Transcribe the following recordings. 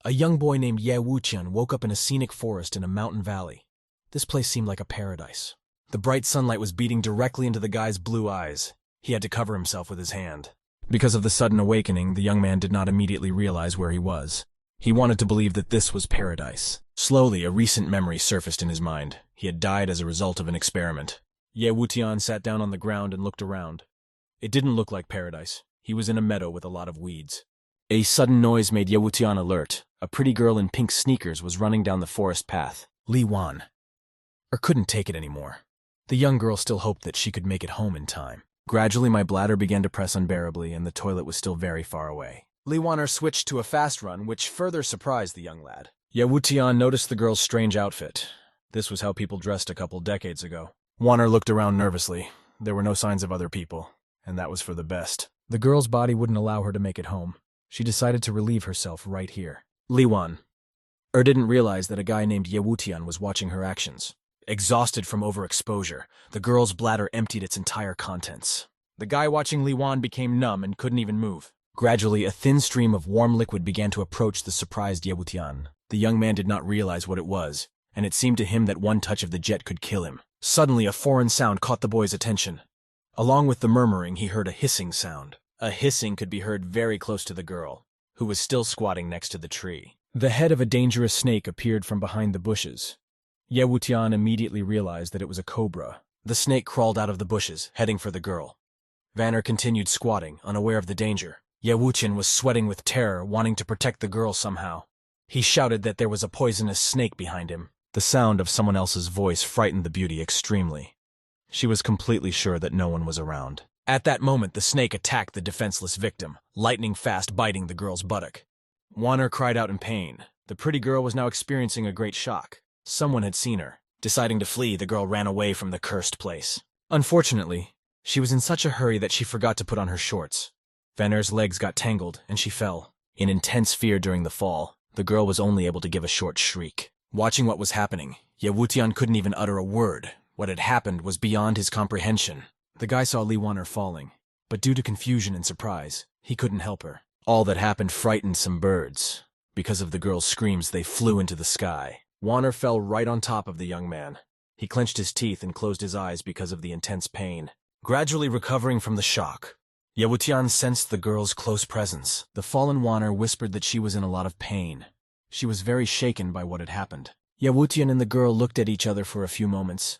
A young boy named Ye Wuqian woke up in a scenic forest in a mountain valley. This place seemed like a paradise. The bright sunlight was beating directly into the guy's blue eyes. He had to cover himself with his hand. Because of the sudden awakening, the young man did not immediately realize where he was. He wanted to believe that this was paradise. Slowly, a recent memory surfaced in his mind. He had died as a result of an experiment. Ye Wuqian sat down on the ground and looked around. It didn't look like paradise. He was in a meadow with a lot of weeds. A sudden noise made Ye Wuqian alert. A pretty girl in pink sneakers was running down the forest path. Li Wan. Couldn't take it anymore. The young girl still hoped that she could make it home in time. Gradually, my bladder began to press unbearably, and the toilet was still very far away. Li Waner switched to a fast run, which further surprised the young lad. Ye Wuqian noticed the girl's strange outfit. This was how people dressed a couple decades ago. Waner looked around nervously. There were no signs of other people, and that was for the best. The girl's body wouldn't allow her to make it home. She decided to relieve herself right here. Li Wan didn't realize that a guy named Ye Wuqian was watching her actions. Exhausted from overexposure, the girl's bladder emptied its entire contents. The guy watching Li Wan became numb and couldn't even move. Gradually, a thin stream of warm liquid began to approach the surprised Ye Wuqian. The young man did not realize what it was, and it seemed to him that one touch of the jet could kill him. Suddenly, a foreign sound caught the boy's attention. Along with the murmuring, he heard a hissing sound. A hissing could be heard very close to the girl, who was still squatting next to the tree. The head of a dangerous snake appeared from behind the bushes. Ye Wuqian immediately realized that it was a cobra. The snake crawled out of the bushes, heading for the girl. Vanner continued squatting, unaware of the danger. Ye Wuqian was sweating with terror, wanting to protect the girl somehow. He shouted that there was a poisonous snake behind him. The sound of someone else's voice frightened the beauty extremely. She was completely sure that no one was around. At that moment, the snake attacked the defenseless victim, lightning fast biting the girl's buttock. Waner cried out in pain. The pretty girl was now experiencing a great shock. Someone had seen her. Deciding to flee, the girl ran away from the cursed place. Unfortunately, she was in such a hurry that she forgot to put on her shorts. Vanner's legs got tangled, and she fell. In intense fear during the fall, the girl was only able to give a short shriek. Watching what was happening, Ye Wuqian couldn't even utter a word. What had happened was beyond his comprehension. The guy saw Li Waner falling, but due to confusion and surprise, he couldn't help her. All that happened frightened some birds. Because of the girl's screams, they flew into the sky. Waner fell right on top of the young man. He clenched his teeth and closed his eyes because of the intense pain. Gradually recovering from the shock, Ye Wuqian sensed the girl's close presence. The fallen Waner whispered that she was in a lot of pain. She was very shaken by what had happened. Ye Wuqian and the girl looked at each other for a few moments.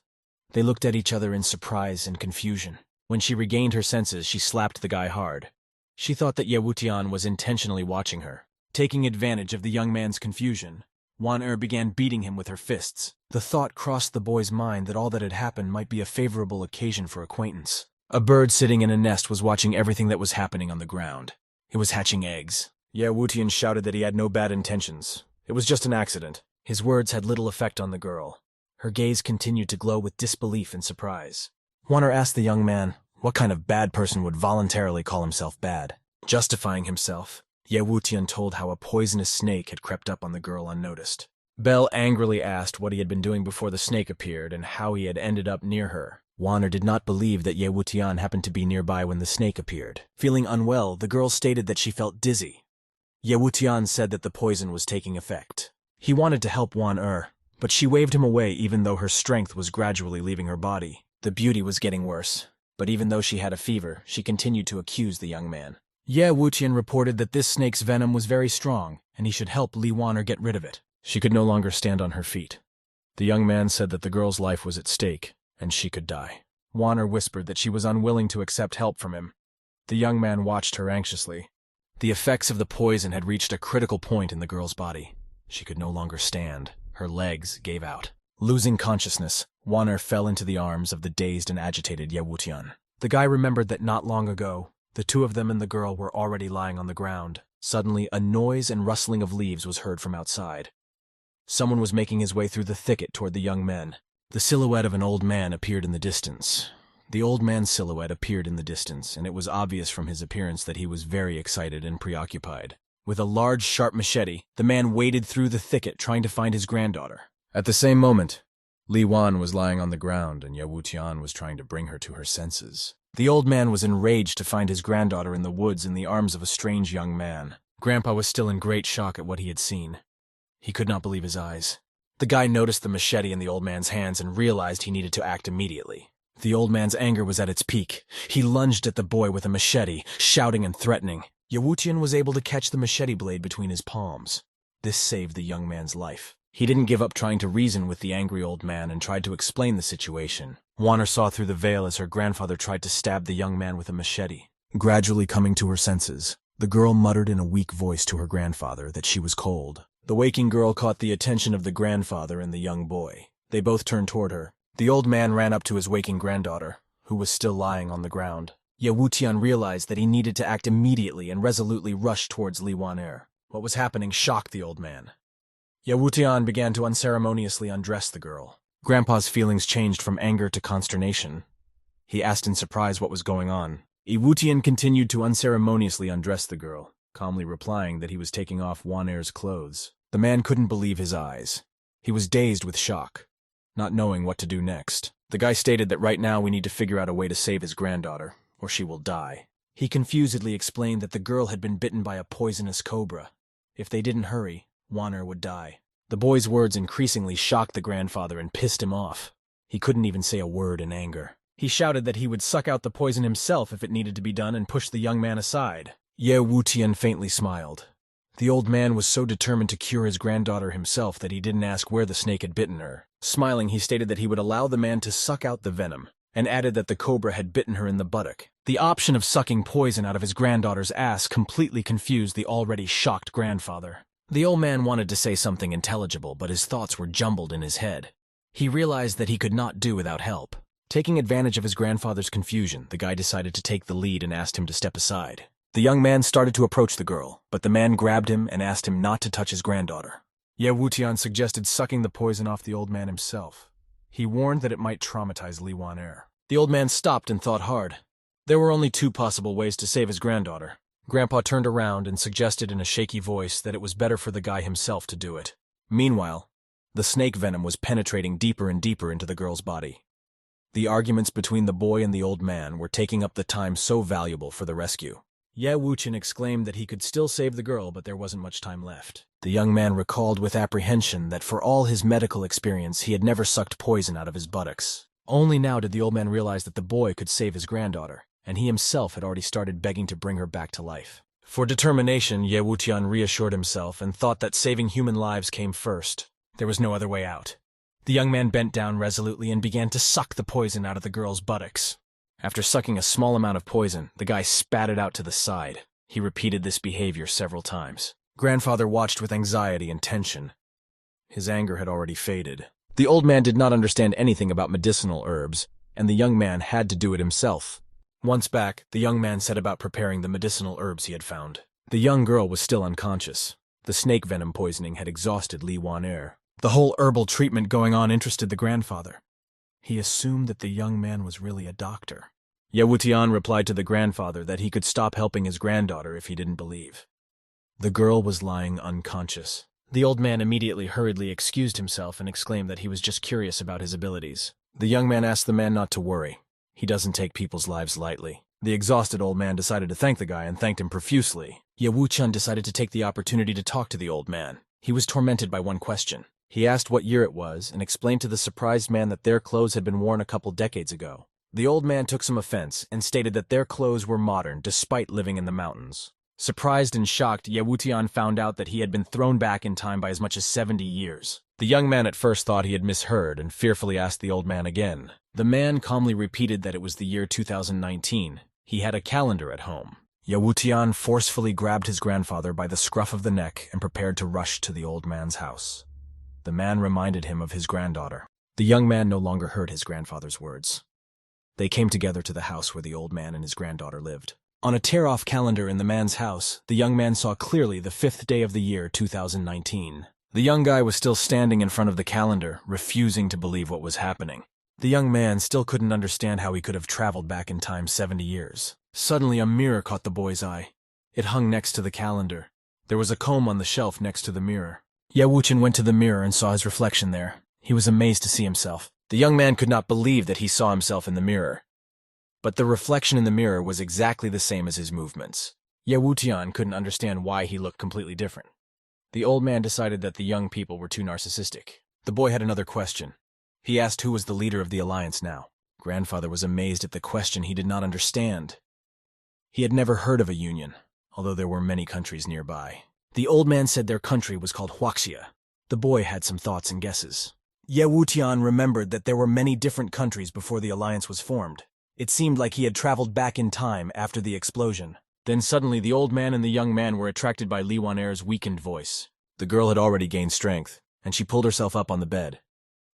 They looked at each other in surprise and confusion. When she regained her senses, she slapped the guy hard. She thought that Ye Wuqian was intentionally watching her. Taking advantage of the young man's confusion, Waner began beating him with her fists. The thought crossed the boy's mind that all that had happened might be a favorable occasion for acquaintance. A bird sitting in a nest was watching everything that was happening on the ground. It was hatching eggs. Ye Wuqian shouted that he had no bad intentions. It was just an accident. His words had little effect on the girl. Her gaze continued to glow with disbelief and surprise. Waner asked the young man, what kind of bad person would voluntarily call himself bad? Justifying himself, Ye Wuqian told how a poisonous snake had crept up on the girl unnoticed. Bell angrily asked what he had been doing before the snake appeared and how he had ended up near her. Waner did not believe that Ye Wuqian happened to be nearby when the snake appeared. Feeling unwell, the girl stated that she felt dizzy. Ye Wuqian said that the poison was taking effect. He wanted to help Waner, but she waved him away even though her strength was gradually leaving her body. The beauty was getting worse, but even though she had a fever, she continued to accuse the young man. Ye Wuqian reported that this snake's venom was very strong, and he should help Li Waner get rid of it. She could no longer stand on her feet. The young man said that the girl's life was at stake, and she could die. Waner whispered that she was unwilling to accept help from him. The young man watched her anxiously. The effects of the poison had reached a critical point in the girl's body. She could no longer stand. Her legs gave out. Losing consciousness, Waner fell into the arms of the dazed and agitated Ye Wuqian. The guy remembered that not long ago, the two of them and the girl were already lying on the ground. Suddenly, a noise and rustling of leaves was heard from outside. Someone was making his way through the thicket toward the young men. The silhouette of an old man appeared in the distance. The old man's silhouette appeared in the distance, and it was obvious from his appearance that he was very excited and preoccupied. With a large, sharp machete, the man waded through the thicket trying to find his granddaughter. At the same moment, Li Wan was lying on the ground and Ye Wuqian was trying to bring her to her senses. The old man was enraged to find his granddaughter in the woods in the arms of a strange young man. Grandpa was still in great shock at what he had seen. He could not believe his eyes. The guy noticed the machete in the old man's hands and realized he needed to act immediately. The old man's anger was at its peak. He lunged at the boy with a machete, shouting and threatening. Yewutian was able to catch the machete blade between his palms. This saved the young man's life. He didn't give up trying to reason with the angry old man and tried to explain the situation. Warner saw through the veil as her grandfather tried to stab the young man with a machete. Gradually coming to her senses, the girl muttered in a weak voice to her grandfather that she was cold. The waking girl caught the attention of the grandfather and the young boy. They both turned toward her. The old man ran up to his waking granddaughter, who was still lying on the ground. Yewutian realized that he needed to act immediately and resolutely rushed towards Li Wan-er. What was happening shocked the old man. Yewutian began to unceremoniously undress the girl. Grandpa's feelings changed from anger to consternation. He asked in surprise what was going on. Yewutian continued to unceremoniously undress the girl, calmly replying that he was taking off Wan-er's clothes. The man couldn't believe his eyes. He was dazed with shock, not knowing what to do next. The guy stated that right now we need to figure out a way to save his granddaughter, or she will die. He confusedly explained that the girl had been bitten by a poisonous cobra. If they didn't hurry, Wan-er would die. The boy's words increasingly shocked the grandfather and pissed him off. He couldn't even say a word in anger. He shouted that he would suck out the poison himself if it needed to be done and pushed the young man aside. Yewutian faintly smiled. The old man was so determined to cure his granddaughter himself that he didn't ask where the snake had bitten her. Smiling, he stated that he would allow the man to suck out the venom, and added that the cobra had bitten her in the buttock. The option of sucking poison out of his granddaughter's ass completely confused the already shocked grandfather. The old man wanted to say something intelligible, but his thoughts were jumbled in his head. He realized that he could not do without help. Taking advantage of his grandfather's confusion, the guy decided to take the lead and asked him to step aside. The young man started to approach the girl, but the man grabbed him and asked him not to touch his granddaughter. Yewutian suggested sucking the poison off the old man himself. He warned that it might traumatize Li Wan-er. The old man stopped and thought hard. There were only two possible ways to save his granddaughter. Grandpa turned around and suggested in a shaky voice that it was better for the guy himself to do it. Meanwhile, the snake venom was penetrating deeper and deeper into the girl's body. The arguments between the boy and the old man were taking up the time so valuable for the rescue. Yewutian exclaimed that he could still save the girl, but there wasn't much time left. The young man recalled with apprehension that for all his medical experience, he had never sucked poison out of his buttocks. Only now did the old man realize that the boy could save his granddaughter, and he himself had already started begging to bring her back to life. For determination, Yewutian reassured himself and thought that saving human lives came first. There was no other way out. The young man bent down resolutely and began to suck the poison out of the girl's buttocks. After sucking a small amount of poison, the guy spat it out to the side. He repeated this behavior several times. Grandfather watched with anxiety and tension. His anger had already faded. The old man did not understand anything about medicinal herbs, and the young man had to do it himself. Once back, the young man set about preparing the medicinal herbs he had found. The young girl was still unconscious. The snake venom poisoning had exhausted Li Wan-er. The whole herbal treatment going on interested the grandfather. He assumed that the young man was really a doctor. Yewutian replied to the grandfather that he could stop helping his granddaughter if he didn't believe. The girl was lying unconscious. The old man immediately hurriedly excused himself and exclaimed that he was just curious about his abilities. The young man asked the man not to worry. He doesn't take people's lives lightly. The exhausted old man decided to thank the guy and thanked him profusely. Yewutian decided to take the opportunity to talk to the old man. He was tormented by one question. He asked what year it was and explained to the surprised man that their clothes had been worn a couple decades ago. The old man took some offense and stated that their clothes were modern despite living in the mountains. Surprised and shocked, Yewutian found out that he had been thrown back in time by as much as 70 years. The young man at first thought he had misheard and fearfully asked the old man again. The man calmly repeated that it was the year 2019. He had a calendar at home. Yewutian forcefully grabbed his grandfather by the scruff of the neck and prepared to rush to the old man's house. The man reminded him of his granddaughter. The young man no longer heard his grandfather's words. They came together to the house where the old man and his granddaughter lived. On a tear-off calendar in the man's house, the young man saw clearly the 5th day of the year 2019. The young guy was still standing in front of the calendar, refusing to believe what was happening. The young man still couldn't understand how he could have traveled back in time 70 years. Suddenly, a mirror caught the boy's eye. It hung next to the calendar. There was a comb on the shelf next to the mirror. Yewutian went to the mirror and saw his reflection there. He was amazed to see himself. The young man could not believe that he saw himself in the mirror. But the reflection in the mirror was exactly the same as his movements. Ye Wutian couldn't understand why he looked completely different. The old man decided that the young people were too narcissistic. The boy had another question. He asked who was the leader of the alliance now. Grandfather was amazed at the question he did not understand. He had never heard of a union, although there were many countries nearby. The old man said their country was called Huaxia. The boy had some thoughts and guesses. Ye Wutian remembered that there were many different countries before the alliance was formed. It seemed like he had traveled back in time after the explosion. Then suddenly the old man and the young man were attracted by Li Wan-er's weakened voice. The girl had already gained strength, and she pulled herself up on the bed.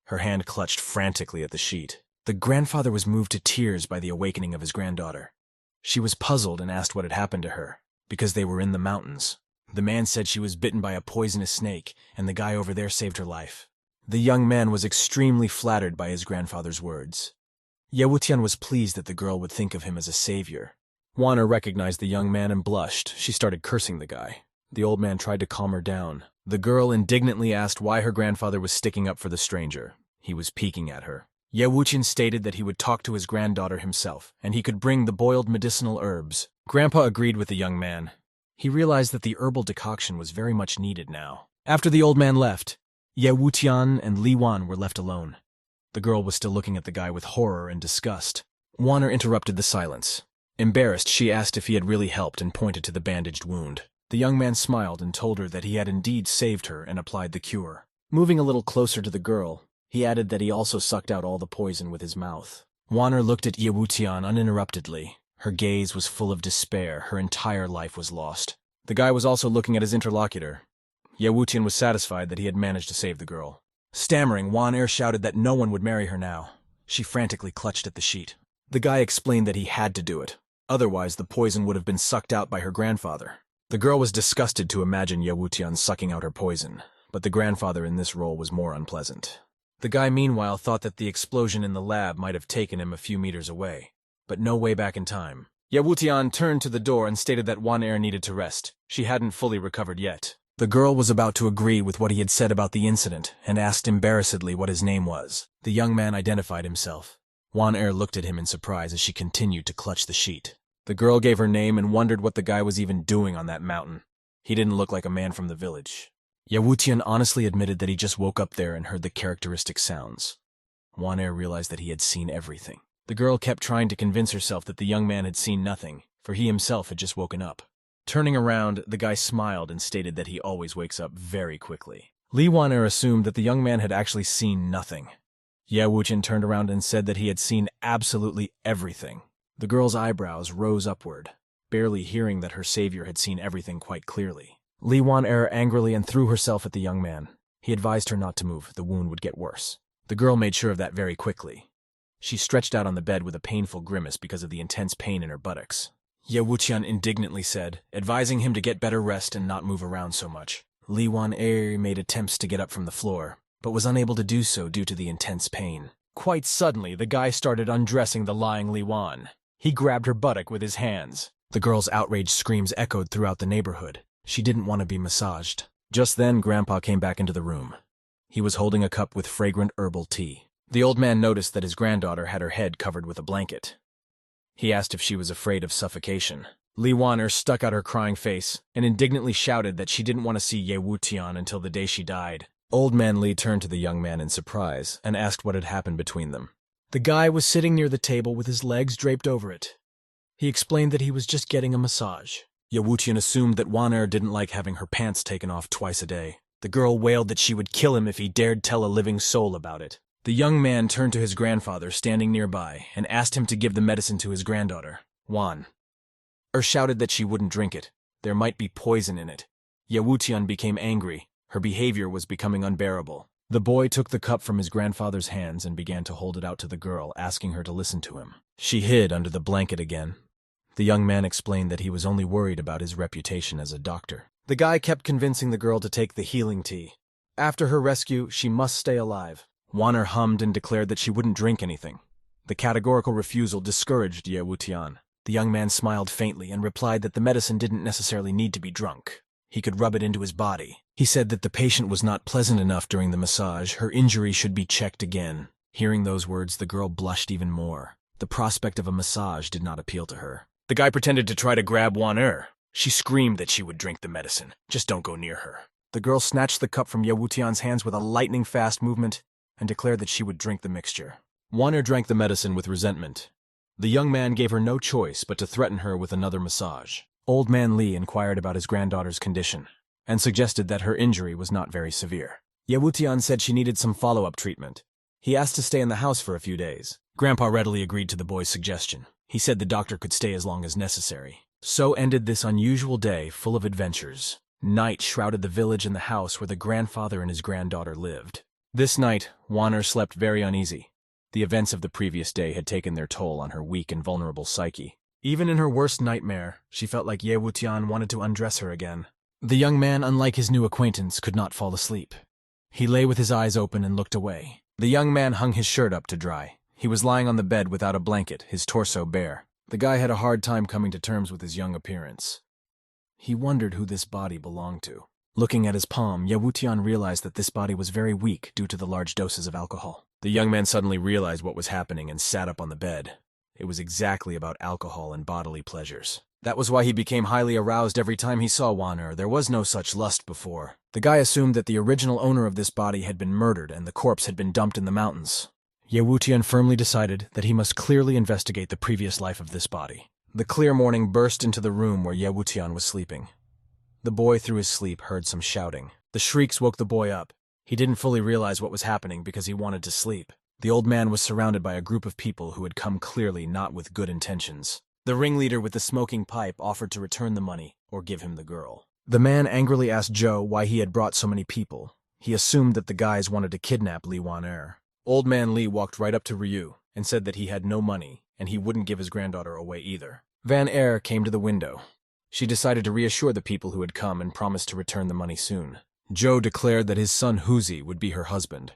Her hand clutched frantically at the sheet. The grandfather was moved to tears by the awakening of his granddaughter. She was puzzled and asked what had happened to her, because they were in the mountains. The man said she was bitten by a poisonous snake, and the guy over there saved her life. The young man was extremely flattered by his grandfather's words. Ye Wutian was pleased that the girl would think of him as a savior. Wan-er recognized the young man and blushed. She started cursing the guy. The old man tried to calm her down. The girl indignantly asked why her grandfather was sticking up for the stranger. He was peeking at her. Ye Wutian stated that he would talk to his granddaughter himself, and he could bring the boiled medicinal herbs. Grandpa agreed with the young man. He realized that the herbal decoction was very much needed now. After the old man left, Ye Wutian and Li Wan were left alone. The girl was still looking at the guy with horror and disgust. Wan-er interrupted the silence. Embarrassed, she asked if he had really helped and pointed to the bandaged wound. The young man smiled and told her that he had indeed saved her and applied the cure. Moving a little closer to the girl, he added that he also sucked out all the poison with his mouth. Wan-er looked at Ye Wutian uninterruptedly. Her gaze was full of despair. Her entire life was lost. The guy was also looking at his interlocutor. Ye Wutian was satisfied that he had managed to save the girl. Stammering, Wan-er shouted that no one would marry her now. She frantically clutched at the sheet. The guy explained that he had to do it. Otherwise, the poison would have been sucked out by her grandfather. The girl was disgusted to imagine Ye Wutian sucking out her poison, but the grandfather in this role was more unpleasant. The guy meanwhile thought that the explosion in the lab might have taken him a few meters away, but no way back in time. Ye Wutian turned to the door and stated that Wan-er needed to rest. She hadn't fully recovered yet. The girl was about to agree with what he had said about the incident and asked embarrassedly what his name was. The young man identified himself. Wan-er looked at him in surprise as she continued to clutch the sheet. The girl gave her name and wondered what the guy was even doing on that mountain. He didn't look like a man from the village. Ye Wutian honestly admitted that he just woke up there and heard the characteristic sounds. Wan-er realized that he had seen everything. The girl kept trying to convince herself that the young man had seen nothing, for he himself had just woken up. Turning around, the guy smiled and stated that he always wakes up very quickly. Li Wan-er assumed that the young man had actually seen nothing. Ye Wutian turned around and said that he had seen absolutely everything. The girl's eyebrows rose upward, barely hearing that her savior had seen everything quite clearly. Li Wan-er angrily and threw herself at the young man. He advised her not to move, the wound would get worse. The girl made sure of that very quickly. She stretched out on the bed with a painful grimace because of the intense pain in her buttocks. Ye Wutian indignantly said, advising him to get better rest and not move around so much. Li Wan-er made attempts to get up from the floor, but was unable to do so due to the intense pain. Quite suddenly, the guy started undressing the lying Li Wan. He grabbed her buttock with his hands. The girl's outraged screams echoed throughout the neighborhood. She didn't want to be massaged. Just then, Grandpa came back into the room. He was holding a cup with fragrant herbal tea. The old man noticed that his granddaughter had her head covered with a blanket. He asked if she was afraid of suffocation. Li Wan-er stuck out her crying face and indignantly shouted that she didn't want to see Ye Wutian until the day she died. Old man Li turned to the young man in surprise and asked what had happened between them. The guy was sitting near the table with his legs draped over it. He explained that he was just getting a massage. Ye Wutian assumed that Wan-er didn't like having her pants taken off twice a day. The girl wailed that she would kill him if he dared tell a living soul about it. The young man turned to his grandfather standing nearby and asked him to give the medicine to his granddaughter. Wan-er shouted that she wouldn't drink it. There might be poison in it. Ye Wutian became angry. Her behavior was becoming unbearable. The boy took the cup from his grandfather's hands and began to hold it out to the girl, asking her to listen to him. She hid under the blanket again. The young man explained that he was only worried about his reputation as a doctor. The guy kept convincing the girl to take the healing tea. After her rescue, she must stay alive. Wan-er hummed and declared that she wouldn't drink anything. The categorical refusal discouraged Ye Wutian. The young man smiled faintly and replied that the medicine didn't necessarily need to be drunk. He could rub it into his body. He said that the patient was not pleasant enough during the massage. Her injury should be checked again. Hearing those words, the girl blushed even more. The prospect of a massage did not appeal to her. The guy pretended to try to grab Wan-er. She screamed that she would drink the medicine. Just don't go near her. The girl snatched the cup from Ye Wutian's hands with a lightning-fast movement and declared that she would drink the mixture. Wan'er drank the medicine with resentment. The young man gave her no choice but to threaten her with another massage. Old man Lee inquired about his granddaughter's condition and suggested that her injury was not very severe. Ye Wutian said she needed some follow-up treatment. He asked to stay in the house for a few days. Grandpa readily agreed to the boy's suggestion. He said the doctor could stay as long as necessary. So ended this unusual day full of adventures. Night shrouded the village and the house where the grandfather and his granddaughter lived. This night, Wan'er slept very uneasy. The events of the previous day had taken their toll on her weak and vulnerable psyche. Even in her worst nightmare, she felt like Ye Wutian wanted to undress her again. The young man, unlike his new acquaintance, could not fall asleep. He lay with his eyes open and looked away. The young man hung his shirt up to dry. He was lying on the bed without a blanket, his torso bare. The guy had a hard time coming to terms with his young appearance. He wondered who this body belonged to. Looking at his palm, Ye Wutian realized that this body was very weak due to the large doses of alcohol. The young man suddenly realized what was happening and sat up on the bed. It was exactly about alcohol and bodily pleasures. That was why he became highly aroused every time he saw Wan'er. There was no such lust before. The guy assumed that the original owner of this body had been murdered and the corpse had been dumped in the mountains. Ye Wutian firmly decided that he must clearly investigate the previous life of this body. The clear morning burst into the room where Ye Wutian was sleeping. The boy, through his sleep, heard some shouting. The shrieks woke the boy up. He didn't fully realize what was happening because he wanted to sleep. The old man was surrounded by a group of people who had come clearly not with good intentions. The ringleader with the smoking pipe offered to return the money or give him the girl. The man angrily asked Joe why he had brought so many people. He assumed that the guys wanted to kidnap Lee Wan'er. Old man Lee walked right up to Ryu and said that he had no money and he wouldn't give his granddaughter away either. Van Eyre came to the window. She decided to reassure the people who had come and promised to return the money soon. Joe declared that his son Huzi would be her husband.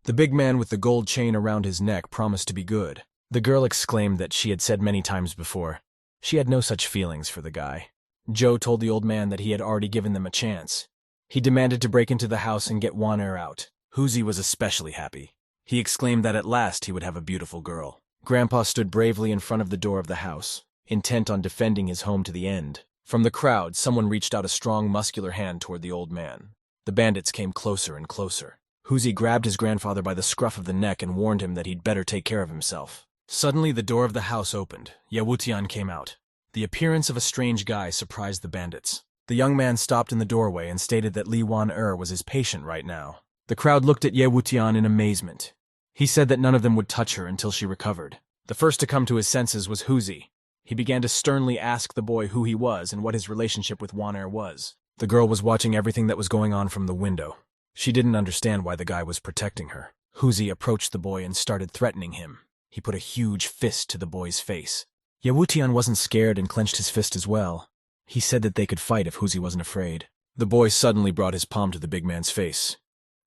The big man with the gold chain around his neck promised to be good. The girl exclaimed that she had said many times before. She had no such feelings for the guy. Joe told the old man that he had already given them a chance. He demanded to break into the house and get Wan'er out. Huzi was especially happy. He exclaimed that at last he would have a beautiful girl. Grandpa stood bravely in front of the door of the house, intent on defending his home to the end. From the crowd, someone reached out a strong, muscular hand toward the old man. The bandits came closer and closer. Huzi grabbed his grandfather by the scruff of the neck and warned him that he'd better take care of himself. Suddenly, the door of the house opened. Ye Wutian came out. The appearance of a strange guy surprised the bandits. The young man stopped in the doorway and stated that Lee Wan'er was his patient right now. The crowd looked at Ye Wutian in amazement. He said that none of them would touch her until she recovered. The first to come to his senses was Huzi. He began to sternly ask the boy who he was and what his relationship with Wan'er was. The girl was watching everything that was going on from the window. She didn't understand why the guy was protecting her. Huzi approached the boy and started threatening him. He put a huge fist to the boy's face. Ye Wutian wasn't scared and clenched his fist as well. He said that they could fight if Huzi wasn't afraid. The boy suddenly brought his palm to the big man's face.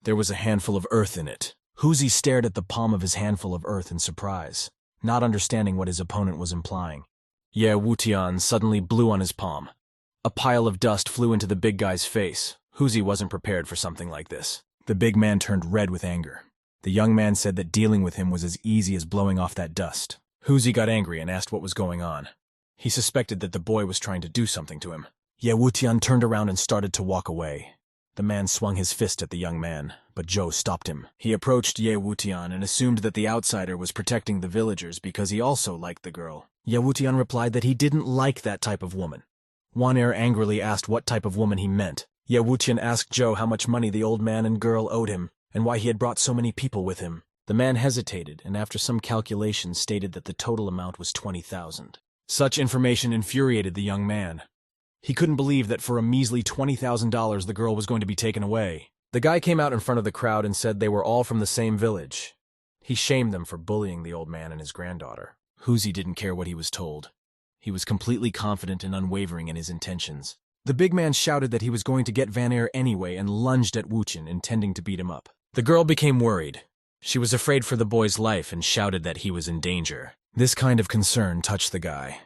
There was a handful of earth in it. Huzi stared at the palm of his handful of earth in surprise, not understanding what his opponent was implying. Ye Wutian suddenly blew on his palm. A pile of dust flew into the big guy's face. Huzi wasn't prepared for something like this. The big man turned red with anger. The young man said that dealing with him was as easy as blowing off that dust. Huzi got angry and asked what was going on. He suspected that the boy was trying to do something to him. Ye Wutian turned around and started to walk away. The man swung his fist at the young man, but Joe stopped him. He approached Ye Wutian and assumed that the outsider was protecting the villagers because he also liked the girl. Ye Wutian replied that he didn't like that type of woman. Wan'er angrily asked what type of woman he meant. Ye Wutian asked Joe how much money the old man and girl owed him, and why he had brought so many people with him. The man hesitated, and after some calculations stated that the total amount was 20,000. Such information infuriated the young man. He couldn't believe that for a measly $20,000 the girl was going to be taken away. The guy came out in front of the crowd and said they were all from the same village. He shamed them for bullying the old man and his granddaughter. Huzi didn't care what he was told. He was completely confident and unwavering in his intentions. The big man shouted that he was going to get Van Eyre anyway and lunged at Wutian, intending to beat him up. The girl became worried. She was afraid for the boy's life and shouted that he was in danger. This kind of concern touched the guy.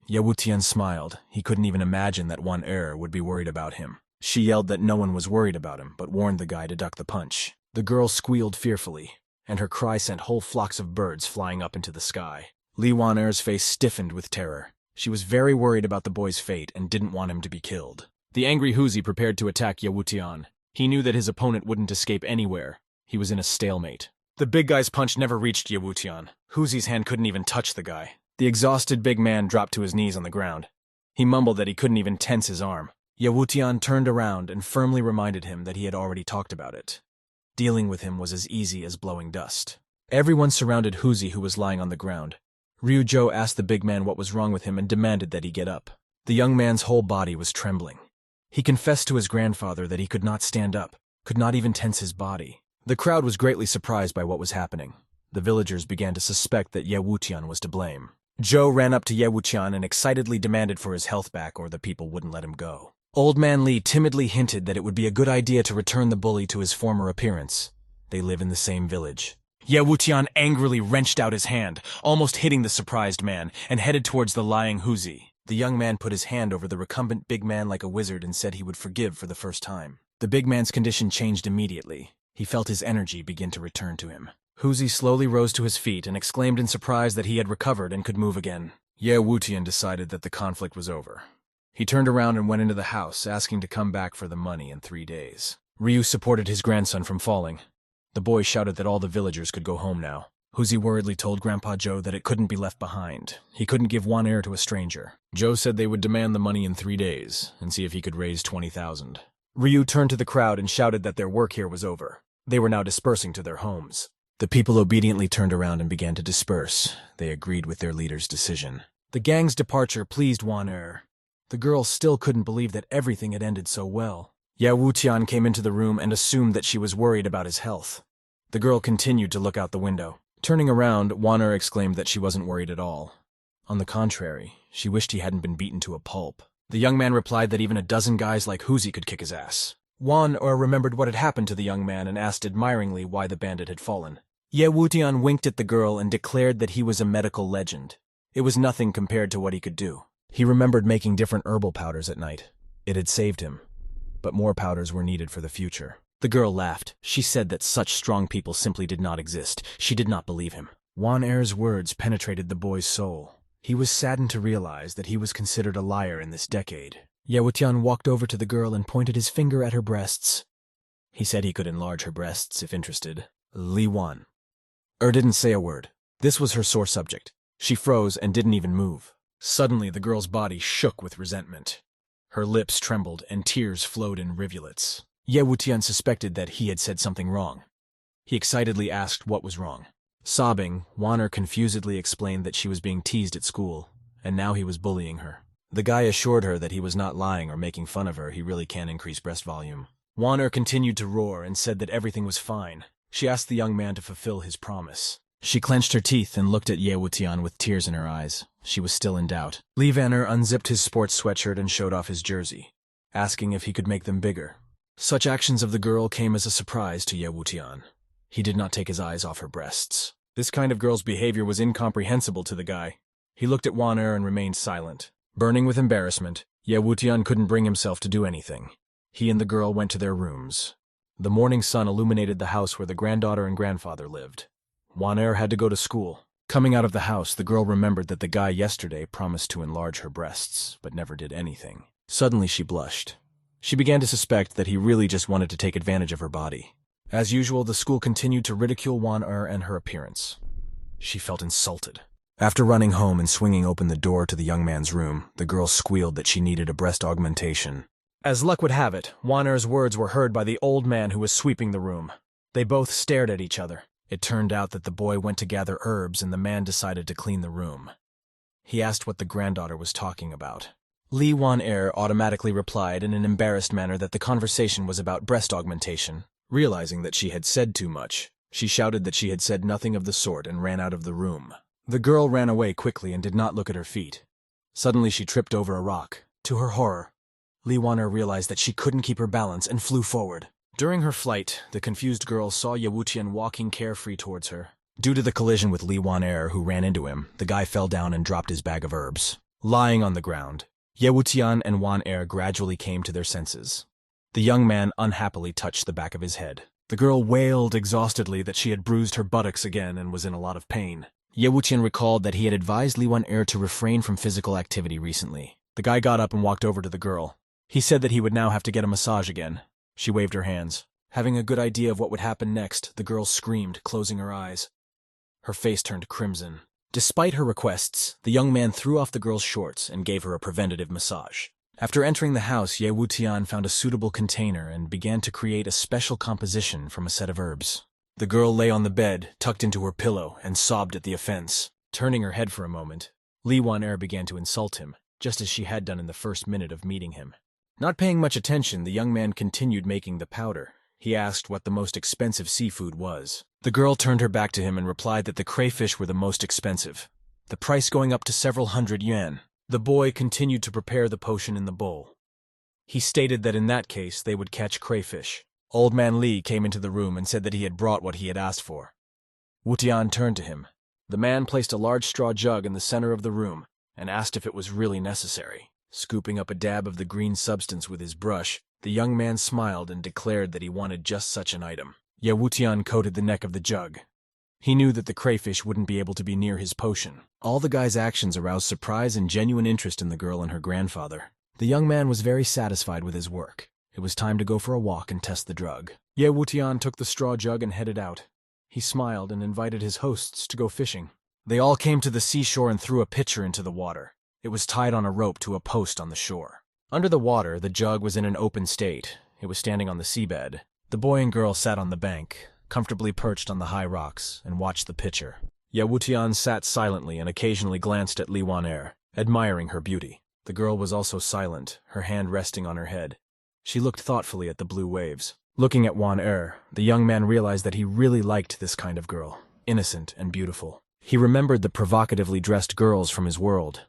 Ye Wutian smiled. He couldn't even imagine that Wan'er would be worried about him. She yelled that no one was worried about him, but warned the guy to duck the punch. The girl squealed fearfully, and her cry sent whole flocks of birds flying up into the sky. Lee Wan'er's face stiffened with terror. She was very worried about the boy's fate and didn't want him to be killed. The angry Huzi prepared to attack Yewutian. He knew that his opponent wouldn't escape anywhere. He was in a stalemate. The big guy's punch never reached Yewutian. Huzi's hand couldn't even touch the guy. The exhausted big man dropped to his knees on the ground. He mumbled that he couldn't even tense his arm. Yewutian turned around and firmly reminded him that he had already talked about it. Dealing with him was as easy as blowing dust. Everyone surrounded Huzi, who was lying on the ground. Ryujo asked the big man what was wrong with him and demanded that he get up. The young man's whole body was trembling. He confessed to his grandfather that he could not stand up, could not even tense his body. The crowd was greatly surprised by what was happening. The villagers began to suspect that Yewutian was to blame. Joe ran up to Yewutian and excitedly demanded for his health back, or the people wouldn't let him go. Old Man Lee timidly hinted that it would be a good idea to return the bully to his former appearance. They live in the same village. Yewutian angrily wrenched out his hand, almost hitting the surprised man, and headed towards the lying Huzi. The young man put his hand over the recumbent big man like a wizard and said he would forgive for the first time. The big man's condition changed immediately. He felt his energy begin to return to him. Huzi slowly rose to his feet and exclaimed in surprise that he had recovered and could move again. Yewutian decided that the conflict was over. He turned around and went into the house, asking to come back for the money in 3 days. Ryu supported his grandson from falling. The boy shouted that all the villagers could go home now. Huzi worriedly told Grandpa Joe that it couldn't be left behind. He couldn't give one heir to a stranger. Joe said they would demand the money in 3 days and see if he could raise 20,000. Ryu turned to the crowd and shouted that their work here was over. They were now dispersing to their homes. The people obediently turned around and began to disperse. They agreed with their leader's decision. The gang's departure pleased Wan-er. The girl still couldn't believe that everything had ended so well. Yewutian came into the room and assumed that she was worried about his health. The girl continued to look out the window. Turning around, Wan-er exclaimed that she wasn't worried at all. On the contrary, she wished he hadn't been beaten to a pulp. The young man replied that even a dozen guys like Huzi could kick his ass. Wan-er remembered what had happened to the young man and asked admiringly why the bandit had fallen. Yewutian winked at the girl and declared that he was a medical legend. It was nothing compared to what he could do. He remembered making different herbal powders at night. It had saved him, but more powders were needed for the future. The girl laughed. She said that such strong people simply did not exist. She did not believe him. Wan-er's words penetrated the boy's soul. He was saddened to realize that he was considered a liar in this decade. Yewutian walked over to the girl and pointed his finger at her breasts. He said he could enlarge her breasts if interested. Li Wan-er didn't say a word. This was her sore subject. She froze and didn't even move. Suddenly, the girl's body shook with resentment. Her lips trembled and tears flowed in rivulets. Yewutian suspected that he had said something wrong. He excitedly asked what was wrong. Sobbing, Wan-er confusedly explained that she was being teased at school, and now he was bullying her. The guy assured her that he was not lying or making fun of her. He really can increase breast volume. Wan-er continued to roar and said that everything was fine. She asked the young man to fulfill his promise. She clenched her teeth and looked at Yewutian with tears in her eyes. She was still in doubt. Li Wan-er unzipped his sports sweatshirt and showed off his jersey, asking if he could make them bigger. Such actions of the girl came as a surprise to Yewutian. He did not take his eyes off her breasts. This kind of girl's behavior was incomprehensible to the guy. He looked at Wan-er and remained silent. Burning with embarrassment, Yewutian couldn't bring himself to do anything. He and the girl went to their rooms. The morning sun illuminated the house where the granddaughter and grandfather lived. Wan-er had to go to school. Coming out of the house, the girl remembered that the guy yesterday promised to enlarge her breasts, but never did anything. Suddenly she blushed. She began to suspect that he really just wanted to take advantage of her body. As usual, the school continued to ridicule Wan-er and her appearance. She felt insulted. After running home and swinging open the door to the young man's room, the girl squealed that she needed a breast augmentation. As luck would have it, Wan-er's words were heard by the old man who was sweeping the room. They both stared at each other. It turned out that the boy went to gather herbs and the man decided to clean the room. He asked what the granddaughter was talking about. Li Wan-er automatically replied in an embarrassed manner that the conversation was about breast augmentation. Realizing that she had said too much, she shouted that she had said nothing of the sort and ran out of the room. The girl ran away quickly and did not look at her feet. Suddenly she tripped over a rock. To her horror, Li Wan-er realized that she couldn't keep her balance and flew forward. During her flight, the confused girl saw Yewutian walking carefree towards her. Due to the collision with Li Wan-er, who ran into him, the guy fell down and dropped his bag of herbs. Lying on the ground, Yewutian and Wan-er gradually came to their senses. The young man unhappily touched the back of his head. The girl wailed exhaustedly that she had bruised her buttocks again and was in a lot of pain. Ye Wuqian recalled that he had advised Li Wan-er to refrain from physical activity recently. The guy got up and walked over to the girl. He said that he would now have to get a massage again. She waved her hands. Having a good idea of what would happen next, the girl screamed, closing her eyes. Her face turned crimson. Despite her requests, the young man threw off the girl's shorts and gave her a preventative massage. After entering the house, Ye Wuqian found a suitable container and began to create a special composition from a set of herbs. The girl lay on the bed, tucked into her pillow, and sobbed at the offense. Turning her head for a moment, Li Wan-er began to insult him, just as she had done in the first minute of meeting him. Not paying much attention, the young man continued making the powder. He asked what the most expensive seafood was. The girl turned her back to him and replied that the crayfish were the most expensive, the price going up to several hundred yuan. The boy continued to prepare the potion in the bowl. He stated that in that case they would catch crayfish. Old man Li came into the room and said that he had brought what he had asked for. Wutian turned to him. The man placed a large straw jug in the center of the room and asked if it was really necessary. Scooping up a dab of the green substance with his brush, the young man smiled and declared that he wanted just such an item. Ye Wuqian coated the neck of the jug. He knew that the crayfish wouldn't be able to be near his potion. All the guy's actions aroused surprise and genuine interest in the girl and her grandfather. The young man was very satisfied with his work. It was time to go for a walk and test the drug. Ye Wuqian took the straw jug and headed out. He smiled and invited his hosts to go fishing. They all came to the seashore and threw a pitcher into the water. It was tied on a rope to a post on the shore. Under the water, the jug was in an open state. It was standing on the seabed. The boy and girl sat on the bank, comfortably perched on the high rocks, and watched the pitcher. Ye Wuqian sat silently and occasionally glanced at Li Wan-er, admiring her beauty. The girl was also silent, her hand resting on her head. She looked thoughtfully at the blue waves. Looking at Wan-er, the young man realized that he really liked this kind of girl, innocent and beautiful. He remembered the provocatively dressed girls from his world.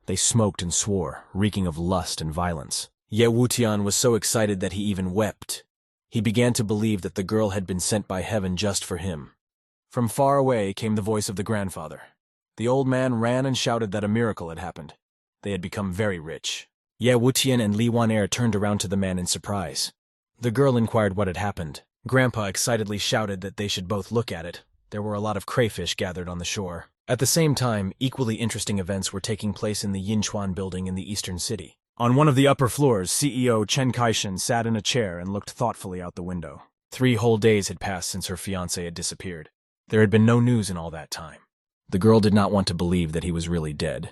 They smoked and swore, reeking of lust and violence. Ye Wuqian was so excited that he even wept. He began to believe that the girl had been sent by heaven just for him. From far away came the voice of the grandfather. The old man ran and shouted that a miracle had happened. They had become very rich. Ye Wuqian and Li Wan-er turned around to the man in surprise. The girl inquired what had happened. Grandpa excitedly shouted that they should both look at it. There were a lot of crayfish gathered on the shore. At the same time, equally interesting events were taking place in the Yinchuan building in the eastern city. On one of the upper floors, CEO Chen Kaishan sat in a chair and looked thoughtfully out the window. 3 whole days had passed since her fiancé had disappeared. There had been no news in all that time. The girl did not want to believe that he was really dead.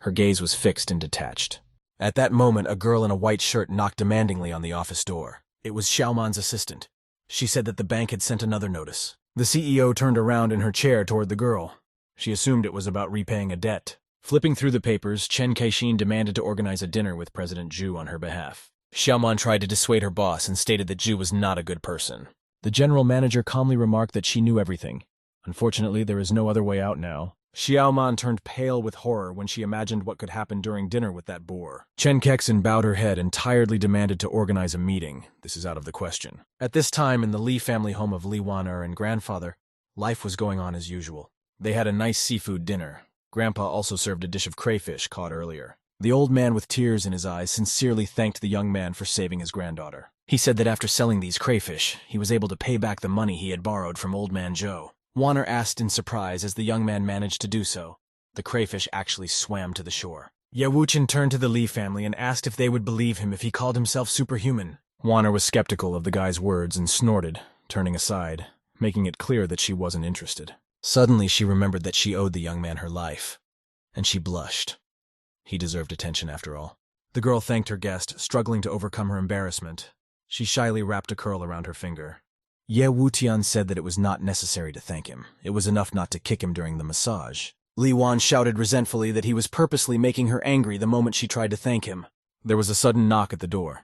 Her gaze was fixed and detached. At that moment, a girl in a white shirt knocked demandingly on the office door. It was Xiaoman's assistant. She said that the bank had sent another notice. The CEO turned around in her chair toward the girl. She assumed it was about repaying a debt. Flipping through the papers, Chen Kaishin demanded to organize a dinner with President Zhu on her behalf. Xiaoman tried to dissuade her boss and stated that Zhu was not a good person. The general manager calmly remarked that she knew everything. Unfortunately, there is no other way out now. Xiaoman turned pale with horror when she imagined what could happen during dinner with that boor. Chen Kexin bowed her head and tiredly demanded to organize a meeting. This is out of the question. At this time, in the Li family home of Li Wan-er and grandfather, life was going on as usual. They had a nice seafood dinner. Grandpa also served a dish of crayfish caught earlier. The old man with tears in his eyes sincerely thanked the young man for saving his granddaughter. He said that after selling these crayfish, he was able to pay back the money he had borrowed from old man Joe. Wan-er asked in surprise as the young man managed to do so. The crayfish actually swam to the shore. Ye Wuqian turned to the Li family and asked if they would believe him if he called himself superhuman. Wan-er was skeptical of the guy's words and snorted, turning aside, making it clear that she wasn't interested. Suddenly she remembered that she owed the young man her life, and she blushed. He deserved attention after all. The girl thanked her guest, struggling to overcome her embarrassment. She shyly wrapped a curl around her finger. Ye Wuqian said that it was not necessary to thank him. It was enough not to kick him during the massage. Li Wan shouted resentfully that he was purposely making her angry the moment she tried to thank him. There was a sudden knock at the door.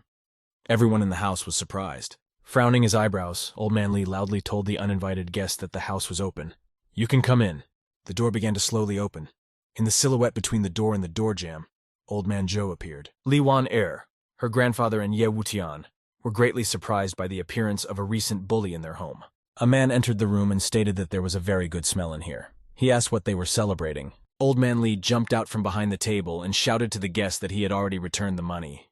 Everyone in the house was surprised. Frowning his eyebrows, old man Li loudly told the uninvited guest that the house was open. "You can come in." The door began to slowly open. In the silhouette between the door and the door jamb, old man Joe appeared. Li Wan-er, her grandfather, and Ye Wuqian were greatly surprised by the appearance of a recent bully in their home. A man entered the room and stated that there was a very good smell in here. He asked what they were celebrating. Old man Li jumped out from behind the table and shouted to the guest that he had already returned the money.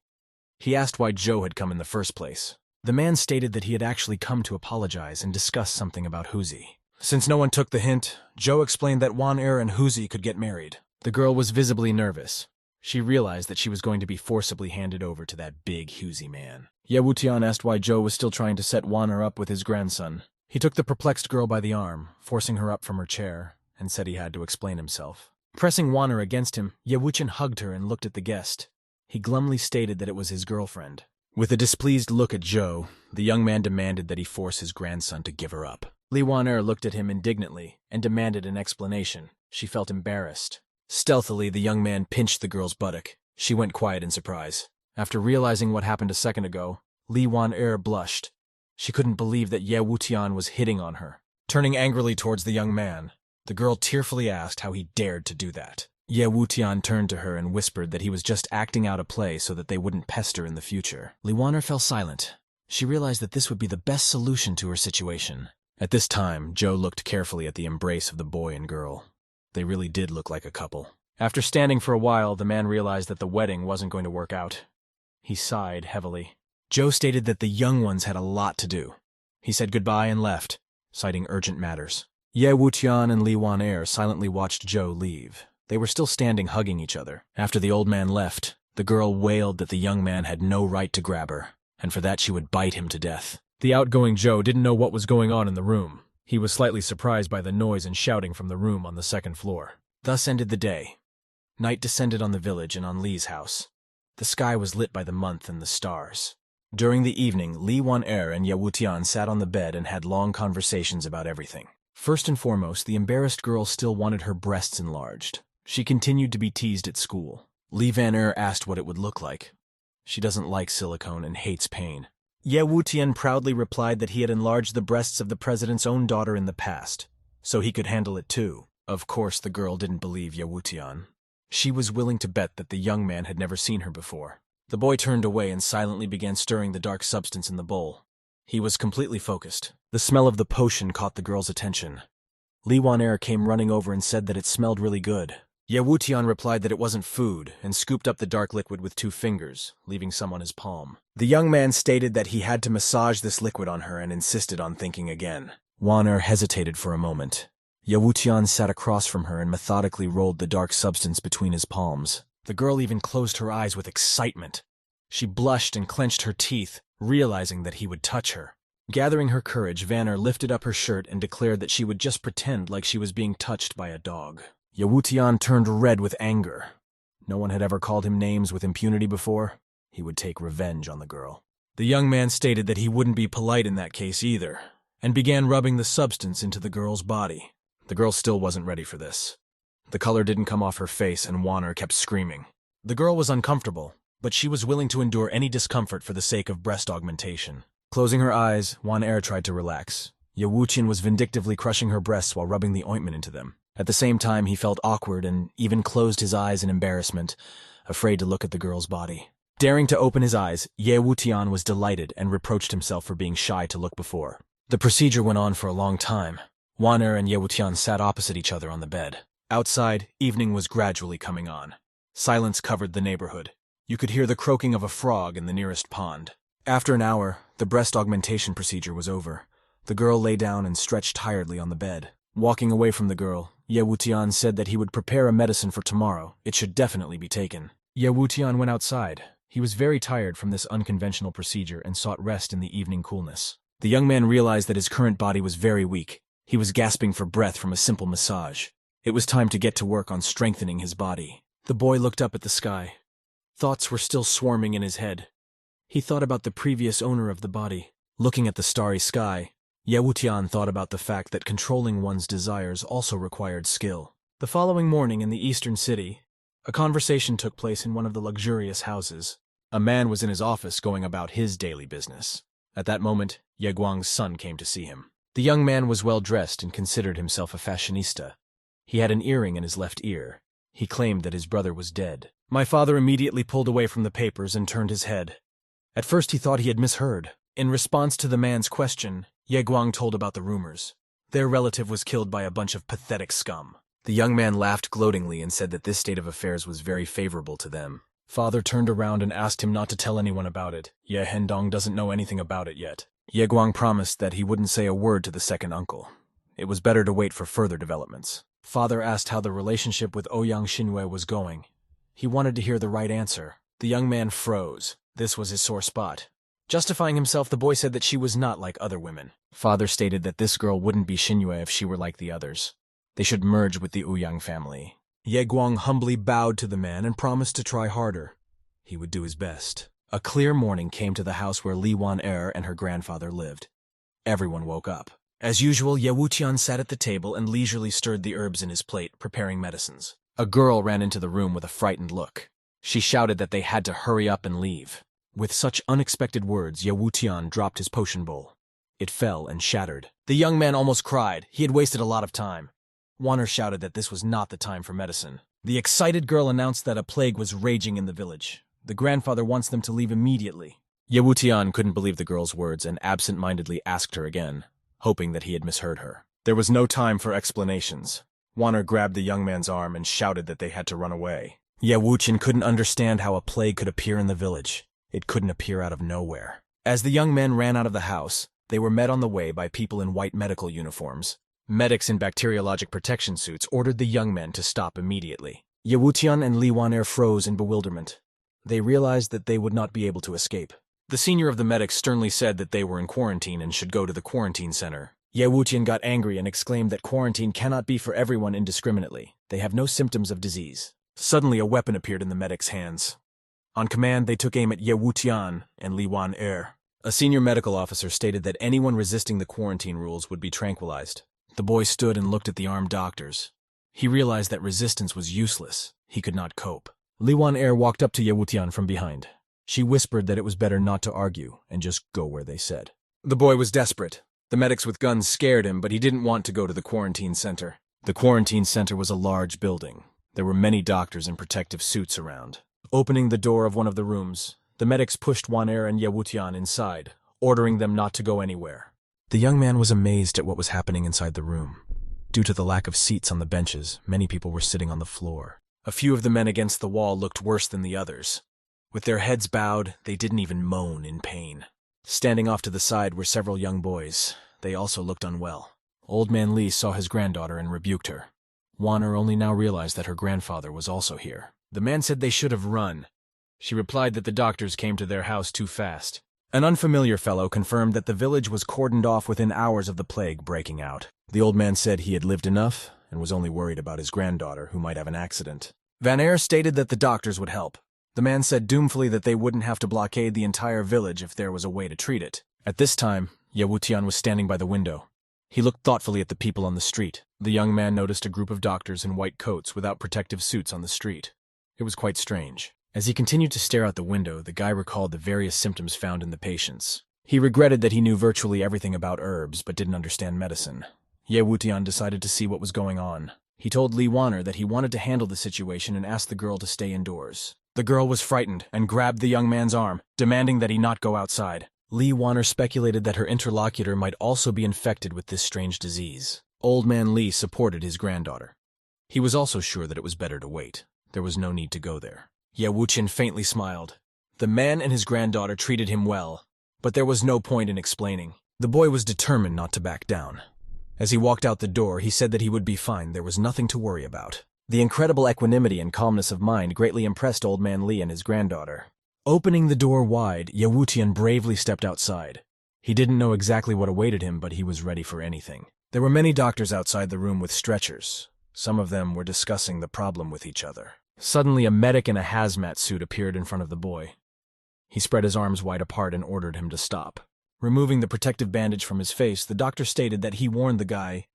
He asked why Joe had come in the first place. The man stated that he had actually come to apologize and discuss something about Huzi. Since no one took the hint, Joe explained that Wan-er and Huzi could get married. The girl was visibly nervous. She realized that she was going to be forcibly handed over to that big Huzi man. Ye Wutian asked why Joe was still trying to set Wan-er up with his grandson. He took the perplexed girl by the arm, forcing her up from her chair, and said he had to explain himself. Pressing Wan-er against him, Ye Wuqian hugged her and looked at the guest. He glumly stated that it was his girlfriend. With a displeased look at Joe, the young man demanded that he force his grandson to give her up. Li Wan-er looked at him indignantly and demanded an explanation. She felt embarrassed. Stealthily, the young man pinched the girl's buttock. She went quiet in surprise. After realizing what happened a second ago, Li Wan-er blushed. She couldn't believe that Ye Wutian was hitting on her. Turning angrily towards the young man, the girl tearfully asked how he dared to do that. Ye Wutian turned to her and whispered that he was just acting out a play so that they wouldn't pester in the future. Li Wan-er fell silent. She realized that this would be the best solution to her situation. At this time, Joe looked carefully at the embrace of the boy and girl. They really did look like a couple. After standing for a while, the man realized that the wedding wasn't going to work out. He sighed heavily. Joe stated that the young ones had a lot to do. He said goodbye and left, citing urgent matters. Ye Wutian and Li Wan-er silently watched Joe leave. They were still standing hugging each other. After the old man left, the girl wailed that the young man had no right to grab her, and for that she would bite him to death. The outgoing Joe didn't know what was going on in the room. He was slightly surprised by the noise and shouting from the room on the second floor. Thus ended the day. Night descended on the village and on Li's house. The sky was lit by the month and the stars. During the evening, Li Wan-er and Ye Wutian sat on the bed and had long conversations about everything. First and foremost, the embarrassed girl still wanted her breasts enlarged. She continued to be teased at school. Li Wan-er asked what it would look like. She doesn't like silicone and hates pain. Ye Wutian proudly replied that he had enlarged the breasts of the president's own daughter in the past, so he could handle it too. Of course, the girl didn't believe Ye Wutian. She was willing to bet that the young man had never seen her before. The boy turned away and silently began stirring the dark substance in the bowl. He was completely focused. The smell of the potion caught the girl's attention. Li Wan-er came running over and said that it smelled really good. Ye Wutian replied that it wasn't food and scooped up the dark liquid with 2 fingers, leaving some on his palm. The young man stated that he had to massage this liquid on her and insisted on thinking again. Wan-er hesitated for a moment. Ye Wutian sat across from her and methodically rolled the dark substance between his palms. The girl even closed her eyes with excitement. She blushed and clenched her teeth, realizing that he would touch her. Gathering her courage, Wan-er lifted up her shirt and declared that she would just pretend like she was being touched by a dog. Ye Wutian turned red with anger. No one had ever called him names with impunity before. He would take revenge on the girl. The young man stated that he wouldn't be polite in that case either, and began rubbing the substance into the girl's body. The girl still wasn't ready for this. The color didn't come off her face and Wan-er kept screaming. The girl was uncomfortable, but she was willing to endure any discomfort for the sake of breast augmentation. Closing her eyes, Wan-er tried to relax. Ye Wutian was vindictively crushing her breasts while rubbing the ointment into them. At the same time, he felt awkward and even closed his eyes in embarrassment, afraid to look at the girl's body. Daring to open his eyes, Ye Wutian was delighted and reproached himself for being shy to look before. The procedure went on for a long time. Wan-er and Ye Wutian sat opposite each other on the bed. Outside, evening was gradually coming on. Silence covered the neighborhood. You could hear the croaking of a frog in the nearest pond. After an hour, the breast augmentation procedure was over. The girl lay down and stretched tiredly on the bed. Walking away from the girl, Ye Wutian said that he would prepare a medicine for tomorrow. It should definitely be taken. Ye Wutian went outside. He was very tired from this unconventional procedure and sought rest in the evening coolness. The young man realized that his current body was very weak. He was gasping for breath from a simple massage. It was time to get to work on strengthening his body. The boy looked up at the sky. Thoughts were still swarming in his head. He thought about the previous owner of the body. Looking at the starry sky, Ye Wutian thought about the fact that controlling one's desires also required skill. The following morning in the eastern city, a conversation took place in one of the luxurious houses. A man was in his office going about his daily business. At that moment, Ye Guang's son came to see him. The young man was well dressed and considered himself a fashionista. He had an earring in his left ear. He claimed that his brother was dead. My father immediately pulled away from the papers and turned his head. At first he thought he had misheard. In response to the man's question, Ye Guang told about the rumors. Their relative was killed by a bunch of pathetic scum. The young man laughed gloatingly and said that this state of affairs was very favorable to them. Father turned around and asked him not to tell anyone about it. Ye Hendong doesn't know anything about it yet. Ye Guang promised that he wouldn't say a word to the second uncle. It was better to wait for further developments. Father asked how the relationship with Ouyang Xinwei was going. He wanted to hear the right answer. The young man froze. This was his sore spot. Justifying himself, the boy said that she was not like other women. Father stated that this girl wouldn't be Xinwei if she were like the others. They should merge with the Ouyang family. Ye Guang humbly bowed to the man and promised to try harder. He would do his best. A clear morning came to the house where Li Wan-er and her grandfather lived. Everyone woke up. As usual, Ye Wuqian sat at the table and leisurely stirred the herbs in his plate, preparing medicines. A girl ran into the room with a frightened look. She shouted that they had to hurry up and leave. With such unexpected words, Ye Wuqian dropped his potion bowl. It fell and shattered. The young man almost cried. He had wasted a lot of time. Wan-er shouted that this was not the time for medicine. The excited girl announced that a plague was raging in the village. The grandfather wants them to leave immediately. Ye Wuqian couldn't believe the girl's words and absent-mindedly asked her again, hoping that he had misheard her. There was no time for explanations. Wan-er grabbed the young man's arm and shouted that they had to run away. Ye Wuqian couldn't understand how a plague could appear in the village. It couldn't appear out of nowhere. As the young men ran out of the house, they were met on the way by people in white medical uniforms. Medics in bacteriologic protection suits ordered the young men to stop immediately. Ye Wuqian and Li Wan-er froze in bewilderment. They realized that they would not be able to escape. The senior of the medics sternly said that they were in quarantine and should go to the quarantine center. Ye Wuqian got angry and exclaimed that quarantine cannot be for everyone indiscriminately. They have no symptoms of disease. Suddenly, a weapon appeared in the medics' hands. On command, they took aim at Ye Wuqian and Li Wan-er. A senior medical officer stated that anyone resisting the quarantine rules would be tranquilized. The boy stood and looked at the armed doctors. He realized that resistance was useless. He could not cope. Li Wan-er walked up to Ye Wuqian from behind. She whispered that it was better not to argue and just go where they said. The boy was desperate. The medics with guns scared him, but he didn't want to go to the quarantine center. The quarantine center was a large building. There were many doctors in protective suits around. Opening the door of one of the rooms, the medics pushed Wan-er and Ye Wuqian inside, ordering them not to go anywhere. The young man was amazed at what was happening inside the room. Due to the lack of seats on the benches, many people were sitting on the floor. A few of the men against the wall looked worse than the others. With their heads bowed, they didn't even moan in pain. Standing off to the side were several young boys. They also looked unwell. Old Man Li saw his granddaughter and rebuked her. Wan-er only now realized that her grandfather was also here. The man said they should have run. She replied that the doctors came to their house too fast. An unfamiliar fellow confirmed that the village was cordoned off within hours of the plague breaking out. The old man said he had lived enough and was only worried about his granddaughter, who might have an accident. Van Eyre stated that the doctors would help. The man said doomfully that they wouldn't have to blockade the entire village if there was a way to treat it. At this time, Ye Wuqian was standing by the window. He looked thoughtfully at the people on the street. The young man noticed a group of doctors in white coats without protective suits on the street. It was quite strange. As he continued to stare out the window, the guy recalled the various symptoms found in the patients. He regretted that he knew virtually everything about herbs, but didn't understand medicine. Ye Wuqian decided to see what was going on. He told Li Wan-er that he wanted to handle the situation and asked the girl to stay indoors. The girl was frightened and grabbed the young man's arm, demanding that he not go outside. Li Wan-er speculated that her interlocutor might also be infected with this strange disease. Old Man Li supported his granddaughter. He was also sure that it was better to wait. There was no need to go there. Ye Wuqian faintly smiled. The man and his granddaughter treated him well, but there was no point in explaining. The boy was determined not to back down. As he walked out the door, he said that he would be fine. There was nothing to worry about. The incredible equanimity and calmness of mind greatly impressed Old Man Li and his granddaughter. Opening the door wide, Ye Wuqian bravely stepped outside. He didn't know exactly what awaited him, but he was ready for anything. There were many doctors outside the room with stretchers. Some of them were discussing the problem with each other. Suddenly, a medic in a hazmat suit appeared in front of the boy. He spread his arms wide apart and ordered him to stop. Removing the protective bandage from his face, the doctor stated that he warned the guy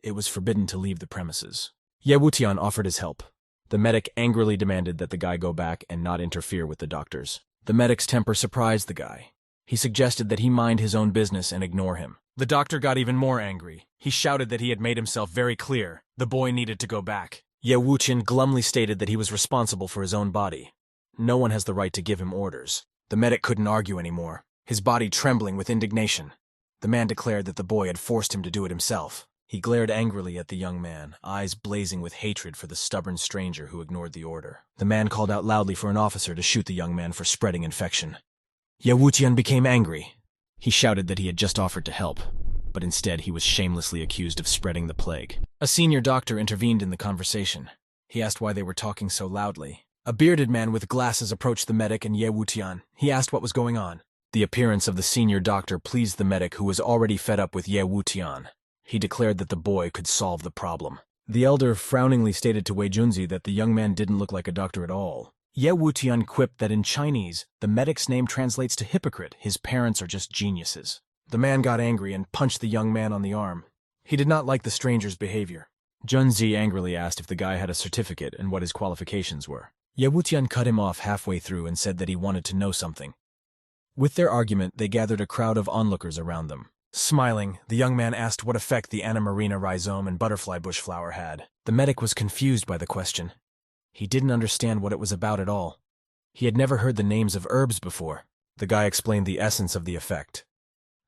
it was forbidden to leave the premises. Ye Wuqian offered his help. The medic angrily demanded that the guy go back and not interfere with the doctors. The medic's temper surprised the guy. He suggested that he mind his own business and ignore him. The doctor got even more angry. He shouted that he had made himself very clear. The boy needed to go back. Ye Wuqian glumly stated that he was responsible for his own body. No one has the right to give him orders. The medic couldn't argue anymore, his body trembling with indignation. The man declared that the boy had forced him to do it himself. He glared angrily at the young man, eyes blazing with hatred for the stubborn stranger who ignored the order. The man called out loudly for an officer to shoot the young man for spreading infection. Ye Wuqian became angry. He shouted that he had just offered to help. but instead he was shamelessly accused of spreading the plague. A senior doctor intervened in the conversation. He asked why they were talking so loudly. A bearded man with glasses approached the medic and Ye Wutian. He asked what was going on. The appearance of the senior doctor pleased the medic, who was already fed up with Ye Wutian. He declared that the boy could solve the problem. The elder frowningly stated to Wei Junzi that the young man didn't look like a doctor at all. Ye Wutian quipped that in Chinese, the medic's name translates to hypocrite. His parents are just geniuses. The man got angry and punched the young man on the arm. He did not like the stranger's behavior. Junzi angrily asked if the guy had a certificate and what his qualifications were. Ye Wutian cut him off halfway through and said that he wanted to know something. With their argument, they gathered a crowd of onlookers around them. Smiling, the young man asked what effect the Animarina rhizome and butterfly bush flower had. The medic was confused by the question. He didn't understand what it was about at all. He had never heard the names of herbs before. The guy explained the essence of the effect.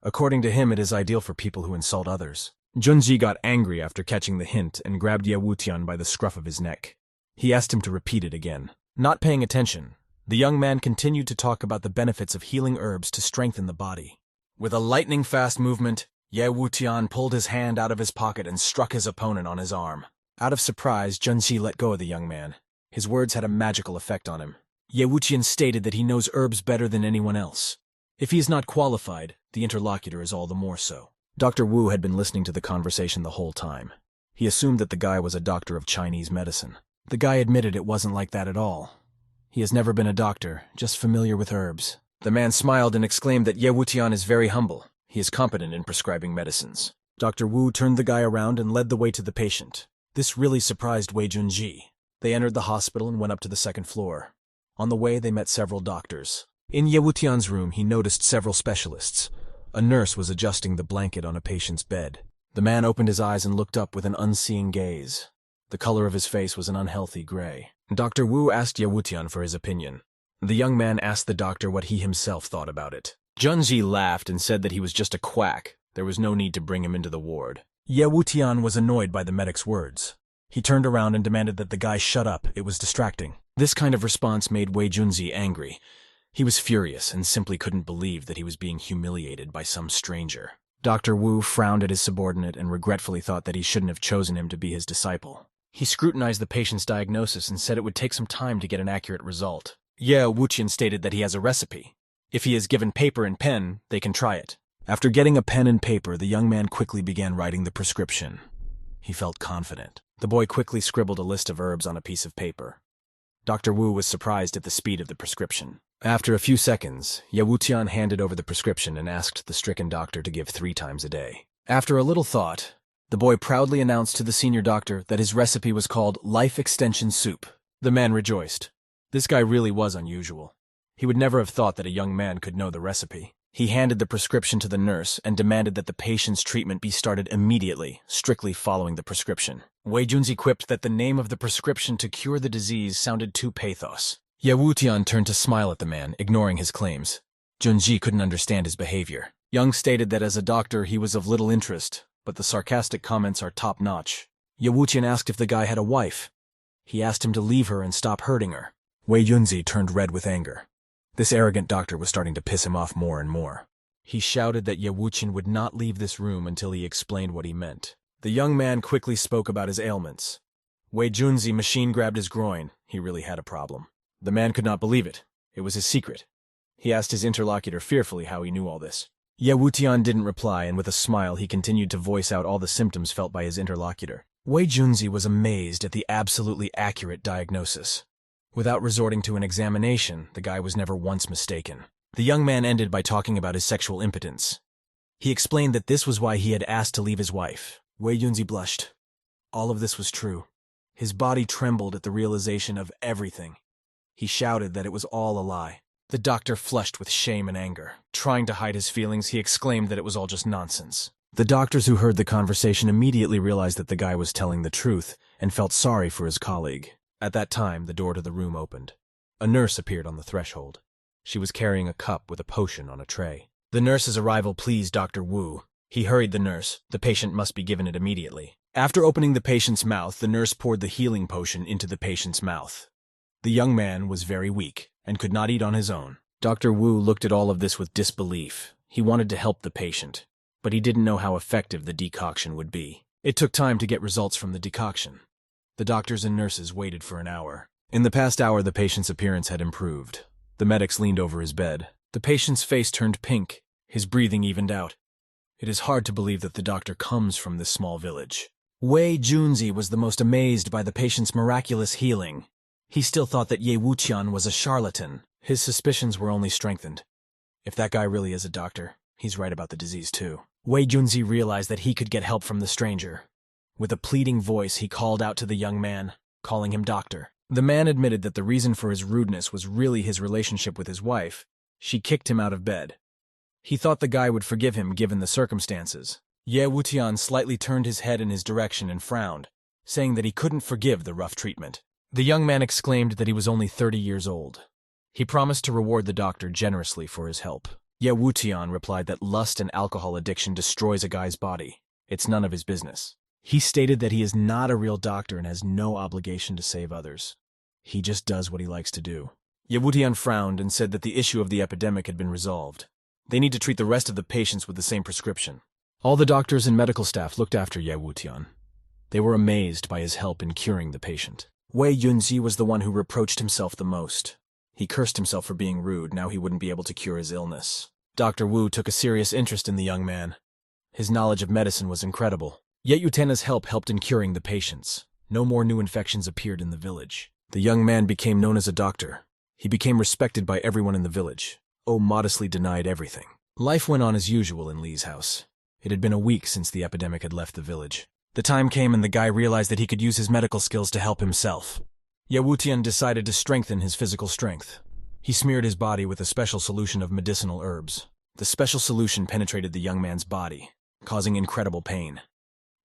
According to him, it is ideal for people who insult others. Junji got angry after catching the hint and grabbed Ye Wutian by the scruff of his neck. He asked him to repeat it again. Not paying attention, the young man continued to talk about the benefits of healing herbs to strengthen the body. With a lightning-fast movement, Ye Wutian pulled his hand out of his pocket and struck his opponent on his arm. Out of surprise, Junji let go of the young man. His words had a magical effect on him. Ye Wutian stated that he knows herbs better than anyone else. If he is not qualified, the interlocutor is all the more so. Dr. Wu had been listening to the conversation the whole time. He assumed that the guy was a doctor of Chinese medicine. The guy admitted it wasn't like that at all. He has never been a doctor, just familiar with herbs. The man smiled and exclaimed that Ye Wutian is very humble. He is competent in prescribing medicines. Dr. Wu turned the guy around and led the way to the patient. This really surprised Wei Junji. They entered the hospital and went up to the second floor. On the way, they met several doctors. In Ye Wutian's room, he noticed several specialists. A nurse was adjusting the blanket on a patient's bed. The man opened his eyes and looked up with an unseeing gaze. The color of his face was an unhealthy gray. Dr. Wu asked Ye Wutian for his opinion. The young man asked the doctor what he himself thought about it. Junji laughed and said that he was just a quack. There was no need to bring him into the ward. Ye Wutian was annoyed by the medic's words. He turned around and demanded that the guy shut up. It was distracting. This kind of response made Wei Junzi angry. He was furious and simply couldn't believe that he was being humiliated by some stranger. Dr. Wu frowned at his subordinate and regretfully thought that he shouldn't have chosen him to be his disciple. He scrutinized the patient's diagnosis and said it would take some time to get an accurate result. Ye Wutian stated that he has a recipe. If he is given paper and pen, they can try it. After getting a pen and paper, the young man quickly began writing the prescription. He felt confident. The boy quickly scribbled a list of herbs on a piece of paper. Dr. Wu was surprised at the speed of the prescription. After a few seconds, Ye Wutian handed over the prescription and asked the stricken doctor to give 3 times a day. After a little thought, the boy proudly announced to the senior doctor that his recipe was called Life Extension Soup. The man rejoiced. This guy really was unusual. He would never have thought that a young man could know the recipe. He handed the prescription to the nurse and demanded that the patient's treatment be started immediately, strictly following the prescription. Wei Junzi quipped that the name of the prescription to cure the disease sounded too pathos. Ye Wutian turned to smile at the man, ignoring his claims. Junji couldn't understand his behavior. Young stated that as a doctor he was of little interest, but the sarcastic comments are top-notch. Ye Wutian asked if the guy had a wife. He asked him to leave her and stop hurting her. Wei Junzi turned red with anger. This arrogant doctor was starting to piss him off more and more. He shouted that Ye Wutian would not leave this room until he explained what he meant. The young man quickly spoke about his ailments. Wei Junzi machine-grabbed his groin. He really had a problem. The man could not believe it. It was his secret. He asked his interlocutor fearfully how he knew all this. Ye Wutian didn't reply, and with a smile he continued to voice out all the symptoms felt by his interlocutor. Wei Junzi was amazed at the absolutely accurate diagnosis. Without resorting to an examination, the guy was never once mistaken. The young man ended by talking about his sexual impotence. He explained that this was why he had asked to leave his wife. Wei Junzi blushed. All of this was true. His body trembled at the realization of everything. He shouted that it was all a lie. The doctor flushed with shame and anger. Trying to hide his feelings, he exclaimed that it was all just nonsense. The doctors who heard the conversation immediately realized that the guy was telling the truth and felt sorry for his colleague. At that time, the door to the room opened. A nurse appeared on the threshold. She was carrying a cup with a potion on a tray. The nurse's arrival pleased Dr. Wu. He hurried the nurse. The patient must be given it immediately. After opening the patient's mouth, the nurse poured the healing potion into the patient's mouth. The young man was very weak and could not eat on his own. Dr. Wu looked at all of this with disbelief. He wanted to help the patient. but he didn't know how effective the decoction would be. It took time to get results from the decoction. The doctors and nurses waited for an hour. In the past hour, the patient's appearance had improved. The medics leaned over his bed. The patient's face turned pink. His breathing evened out. It is hard to believe that the doctor comes from this small village. Wei Junzi was the most amazed by the patient's miraculous healing. He still thought that Ye Wuqian was a charlatan. His suspicions were only strengthened. If that guy really is a doctor, he's right about the disease too. Wei Junzi realized that he could get help from the stranger. With a pleading voice, he called out to the young man, calling him doctor. The man admitted that the reason for his rudeness was really his relationship with his wife. She kicked him out of bed. He thought the guy would forgive him given the circumstances. Ye Wuqian slightly turned his head in his direction and frowned, saying that he couldn't forgive the rough treatment. The young man exclaimed that he was only 30 years old. He promised to reward the doctor generously for his help. Ye Wuqian replied that lust and alcohol addiction destroys a guy's body. It's none of his business. He stated that he is not a real doctor and has no obligation to save others. He just does what he likes to do. Ye Wuqian frowned and said that the issue of the epidemic had been resolved. They need to treat the rest of the patients with the same prescription. All the doctors and medical staff looked after Ye Wuqian. They were amazed by his help in curing the patient. Wei Junzi was the one who reproached himself the most. He cursed himself for being rude. Now he wouldn't be able to cure his illness. Dr. Wu took a serious interest in the young man. His knowledge of medicine was incredible. Yet Yutena's help helped in curing the patients. No more new infections appeared in the village. The young man became known as a doctor. He became respected by everyone in the village. Oh modestly denied everything. Life went on as usual in Li's house. It had been a week since the epidemic had left the village. The time came and the guy realized that he could use his medical skills to help himself. Ye Wuqian decided to strengthen his physical strength. He smeared his body with a special solution of medicinal herbs. The special solution penetrated the young man's body, causing incredible pain.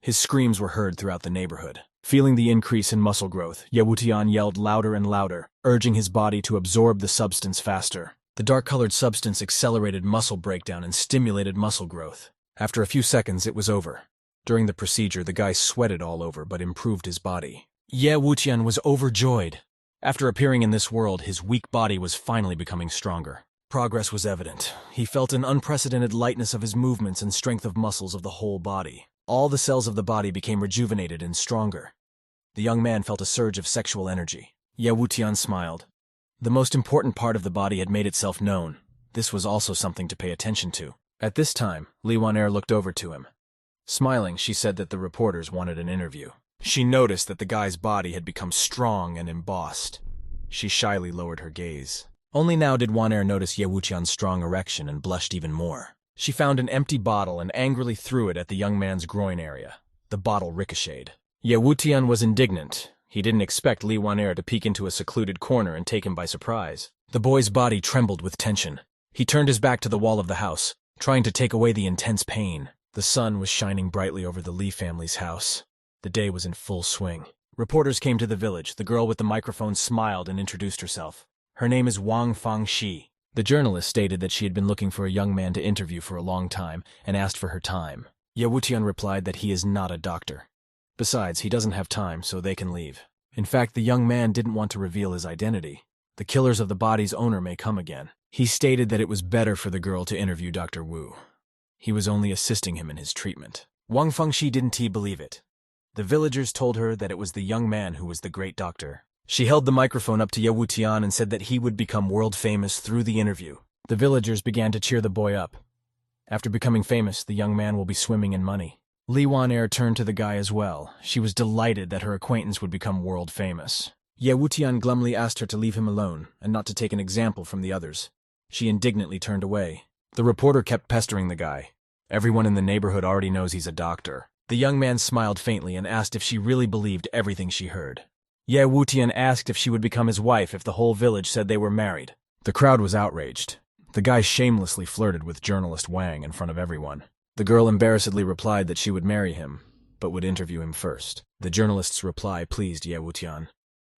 His screams were heard throughout the neighborhood. Feeling the increase in muscle growth, Ye Wuqian yelled louder and louder, urging his body to absorb the substance faster. The dark-colored substance accelerated muscle breakdown and stimulated muscle growth. After a few seconds, it was over. During the procedure, the guy sweated all over but improved his body. Ye Wuqian was overjoyed. After appearing in this world, his weak body was finally becoming stronger. Progress was evident. He felt an unprecedented lightness of his movements and strength of muscles of the whole body. All the cells of the body became rejuvenated and stronger. The young man felt a surge of sexual energy. Ye Wuqian smiled. The most important part of the body had made itself known. This was also something to pay attention to. At this time, Li Wan'er looked over to him. Smiling, she said that the reporters wanted an interview. She noticed that the guy's body had become strong and embossed. She shyly lowered her gaze. Only now did Wan'er notice Ye Wuqian's strong erection and blushed even more. She found an empty bottle and angrily threw it at the young man's groin area. The bottle ricocheted. Ye Wuqian was indignant. He didn't expect Li Wan'er to peek into a secluded corner and take him by surprise. The boy's body trembled with tension. He turned his back to the wall of the house, trying to take away the intense pain. The sun was shining brightly over the Li family's house. The day was in full swing. Reporters came to the village. The girl with the microphone smiled and introduced herself. Her name is Wang Fangxi. The journalist stated that she had been looking for a young man to interview for a long time and asked for her time. Ye Wuqian replied that he is not a doctor. Besides, he doesn't have time, so they can leave. In fact, the young man didn't want to reveal his identity. The killers of the body's owner may come again. He stated that it was better for the girl to interview Dr. Wu. He was only assisting him in his treatment. Wang Fangxi didn't believe it. The villagers told her that it was the young man who was the great doctor. She held the microphone up to Ye Wuqian and said that he would become world famous through the interview. The villagers began to cheer the boy up. After becoming famous, the young man will be swimming in money. Li Wan'er turned to the guy as well. She was delighted that her acquaintance would become world famous. Ye Wuqian glumly asked her to leave him alone and not to take an example from the others. She indignantly turned away. The reporter kept pestering the guy. Everyone in the neighborhood already knows he's a doctor. The young man smiled faintly and asked if she really believed everything she heard. Ye Wuqian asked if she would become his wife if the whole village said they were married. The crowd was outraged. The guy shamelessly flirted with journalist Wang in front of everyone. The girl embarrassedly replied that she would marry him, but would interview him first. The journalist's reply pleased Ye Wuqian.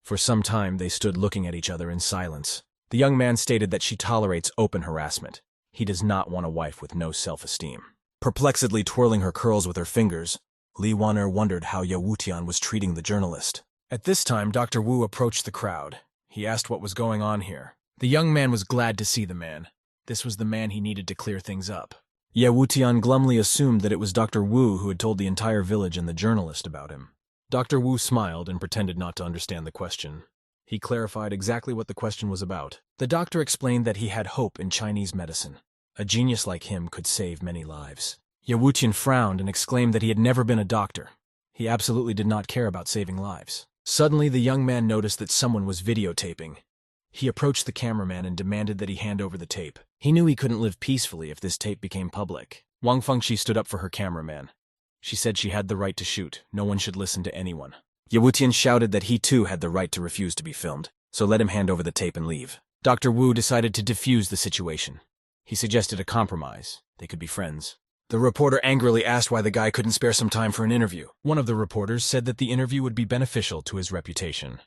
For some time they stood looking at each other in silence. The young man stated that she tolerates open harassment. He does not want a wife with no self-esteem. Perplexedly twirling her curls with her fingers, Li Wan'er wondered how Ye Wuqian was treating the journalist. At this time, Dr. Wu approached the crowd. He asked what was going on here. The young man was glad to see the man. This was the man he needed to clear things up. Ye Wutian glumly assumed that it was Dr. Wu who had told the entire village and the journalist about him. Dr. Wu smiled and pretended not to understand the question. He clarified exactly what the question was about. The doctor explained that he had hope in Chinese medicine. A genius like him could save many lives. Ye Wutian frowned and exclaimed that he had never been a doctor. He absolutely did not care about saving lives. Suddenly, the young man noticed that someone was videotaping. He approached the cameraman and demanded that he hand over the tape. He knew he couldn't live peacefully if this tape became public. Wang Fengxi stood up for her cameraman. She said she had the right to shoot. No one should listen to anyone. Ye Wutian shouted that he too had the right to refuse to be filmed, so let him hand over the tape and leave. Dr. Wu decided to defuse the situation. He suggested a compromise. They could be friends. The reporter angrily asked why the guy couldn't spare some time for an interview. One of the reporters said that the interview would be beneficial to his reputation.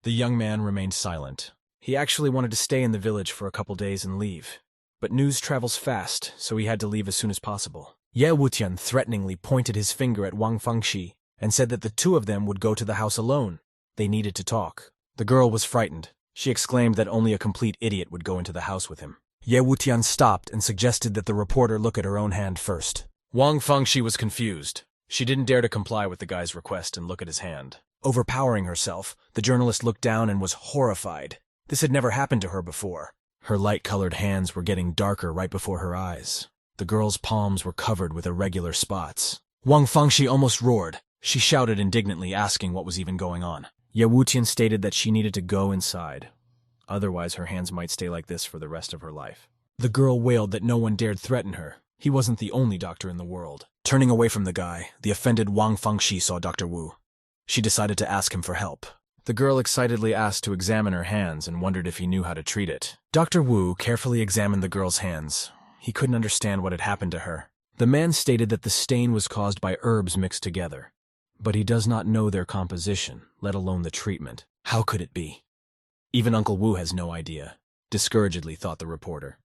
The young man remained silent. He actually wanted to stay in the village for a couple days and leave. But news travels fast, so he had to leave as soon as possible. Ye Wutian threateningly pointed his finger at Wang Fengxi and said that the two of them would go to the house alone. They needed to talk. The girl was frightened. She exclaimed that only a complete idiot would go into the house with him. Ye Wutian stopped and suggested that the reporter look at her own hand first. Wang Fengxi was confused. She didn't dare to comply with the guy's request and look at his hand. Overpowering herself, the journalist looked down and was horrified. This had never happened to her before. Her light-colored hands were getting darker right before her eyes. The girl's palms were covered with irregular spots. Wang Fengxi almost roared. She shouted indignantly, asking what was even going on. Ye Wutian stated that she needed to go inside. Otherwise, her hands might stay like this for the rest of her life. The girl wailed that no one dared threaten her. He wasn't the only doctor in the world. Turning away from the guy, the offended Wang Fengxi saw Dr. Wu. She decided to ask him for help. The girl excitedly asked to examine her hands and wondered if he knew how to treat it. Dr. Wu carefully examined the girl's hands. He couldn't understand what had happened to her. The man stated that the stain was caused by herbs mixed together. But he does not know their composition, let alone the treatment. How could it be? Even Uncle Wu has no idea, discouragedly thought the reporter.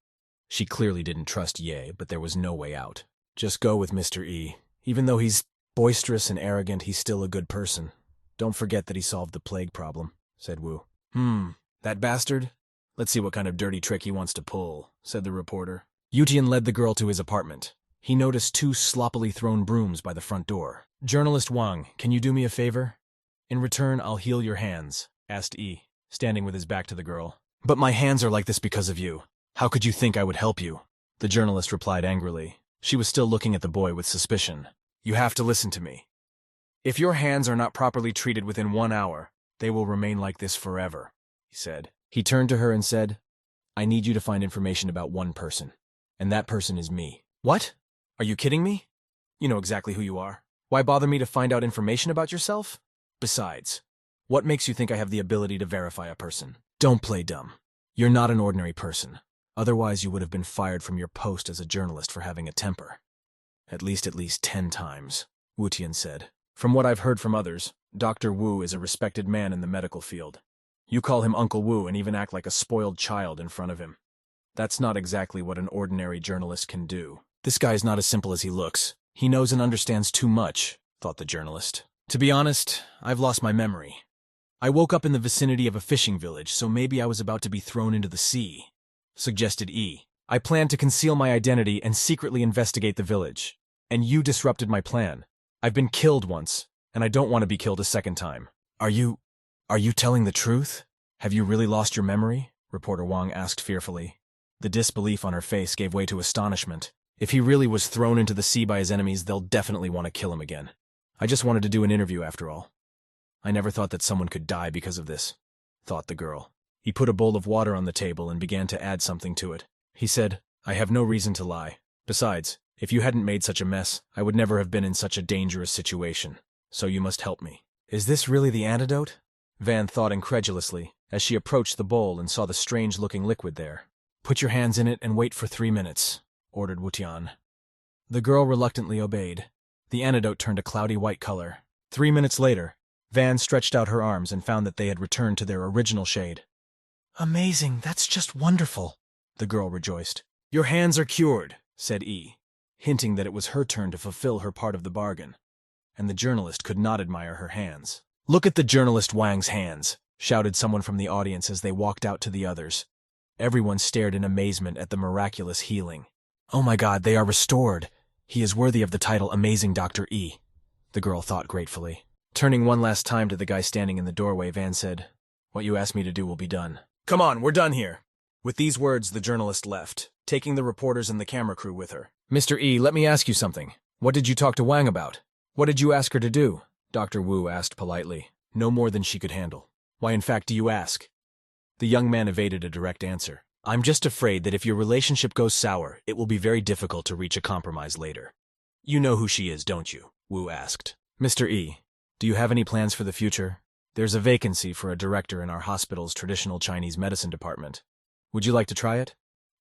She clearly didn't trust Ye, but there was no way out. Just go with Mr. E. Even though he's boisterous and arrogant, he's still a good person. Don't forget that he solved the plague problem, said Wu. That bastard? Let's see what kind of dirty trick he wants to pull, said the reporter. Wutian led the girl to his apartment. He noticed two sloppily thrown brooms by the front door. Journalist Wang, can you do me a favor? In return, I'll heal your hands, asked E, standing with his back to the girl. But my hands are like this because of you. How could you think I would help you? The journalist replied angrily. She was still looking at the boy with suspicion. You have to listen to me. If your hands are not properly treated within 1 hour, they will remain like this forever, he said. He turned to her and said, I need you to find information about one person, and that person is me. What? Are you kidding me? You know exactly who you are. Why bother me to find out information about yourself? Besides, what makes you think I have the ability to verify a person? Don't play dumb. You're not an ordinary person. Otherwise, you would have been fired from your post as a journalist for having a temper. At least 10 times, Wutian said. From what I've heard from others, Dr. Wu is a respected man in the medical field. You call him Uncle Wu and even act like a spoiled child in front of him. That's not exactly what an ordinary journalist can do. This guy is not as simple as he looks. He knows and understands too much, thought the journalist. To be honest, I've lost my memory. I woke up in the vicinity of a fishing village, so maybe I was about to be thrown into the sea, suggested E. I planned to conceal my identity and secretly investigate the village. And you disrupted my plan. I've been killed once, and I don't want to be killed a second time. Are you telling the truth? Have you really lost your memory? Reporter Wang asked fearfully. The disbelief on her face gave way to astonishment. If he really was thrown into the sea by his enemies, they'll definitely want to kill him again. I just wanted to do an interview after all. I never thought that someone could die because of this, thought the girl. He put a bowl of water on the table and began to add something to it. He said, I have no reason to lie. Besides, if you hadn't made such a mess, I would never have been in such a dangerous situation. So you must help me. Is this really the antidote? Van thought incredulously, as she approached the bowl and saw the strange-looking liquid there. Put your hands in it and wait for 3 minutes, ordered Wutian. The girl reluctantly obeyed. The antidote turned a cloudy white color. 3 minutes later, Van stretched out her arms and found that they had returned to their original shade. Amazing, that's just wonderful, the girl rejoiced. Your hands are cured, said E, hinting that it was her turn to fulfill her part of the bargain. And the journalist could not admire her hands. Look at the journalist Wang's hands, shouted someone from the audience as they walked out to the others. Everyone stared in amazement at the miraculous healing. Oh my god, they are restored. He is worthy of the title Amazing Dr. E, the girl thought gratefully. Turning one last time to the guy standing in the doorway, Van said, "What you asked me to do will be done." "Come on, we're done here." With these words, the journalist left, taking the reporters and the camera crew with her. "Mr. E, let me ask you something. What did you talk to Wang about? What did you ask her to do?" Dr. Wu asked politely. No more than she could handle. "Why, in fact, do you ask?" The young man evaded a direct answer. "I'm just afraid that if your relationship goes sour, it will be very difficult to reach a compromise later." "You know who she is, don't you?" Wu asked. "Mr. E, do you have any plans for the future? There's a vacancy for a director in our hospital's traditional Chinese medicine department. Would you like to try it?"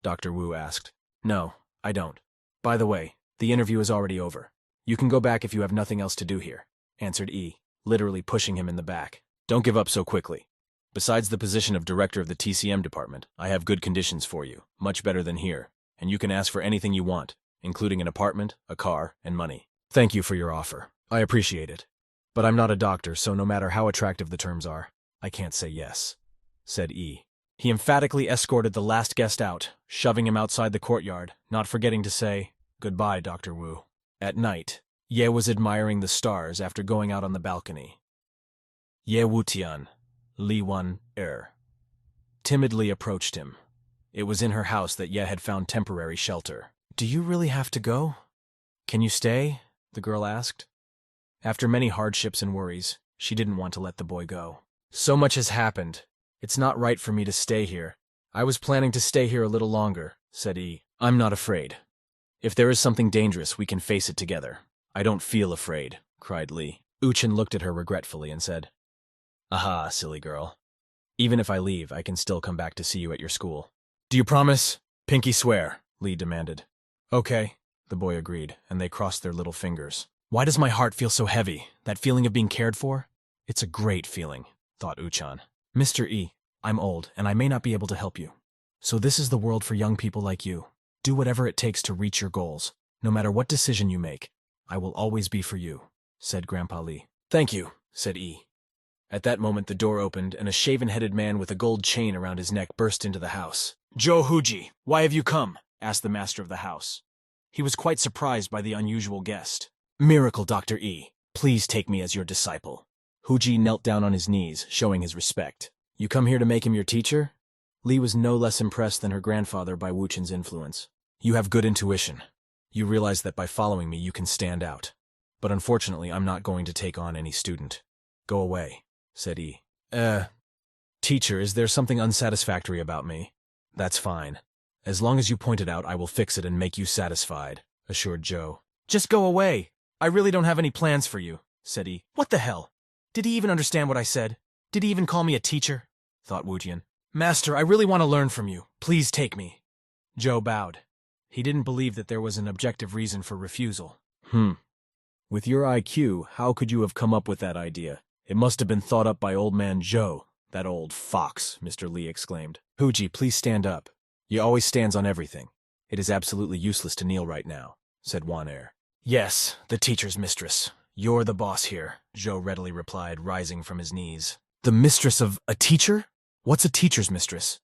Dr. Wu asked. "No, I don't. By the way, the interview is already over. You can go back if you have nothing else to do here," answered E, literally pushing him in the back. "Don't give up so quickly. Besides the position of director of the TCM department, I have good conditions for you, much better than here, and you can ask for anything you want, including an apartment, a car, and money." "Thank you for your offer. I appreciate it. But I'm not a doctor, so no matter how attractive the terms are, I can't say yes," said E. He emphatically escorted the last guest out, shoving him outside the courtyard, not forgetting to say, "Goodbye, Dr. Wu." At night, Ye was admiring the stars after going out on the balcony. Ye Wutian, Li Wan timidly approached him. It was in her house that Ye had found temporary shelter. "Do you really have to go? Can you stay?" the girl asked. After many hardships and worries, she didn't want to let the boy go. "So much has happened. It's not right for me to stay here. I was planning to stay here a little longer," said E. "I'm not afraid. If there is something dangerous, we can face it together." "I don't feel afraid," cried Li. Uchin looked at her regretfully and said, "Aha, silly girl. Even if I leave, I can still come back to see you at your school." "Do you promise? Pinky swear," Li demanded. "Okay," the boy agreed, and they crossed their little fingers. "Why does my heart feel so heavy? That feeling of being cared for? It's a great feeling," thought Uchan. "Mr. E, I'm old, and I may not be able to help you. So this is the world for young people like you. Do whatever it takes to reach your goals. No matter what decision you make, I will always be for you," said Grandpa Li. "Thank you," said E. At that moment, the door opened, and a shaven-headed man with a gold chain around his neck burst into the house. "Joe Huji, why have you come?" asked the master of the house. He was quite surprised by the unusual guest. "Miracle, Dr. E. Please take me as your disciple." Huji knelt down on his knees, showing his respect. "You come here to make him your teacher?" Li was no less impressed than her grandfather by Wuchen's influence. "You have good intuition. You realize that by following me you can stand out. But unfortunately, I'm not going to take on any student. Go away," said E. Teacher, is there something unsatisfactory about me?" "That's fine. As long as you point it out, I will fix it and make you satisfied," assured Joe. "Just go away. I really don't have any plans for you," said E. "What the hell? Did he even understand what I said? Did he even call me a teacher?" thought Wutian. "Master, I really want to learn from you. Please take me." Joe bowed. He didn't believe that there was an objective reason for refusal. With your IQ, how could you have come up with that idea? It must have been thought up by old man Joe. That old fox, Mr. Li exclaimed. "Huji, please stand up. He always stands on everything. It is absolutely useless to kneel right now," said Wan Er. "Yes, the teacher's mistress. You're the boss here," Joe readily replied, rising from his knees. "The mistress of a teacher? What's a teacher's mistress?"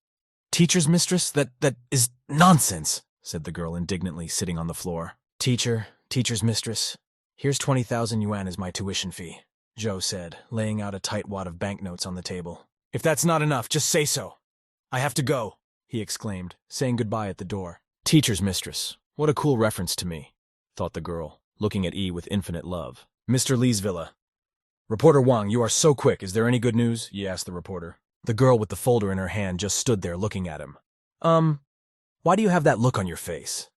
"Teacher's mistress? That is nonsense," said the girl indignantly, sitting on the floor. Teacher's mistress. Here's 20,000 yuan as my tuition fee," Joe said, laying out a tight wad of banknotes on the table. "If that's not enough, just say so. I have to go," he exclaimed, saying goodbye at the door. "Teacher's mistress. What a cool reference to me," thought the girl, looking at E with infinite love. "Mr. Lee's villa." "Reporter Wang, you are so quick. Is there any good news?" he asked the reporter. The girl with the folder in her hand just stood there looking at him. Why do you have that look on your face?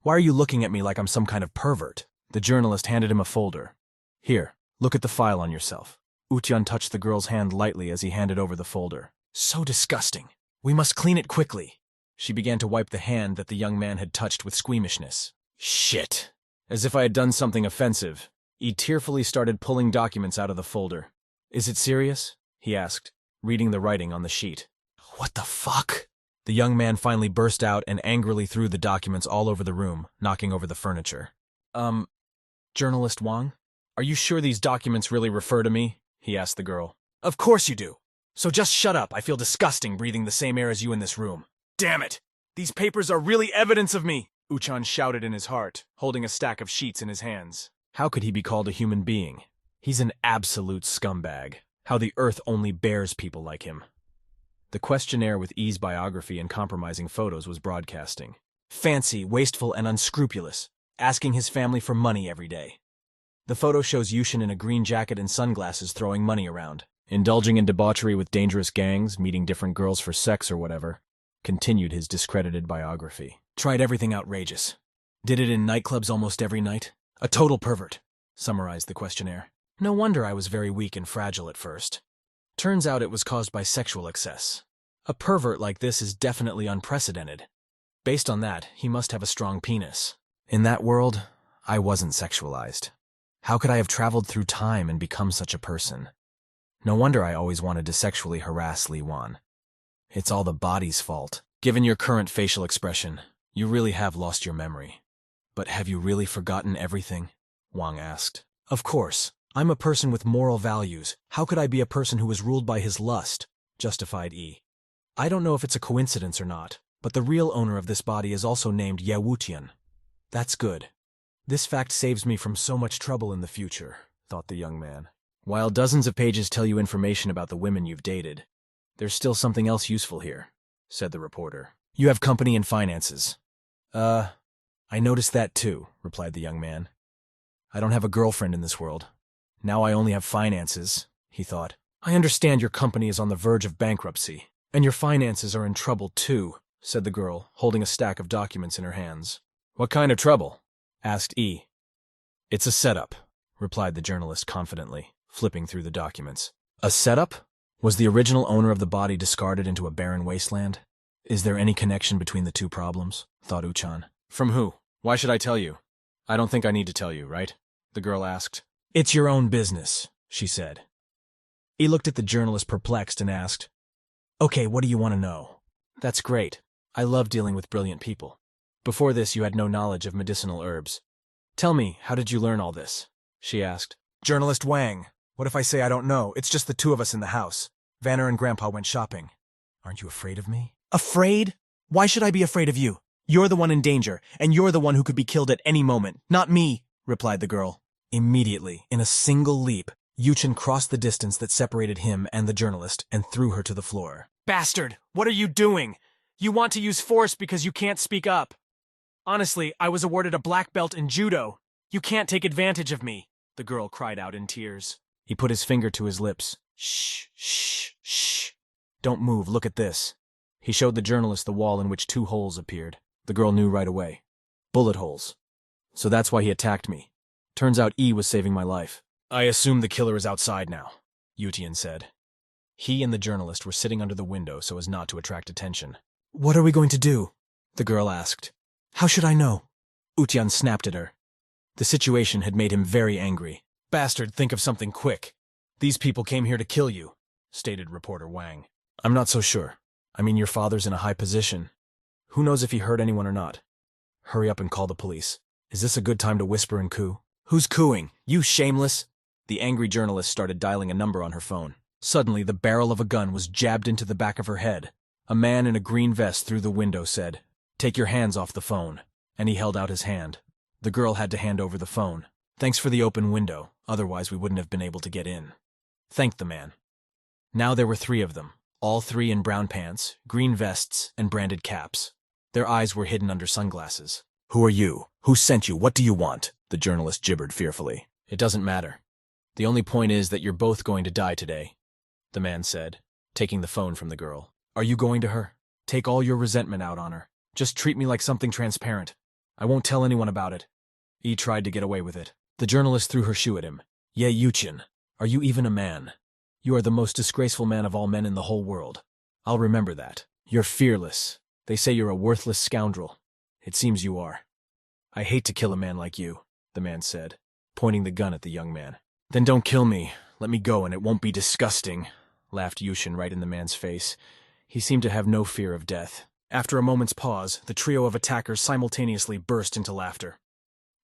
Why are you looking at me like I'm some kind of pervert?" The journalist handed him a folder. "Here, look at the file on yourself." Utian touched the girl's hand lightly as he handed over the folder. "So disgusting. We must clean it quickly." She began to wipe the hand that the young man had touched with squeamishness. "Shit." As if I had done something offensive, he tearfully started pulling documents out of the folder. "Is it serious?" he asked, reading the writing on the sheet. "What the fuck?" The young man finally burst out and angrily threw the documents all over the room, knocking over the furniture. Journalist Wang? Are you sure these documents really refer to me?" he asked the girl. "Of course you do. So just shut up. I feel disgusting breathing the same air as you in this room. Damn it! These papers are really evidence of me!" Uchan shouted in his heart, holding a stack of sheets in his hands. How could he be called a human being? He's an absolute scumbag. How the earth only bears people like him. The questionnaire with E's biography and compromising photos was broadcasting. Fancy, wasteful, and unscrupulous, asking his family for money every day. The photo shows Yushin in a green jacket and sunglasses throwing money around, indulging in debauchery with dangerous gangs, meeting different girls for sex or whatever. Continued his discredited biography. Tried everything outrageous. Did it in nightclubs almost every night. A total pervert, summarized the questionnaire. No wonder I was very weak and fragile at first. Turns out it was caused by sexual excess. A pervert like this is definitely unprecedented. Based on that, he must have a strong penis. In that world, I wasn't sexualized. How could I have traveled through time and become such a person? No wonder I always wanted to sexually harass Li Wan. It's all the body's fault. Given your current facial expression, you really have lost your memory. But have you really forgotten everything? Wang asked. Of course. I'm a person with moral values. How could I be a person who was ruled by his lust? Justified E. I don't know if it's a coincidence or not, but the real owner of this body is also named Ye Wutian. That's good. This fact saves me from so much trouble in the future, thought the young man. While dozens of pages tell you information about the women you've dated, there's still something else useful here, said the reporter. You have company and finances. I noticed that too, replied the young man. I don't have a girlfriend in this world. Now I only have finances, he thought. I understand your company is on the verge of bankruptcy, and your finances are in trouble too, said the girl, holding a stack of documents in her hands. What kind of trouble? Asked E. It's a setup, replied the journalist confidently, flipping through the documents. A setup? Was the original owner of the body discarded into a barren wasteland? Is there any connection between the two problems? Thought Uchan. From who? Why should I tell you? I don't think I need to tell you, right? The girl asked. It's your own business, she said. He looked at the journalist perplexed and asked, Okay, what do you want to know? That's great. I love dealing with brilliant people. Before this, you had no knowledge of medicinal herbs. Tell me, how did you learn all this? She asked. Journalist Wang, what if I say I don't know? It's just the two of us in the house. Vanner and Grandpa went shopping. Aren't you afraid of me? Afraid? Why should I be afraid of you? You're the one in danger, and you're the one who could be killed at any moment, not me, replied the girl. Immediately, in a single leap, Yuchen crossed the distance that separated him and the journalist and threw her to the floor. Bastard! What are you doing? You want to use force because you can't speak up. Honestly, I was awarded a black belt in judo. You can't take advantage of me, the girl cried out in tears. He put his finger to his lips. Shh, shh, shh. Don't move, look at this. He showed the journalist the wall in which 2 holes appeared. The girl knew right away. Bullet holes. So that's why he attacked me. Turns out E was saving my life. I assume the killer is outside now, Yutian said. He and the journalist were sitting under the window so as not to attract attention. What are we going to do? The girl asked. How should I know? Utian snapped at her. The situation had made him very angry. Bastard, think of something quick. These people came here to kill you, stated reporter Wang. I'm not so sure. I mean, your father's in a high position. Who knows if he hurt anyone or not? Hurry up and call the police. Is this a good time to whisper and coo? Who's cooing? You shameless? The angry journalist started dialing a number on her phone. Suddenly, the barrel of a gun was jabbed into the back of her head. A man in a green vest through the window said, Take your hands off the phone. And he held out his hand. The girl had to hand over the phone. Thanks for the open window, otherwise we wouldn't have been able to get in. Thanked the man. Now there were 3 of them, all 3 in brown pants, green vests, and branded caps. Their eyes were hidden under sunglasses. Who are you? Who sent you? What do you want? The journalist gibbered fearfully. It doesn't matter. The only point is that you're both going to die today, the man said, taking the phone from the girl. Are you going to her? Take all your resentment out on her. Just treat me like something transparent. I won't tell anyone about it. He tried to get away with it. The journalist threw her shoe at him. Ye Yuchen, are you even a man? You are the most disgraceful man of all men in the whole world. I'll remember that. You're fearless. They say you're a worthless scoundrel. It seems you are. I hate to kill a man like you, the man said, pointing the gun at the young man. Then don't kill me. Let me go and it won't be disgusting, laughed Yushin right in the man's face. He seemed to have no fear of death. After a moment's pause, the trio of attackers simultaneously burst into laughter.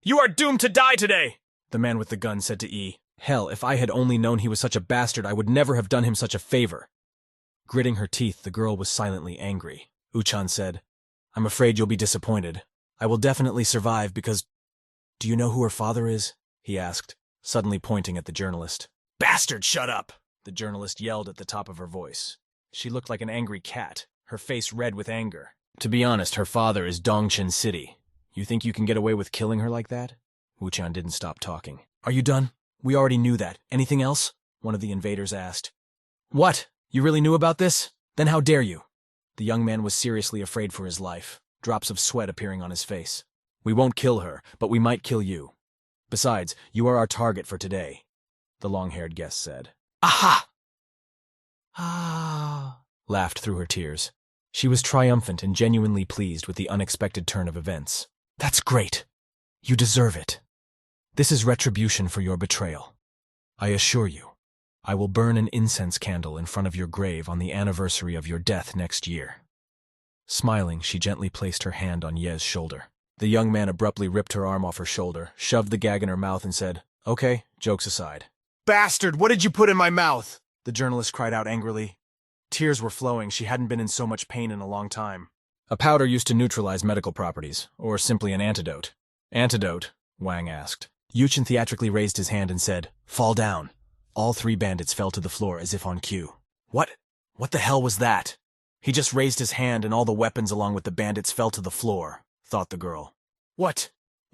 You are doomed to die today, the man with the gun said to E. Hell, if I had only known he was such a bastard, I would never have done him such a favor. Gritting her teeth, the girl was silently angry. Uchan said, I'm afraid you'll be disappointed. I will definitely survive because... Do you know who her father is? He asked, suddenly pointing at the journalist. Bastard, shut up! The journalist yelled at the top of her voice. She looked like an angry cat, her face red with anger. To be honest, her father is Dongchen City. You think you can get away with killing her like that? Wuqian didn't stop talking. Are you done? We already knew that. Anything else? One of the invaders asked. What? You really knew about this? Then how dare you? The young man was seriously afraid for his life, drops of sweat appearing on his face. We won't kill her, but we might kill you. Besides, you are our target for today, the long-haired guest said. Aha! Ah! Laughed through her tears. She was triumphant and genuinely pleased with the unexpected turn of events. That's great. You deserve it. This is retribution for your betrayal. I assure you, I will burn an incense candle in front of your grave on the anniversary of your death next year. Smiling, she gently placed her hand on Ye's shoulder. The young man abruptly ripped her arm off her shoulder, shoved the gag in her mouth and said, Okay, jokes aside. Bastard, what did you put in my mouth? The journalist cried out angrily. Tears were flowing. She hadn't been in so much pain in a long time. A powder used to neutralize medical properties, or simply an antidote. Antidote? Wang asked. Yuchen theatrically raised his hand and said, Fall down. All 3 bandits fell to the floor as if on cue. What the hell was that? He just raised his hand and all the weapons along with the bandits fell to the floor, thought the girl. What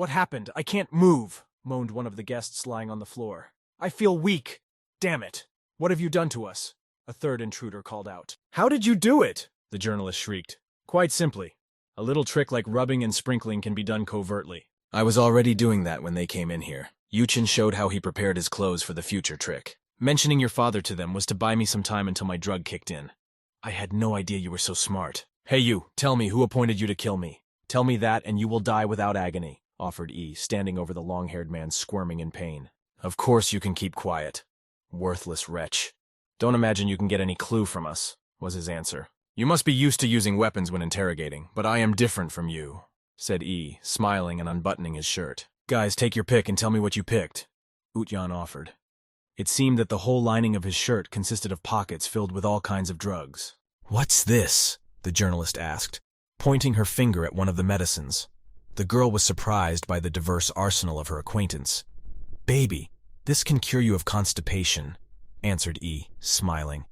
happened? I can't move, moaned one of the guests lying on the floor. I feel weak. Damn it. What have you done to us? A third intruder called out. How did you do it? The journalist shrieked. Quite simply. A little trick like rubbing and sprinkling can be done covertly. I was already doing that when they came in here. Yuchen showed how he prepared his clothes for the future trick. Mentioning your father to them was to buy me some time until my drug kicked in. I had no idea you were so smart. Hey you, tell me who appointed you to kill me. Tell me that and you will die without agony, offered E, standing over the long-haired man squirming in pain. Of course you can keep quiet. Worthless wretch. Don't imagine you can get any clue from us, was his answer. You must be used to using weapons when interrogating, but I am different from you, said E, smiling and unbuttoning his shirt. Guys, take your pick and tell me what you picked, Utyan offered. It seemed that the whole lining of his shirt consisted of pockets filled with all kinds of drugs. What's this? The journalist asked, pointing her finger at one of the medicines. The girl was surprised by the diverse arsenal of her acquaintance. Baby, this can cure you of constipation, answered E, smiling.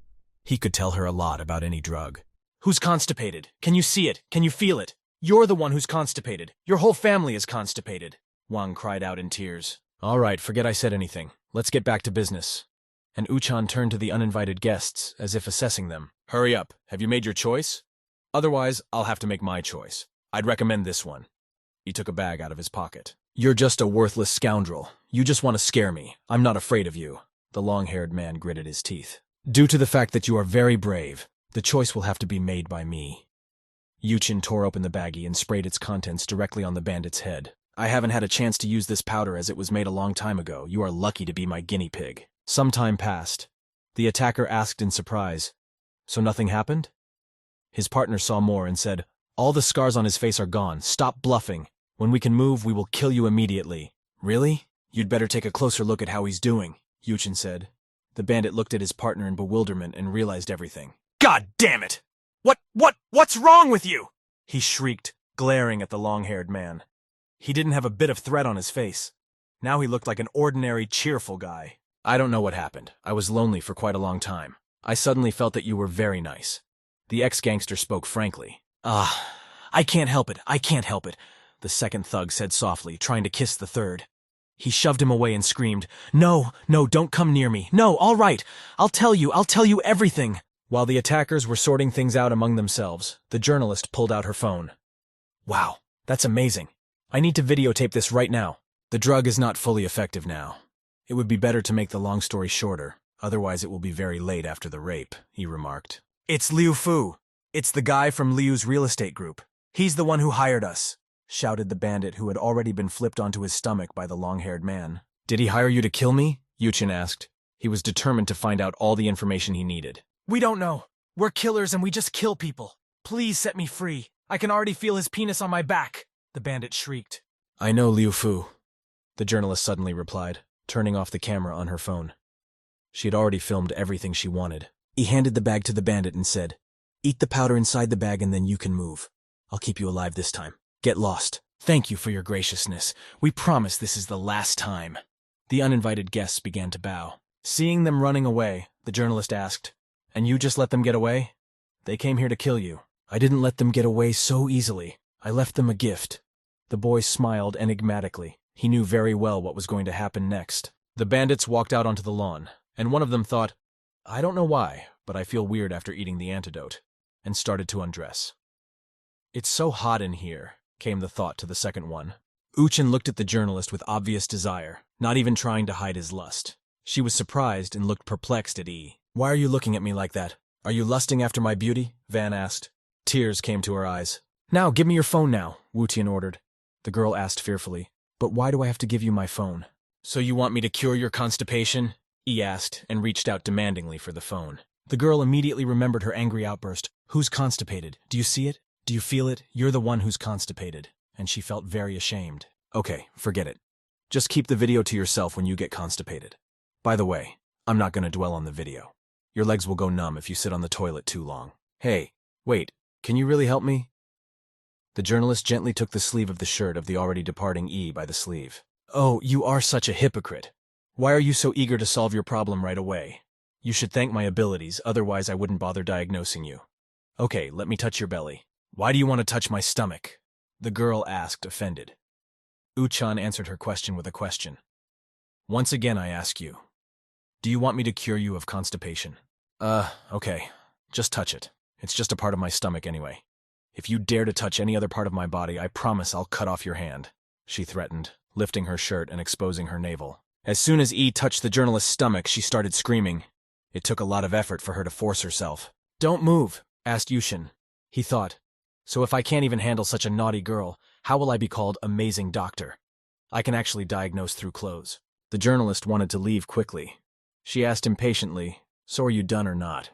He could tell her a lot about any drug. Who's constipated? Can you see it? Can you feel it? You're the one who's constipated. Your whole family is constipated, Wang cried out in tears. All right, forget I said anything. Let's get back to business. And Uchan turned to the uninvited guests, as if assessing them. Hurry up. Have you made your choice? Otherwise, I'll have to make my choice. I'd recommend this one. He took a bag out of his pocket. You're just a worthless scoundrel. You just want to scare me. I'm not afraid of you. The long-haired man gritted his teeth. Due to the fact that you are very brave, the choice will have to be made by me. Yuchen tore open the baggie and sprayed its contents directly on the bandit's head. I haven't had a chance to use this powder as it was made a long time ago. You are lucky to be my guinea pig. Some time passed. The attacker asked in surprise, So nothing happened? His partner saw more and said, All the scars on his face are gone. Stop bluffing. When we can move, we will kill you immediately. Really? You'd better take a closer look at how he's doing, Yuchen said. The bandit looked at his partner in bewilderment and realized everything. God damn it! What's wrong with you? He shrieked, glaring at the long-haired man. He didn't have a bit of threat on his face. Now he looked like an ordinary, cheerful guy. I don't know what happened. I was lonely for quite a long time. I suddenly felt that you were very nice. The ex-gangster spoke frankly. I can't help it. I can't help it, the second thug said softly, trying to kiss the third. He shoved him away and screamed, No, don't come near me. No, all right. I'll tell you everything. While the attackers were sorting things out among themselves, the journalist pulled out her phone. Wow, that's amazing. I need to videotape this right now. The drug is not fully effective now. It would be better to make the long story shorter, otherwise it will be very late after the rape, he remarked. It's Liu Fu. It's the guy from Liu's real estate group. He's the one who hired us, shouted the bandit who had already been flipped onto his stomach by the long-haired man. Did he hire you to kill me? Yuchen asked. He was determined to find out all the information he needed. We don't know. We're killers and we just kill people. Please set me free. I can already feel his penis on my back, the bandit shrieked. I know Liu Fu, the journalist suddenly replied, turning off the camera on her phone. She had already filmed everything she wanted. He handed the bag to the bandit and said, Eat the powder inside the bag and then you can move. I'll keep you alive this time. Get lost. Thank you for your graciousness. We promise this is the last time. The uninvited guests began to bow. Seeing them running away, the journalist asked, "And you just let them get away? They came here to kill you." "I didn't let them get away so easily. I left them a gift." The boy smiled enigmatically. He knew very well what was going to happen next. The bandits walked out onto the lawn, and one of them thought, "I don't know why, but I feel weird after eating the antidote," and started to undress. "It's so hot in here," came the thought to the second one. Uchin looked at the journalist with obvious desire, not even trying to hide his lust. She was surprised and looked perplexed at E. "Why are you looking at me like that? Are you lusting after my beauty?" Van asked. Tears came to her eyes. "Now, give me your phone now," Wutian ordered. The girl asked fearfully, "But why do I have to give you my phone?" "So you want me to cure your constipation?" E asked, and reached out demandingly for the phone. The girl immediately remembered her angry outburst. "Who's constipated? Do you see it? Do you feel it? You're the one who's constipated." And she felt very ashamed. "Okay, forget it. Just keep the video to yourself when you get constipated. By the way, I'm not going to dwell on the video. Your legs will go numb if you sit on the toilet too long. Hey, wait, can you really help me?" The journalist gently took the sleeve of the shirt of the already departing E by the sleeve. "Oh, you are such a hypocrite. Why are you so eager to solve your problem right away? You should thank my abilities, otherwise I wouldn't bother diagnosing you. Okay, let me touch your belly." "Why do you want to touch my stomach?" the girl asked, offended. Uchan answered her question with a question. "Once again I ask you, do you want me to cure you of constipation?" Okay, just touch it. It's just a part of my stomach anyway. If you dare to touch any other part of my body, I promise I'll cut off your hand," she threatened, lifting her shirt and exposing her navel. As soon as E touched the journalist's stomach, she started screaming. It took a lot of effort for her to force herself. "Don't move," asked Yushin. He thought, "So if I can't even handle such a naughty girl, how will I be called amazing doctor? I can actually diagnose through clothes." The journalist wanted to leave quickly. She asked impatiently, "So are you done or not?"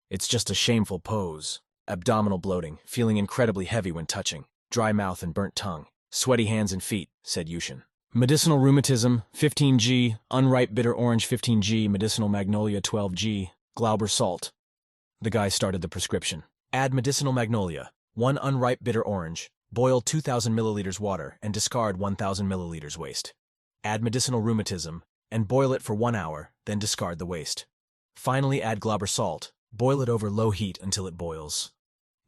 "It's just a shameful pose. Abdominal bloating, feeling incredibly heavy when touching, dry mouth and burnt tongue, sweaty hands and feet," said Yushin. "Medicinal rheumatism, 15G, unripe bitter orange 15G, medicinal magnolia 12G, Glauber salt." The guy started the prescription. "Add medicinal magnolia, 1 unripe bitter orange, boil 2,000 milliliters water and discard 1,000 milliliters waste. Add medicinal rheumatism, and boil it for 1 hour, then discard the waste. Finally add Glauber salt, boil it over low heat until it boils."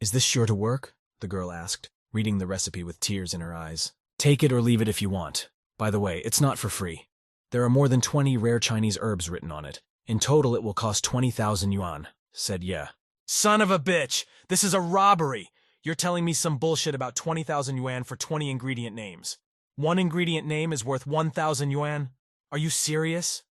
"Is this sure to work?" the girl asked, reading the recipe with tears in her eyes. "Take it or leave it if you want. By the way, it's not for free. There are more than 20 rare Chinese herbs written on it. In total it will cost 20,000 yuan, said Ye. "Son of a bitch! This is a robbery! You're telling me some bullshit about 20,000 yuan for 20 ingredient names. One ingredient name is worth 1,000 yuan? Are you serious?"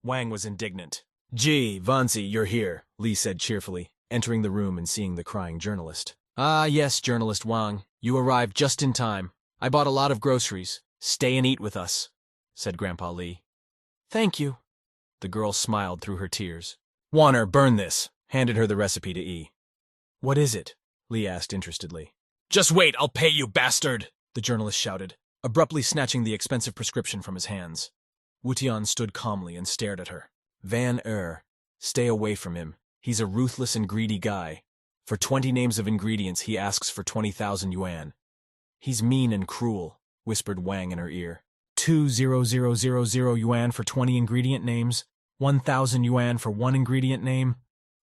Wang was indignant. "Gee, Vanzi, you're here," Li said cheerfully, entering the room and seeing the crying journalist. "Ah, yes, Journalist Wang. You arrived just in time. I bought a lot of groceries. Stay and eat with us," said Grandpa Li. "Thank you." The girl smiled through her tears. "Warner, burn this," handed her the recipe to E. "What is it?" Li asked interestedly. "Just wait, I'll pay you, bastard!" the journalist shouted, abruptly snatching the expensive prescription from his hands. Wutian stood calmly and stared at her. "Van stay away from him. He's a ruthless and greedy guy. For 20 names of ingredients, he asks for 20,000 yuan. "He's mean and cruel," whispered Wang in her ear. 2,000 yuan for 20 ingredient names, 1,000 yuan for one ingredient name.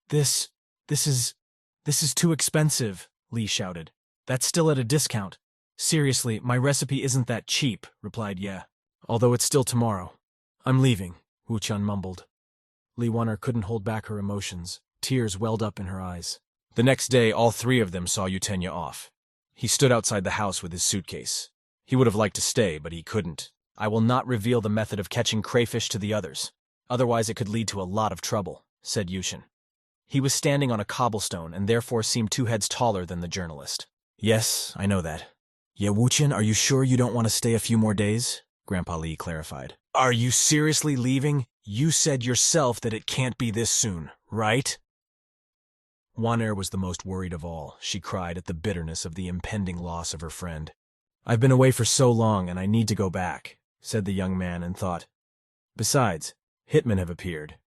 This is too expensive," Li shouted. "That's still at a discount. Seriously, my recipe isn't that cheap," replied Ye. "Although it's still tomorrow. I'm leaving," Wuqian mumbled. Li Wanner couldn't hold back her emotions. Tears welled up in her eyes. The next day, all 3 of them saw Yutenya off. He stood outside the house with his suitcase. He would have liked to stay, but he couldn't. "I will not reveal the method of catching crayfish to the others. Otherwise it could lead to a lot of trouble," said Yushin. He was standing on a cobblestone and therefore seemed 2 heads taller than the journalist. "Yes, I know that." "Yeah, Wuqian, are you sure you don't want to stay a few more days?" Grandpa Li clarified. "Are you seriously leaving? You said yourself that it can't be this soon, right?" Wan was the most worried of all. She cried at the bitterness of the impending loss of her friend. "I've been away for so long and I need to go back," said the young man and thought. "Besides, hitmen have appeared.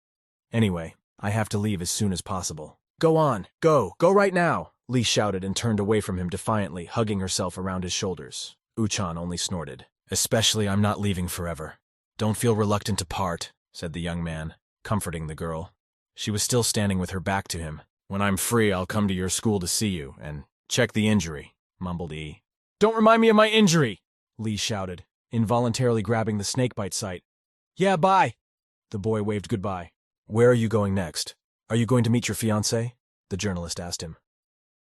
Anyway, I have to leave as soon as possible." "Go on, go right now," Li shouted and turned away from him defiantly, hugging herself around his shoulders. Uchan only snorted. Especially I'm not leaving forever. Don't feel reluctant to part, said the young man, comforting the girl. She was still standing with her back to him. When I'm free, I'll come to your school to see you, and check the injury, mumbled E. Don't remind me of my injury, Lee shouted, involuntarily grabbing the snakebite sight. Yeah, bye. The boy waved goodbye. Where are you going next? Are you going to meet your fiancé? The journalist asked him.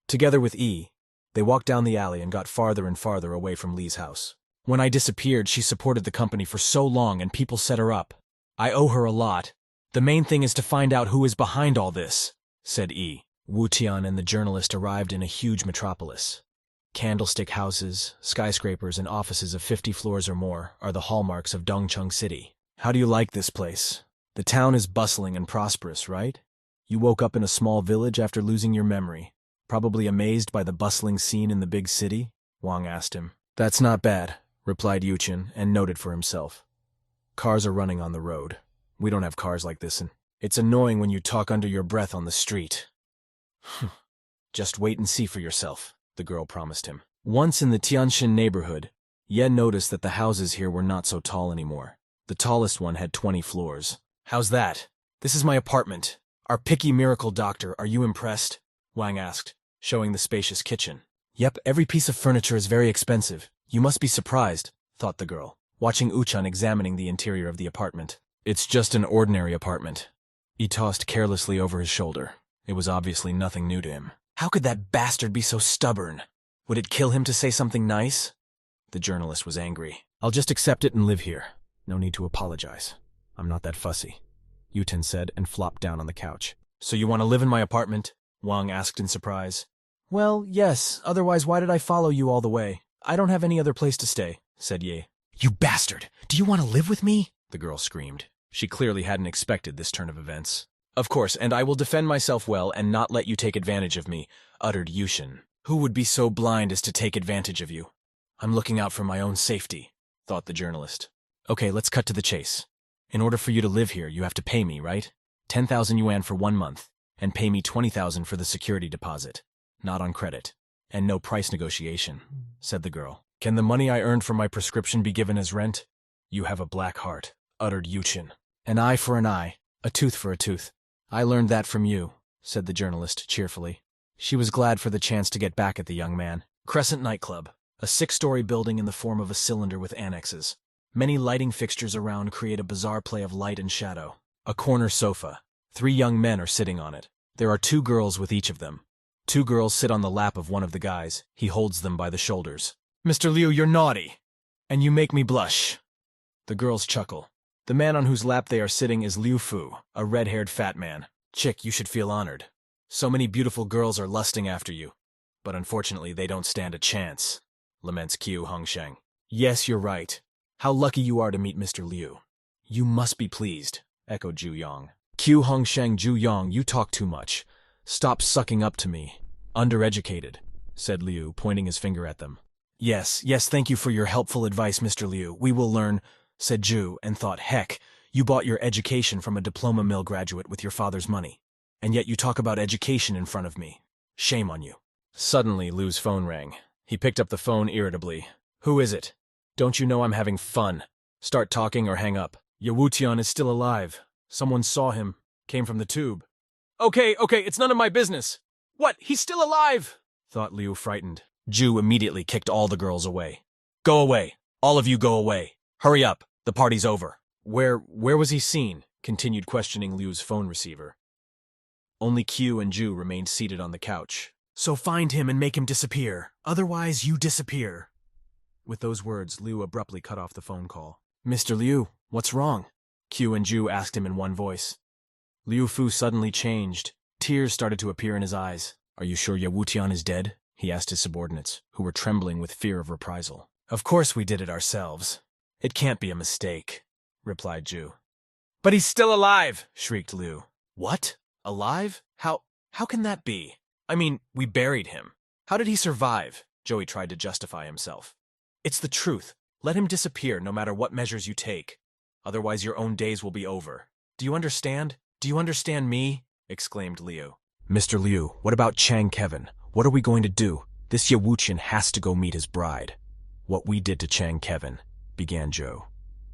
Together with E, they walked down the alley and got farther and farther away from Lee's house. When I disappeared, she supported the company for so long and people set her up. I owe her a lot. The main thing is to find out who is behind all this, said E. Wu-tian and the journalist arrived in a huge metropolis. Candlestick houses, skyscrapers, and offices of 50 floors or more are the hallmarks of Dongcheng City. How do you like this place? The town is bustling and prosperous, right? You woke up in a small village after losing your memory, probably amazed by the bustling scene in the big city? Wang asked him. That's not bad, replied Yuchen, and noted for himself. Cars are running on the road. We don't have cars like this, and it's annoying when you talk under your breath on the street. Just wait and see for yourself, the girl promised him. Once in the Tianjin neighborhood, Ye noticed that the houses here were not so tall anymore. The tallest one had 20 floors. How's that? This is my apartment. Our picky miracle doctor, are you impressed? Wang asked, showing the spacious kitchen. Yep, every piece of furniture is very expensive. You must be surprised, thought the girl, watching Uchan examining the interior of the apartment. It's just an ordinary apartment. He tossed carelessly over his shoulder. It was obviously nothing new to him. How could that bastard be so stubborn? Would it kill him to say something nice? The journalist was angry. I'll just accept it and live here. No need to apologize. I'm not that fussy, Yuten said and flopped down on the couch. So you want to live in my apartment? Wang asked in surprise. Well, yes. Otherwise, why did I follow you all the way? I don't have any other place to stay, said Ye. You bastard! Do you want to live with me? The girl screamed. She clearly hadn't expected this turn of events. Of course, and I will defend myself well and not let you take advantage of me, uttered Yushin. Who would be so blind as to take advantage of you? I'm looking out for my own safety, thought the journalist. Okay, let's cut to the chase. In order for you to live here, you have to pay me, right? 10,000 yuan for 1 month, and pay me 20,000 for the security deposit. Not on credit. And no price negotiation, said the girl. Can the money I earned from my prescription be given as rent? You have a black heart, uttered Yuchin. An eye for an eye, a tooth for a tooth. I learned that from you, said the journalist cheerfully. She was glad for the chance to get back at the young man. Crescent Nightclub, a 6-story building in the form of a cylinder with annexes. Many lighting fixtures around create a bizarre play of light and shadow. A corner sofa. 3 young men are sitting on it. There are 2 girls with each of them. 2 girls sit on the lap of one of the guys. He holds them by the shoulders. Mr. Liu, you're naughty, and you make me blush. The girls chuckle. The man on whose lap they are sitting is Liu Fu, a red-haired fat man. Chick, you should feel honored. So many beautiful girls are lusting after you. But unfortunately, they don't stand a chance, laments Qiu Hongsheng. Yes, you're right. How lucky you are to meet Mr. Liu. You must be pleased, echoed Zhu Yang. Qiu Hongsheng, Zhu Yang, you talk too much. Stop sucking up to me. Undereducated, said Liu, pointing his finger at them. Yes, thank you for your helpful advice, Mr. Liu. We will learn, said Zhu, and thought, heck, you bought your education from a diploma mill graduate with your father's money. And yet you talk about education in front of me. Shame on you. Suddenly, Liu's phone rang. He picked up the phone irritably. Who is it? Don't you know I'm having fun? Start talking or hang up. Yewutian is still alive. Someone saw him. Came from the tube. Okay, it's none of my business. What? He's still alive! Thought Liu, frightened. Zhu immediately kicked all the girls away. Go away. All of you go away. Hurry up. The party's over. Where was he seen? Continued questioning Liu's phone receiver. Only Qiu and Zhu remained seated on the couch. So find him and make him disappear. Otherwise, you disappear. With those words, Liu abruptly cut off the phone call. Mr. Liu, what's wrong? Qiu and Zhu asked him in one voice. Liu Fu suddenly changed. Tears started to appear in his eyes. Are you sure Yewutian is dead? He asked his subordinates, who were trembling with fear of reprisal. Of course we did it ourselves. It can't be a mistake, replied Zhu. But he's still alive, shrieked Liu. What? Alive? How can that be? I mean, we buried him. How did he survive? Joey tried to justify himself. It's the truth. Let him disappear no matter what measures you take. Otherwise your own days will be over. Do you understand? Do you understand me? Exclaimed Liu. Mr. Liu, what about Chang Kevin? What are we going to do? This Yewuchen has to go meet his bride. What we did to Chang Kevin, began Joe.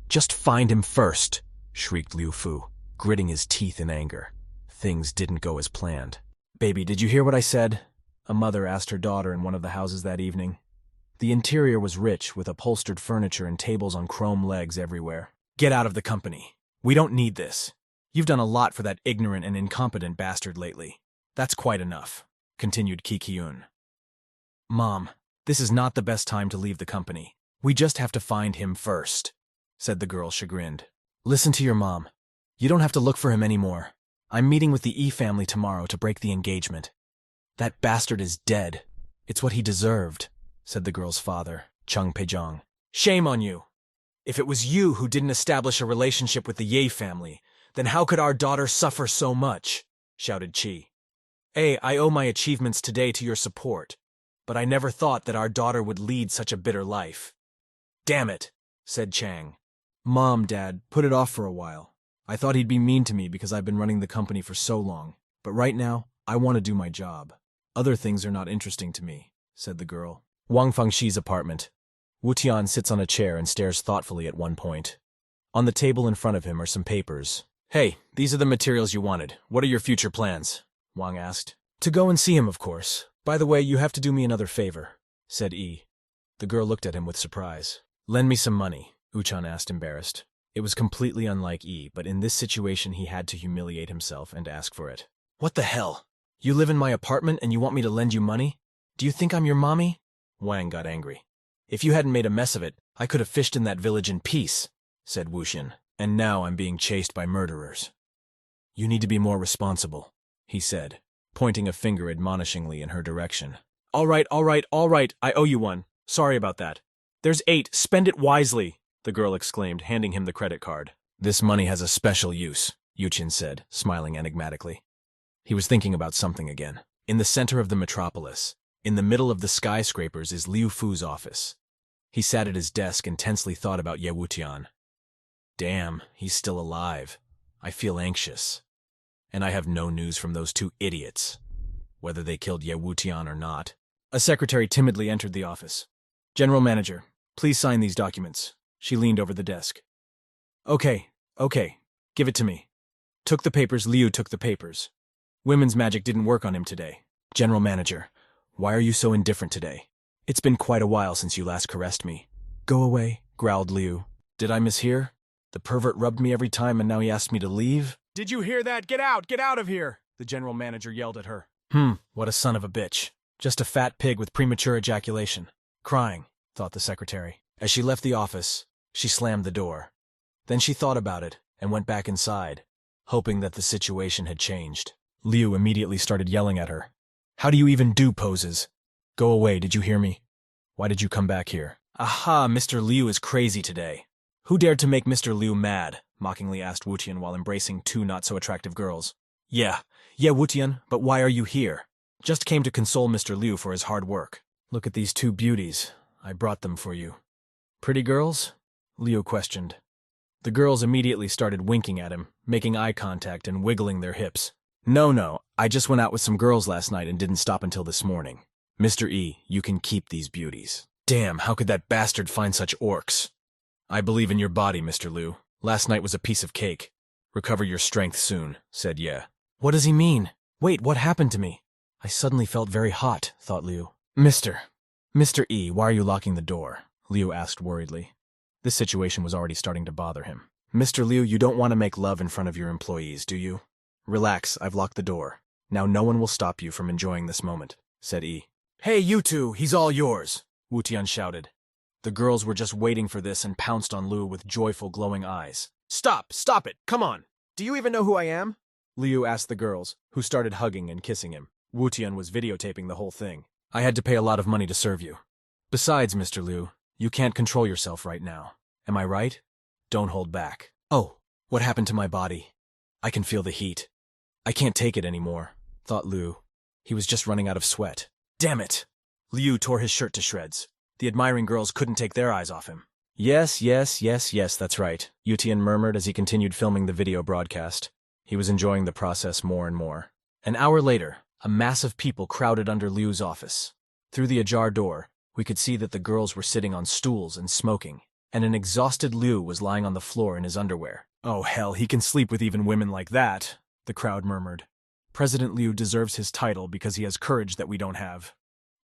Just find him first, shrieked Liu Fu, gritting his teeth in anger. Things didn't go as planned. Baby, did you hear what I said? A mother asked her daughter in one of the houses that evening. The interior was rich, with upholstered furniture and tables on chrome legs everywhere. Get out of the company. We don't need this. You've done a lot for that ignorant and incompetent bastard lately. That's quite enough, continued Kikyun. Mom, this is not the best time to leave the company. We just have to find him first, said the girl, chagrined. Listen to your mom. You don't have to look for him anymore. I'm meeting with the E family tomorrow to break the engagement. That bastard is dead. It's what he deserved, said the girl's father, Chung Pejong. Shame on you. If it was you who didn't establish a relationship with the Ye family, then how could our daughter suffer so much? Shouted Chi. I owe my achievements today to your support, but I never thought that our daughter would lead such a bitter life. Damn it, said Chang. Mom, Dad, put it off for a while. I thought he'd be mean to me because I've been running the company for so long, but right now, I want to do my job. Other things are not interesting to me, said the girl. Wang Fengxi's apartment. Wu Tian sits on a chair and stares thoughtfully at one point. On the table in front of him are some papers. Hey, these are the materials you wanted. What are your future plans? Wang asked. To go and see him, of course. By the way, you have to do me another favor, said Yi. The girl looked at him with surprise. Lend me some money, Uchan asked, embarrassed. It was completely unlike Yi, but in this situation he had to humiliate himself and ask for it. What the hell? You live in my apartment and you want me to lend you money? Do you think I'm your mommy? Wang got angry. If you hadn't made a mess of it, I could have fished in that village in peace, said Wuxian, and now I'm being chased by murderers. You need to be more responsible, he said, pointing a finger admonishingly in her direction. All right, I owe you one. Sorry about that. There's 8, spend it wisely, the girl exclaimed, handing him the credit card. This money has a special use, Yuqin said, smiling enigmatically. He was thinking about something again. In the center of the metropolis, in the middle of the skyscrapers, is Liu Fu's office. He sat at his desk and tensely thought about Ye Wutian. Damn, he's still alive. I feel anxious. And I have no news from those 2 idiots, whether they killed Ye Wutian or not. A secretary timidly entered the office. General Manager, please sign these documents. She leaned over the desk. Okay, give it to me. Took the papers, Liu took the papers. Women's magic didn't work on him today. General Manager, why are you so indifferent today? It's been quite a while since you last caressed me. Go away, growled Liu. Did I mishear? The pervert rubbed me every time and now he asked me to leave? Did you hear that? Get out of here! The general manager yelled at her. What a son of a bitch. Just a fat pig with premature ejaculation. Crying, thought the secretary. As she left the office, she slammed the door. Then she thought about it and went back inside, hoping that the situation had changed. Liu immediately started yelling at her. How do you even do poses? Go away, did you hear me? Why did you come back here? Aha, Mr. Liu is crazy today. Who dared to make Mr. Liu mad? Mockingly asked Wutian while embracing 2 not-so-attractive girls. Yeah, Wutian, but why are you here? Just came to console Mr. Liu for his hard work. Look at these 2 beauties. I brought them for you. Pretty girls? Liu questioned. The girls immediately started winking at him, making eye contact and wiggling their hips. No, I just went out with some girls last night and didn't stop until this morning. Mr. E, you can keep these beauties. Damn, how could that bastard find such orcs? I believe in your body, Mr. Liu. Last night was a piece of cake. Recover your strength soon, said Ye. What does he mean? Wait, what happened to me? I suddenly felt very hot, thought Liu. Mr. E, why are you locking the door? Liu asked worriedly. This situation was already starting to bother him. Mr. Liu, you don't want to make love in front of your employees, do you? Relax, I've locked the door. Now no one will stop you from enjoying this moment, said E. Hey, you 2, he's all yours, Wutian shouted. The girls were just waiting for this and pounced on Liu with joyful, glowing eyes. Stop it, come on. Do you even know who I am? Liu asked the girls, who started hugging and kissing him. Wutian was videotaping the whole thing. I had to pay a lot of money to serve you. Besides, Mr. Liu, you can't control yourself right now. Am I right? Don't hold back. Oh, what happened to my body? I can feel the heat. I can't take it anymore, thought Liu. He was just running out of sweat. Damn it! Liu tore his shirt to shreds. The admiring girls couldn't take their eyes off him. Yes, that's right, Yutian murmured as he continued filming the video broadcast. He was enjoying the process more and more. An hour later, a mass of people crowded under Liu's office. Through the ajar door, We could see that the girls were sitting on stools and smoking, and an exhausted Liu was lying on the floor in his underwear. "Oh hell, he can sleep with even women like that," the crowd murmured. "President Liu deserves his title because he has courage that we don't have."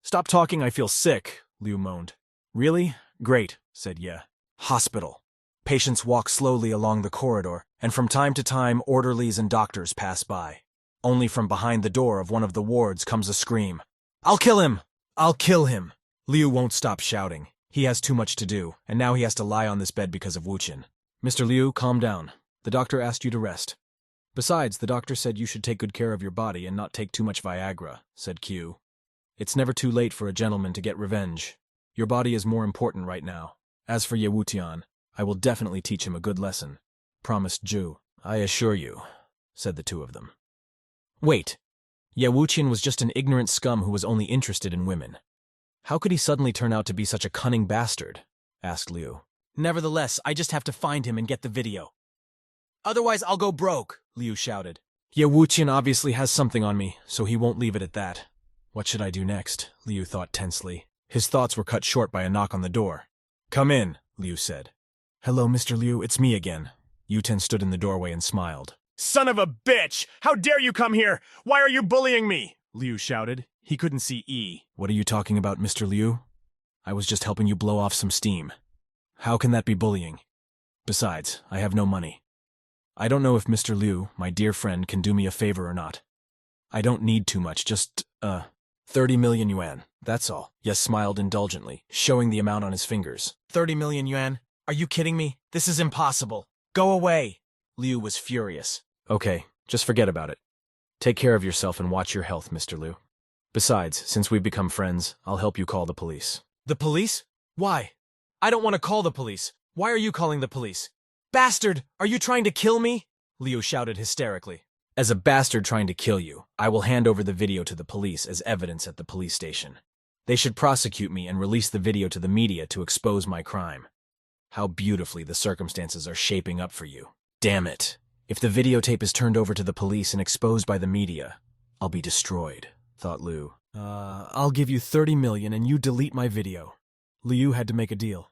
"Stop talking, I feel sick," Liu moaned. "Really? Great," said Ye. Hospital. Patients walk slowly along the corridor, and from time to time orderlies and doctors pass by. Only from behind the door of one of the wards comes a scream. "I'll kill him! I'll kill him!" Liu won't stop shouting. He has too much to do, and now he has to lie on this bed because of Wuqian. "Mr. Liu, calm down. The doctor asked you to rest. Besides, the doctor said you should take good care of your body and not take too much Viagra," said Q. "It's never too late for a gentleman to get revenge. Your body is more important right now. As for Ye Wutian, I will definitely teach him a good lesson," promised Ju. "I assure you," said the two of them. Wait, Ye Wuqian was just an ignorant scum who was only interested in women. How could he suddenly turn out to be such a cunning bastard? Asked Liu. "Nevertheless, I just have to find him and get the video. Otherwise, I'll go broke," Liu shouted. "Ye Wuqian obviously has something on me, so he won't leave it at that. What should I do next?" Liu thought tensely. His thoughts were cut short by a knock on the door. "Come in," Liu said. "Hello, Mr. Liu, it's me again." Yuten stood in the doorway and smiled. "Son of a bitch! How dare you come here? Why are you bullying me?" Liu shouted. He couldn't see E. "What are you talking about, Mr. Liu? I was just helping you blow off some steam. How can that be bullying? Besides, I have no money. I don't know if Mr. Liu, my dear friend, can do me a favor or not. I don't need too much, just, 30 million yuan, that's all." Yes smiled indulgently, showing the amount on his fingers. 30 million yuan? Are you kidding me? This is impossible. Go away. Liu was furious. "Okay, just forget about it. Take care of yourself and watch your health, Mr. Liu. Besides, since we've become friends, I'll help you call the police." "The police? Why? I don't want to call the police. Why are you calling the police? Bastard, are you trying to kill me?" Liu shouted hysterically. "As a bastard trying to kill you, I will hand over the video to the police as evidence at the police station. They should prosecute me and release the video to the media to expose my crime. How beautifully the circumstances are shaping up for you. Damn it. If the videotape is turned over to the police and exposed by the media, I'll be destroyed," thought Liu. I'll give you 30 million and you delete my video." Liu had to make a deal.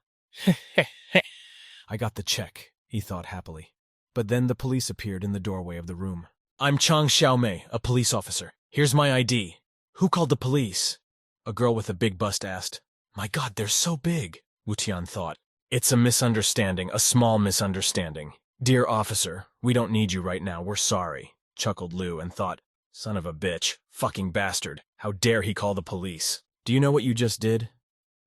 "I got the check," he thought happily. But then the police appeared in the doorway of the room. "I'm Chang Xiaomei, a police officer. Here's my ID." "Who called the police?" A girl with a big bust asked. "My God, they're so big," Wutian thought. "It's a misunderstanding, a small misunderstanding. Dear officer, we don't need you right now, we're sorry," chuckled Liu and thought, "Son of a bitch, fucking bastard, how dare he call the police? Do you know what you just did?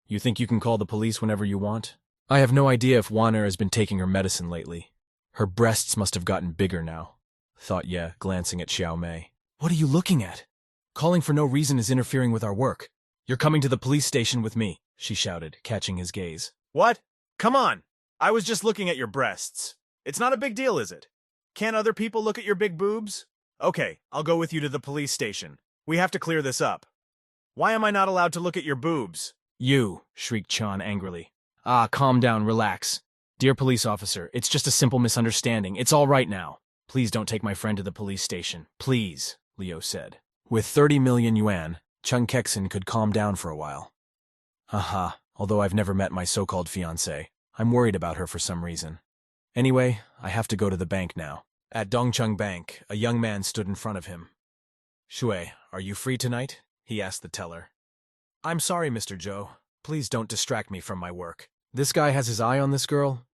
You think you can call the police whenever you want? I have no idea if Wan'er has been taking her medicine lately. Her breasts must have gotten bigger now," thought Ye, glancing at Xiaomei. "What are you looking at? Calling for no reason is interfering with our work. You're coming to the police station with me," she shouted, catching his gaze. "What? Come on! I was just looking at your breasts. It's not a big deal, is it? Can't other people look at your big boobs? Okay, I'll go with you to the police station. We have to clear this up. Why am I not allowed to look at your boobs?" "You," shrieked Chan angrily. Calm down, relax. Dear police officer, it's just a simple misunderstanding. It's all right now. Please don't take my friend to the police station. Please," Liu said. With 30 million yuan, Chung Kexin could calm down for a while. Haha, although I've never met my so-called fiancée, I'm worried about her for some reason. Anyway, I have to go to the bank now. At Dongcheng Bank, a young man stood in front of him. "Shui, are you free tonight?" he asked the teller. "I'm sorry, Mr. Zhou. Please don't distract me from my work. This guy has his eye on this girl?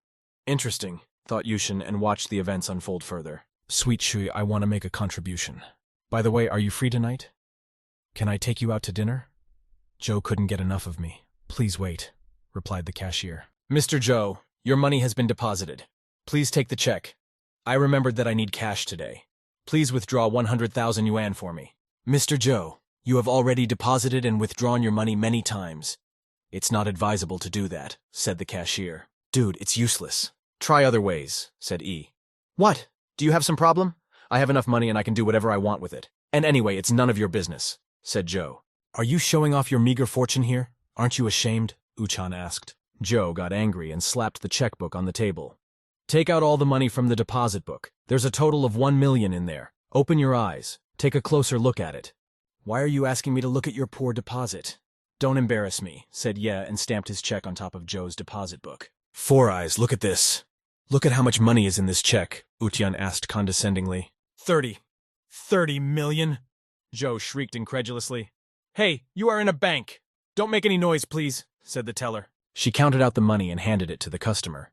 Interesting," thought Yushin and watched the events unfold further. "Sweet Shui, I want to make a contribution. By the way, are you free tonight? Can I take you out to dinner?" Zhou couldn't get enough of me. "Please wait," replied the cashier. "Mr. Zhou, your money has been deposited. Please take the check. I remembered that I need cash today. Please withdraw 100,000 yuan for me." "Mr. Zhou, you have already deposited and withdrawn your money many times. It's not advisable to do that," said the cashier. "Dude, it's useless. Try other ways," said E. "What? Do you have some problem? I have enough money and I can do whatever I want with it. And anyway, it's none of your business," said Zhou. "Are you showing off your meager fortune here? Aren't you ashamed?" Uchan asked. Zhou got angry and slapped the checkbook on the table. "Take out all the money from the deposit book. There's a total of 1 million in there. Open your eyes. Take a closer look at it." "Why are you asking me to look at your poor deposit?" Don't embarrass me, said Ye and stamped his check on top of Joe's deposit book. Four Eyes, look at this. Look at how much money is in this check, Wutian asked condescendingly. 30 million? Joe shrieked incredulously. Hey, you are in a bank. Don't make any noise, please, said the teller. She counted out the money and handed it to the customer.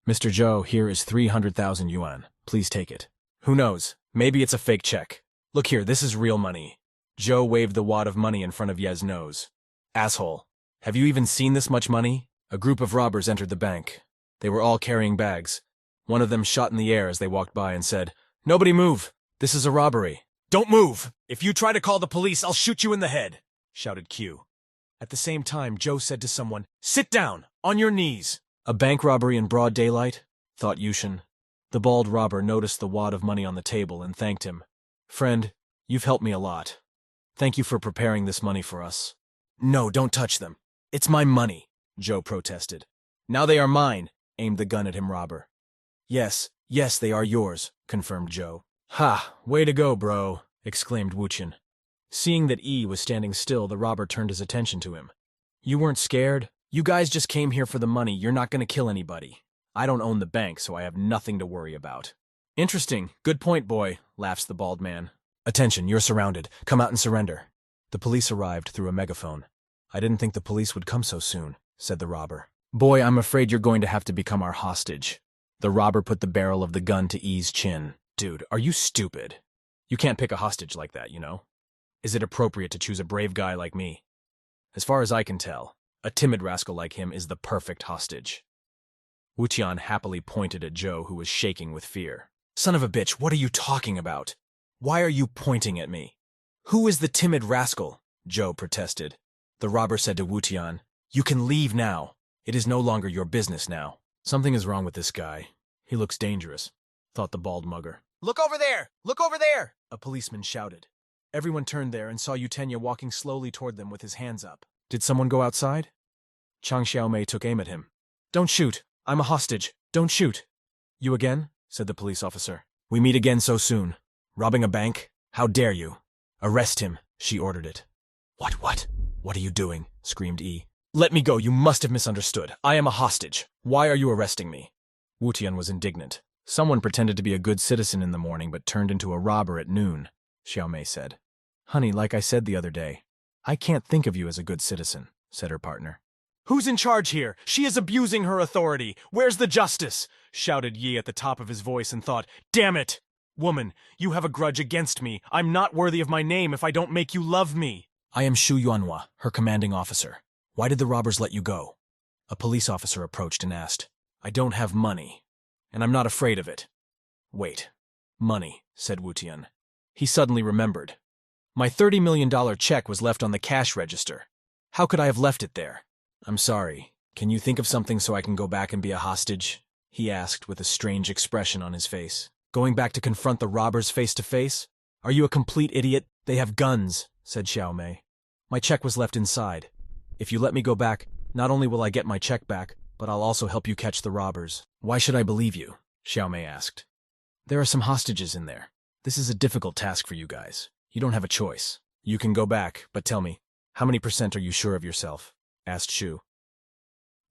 Mr. Joe, here is 300,000 yuan. Please take it. Who knows? Maybe it's a fake check. Look here, this is real money. Joe waved the wad of money in front of Ye's nose. Asshole. Have you even seen this much money? A group of robbers entered the bank. They were all carrying bags. One of them shot in the air as they walked by and said, "Nobody move. This is a robbery." "Don't move! If you try to call the police, I'll shoot you in the head," shouted Q. At the same time, Joe said to someone, "Sit down, on your knees." A bank robbery in broad daylight, thought Yushin. The bald robber noticed the wad of money on the table and thanked him. "Friend, you've helped me a lot. Thank you for preparing this money for us." "No, don't touch them. It's my money," Joe protested. "Now they are mine," aimed the gun at him robber. Yes, they are yours," confirmed Joe. "Ha, way to go, bro," exclaimed Wuqian. Seeing that E was standing still, the robber turned his attention to him. "You weren't scared? You guys just came here for the money. You're not going to kill anybody. I don't own the bank, so I have nothing to worry about." "Interesting. Good point, boy," laughs the bald man. "Attention, you're surrounded. Come out and surrender." The police arrived through a megaphone. "I didn't think the police would come so soon," said the robber. "Boy, I'm afraid you're going to have to become our hostage." The robber put the barrel of the gun to E's chin. "Dude, are you stupid? You can't pick a hostage like that, you know? Is it appropriate to choose a brave guy like me? As far as I can tell, a timid rascal like him is the perfect hostage." Wuqian happily pointed at Joe, who was shaking with fear. "Son of a bitch, what are you talking about? Why are you pointing at me?" "Who is the timid rascal?" Joe protested. The robber said to Wuqian, "You can leave now. It is no longer your business now." "Something is wrong with this guy. He looks dangerous," thought the bald mugger. "Look over there! Look over there!" a policeman shouted. Everyone turned there and saw Utenya walking slowly toward them with his hands up. Did someone go outside? Chang Xiaomei took aim at him. "Don't shoot! I'm a hostage! Don't shoot!" "You again?" said the police officer. "We meet again so soon. Robbing a bank? How dare you?" "Arrest him," she ordered it. What? What are you doing?" screamed E. "Let me go, you must have misunderstood. I am a hostage. Why are you arresting me?" Wutian was indignant. "Someone pretended to be a good citizen in the morning but turned into a robber at noon," Xiaomei said. "Honey, like I said the other day, I can't think of you as a good citizen," said her partner. "Who's in charge here? She is abusing her authority. Where's the justice?" shouted Yi at the top of his voice and thought, "Damn it! Woman, you have a grudge against me. I'm not worthy of my name if I don't make you love me." "I am Shu Yuanhua, her commanding officer. Why did the robbers let you go?" A police officer approached and asked. "I don't have money, and I'm not afraid of it." "Wait. Money," said Wutian. He suddenly remembered. "My $30 million check was left on the cash register. How could I have left it there?" "I'm sorry. Can you think of something so I can go back and be a hostage?" he asked with a strange expression on his face. "Going back to confront the robbers face to face? Are you a complete idiot? They have guns," said Xiaomei. "My check was left inside. If you let me go back, not only will I get my check back, but I'll also help you catch the robbers." "Why should I believe you?" Xiaomei asked. "There are some hostages in there. This is a difficult task for you guys. You don't have a choice. You can go back, but tell me, how many % are you sure of yourself?" asked Shu.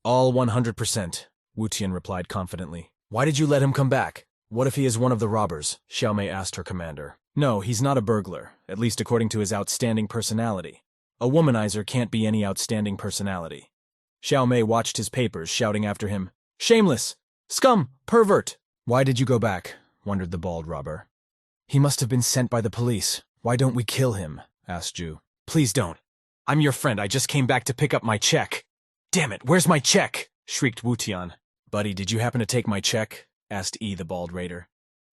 "All 100%, Wutian replied confidently. "Why did you let him come back? What if he is one of the robbers?" Xiaomei asked her commander. "No, he's not a burglar, at least according to his outstanding personality. A womanizer can't be any outstanding personality." Xiaomei watched his papers, shouting after him, "Shameless! Scum! Pervert!" "Why did you go back?" wondered the bald robber. "He must have been sent by the police. Why don't we kill him?" asked Ju. "Please don't. I'm your friend. I just came back to pick up my check." "Damn it, where's my check?" shrieked Wutian. "Buddy, did you happen to take my check?" asked E, the bald raider.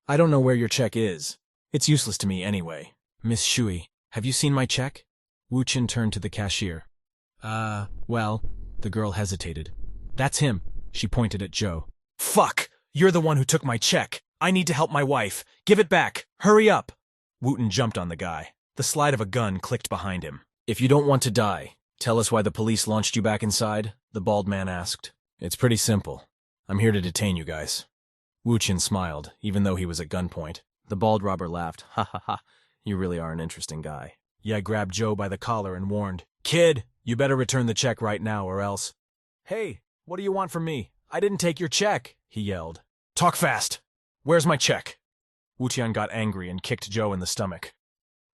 "I don't know where your check is. It's useless to me anyway." "Miss Shui, have you seen my check?" Wuqian turned to the cashier. Well," the girl hesitated. "That's him." She pointed at Joe. "Fuck! You're the one who took my check. I need to help my wife. Give it back. Hurry up!" Wooten jumped on the guy. The slide of a gun clicked behind him. "If you don't want to die, tell us why the police launched you back inside?" the bald man asked. "It's pretty simple. I'm here to detain you guys." Wuqian smiled, even though he was at gunpoint. The bald robber laughed. "Ha ha ha, you really are an interesting guy." Ye grabbed Joe by the collar and warned, "Kid, You better return the check right now or else. Hey, what do you want from me? I didn't take your check, he yelled. Talk fast. Where's my check? Wu-Tian got angry and kicked Joe in the stomach.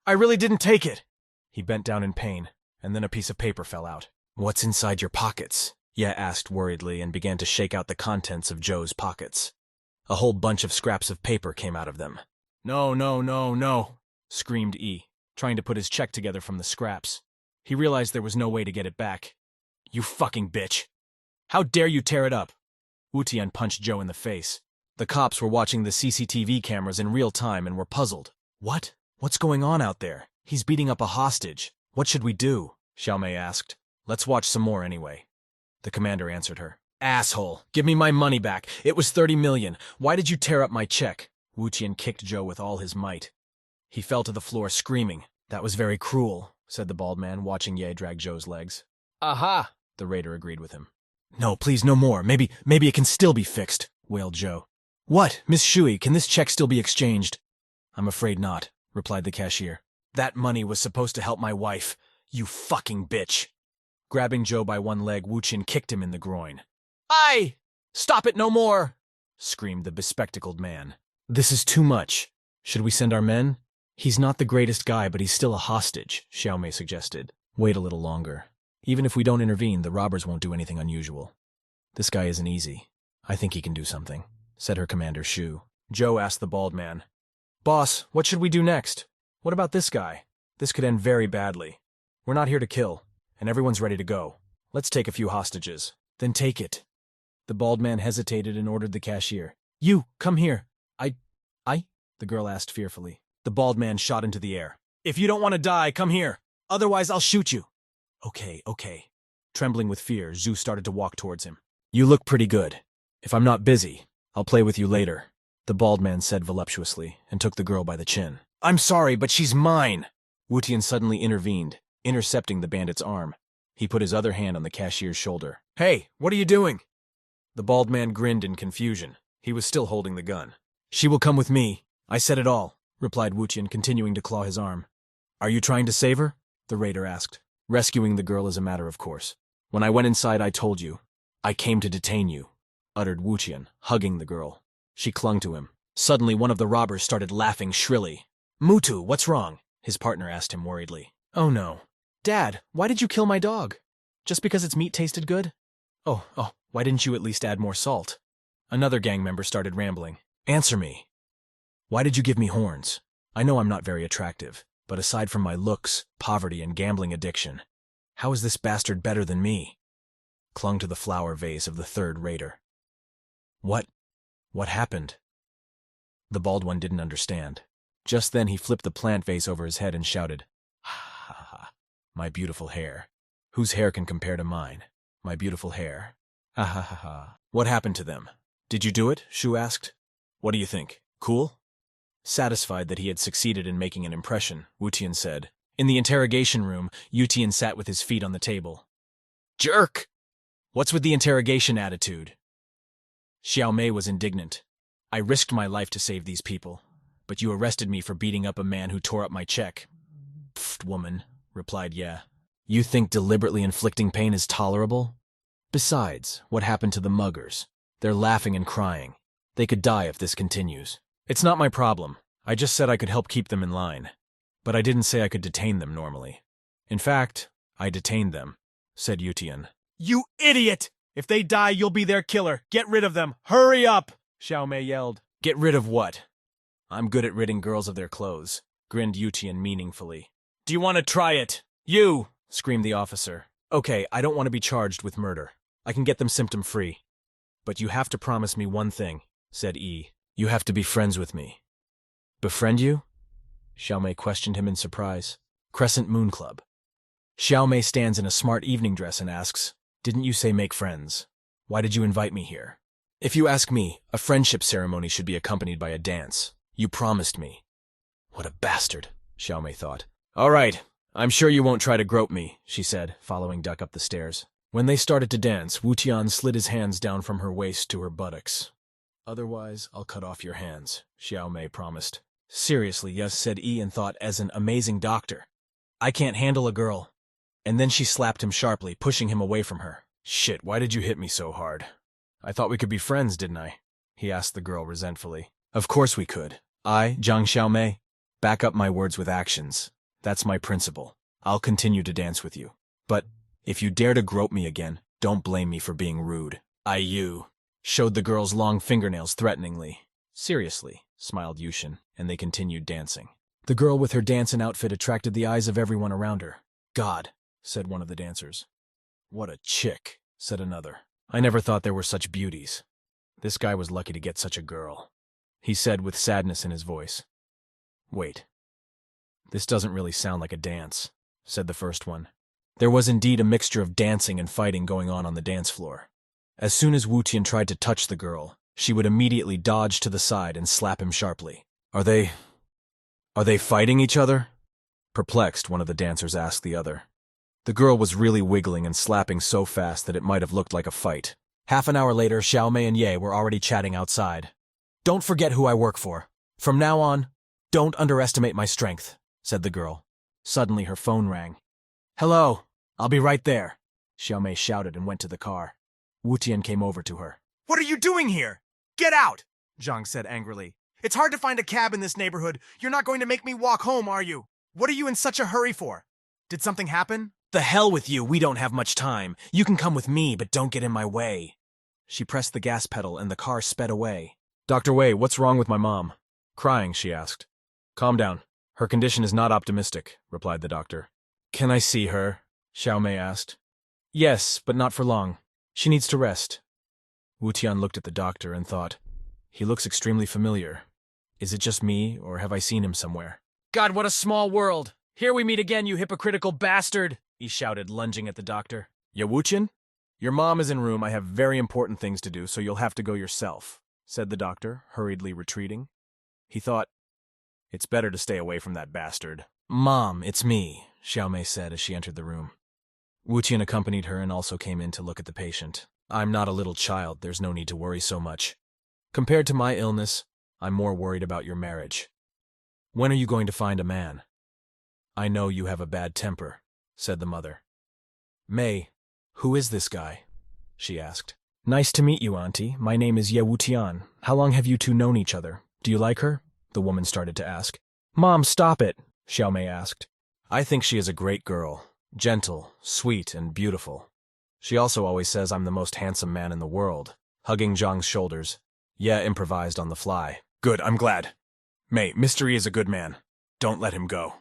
I really didn't take it. He bent down in pain, and then a piece of paper fell out. What's inside your pockets? Ye asked worriedly and began to shake out the contents of Joe's pockets. A whole bunch of scraps of paper came out of them. No, no, no, no, screamed E, trying to put his check together from the scraps. He realized there was no way to get it back. You fucking bitch. How dare you tear it up? Wu-Tian punched Joe in the face. The cops were watching the CCTV cameras in real time and were puzzled. What? What's going on out there? He's beating up a hostage. What should we do? Xiaomei asked. Let's watch some more anyway. The commander answered her. Asshole, give me my money back. It was 30 million. Why did you tear up my check? Wu-Tian kicked Joe with all his might. He fell to the floor screaming. That was very cruel, said the bald man, watching Ye drag Joe's legs. Aha, the raider agreed with him. No, please, no more. Maybe it can still be fixed, wailed Joe. What, Miss Shui, can this check still be exchanged? I'm afraid not, replied the cashier. That money was supposed to help my wife. You fucking bitch. Grabbing Joe by one leg, Wu-Tian kicked him in the groin. Aye! Stop it no more! Screamed the bespectacled man. This is too much. Should we send our men? He's not the greatest guy, but he's still a hostage, Xiaomei suggested. Wait a little longer. Even if we don't intervene, the robbers won't do anything unusual. This guy isn't easy. I think he can do something, said her commander Shu. Joe asked the bald man. Boss, what should we do next? What about this guy? This could end very badly. We're not here to kill, and everyone's ready to go. Let's take a few hostages. Then take it. The bald man hesitated and ordered the cashier. You, come here. I? The girl asked fearfully. The bald man shot into the air. If you don't want to die, come here. Otherwise, I'll shoot you. Okay. Trembling with fear, Zhu started to walk towards him. You look pretty good. If I'm not busy, I'll play with you later, the bald man said voluptuously and took the girl by the chin. I'm sorry, but she's mine. Wu-Tian suddenly intervened, intercepting the bandit's arm. He put his other hand on the cashier's shoulder. Hey, what are you doing? The bald man grinned in confusion. He was still holding the gun. She will come with me. I said it all, replied Wu-Tian, continuing to claw his arm. Are you trying to save her? The raider asked. Rescuing the girl is a matter of course. When I went inside, I told you. I came to detain you, uttered Wu-Tian, hugging the girl. She clung to him. Suddenly, one of the robbers started laughing shrilly. Mutu, what's wrong? His partner asked him worriedly. Oh no. Dad, why did you kill my dog? Just because its meat tasted good? Oh, why didn't you at least add more salt? Another gang member started rambling. Answer me. Why did you give me horns? I know I'm not very attractive, but aside from my looks, poverty, and gambling addiction, how is this bastard better than me? Clung to the flower vase of the third raider. What happened? The bald one didn't understand. Just then he flipped the plant vase over his head and shouted, Ha ha ha, my beautiful hair. Whose hair can compare to mine? My beautiful hair. Ha ha ha ha. What happened to them? Did you do it? Shu asked. What do you think? Cool? Satisfied that he had succeeded in making an impression, Wu-Tian said. In the interrogation room, Wu-Tian sat with his feet on the table. Jerk! What's with the interrogation attitude? Xiaomei was indignant. I risked my life to save these people, but you arrested me for beating up a man who tore up my check. Pfft, woman, replied Ye. You think deliberately inflicting pain is tolerable? Besides, what happened to the muggers? They're laughing and crying. They could die if this continues. It's not my problem. I just said I could help keep them in line. But I didn't say I could detain them normally. In fact, I detained them, said Wu-Tian. You idiot! If they die, you'll be their killer. Get rid of them. Hurry up! Xiaomei yelled. Get rid of what? I'm good at ridding girls of their clothes, grinned Wu-Tian meaningfully. Do you want to try it? You! Screamed the officer. Okay, I don't want to be charged with murder. I can get them symptom-free. But you have to promise me one thing, said E. You have to be friends with me. Befriend you? Xiaomei questioned him in surprise. Crescent Moon Club. Xiaomei stands in a smart evening dress and asks, Didn't you say make friends? Why did you invite me here? If you ask me, a friendship ceremony should be accompanied by a dance. You promised me. What a bastard, Xiaomei thought. All right, I'm sure you won't try to grope me, she said, following Duck up the stairs. When they started to dance, Wu-Tian slid his hands down from her waist to her buttocks. Otherwise, I'll cut off your hands, Xiaomei promised. Seriously, yes, said E and thought as an amazing doctor. I can't handle a girl. And then she slapped him sharply, pushing him away from her. Shit, why did you hit me so hard? I thought we could be friends, didn't I? He asked the girl resentfully. Of course we could. I, Jiang Xiaomei, back up my words with actions. That's my principle. I'll continue to dance with you. But if you dare to grope me again, don't blame me for being rude. You showed the girl's long fingernails threateningly. Seriously, smiled Yushin, and they continued dancing. The girl with her dancing outfit attracted the eyes of everyone around her. God, said one of the dancers. What a chick, said another. I never thought there were such beauties. This guy was lucky to get such a girl, he said with sadness in his voice. Wait. This doesn't really sound like a dance, said the first one. There was indeed a mixture of dancing and fighting going on the dance floor. As soon as Wu Tian tried to touch the girl, she would immediately dodge to the side and slap him sharply. Are they fighting each other? Perplexed, one of the dancers asked the other. The girl was really wiggling and slapping so fast that it might have looked like a fight. Half an hour later, Xiaomei and Ye were already chatting outside. Don't forget who I work for. From now on, don't underestimate my strength, said the girl. Suddenly her phone rang. Hello, I'll be right there, Xiaomei shouted and went to the car. Wu Tian came over to her. What are you doing here? Get out, Zhang said angrily. It's hard to find a cab in this neighborhood. You're not going to make me walk home, are you? What are you in such a hurry for? Did something happen? The hell with you, we don't have much time. You can come with me, but don't get in my way. She pressed the gas pedal and the car sped away. Dr. Wei, what's wrong with my mom? Crying, she asked. Calm down. Her condition is not optimistic, replied the doctor. Can I see her? Xiaomei asked. Yes, but not for long. She needs to rest. Wu Tian looked at the doctor and thought, he looks extremely familiar. Is it just me, or have I seen him somewhere? God, what a small world! Here we meet again, you hypocritical bastard! He shouted, lunging at the doctor. Ya Wu Tian? Your mom is in room. I have very important things to do, so you'll have to go yourself, said the doctor, hurriedly retreating. He thought, it's better to stay away from that bastard. Mom, it's me, Xiaomei said as she entered the room. Wu Tian accompanied her and also came in to look at the patient. I'm not a little child, there's no need to worry so much. Compared to my illness, I'm more worried about your marriage. When are you going to find a man? I know you have a bad temper, said the mother. May, who is this guy? She asked. Nice to meet you, Auntie. My name is Ye Wu Tian. How long have you two known each other? Do you like her? The woman started to ask. Mom, stop it, Xiaomei asked. I think she is a great girl. Gentle, sweet, and beautiful. She also always says I'm the most handsome man in the world. Hugging Zhang's shoulders, Ye improvised on the fly. Good, I'm glad. May, Mr. E is a good man. Don't let him go.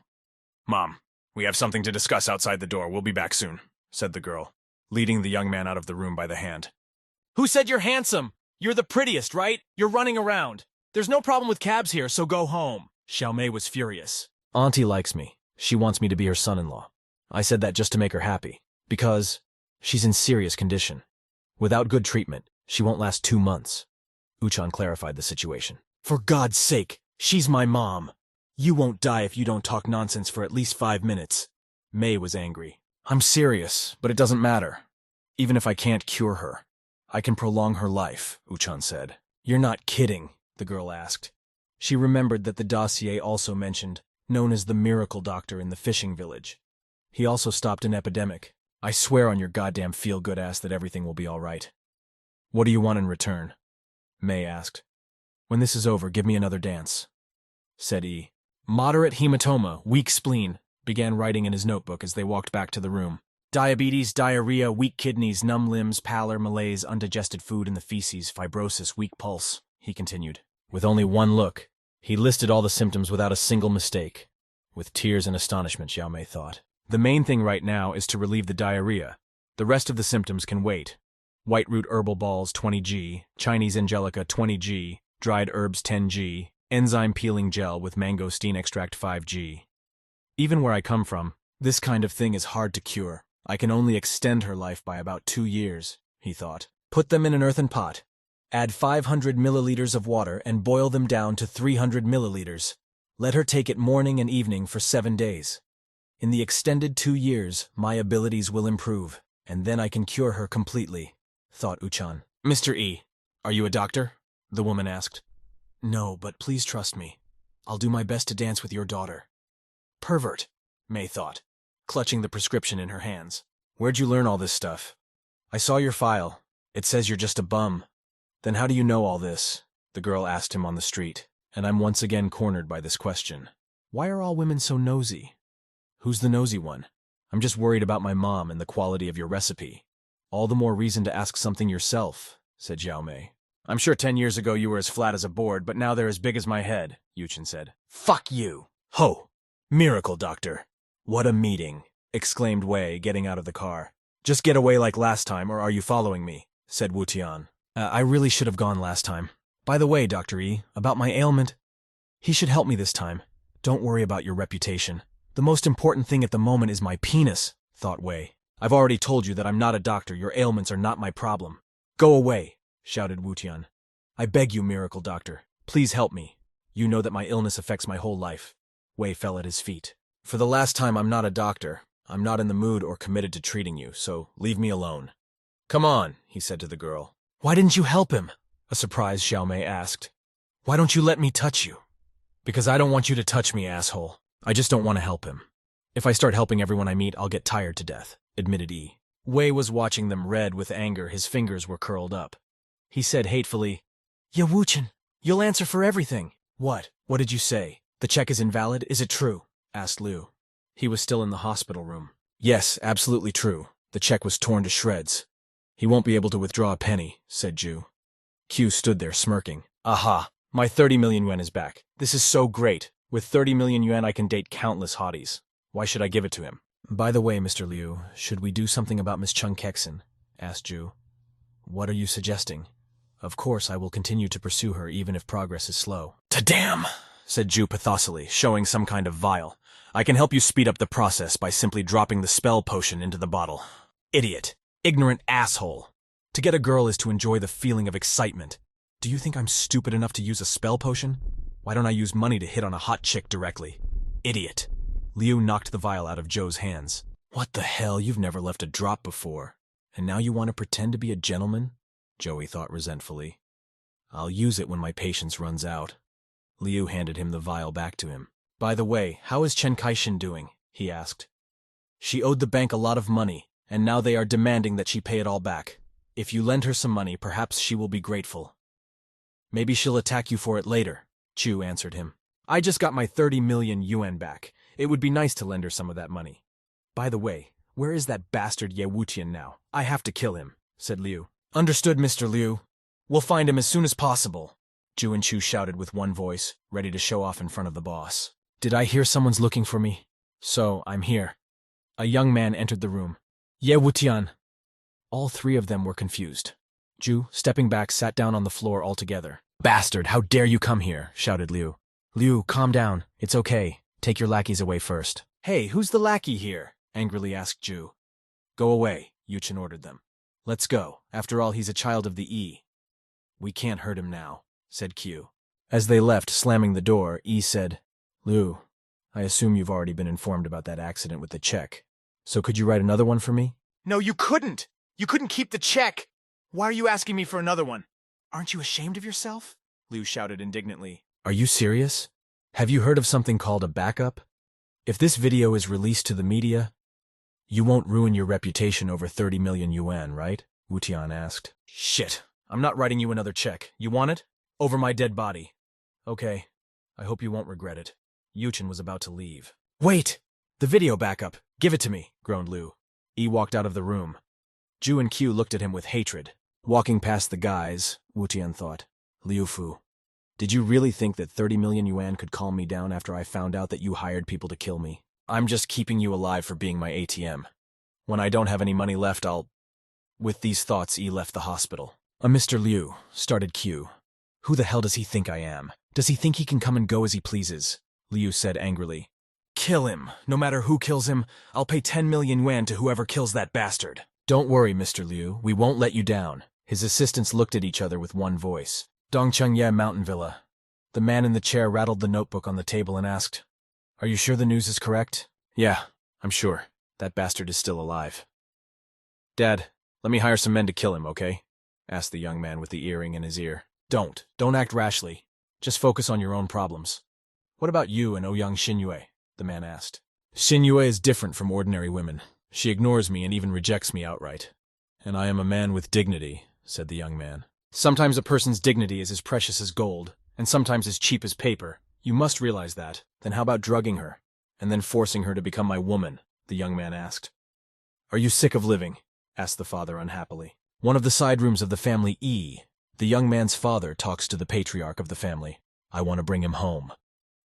Mom, we have something to discuss outside the door. We'll be back soon, said the girl, leading the young man out of the room by the hand. Who said you're handsome? You're the prettiest, right? You're running around. There's no problem with cabs here, so go home. Xiaomei was furious. Auntie likes me. She wants me to be her son-in-law. I said that just to make her happy, because she's in serious condition. Without good treatment, she won't last 2 months. Uchan clarified the situation. For God's sake, she's my mom. You won't die if you don't talk nonsense for at least 5 minutes. May was angry. I'm serious, but it doesn't matter. Even if I can't cure her, I can prolong her life, Uchan said. You're not kidding, the girl asked. She remembered that the dossier also mentioned, known as the miracle doctor in the fishing village. He also stopped an epidemic. I swear on your goddamn feel-good ass that everything will be all right. What do you want in return? May asked. When this is over, give me another dance, said E. Moderate hematoma, weak spleen, began writing in his notebook as they walked back to the room. Diabetes, diarrhea, weak kidneys, numb limbs, pallor, malaise, undigested food in the feces, fibrosis, weak pulse, he continued. With only one look, he listed all the symptoms without a single mistake. With tears and astonishment, Xiaomei thought. The main thing right now is to relieve the diarrhea. The rest of the symptoms can wait. White root herbal balls 20G, Chinese angelica 20G, dried herbs 10G, enzyme peeling gel with mangosteen extract 5G. Even where I come from, this kind of thing is hard to cure. I can only extend her life by about 2 years, he thought. Put them in an earthen pot. Add 500 milliliters of water and boil them down to 300 milliliters. Let her take it morning and evening for 7 days. In the extended 2 years, my abilities will improve, and then I can cure her completely, thought Uchan. Mr. E, are you a doctor? The woman asked. No, but please trust me. I'll do my best to dance with your daughter. Pervert, May thought. clutching the prescription in her hands. Where'd you learn all this stuff? I saw your file. It says you're just a bum. Then how do you know all this? The girl asked him on the street, and I'm once again cornered by this question. Why are all women so nosy? Who's the nosy one? I'm just worried about my mom and the quality of your recipe. All the more reason to ask something yourself, said Xiao Mei. I'm sure 10 years ago you were as flat as a board, but now they're as big as my head, Yuchen said. Fuck you! Ho! Miracle doctor! What a meeting, exclaimed Wei, getting out of the car. Just get away like last time, or are you following me? Said Wu Tian. I really should have gone last time. By the way, Dr. E, about my ailment. He should help me this time. Don't worry about your reputation. The most important thing at the moment is my penis, thought Wei. I've already told you that I'm not a doctor. Your ailments are not my problem. Go away, shouted Wu Tian. I beg you, miracle doctor. Please help me. You know that my illness affects my whole life. Wei fell at his feet. For the last time, I'm not a doctor. I'm not in the mood or committed to treating you, so leave me alone. Come on, he said to the girl. Why didn't you help him? A surprised Xiao Mei asked. Why don't you let me touch you? Because I don't want you to touch me, asshole. I just don't want to help him. If I start helping everyone I meet, I'll get tired to death, admitted Yi. Wei was watching them red with anger. His fingers were curled up. He said hatefully, Ya Wuchen, you'll answer for everything. What? What did you say? The check is invalid? Is it true? Asked Liu. He was still in the hospital room. Yes, absolutely true. The check was torn to shreds. He won't be able to withdraw a penny, said Ju. Q stood there smirking. Aha, my 30 million yuan is back. This is so great. With 30 million yuan I can date countless hotties. Why should I give it to him? By the way, Mr. Liu, should we do something about Miss Chung Kekson? Asked Ju. What are you suggesting? Of course I will continue to pursue her even if progress is slow. Ta-damn, said Ju pathosally, showing some kind of vial. I can help you speed up the process by simply dropping the spell potion into the bottle. Idiot. Ignorant asshole. To get a girl is to enjoy the feeling of excitement. Do you think I'm stupid enough to use a spell potion? Why don't I use money to hit on a hot chick directly? Idiot. Liu knocked the vial out of Joe's hands. What the hell, you've never left a drop before. And now you want to pretend to be a gentleman? Joey thought resentfully. I'll use it when my patience runs out. Liu handed him the vial back to him. By the way, how is Chen Kaishin doing? He asked. She owed the bank a lot of money, and now they are demanding that she pay it all back. If you lend her some money, perhaps she will be grateful. Maybe she'll attack you for it later, Chu answered him. I just got my 30 million yuan back. It would be nice to lend her some of that money. By the way, where is that bastard Ye Wutian now? I have to kill him, said Liu. Understood, Mr. Liu. We'll find him as soon as possible, Ju and Chu shouted with one voice, ready to show off in front of the boss. Did I hear someone's looking for me? So, I'm here. A young man entered the room. Ye Wutian. All three of them were confused. Ju, stepping back, sat down on the floor altogether. Bastard, how dare you come here, shouted Liu. Liu, calm down. It's okay. Take your lackeys away first. Hey, who's the lackey here? Angrily asked Ju. Go away, Yuchen ordered them. Let's go. After all, he's a child of the E. We can't hurt him now, said Q. As they left, slamming the door, E said, Liu, I assume you've already been informed about that accident with the check. So could you write another one for me? No, you couldn't! You couldn't keep the check! Why are you asking me for another one? Aren't you ashamed of yourself? Liu shouted indignantly. Are you serious? Have you heard of something called a backup? If this video is released to the media, you won't ruin your reputation over 30 million yuan, right? Wu Tian asked. Shit, I'm not writing you another check. You want it? Over my dead body. Okay, I hope you won't regret it. Yuchen was about to leave. Wait! The video backup! Give it to me, groaned Liu. Yi walked out of the room. Ju and Q looked at him with hatred. Walking past the guys, Wu Tian thought, Liu Fu, did you really think that 30 million yuan could calm me down after I found out that you hired people to kill me? I'm just keeping you alive for being my ATM. When I don't have any money left, I'll... With these thoughts, Yi left the hospital. Mr. Liu, started Q. Who the hell does he think I am? Does he think he can come and go as he pleases? Liu said angrily. Kill him. No matter who kills him, I'll pay 10 million yuan to whoever kills that bastard. Don't worry, Mr. Liu. We won't let you down. His assistants looked at each other with one voice. Dongchengye Mountain Villa. The man in the chair rattled the notebook on the table and asked, Are you sure the news is correct? Yeah, I'm sure. That bastard is still alive. Dad, let me hire some men to kill him, okay? Asked the young man with the earring in his ear. Don't act rashly. Just focus on your own problems. What about you and Ouyang Xinyue? The man asked. Xinyue is different from ordinary women. She ignores me and even rejects me outright. And I am a man with dignity, said the young man. Sometimes a person's dignity is as precious as gold, and sometimes as cheap as paper. You must realize that. Then how about drugging her, and then forcing her to become my woman? The young man asked. Are you sick of living? Asked the father unhappily. One of the side rooms of the family E. The young man's father talks to the patriarch of the family. I want to bring him home.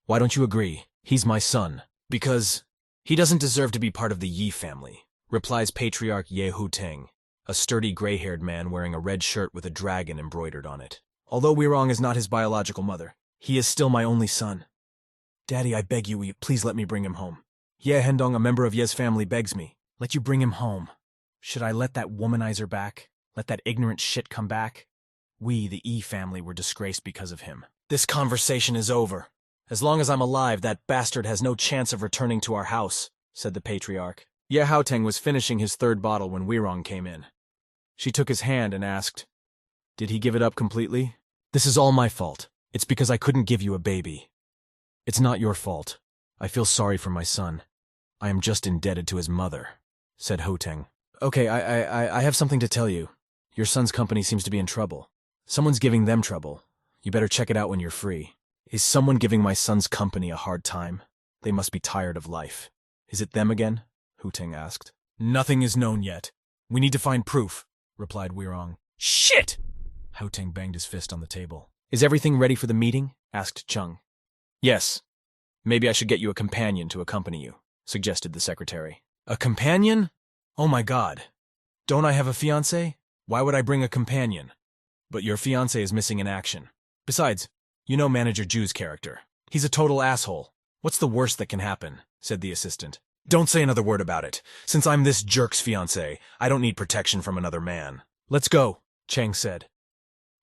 Why don't you agree? He's my son. Because he doesn't deserve to be part of the Yi family, replies Patriarch Ye Hu-teng, a sturdy gray-haired man wearing a red shirt with a dragon embroidered on it. Although Weirong is not his biological mother, he is still my only son. Daddy, I beg you, please let me bring him home. Ye Hendong, a member of Ye's family, begs me. Let you bring him home. Should I let that womanizer back? Let that ignorant shit come back? We, the E family, were disgraced because of him. This conversation is over. As long as I'm alive, that bastard has no chance of returning to our house, said the patriarch. Ye Haoteng was finishing his third bottle when Weirong came in. She took his hand and asked, Did he give it up completely? This is all my fault. It's because I couldn't give you a baby. It's not your fault. I feel sorry for my son. I am just indebted to his mother, said Haoteng. Okay, I have something to tell you. Your son's company seems to be in trouble. Someone's giving them trouble. You better check it out when you're free. Is someone giving my son's company a hard time? They must be tired of life. Is it them again? Haoteng asked. Nothing is known yet. We need to find proof, replied Weirong. Shit! Haoteng banged his fist on the table. Is everything ready for the meeting? Asked Chung. Yes. Maybe I should get you a companion to accompany you, suggested the secretary. A companion? Oh my god. Don't I have a fiancé? Why would I bring a companion? But your fiancé is missing in action. Besides, you know Manager Ju's character. He's a total asshole. What's the worst that can happen? Said the assistant. Don't say another word about it. Since I'm this jerk's fiancé, I don't need protection from another man. Let's go, Chang said.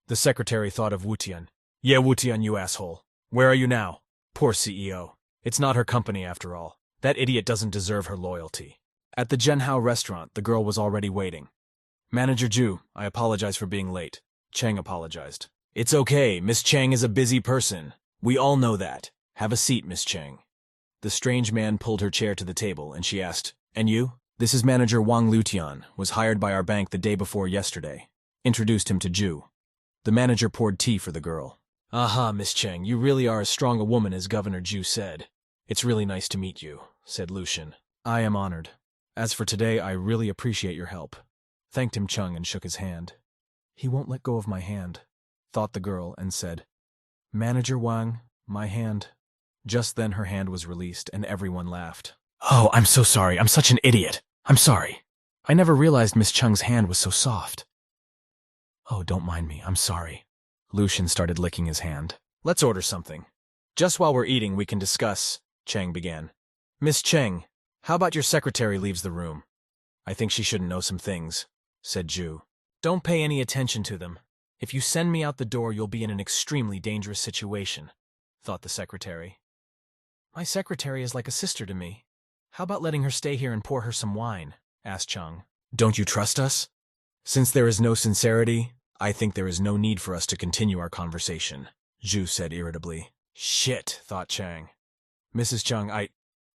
The secretary thought of Wutian. Yeah, Wutian, you asshole. Where are you now? Poor CEO. It's not her company after all. That idiot doesn't deserve her loyalty. At the Zhenhao restaurant, the girl was already waiting. Manager Ju, I apologize for being late. Chang apologized. It's okay, Miss Chang is a busy person. We all know that. Have a seat, Miss Chang. The strange man pulled her chair to the table, and she asked, And you? This is Manager Wang Lutian, was hired by our bank the day before yesterday. Introduced him to Ju. The manager poured tea for the girl. Aha, Miss Chang, you really are as strong a woman as Governor Ju said. It's really nice to meet you, said Lucian. I am honored. As for today, I really appreciate your help. Thanked him Chung and shook his hand. He won't let go of my hand, thought the girl, and said, Manager Wang, my hand. Just then her hand was released, and everyone laughed. Oh, I'm so sorry. I'm such an idiot. I'm sorry. I never realized Miss Chung's hand was so soft. Oh, don't mind me. I'm sorry. Lucian started licking his hand. Let's order something. Just while we're eating, we can discuss, Chang began. Miss Cheng, how about your secretary leaves the room? I think she shouldn't know some things, said Ju. Don't pay any attention to them. If you send me out the door, you'll be in an extremely dangerous situation, thought the secretary. My secretary is like a sister to me. How about letting her stay here and pour her some wine? Asked Chung. Don't you trust us? Since there is no sincerity, I think there is no need for us to continue our conversation, Ju said irritably. Shit, thought Chang. Mrs. Chung,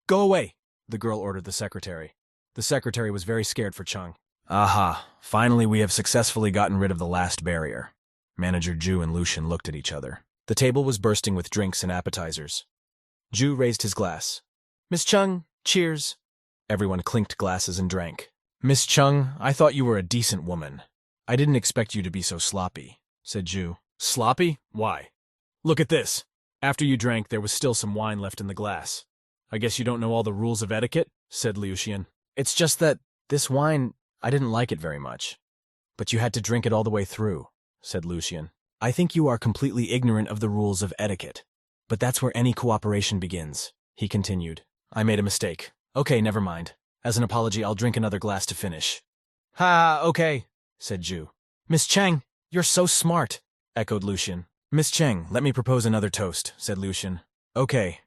Go away, the girl ordered the secretary. The secretary was very scared for Chung. Aha, finally we have successfully gotten rid of the last barrier. Manager Ju and Lucian looked at each other. The table was bursting with drinks and appetizers. Ju raised his glass. Miss Chung, cheers. Everyone clinked glasses and drank. Miss Chung, I thought you were a decent woman. I didn't expect you to be so sloppy, said Ju. Sloppy? Why? Look at this. After you drank, there was still some wine left in the glass. I guess you don't know all the rules of etiquette, said Lucian. It's just that this wine, I didn't like it very much. But you had to drink it all the way through, said Lucian. I think you are completely ignorant of the rules of etiquette. But that's where any cooperation begins, he continued. I made a mistake. Okay, never mind. As an apology, I'll drink another glass to finish. Ha, okay, said Ju. Miss Cheng, you're so smart, echoed Lucian. Miss Cheng, let me propose another toast, said Lucian. Okay,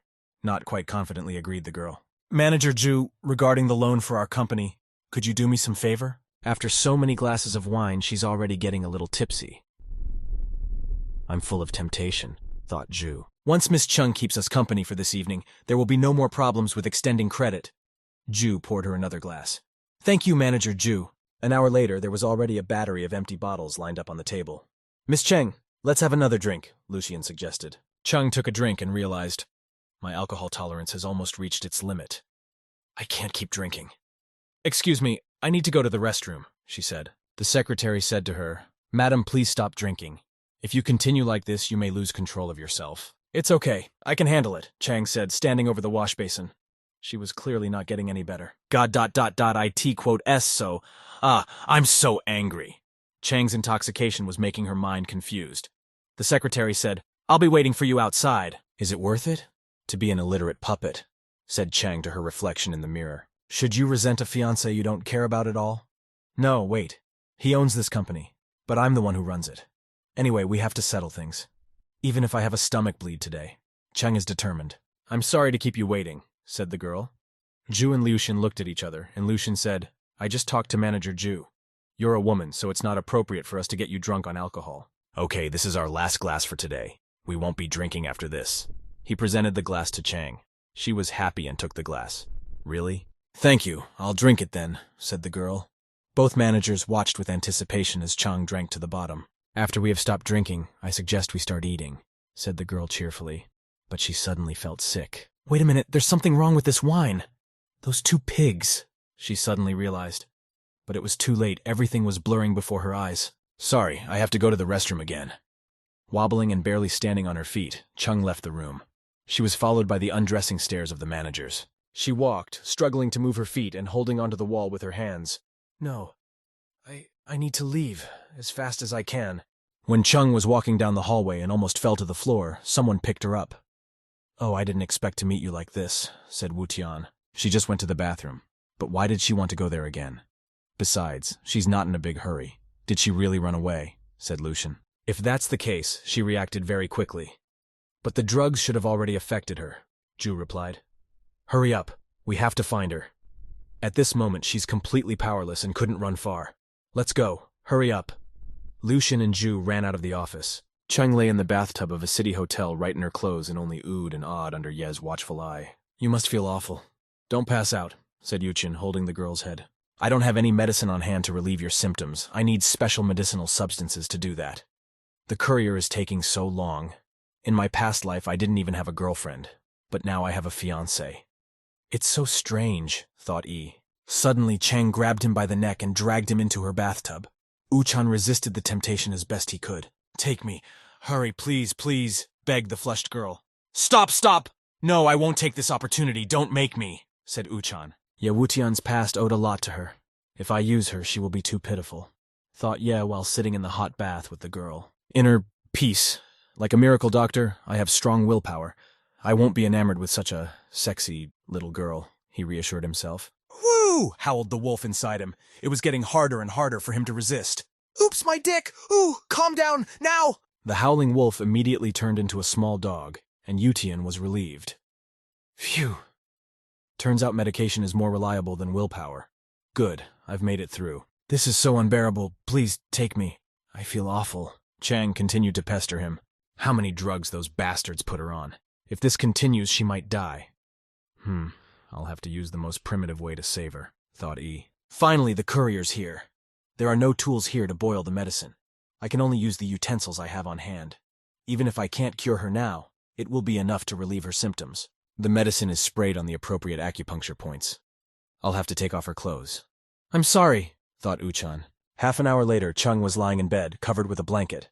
not quite confidently agreed the girl. Manager Ju, regarding the loan for our company, could you do me some favor? After so many glasses of wine, she's already getting a little tipsy. I'm full of temptation, thought Ju. Once Miss Chung keeps us company for this evening, there will be no more problems with extending credit. Ju poured her another glass. Thank you, Manager Ju. An hour later, there was already a battery of empty bottles lined up on the table. Miss Cheng, let's have another drink, Lucian suggested. Chung took a drink and realized, my alcohol tolerance has almost reached its limit. I can't keep drinking. Excuse me, I need to go to the restroom, she said. The secretary said to her, Madam, please stop drinking. If you continue like this, you may lose control of yourself. It's okay, I can handle it, Chang said, standing over the wash basin. She was clearly not getting any better. God. Quote S so. I'm so angry. Chang's intoxication was making her mind confused. The secretary said, I'll be waiting for you outside. Is it worth it? To be an illiterate puppet, said Chang to her reflection in the mirror. Should you resent a fiancé you don't care about at all? No, wait. He owns this company, but I'm the one who runs it. Anyway, we have to settle things. Even if I have a stomach bleed today. Chang is determined. I'm sorry to keep you waiting, said the girl. Ju and Lucian looked at each other, and Lucian said, I just talked to Manager Ju. You're a woman, so it's not appropriate for us to get you drunk on alcohol. Okay, this is our last glass for today. We won't be drinking after this. He presented the glass to Chang. She was happy and took the glass. Really? Thank you, I'll drink it then, said the girl. Both managers watched with anticipation as Chang drank to the bottom. After we have stopped drinking, I suggest we start eating, said the girl cheerfully. But she suddenly felt sick. Wait a minute, there's something wrong with this wine. Those two pigs, she suddenly realized. But it was too late, everything was blurring before her eyes. Sorry, I have to go to the restroom again. Wobbling and barely standing on her feet, Chung left the room. She was followed by the undressing stares of the managers. She walked, struggling to move her feet and holding onto the wall with her hands. No, I need to leave, as fast as I can. When Chung was walking down the hallway and almost fell to the floor, someone picked her up. Oh, I didn't expect to meet you like this, said Wu Tian. She just went to the bathroom. But why did she want to go there again? Besides, she's not in a big hurry. Did she really run away? Said Lucian. If that's the case, she reacted very quickly. But the drugs should have already affected her, Ju replied. Hurry up, we have to find her. At this moment, she's completely powerless and couldn't run far. Let's go, hurry up. Lucian and Ju ran out of the office. Chung lay in the bathtub of a city hotel right in her clothes and only oohed and awed under Ye's watchful eye. You must feel awful. Don't pass out, said Yuchin, holding the girl's head. I don't have any medicine on hand to relieve your symptoms. I need special medicinal substances to do that. The courier is taking so long. In my past life, I didn't even have a girlfriend, but now I have a fiancé. It's so strange, thought Yi. Suddenly, Chang grabbed him by the neck and dragged him into her bathtub. Uchan resisted the temptation as best he could. Take me. Hurry, please, please, begged the flushed girl. Stop! No, I won't take this opportunity. Don't make me, said Uchan. Ye Wutian's past owed a lot to her. If I use her, she will be too pitiful, thought Ye while sitting in the hot bath with the girl. Inner peace. Like a miracle doctor, I have strong willpower. I won't be enamored with such a sexy little girl, he reassured himself. Woo! Howled the wolf inside him. It was getting harder and harder for him to resist. Oops, my dick! Ooh, calm down, now! The howling wolf immediately turned into a small dog, and Yutian was relieved. Phew. Turns out medication is more reliable than willpower. Good, I've made it through. This is so unbearable. Please take me. I feel awful. Chang continued to pester him. How many drugs those bastards put her on. If this continues, she might die. I'll have to use the most primitive way to save her, thought Yi. Finally, the courier's here. There are no tools here to boil the medicine. I can only use the utensils I have on hand. Even if I can't cure her now, it will be enough to relieve her symptoms. The medicine is sprayed on the appropriate acupuncture points. I'll have to take off her clothes. I'm sorry, thought Uchan. Half an hour later, Chung was lying in bed, covered with a blanket.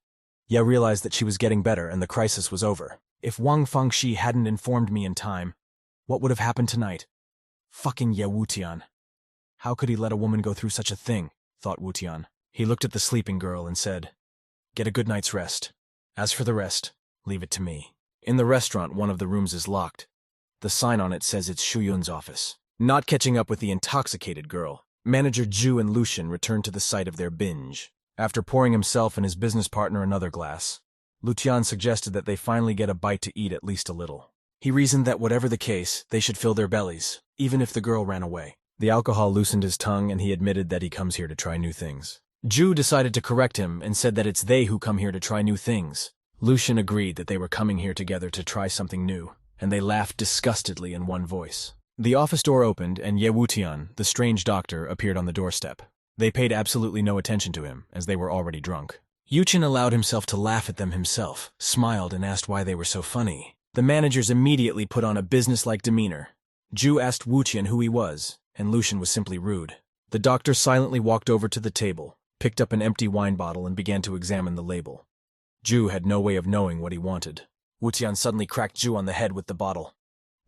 Ye realized that she was getting better and the crisis was over. If Wang Fangxi hadn't informed me in time, what would have happened tonight? Fucking Ye Wutian. How could he let a woman go through such a thing? Thought Wutian. He looked at the sleeping girl and said, Get a good night's rest. As for the rest, leave it to me. In the restaurant, one of the rooms is locked. The sign on it says it's Shuyun's office. Not catching up with the intoxicated girl, Manager Ju and Lucian returned to the site of their binge. After pouring himself and his business partner another glass, Lucian suggested that they finally get a bite to eat at least a little. He reasoned that whatever the case, they should fill their bellies, even if the girl ran away. The alcohol loosened his tongue and he admitted that he comes here to try new things. Ju decided to correct him and said that it's they who come here to try new things. Lucian agreed that they were coming here together to try something new, and they laughed disgustedly in one voice. The office door opened, and Ye Wutian, the strange doctor, appeared on the doorstep. They paid absolutely no attention to him, as they were already drunk. Yuchen allowed himself to laugh at them himself, smiled and asked why they were so funny. The managers immediately put on a businesslike demeanor. Ju asked Wutian who he was, and Lucian was simply rude. The doctor silently walked over to the table, picked up an empty wine bottle and began to examine the label. Ju had no way of knowing what he wanted. Wutian suddenly cracked Ju on the head with the bottle.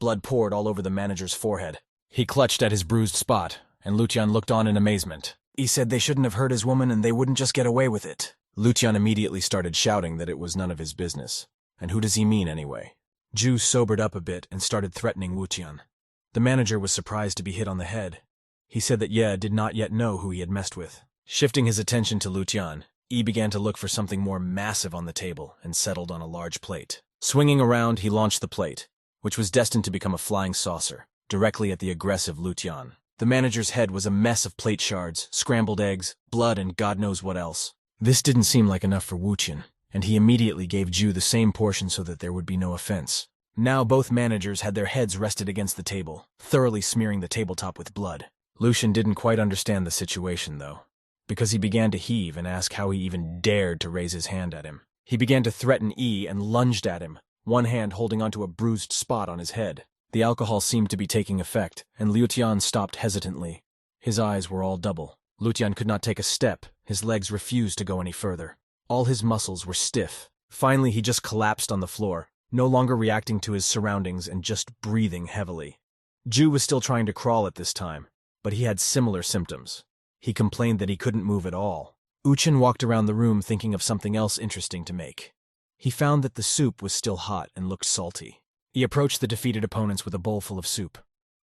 Blood poured all over the manager's forehead. He clutched at his bruised spot, and Lucian looked on in amazement. He said they shouldn't have hurt his woman and they wouldn't just get away with it. Lucian immediately started shouting that it was none of his business. And who does he mean anyway? Ju sobered up a bit and started threatening Wutian. The manager was surprised to be hit on the head. He said that Ye did not yet know who he had messed with. Shifting his attention to Lucian, Yi began to look for something more massive on the table and settled on a large plate. Swinging around, he launched the plate, which was destined to become a flying saucer, directly at the aggressive Lucian. The manager's head was a mess of plate shards, scrambled eggs, blood, and God knows what else. This didn't seem like enough for Wutian, and he immediately gave Ju the same portion so that there would be no offense. Now both managers had their heads rested against the table, thoroughly smearing the tabletop with blood. Lucian didn't quite understand the situation, though, because he began to heave and ask how he even dared to raise his hand at him. He began to threaten E and lunged at him, one hand holding onto a bruised spot on his head. The alcohol seemed to be taking effect, and Lucian stopped hesitantly. His eyes were all double. Lucian could not take a step. His legs refused to go any further. All his muscles were stiff. Finally, he just collapsed on the floor, no longer reacting to his surroundings and just breathing heavily. Ju was still trying to crawl at this time, but he had similar symptoms. He complained that he couldn't move at all. Uchin walked around the room thinking of something else interesting to make. He found that the soup was still hot and looked salty. He approached the defeated opponents with a bowl full of soup.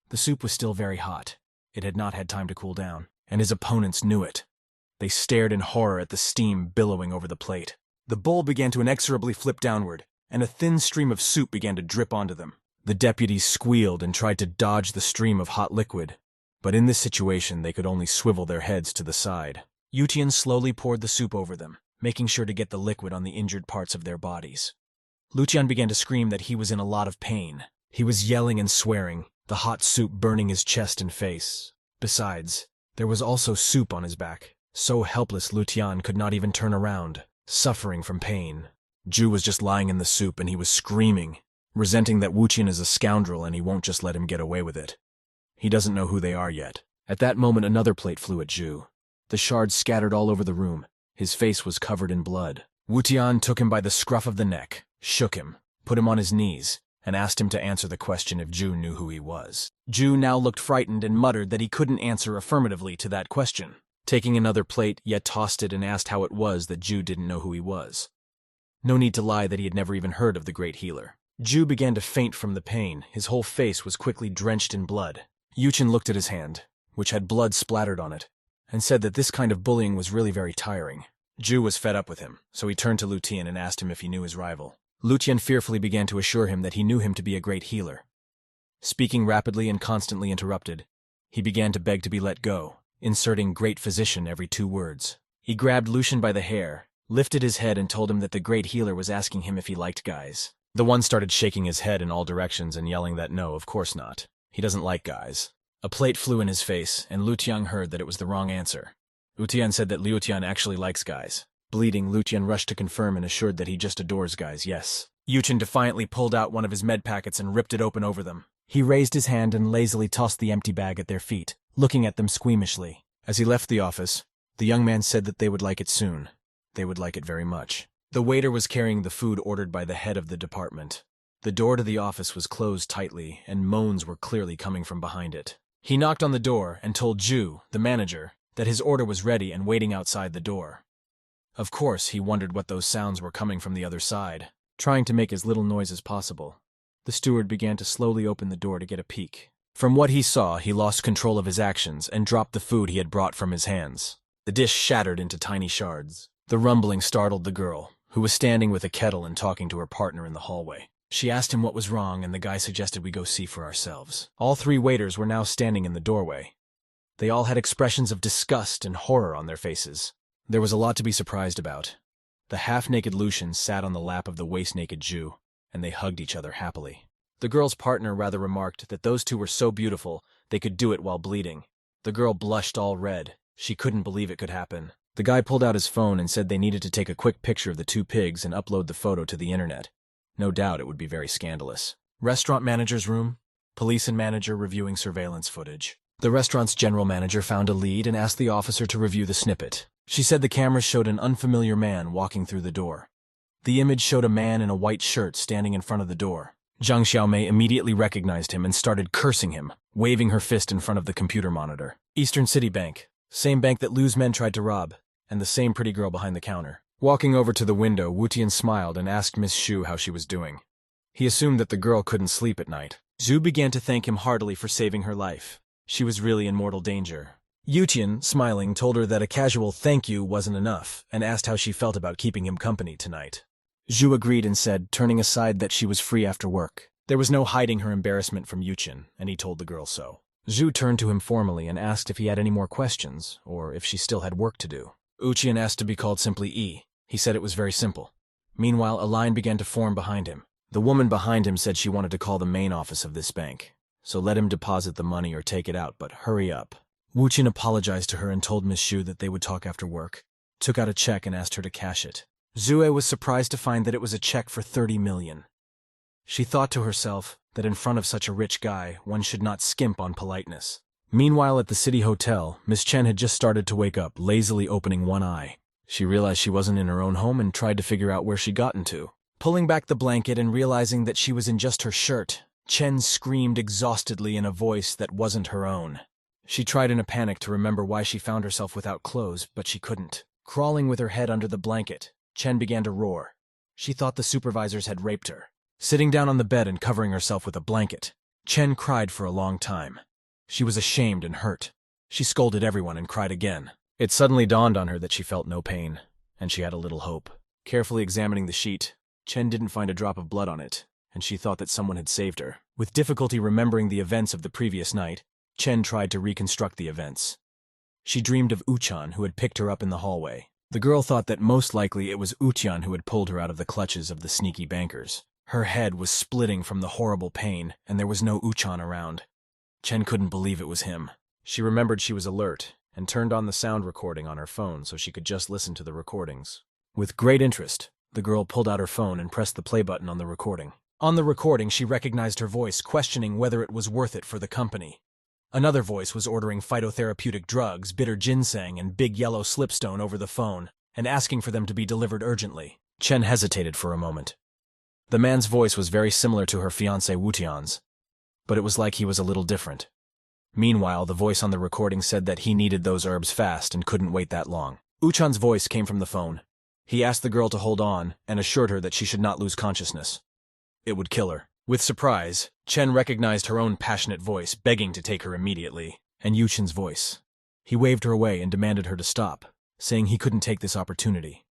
The soup was still very hot. It had not had time to cool down, and his opponents knew it. They stared in horror at the steam billowing over the plate. The bowl began to inexorably flip downward, and a thin stream of soup began to drip onto them. The deputies squealed and tried to dodge the stream of hot liquid, but in this situation they could only swivel their heads to the side. Yutian slowly poured the soup over them, making sure to get the liquid on the injured parts of their bodies. Lucian began to scream that he was in a lot of pain. He was yelling and swearing, the hot soup burning his chest and face. Besides, there was also soup on his back. So helpless Lucian could not even turn around, suffering from pain. Ju was just lying in the soup and he was screaming, resenting that Wuqian is a scoundrel and he won't just let him get away with it. He doesn't know who they are yet. At that moment another plate flew at Ju. The shards scattered all over the room. His face was covered in blood. Wutian took him by the scruff of the neck, shook him, put him on his knees, and asked him to answer the question if Ju knew who he was. Ju now looked frightened and muttered that he couldn't answer affirmatively to that question. Taking another plate, Yet tossed it and asked how it was that Ju didn't know who he was. No need to lie that he had never even heard of the great healer. Ju began to faint from the pain. His whole face was quickly drenched in blood. Yuchen looked at his hand, which had blood splattered on it, and said that this kind of bullying was really very tiring. Ju was fed up with him, so he turned to Lutian and asked him if he knew his rival. Lutian fearfully began to assure him that he knew him to be a great healer. Speaking rapidly and constantly interrupted, he began to beg to be let go, inserting great physician every 2 words. He grabbed Lucian by the hair, lifted his head and told him that the great healer was asking him if he liked guys. The one started shaking his head in all directions and yelling that no, of course not. He doesn't like guys. A plate flew in his face, and Lutian heard that it was the wrong answer. Lutian said that Lutian actually likes guys. Bleeding, Lutian rushed to confirm and assured that he just adores guys, yes. Yuchen defiantly pulled out one of his med packets and ripped it open over them. He raised his hand and lazily tossed the empty bag at their feet, looking at them squeamishly. As he left the office, the young man said that they would like it soon. They would like it very much. The waiter was carrying the food ordered by the head of the department. The door to the office was closed tightly, and moans were clearly coming from behind it. He knocked on the door and told Ju, the manager, that his order was ready and waiting outside the door. Of course, he wondered what those sounds were coming from the other side. Trying to make as little noise as possible, the steward began to slowly open the door to get a peek. From what he saw, he lost control of his actions and dropped the food he had brought from his hands. The dish shattered into tiny shards. The rumbling startled the girl, who was standing with a kettle and talking to her partner in the hallway. She asked him what was wrong, and the guy suggested we go see for ourselves. All 3 waiters were now standing in the doorway. They all had expressions of disgust and horror on their faces. There was a lot to be surprised about. The half-naked Lucian sat on the lap of the waist-naked Zhu, and they hugged each other happily. The girl's partner rather remarked that those two were so beautiful they could do it while bleeding. The girl blushed all red. She couldn't believe it could happen. The guy pulled out his phone and said they needed to take a quick picture of the two pigs and upload the photo to the internet. No doubt it would be very scandalous. Restaurant manager's room. Police and manager reviewing surveillance footage. The restaurant's general manager found a lead and asked the officer to review the snippet. She said the camera showed an unfamiliar man walking through the door. The image showed a man in a white shirt standing in front of the door. Zhang Xiaomei immediately recognized him and started cursing him, waving her fist in front of the computer monitor. Eastern City Bank. Same bank that Lu's men tried to rob, and the same pretty girl behind the counter. Walking over to the window, Wu Tian smiled and asked Miss Xu how she was doing. He assumed that the girl couldn't sleep at night. Zhu began to thank him heartily for saving her life. She was really in mortal danger. Yu Tian, smiling, told her that a casual thank you wasn't enough, and asked how she felt about keeping him company tonight. Zhu agreed and said, turning aside, that she was free after work. There was no hiding her embarrassment from Yu Tian, and he told the girl so. Zhu turned to him formally and asked if he had any more questions, or if she still had work to do. Yu Tian asked to be called simply E. He said it was very simple. Meanwhile, a line began to form behind him. The woman behind him said she wanted to call the main office of this bank. So let him deposit the money or take it out, but hurry up. Wu Tian apologized to her and told Miss Xu that they would talk after work, took out a check and asked her to cash it. Zue was surprised to find that it was a check for 30 million. She thought to herself that in front of such a rich guy, one should not skimp on politeness. Meanwhile, at the city hotel, Miss Chen had just started to wake up, lazily opening one eye. She realized she wasn't in her own home and tried to figure out where she'd gotten to. Pulling back the blanket and realizing that she was in just her shirt, Chen screamed exhaustedly in a voice that wasn't her own. She tried in a panic to remember why she found herself without clothes, but she couldn't. Crawling with her head under the blanket, Chen began to roar. She thought the supervisors had raped her. Sitting down on the bed and covering herself with a blanket, Chen cried for a long time. She was ashamed and hurt. She scolded everyone and cried again. It suddenly dawned on her that she felt no pain, and she had a little hope. Carefully examining the sheet, Chen didn't find a drop of blood on it, and she thought that someone had saved her. With difficulty remembering the events of the previous night, Chen tried to reconstruct the events. She dreamed of Uchan, who had picked her up in the hallway. The girl thought that most likely it was Uchan who had pulled her out of the clutches of the sneaky bankers. Her head was splitting from the horrible pain, and there was no Uchan around. Chen couldn't believe it was him. She remembered she was alert, and turned on the sound recording on her phone so she could just listen to the recordings. With great interest, the girl pulled out her phone and pressed the play button on the recording. On the recording, she recognized her voice, questioning whether it was worth it for the company. Another voice was ordering phytotherapeutic drugs, bitter ginseng, and big yellow slipstone over the phone, and asking for them to be delivered urgently. Chen hesitated for a moment. The man's voice was very similar to her fiancé Wu Tian's, but it was like he was a little different. Meanwhile, the voice on the recording said that he needed those herbs fast and couldn't wait that long. Uchan's voice came from the phone. He asked the girl to hold on and assured her that she should not lose consciousness. It would kill her. With surprise, Chen recognized her own passionate voice, begging to take her immediately, and Yuchin's voice. He waved her away and demanded her to stop, saying he couldn't take this opportunity.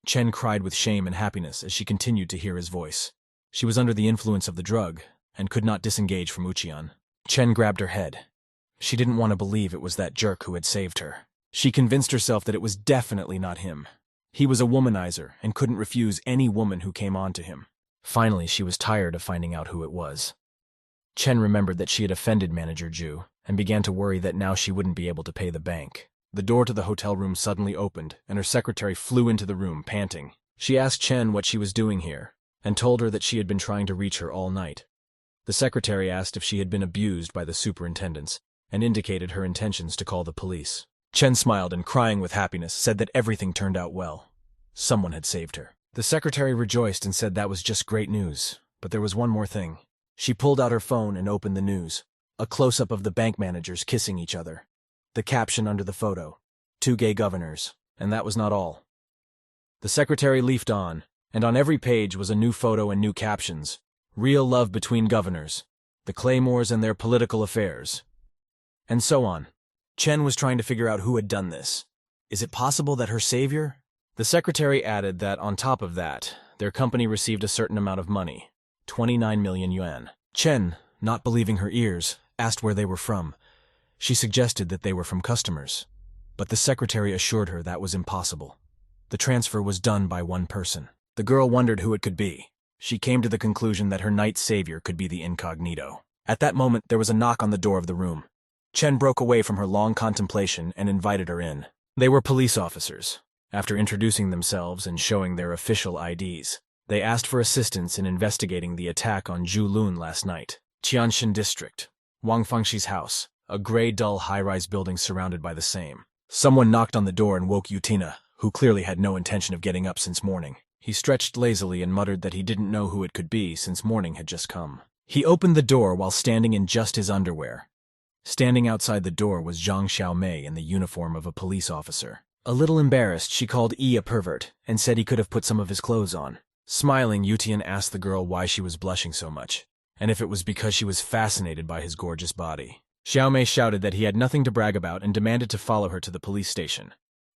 Chen cried with shame and happiness as she continued to hear his voice. She was under the influence of the drug and could not disengage from Uchian. Chen grabbed her head. She didn't want to believe it was that jerk who had saved her. She convinced herself that it was definitely not him. He was a womanizer and couldn't refuse any woman who came on to him. Finally, she was tired of finding out who it was. Chen remembered that she had offended Manager Zhu and began to worry that now she wouldn't be able to pay the bank. The door to the hotel room suddenly opened, and her secretary flew into the room, panting. She asked Chen what she was doing here, and told her that she had been trying to reach her all night. The secretary asked if she had been abused by the superintendents, and indicated her intentions to call the police. Chen smiled and, crying with happiness, said that everything turned out well. Someone had saved her. The secretary rejoiced and said that was just great news, but there was one more thing. She pulled out her phone and opened the news. A close-up of the bank managers kissing each other. The caption under the photo, 2 gay governors, and that was not all. The secretary leafed on, and on every page was a new photo and new captions. Real love between governors, the Claymores and their political affairs, and so on. Chen was trying to figure out who had done this. Is it possible that her savior? The secretary added that, on top of that, their company received a certain amount of money, 29 million yuan. Chen, not believing her ears, asked where they were from. She suggested that they were from customers, but the secretary assured her that was impossible. The transfer was done by one person. The girl wondered who it could be. She came to the conclusion that her night's savior could be the incognito. At that moment, there was a knock on the door of the room. Chen broke away from her long contemplation and invited her in. They were police officers. After introducing themselves and showing their official IDs, they asked for assistance in investigating the attack on Julun last night. Qianshan District, Wang Fengshi's house, a gray, dull high-rise building surrounded by the same. Someone knocked on the door and woke Yutina, who clearly had no intention of getting up since morning. He stretched lazily and muttered that he didn't know who it could be since morning had just come. He opened the door while standing in just his underwear. Standing outside the door was Zhang Xiaomei in the uniform of a police officer. A little embarrassed, she called Yi a pervert and said he could have put some of his clothes on. Smiling, Yutian asked the girl why she was blushing so much, and if it was because she was fascinated by his gorgeous body. Xiaomei shouted that he had nothing to brag about and demanded to follow her to the police station.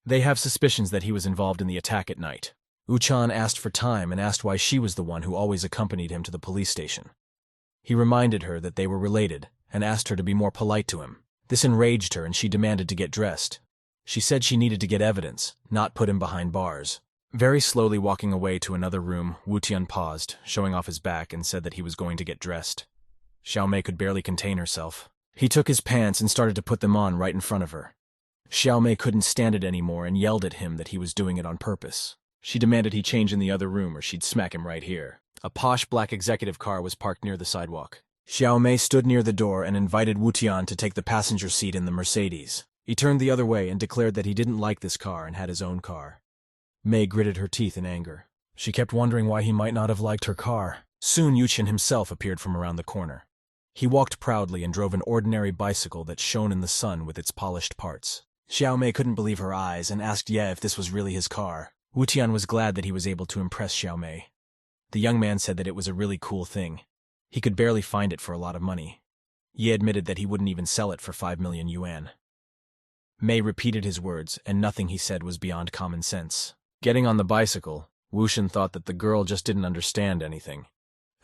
They have suspicions that he was involved in the attack at night. Uchan asked for time and asked why she was the one who always accompanied him to the police station. He reminded her that they were related and asked her to be more polite to him. This enraged her and she demanded to get dressed. She said she needed to get evidence, not put him behind bars. Very slowly walking away to another room, Wutian paused, showing off his back, and said that he was going to get dressed. Xiaomei could barely contain herself. He took his pants and started to put them on right in front of her. Xiaomei couldn't stand it anymore and yelled at him that he was doing it on purpose. She demanded he change in the other room or she'd smack him right here. A posh black executive car was parked near the sidewalk. Xiaomei stood near the door and invited Wutian to take the passenger seat in the Mercedes. He turned the other way and declared that he didn't like this car and had his own car. Mei gritted her teeth in anger. She kept wondering why he might not have liked her car. Soon Yuqian himself appeared from around the corner. He walked proudly and drove an ordinary bicycle that shone in the sun with its polished parts. Xiaomei couldn't believe her eyes and asked Ye if this was really his car. Wutian was glad that he was able to impress Xiaomei. The young man said that it was a really cool thing. He could barely find it for a lot of money. Ye admitted that he wouldn't even sell it for 5 million yuan. Mei repeated his words, and nothing he said was beyond common sense. Getting on the bicycle, Wushan thought that the girl just didn't understand anything.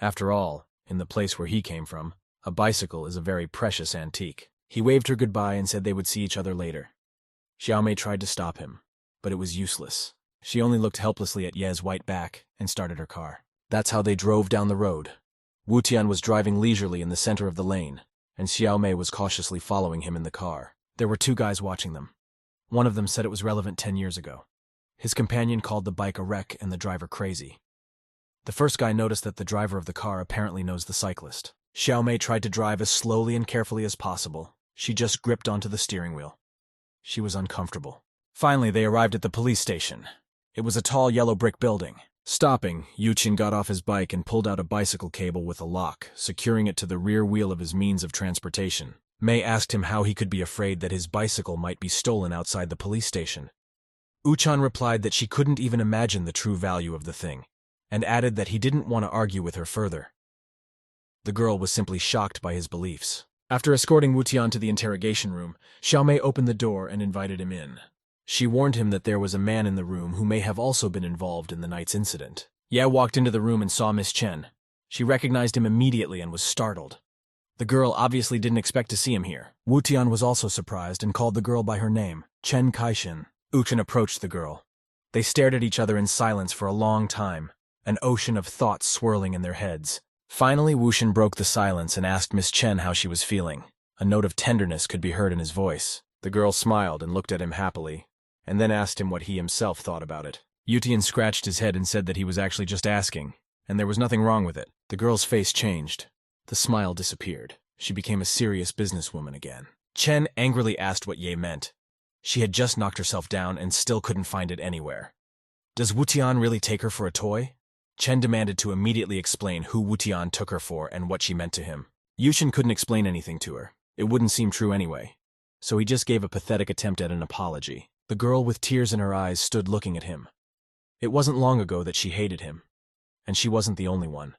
After all, in the place where he came from, a bicycle is a very precious antique. He waved her goodbye and said they would see each other later. Xiaomei tried to stop him, but it was useless. She only looked helplessly at Ye's white back and started her car. That's how they drove down the road. Wutian was driving leisurely in the center of the lane, and Xiaomei was cautiously following him in the car. There were 2 guys watching them. One of them said it was relevant 10 years ago. His companion called the bike a wreck and the driver crazy. The first guy noticed that the driver of the car apparently knows the cyclist. Xiaomei tried to drive as slowly and carefully as possible. She just gripped onto the steering wheel. She was uncomfortable. Finally, they arrived at the police station. It was a tall yellow brick building. Stopping, Yuqin got off his bike and pulled out a bicycle cable with a lock, securing it to the rear wheel of his means of transportation. Mei asked him how he could be afraid that his bicycle might be stolen outside the police station. Uchan replied that she couldn't even imagine the true value of the thing, and added that he didn't want to argue with her further. The girl was simply shocked by his beliefs. After escorting Wutian to the interrogation room, Xiaomei opened the door and invited him in. She warned him that there was a man in the room who may have also been involved in the night's incident. Ye walked into the room and saw Miss Chen. She recognized him immediately and was startled. The girl obviously didn't expect to see him here. Wutian was also surprised and called the girl by her name, Chen Kaixin. Uchan approached the girl. They stared at each other in silence for a long time, an ocean of thoughts swirling in their heads. Finally, Wushan broke the silence and asked Miss Chen how she was feeling. A note of tenderness could be heard in his voice. The girl smiled and looked at him happily, and then asked him what he himself thought about it. Yutian scratched his head and said that he was actually just asking, and there was nothing wrong with it. The girl's face changed. The smile disappeared. She became a serious businesswoman again. Chen angrily asked what Ye meant. She had just knocked herself down and still couldn't find it anywhere. Does Wutian really take her for a toy? Chen demanded to immediately explain who Wutian took her for and what she meant to him. Yushin couldn't explain anything to her. It wouldn't seem true anyway. So he just gave a pathetic attempt at an apology. The girl with tears in her eyes stood looking at him. It wasn't long ago that she hated him, and she wasn't the only one.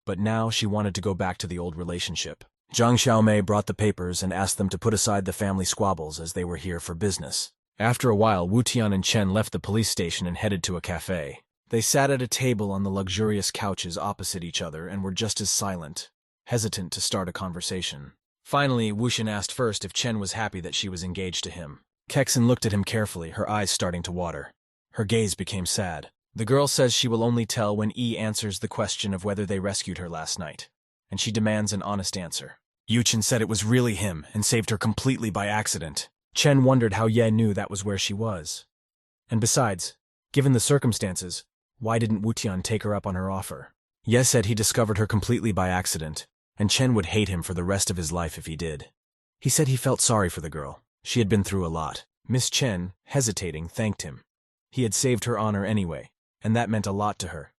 But now she wanted to go back to the old relationship. Zhang Xiaomei brought the papers and asked them to put aside the family squabbles as they were here for business. After a while, Wutian and Chen left the police station and headed to a cafe. They sat at a table on the luxurious couches opposite each other and were just as silent, hesitant to start a conversation. Finally, Wushin asked first if Chen was happy that she was engaged to him. Kexin looked at him carefully, her eyes starting to water. Her gaze became sad. The girl says she will only tell when E answers the question of whether they rescued her last night, and she demands an honest answer. Yuchen said it was really him and saved her completely by accident. Chen wondered how Ye knew that was where she was. And besides, given the circumstances, why didn't Wutian take her up on her offer? Ye said he discovered her completely by accident, and Chen would hate him for the rest of his life if he did. He said he felt sorry for the girl. She had been through a lot. Miss Chen, hesitating, thanked him. He had saved her honor anyway, and that meant a lot to her.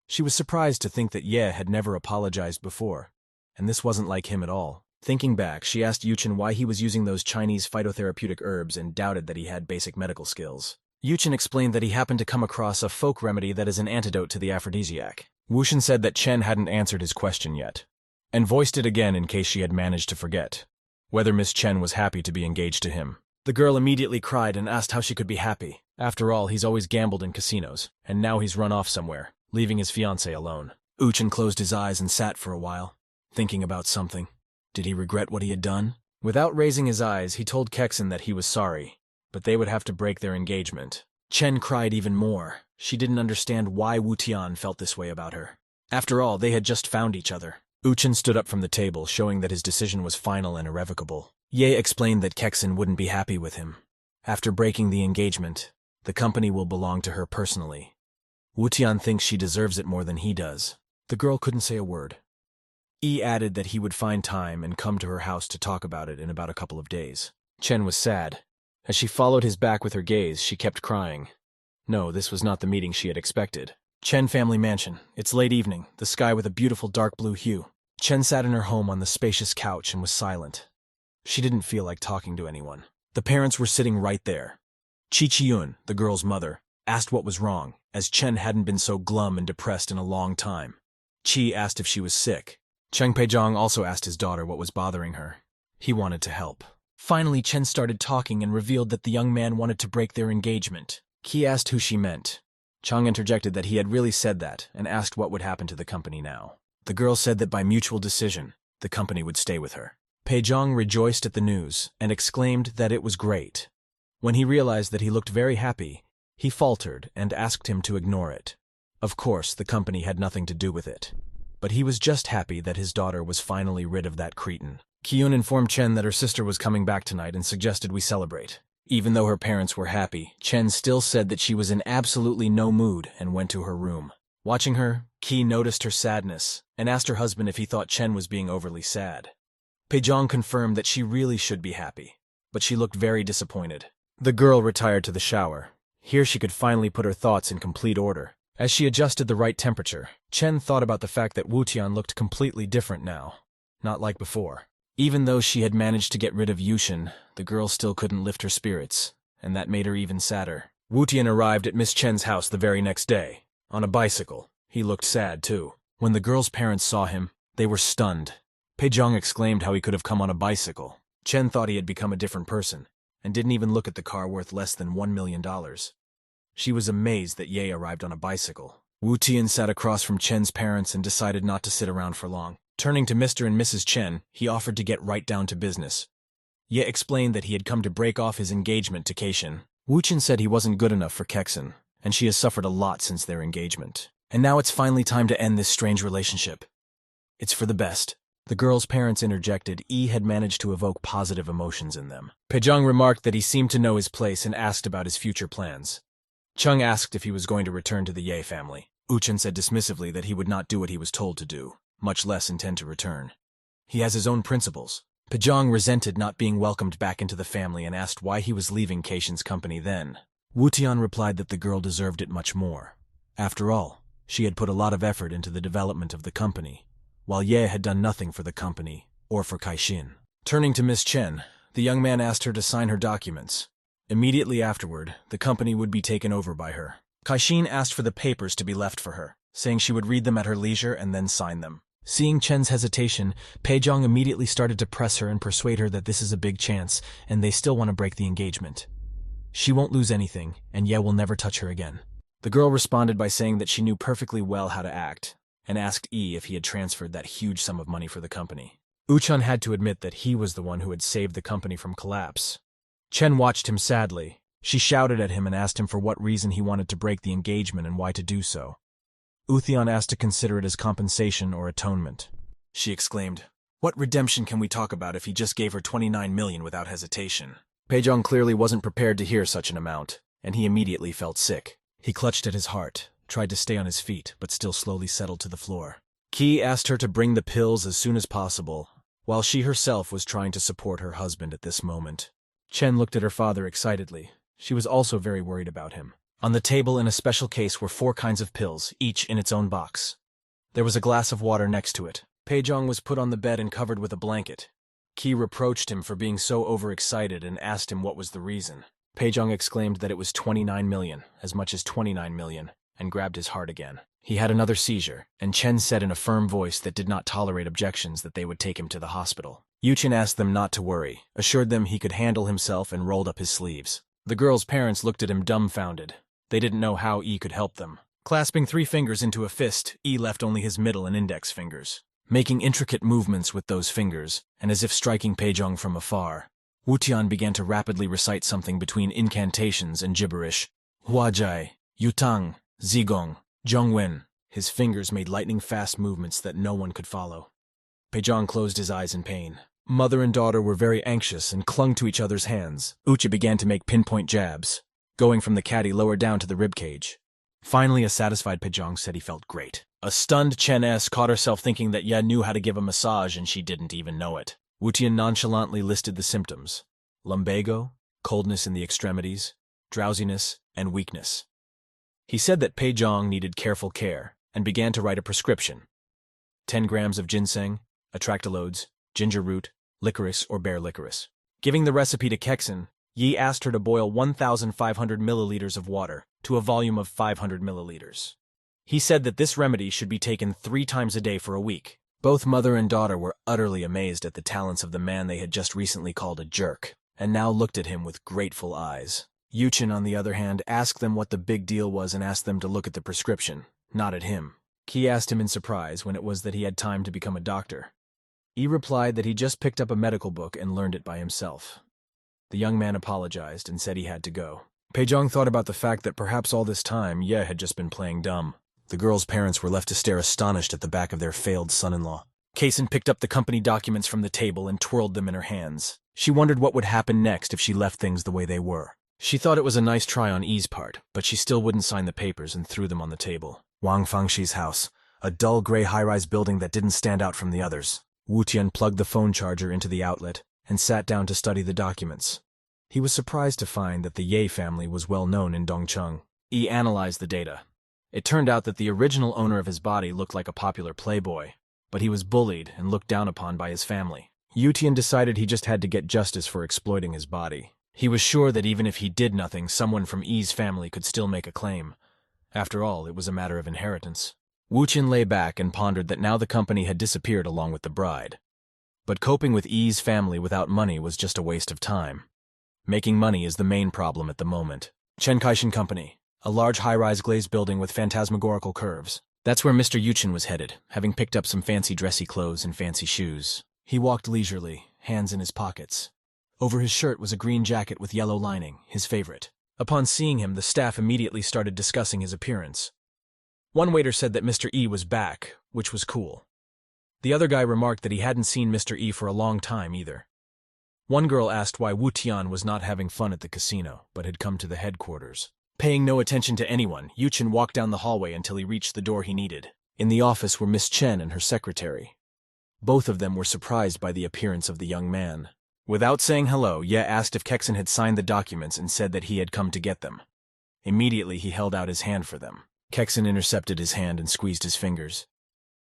She was surprised to think that Ye had never apologized before, and this wasn't like him at all. Thinking back, she asked Yuchen why he was using those Chinese phytotherapeutic herbs and doubted that he had basic medical skills. Yuchen explained that he happened to come across a folk remedy that is an antidote to the aphrodisiac. Wushin said that Chen hadn't answered his question yet, and voiced it again in case she had managed to forget, whether Miss Chen was happy to be engaged to him. The girl immediately cried and asked how she could be happy. After all, he's always gambled in casinos, and now he's run off somewhere, leaving his fiancée alone. Uchin closed his eyes and sat for a while, thinking about something. Did he regret what he had done? Without raising his eyes, he told Kexen that he was sorry, but they would have to break their engagement. Chen cried even more. She didn't understand why Wu Tian felt this way about her. After all, they had just found each other. Uchin stood up from the table, showing that his decision was final and irrevocable. Ye explained that Kexen wouldn't be happy with him. After breaking the engagement, the company will belong to her personally. Wu Tian thinks she deserves it more than he does. The girl couldn't say a word. Yi added that he would find time and come to her house to talk about it in about a couple of days. Chen was sad. As she followed his back with her gaze, she kept crying. No, this was not the meeting she had expected. Chen family mansion. It's late evening, the sky with a beautiful dark blue hue. Chen sat in her home on the spacious couch and was silent. She didn't feel like talking to anyone. The parents were sitting right there. Chi Chiyun, the girl's mother, asked what was wrong, as Chen hadn't been so glum and depressed in a long time. Chi asked if she was sick. Cheng Peizhong also asked his daughter what was bothering her. He wanted to help. Finally, Chen started talking and revealed that the young man wanted to break their engagement. Qi asked who she meant. Chang interjected that he had really said that and asked what would happen to the company now. The girl said that by mutual decision, the company would stay with her. Peizhong rejoiced at the news and exclaimed that it was great. When he realized that he looked very happy, he faltered and asked him to ignore it. Of course, the company had nothing to do with it. But he was just happy that his daughter was finally rid of that cretin. Qiyun informed Chen that her sister was coming back tonight and suggested we celebrate. Even though her parents were happy, Chen still said that she was in absolutely no mood and went to her room. Watching her, Qi noticed her sadness and asked her husband if he thought Chen was being overly sad. Peizhong confirmed that she really should be happy, but she looked very disappointed. The girl retired to the shower. Here she could finally put her thoughts in complete order. As she adjusted the right temperature, Chen thought about the fact that Wu Tian looked completely different now, not like before. Even though she had managed to get rid of Yushin, the girl still couldn't lift her spirits, and that made her even sadder. Wu Tian arrived at Miss Chen's house the very next day, on a bicycle. He looked sad, too. When the girl's parents saw him, they were stunned. Peizhong exclaimed how he could have come on a bicycle. Chen thought he had become a different person, and didn't even look at the car worth less than $1 million. She was amazed that Ye arrived on a bicycle. Wu Tian sat across from Chen's parents and decided not to sit around for long. Turning to Mr. and Mrs. Chen, he offered to get right down to business. Ye explained that he had come to break off his engagement to Keishin. Wu Chen said he wasn't good enough for Kexen, and she has suffered a lot since their engagement. And now it's finally time to end this strange relationship. It's for the best. The girl's parents interjected. Yi had managed to evoke positive emotions in them. Peizhong remarked that he seemed to know his place and asked about his future plans. Chung asked if he was going to return to the Ye family. Uchin said dismissively that he would not do what he was told to do, much less intend to return. He has his own principles. Peizhong resented not being welcomed back into the family and asked why he was leaving Keishin's company then. Wu Tian replied that the girl deserved it much more. After all, she had put a lot of effort into the development of the company, while Ye had done nothing for the company or for Keishin. Turning to Miss Chen, the young man asked her to sign her documents. Immediately afterward, the company would be taken over by her. Keishin asked for the papers to be left for her, saying she would read them at her leisure and then sign them. Seeing Chen's hesitation, Peizhong immediately started to press her and persuade her that this is a big chance, and they still want to break the engagement. She won't lose anything, and Ye will never touch her again. The girl responded by saying that she knew perfectly well how to act, and asked Yi if he had transferred that huge sum of money for the company. Uchun had to admit that he was the one who had saved the company from collapse. Chen watched him sadly. She shouted at him and asked him for what reason he wanted to break the engagement and why to do so. Uthion asked to consider it as compensation or atonement. She exclaimed, "What redemption can we talk about if he just gave her 29 million without hesitation?" Pejong clearly wasn't prepared to hear such an amount, and he immediately felt sick. He clutched at his heart, tried to stay on his feet, but still slowly settled to the floor. Ki asked her to bring the pills as soon as possible, while she herself was trying to support her husband at this moment. Chen looked at her father excitedly. She was also very worried about him. On the table in a special case were 4 kinds of pills, each in its own box. There was a glass of water next to it. Pejong was put on the bed and covered with a blanket. Ki reproached him for being so overexcited and asked him what was the reason. Pejong exclaimed that it was 29 million, as much as 29 million, and grabbed his heart again. He had another seizure, and Chen said in a firm voice that did not tolerate objections that they would take him to the hospital. Yuchen asked them not to worry, assured them he could handle himself, and rolled up his sleeves. The girl's parents looked at him dumbfounded. They didn't know how Yi could help them. Clasping 3 fingers into a fist, Yi left only his middle and index fingers. Making intricate movements with those fingers, and as if striking Pejong from afar, Wutian began to rapidly recite something between incantations and gibberish. Huajai, Yutang, Zigong, Zhongwen. His fingers made lightning-fast movements that no one could follow. Pejong closed his eyes in pain. Mother and daughter were very anxious and clung to each other's hands. Uchi began to make pinpoint jabs, going from the caddy lower down to the ribcage. Finally, a satisfied Pejong said he felt great. A stunned Chen S caught herself thinking that Ye knew how to give a massage and she didn't even know it. Wutian nonchalantly listed the symptoms: lumbago, coldness in the extremities, drowsiness, and weakness. He said that Pejong needed careful care and began to write a prescription: 10 grams of ginseng, atractylodes, ginger root, licorice or bear licorice. Giving the recipe to Kexen, Yi asked her to boil 1,500 milliliters of water to a volume of 500 milliliters. He said that this remedy should be taken 3 times a day for a week. Both mother and daughter were utterly amazed at the talents of the man they had just recently called a jerk, and now looked at him with grateful eyes. Yuchen, on the other hand, asked them what the big deal was and asked them to look at the prescription, not at him. Ki asked him in surprise when it was that he had time to become a doctor. Yi replied that he just picked up a medical book and learned it by himself. The young man apologized and said he had to go. Pejong thought about the fact that perhaps all this time Ye had just been playing dumb. The girl's parents were left to stare astonished at the back of their failed son-in-law. Kaysen picked up the company documents from the table and twirled them in her hands. She wondered what would happen next if she left things the way they were. She thought it was a nice try on Yi's part, but she still wouldn't sign the papers and threw them on the table. Wang Fangxi's house, a dull gray high-rise building that didn't stand out from the others. Wu Tian plugged the phone charger into the outlet and sat down to study the documents. He was surprised to find that the Ye family was well known in Dongcheng. Yi analyzed the data. It turned out that the original owner of his body looked like a popular playboy, but he was bullied and looked down upon by his family. Yu Tian decided he just had to get justice for exploiting his body. He was sure that even if he did nothing, someone from Yi's family could still make a claim. After all, it was a matter of inheritance. Wu Qin lay back and pondered that now the company had disappeared along with the bride. But coping with Yi's family without money was just a waste of time. Making money is the main problem at the moment. Chen Kaishin Company, a large high-rise glazed building with phantasmagorical curves. That's where Mr. Yuchen was headed, having picked up some fancy dressy clothes and fancy shoes. He walked leisurely, hands in his pockets. Over his shirt was a green jacket with yellow lining, his favorite. Upon seeing him, the staff immediately started discussing his appearance. One waiter said that Mr. E was back, which was cool. The other guy remarked that he hadn't seen Mr. E for a long time either. One girl asked why Wu Tian was not having fun at the casino, but had come to the headquarters. Paying no attention to anyone, Yuchen walked down the hallway until he reached the door he needed. In the office were Miss Chen and her secretary. Both of them were surprised by the appearance of the young man. Without saying hello, Ye asked if Kexen had signed the documents and said that he had come to get them. Immediately he held out his hand for them. Kexen intercepted his hand and squeezed his fingers.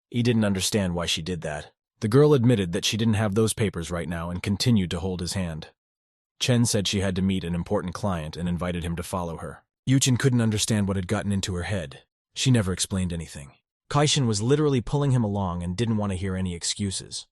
He didn't understand why she did that. The girl admitted that she didn't have those papers right now and continued to hold his hand. Chen said she had to meet an important client and invited him to follow her. Yuchen couldn't understand what had gotten into her head. She never explained anything. Kaishin was literally pulling him along and didn't want to hear any excuses.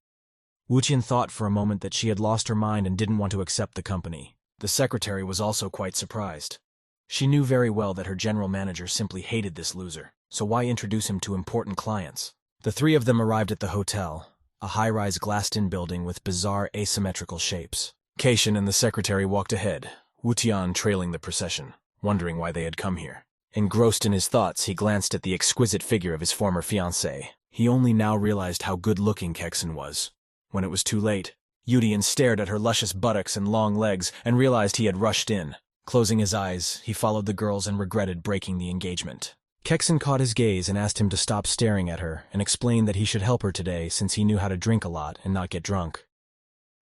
Wuqian thought for a moment that she had lost her mind and didn't want to accept the company. The secretary was also quite surprised. She knew very well that her general manager simply hated this loser, so why introduce him to important clients? The 3 of them arrived at the hotel, a high-rise glassed-in building with bizarre asymmetrical shapes. Kaishin and the secretary walked ahead, Wu Tian trailing the procession, wondering why they had come here. Engrossed in his thoughts, he glanced at the exquisite figure of his former fiancée. He only now realized how good-looking Kexen was. When it was too late, Wu Tian stared at her luscious buttocks and long legs and realized he had rushed in. Closing his eyes, he followed the girls and regretted breaking the engagement. Kexen caught his gaze and asked him to stop staring at her and explained that he should help her today since he knew how to drink a lot and not get drunk.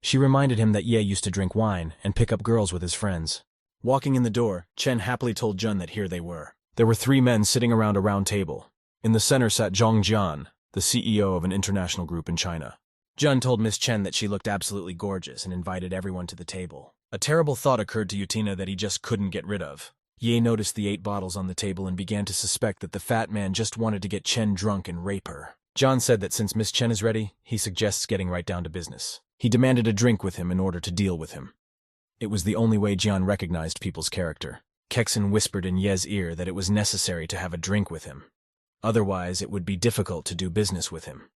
She reminded him that Ye used to drink wine and pick up girls with his friends. Walking in the door, Chen happily told Jun that here they were. There were 3 men sitting around a round table. In the center sat Zhong Jian, the CEO of an international group in China. Jun told Miss Chen that she looked absolutely gorgeous and invited everyone to the table. A terrible thought occurred to Yutina that he just couldn't get rid of. Ye noticed the 8 bottles on the table and began to suspect that the fat man just wanted to get Chen drunk and rape her. John said that since Miss Chen is ready, he suggests getting right down to business. He demanded a drink with him in order to deal with him. It was the only way Jian recognized people's character. Kexen whispered in Ye's ear that it was necessary to have a drink with him. Otherwise, it would be difficult to do business with him.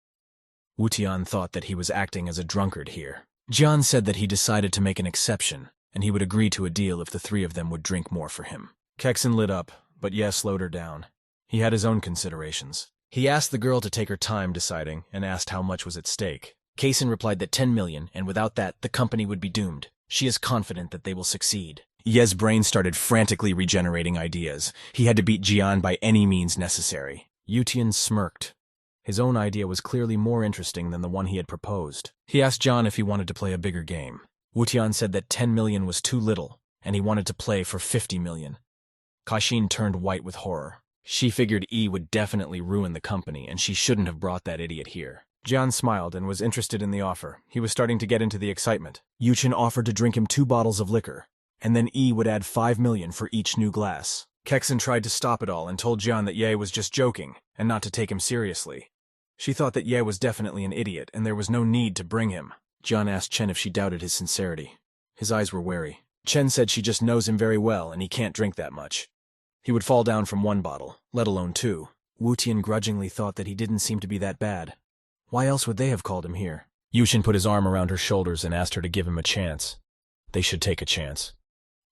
Wu Tian thought that he was acting as a drunkard here. Jian said that he decided to make an exception, and he would agree to a deal if the 3 of them would drink more for him. Kexen lit up, but Ye slowed her down. He had his own considerations. He asked the girl to take her time deciding and asked how much was at stake. Kexen replied that 10 million, and without that, the company would be doomed. She is confident that they will succeed. Ye's brain started frantically regenerating ideas. He had to beat Jian by any means necessary. Wu Tian smirked. His own idea was clearly more interesting than the one he had proposed. He asked John if he wanted to play a bigger game. Wu Tian said that 10 million was too little, and he wanted to play for 50 million. Kaixin turned white with horror. She figured E would definitely ruin the company, and she shouldn't have brought that idiot here. Jian smiled and was interested in the offer. He was starting to get into the excitement. Yu Chen offered to drink him 2 bottles of liquor, and then E would add 5 million for each new glass. Kexen tried to stop it all and told Jian that Ye was just joking, and not to take him seriously. She thought that Ye was definitely an idiot, and there was no need to bring him. Jian asked Chen if she doubted his sincerity. His eyes were wary. Chen said she just knows him very well, and he can't drink that much. He would fall down from 1 bottle, let alone 2. Wu Tian grudgingly thought that he didn't seem to be that bad. Why else would they have called him here? Yu Chen put his arm around her shoulders and asked her to give him a chance. They should take a chance.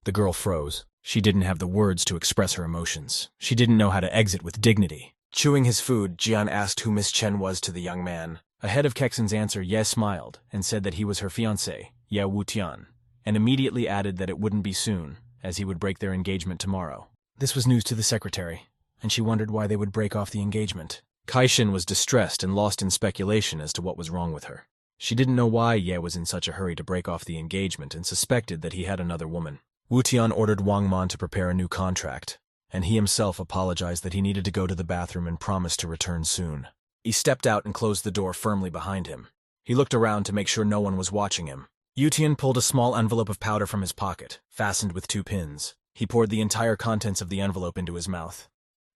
The girl froze. She didn't have the words to express her emotions. She didn't know how to exit with dignity. Chewing his food, Jian asked who Miss Chen was to the young man. Ahead of Kexen's answer, Ye smiled and said that he was her fiancé, Ye Wu Tian, and immediately added that it wouldn't be soon, as he would break their engagement tomorrow. This was news to the secretary, and she wondered why they would break off the engagement. Kaixin was distressed and lost in speculation as to what was wrong with her. She didn't know why Ye was in such a hurry to break off the engagement and suspected that he had another woman. Wu Tian ordered Wang Man to prepare a new contract, and he himself apologized that he needed to go to the bathroom and promised to return soon. He stepped out and closed the door firmly behind him. He looked around to make sure no one was watching him. Wu Tian pulled a small envelope of powder from his pocket, fastened with 2 pins. He poured the entire contents of the envelope into his mouth.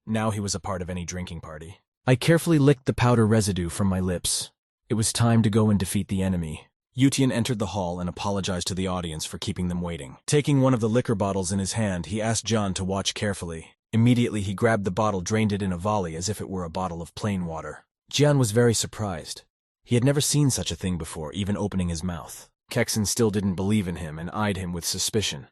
Now he was a part of any drinking party. I carefully licked the powder residue from my lips. It was time to go and defeat the enemy. Wu Tian entered the hall and apologized to the audience for keeping them waiting. Taking one of the liquor bottles in his hand, he asked John to watch carefully. Immediately he grabbed the bottle, drained it in a volley as if it were a bottle of plain water. Jian was very surprised. He had never seen such a thing before, even opening his mouth. Kexen still didn't believe in him and eyed him with suspicion.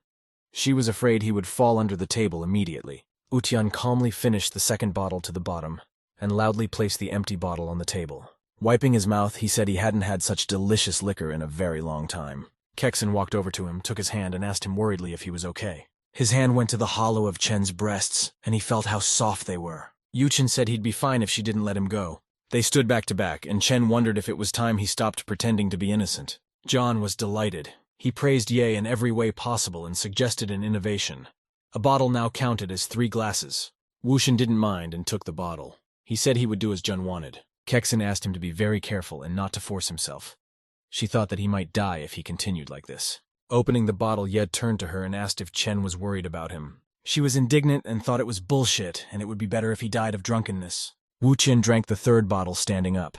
She was afraid he would fall under the table immediately. Wu Tian calmly finished the 2nd bottle to the bottom and loudly placed the empty bottle on the table. Wiping his mouth, he said he hadn't had such delicious liquor in a very long time. Kexen walked over to him, took his hand, and asked him worriedly if he was okay. His hand went to the hollow of Chen's breasts, and he felt how soft they were. Yu Chen said he'd be fine if she didn't let him go. They stood back to back, and Chen wondered if it was time he stopped pretending to be innocent. John was delighted. He praised Ye in every way possible and suggested an innovation. A bottle now counted as 3 glasses. Wu Shen didn't mind and took the bottle. He said he would do as Jun wanted. Kexen asked him to be very careful and not to force himself. She thought that he might die if he continued like this. Opening the bottle, Ye turned to her and asked if Chen was worried about him. She was indignant and thought it was bullshit and it would be better if he died of drunkenness. Wu Chen drank the 3rd bottle standing up.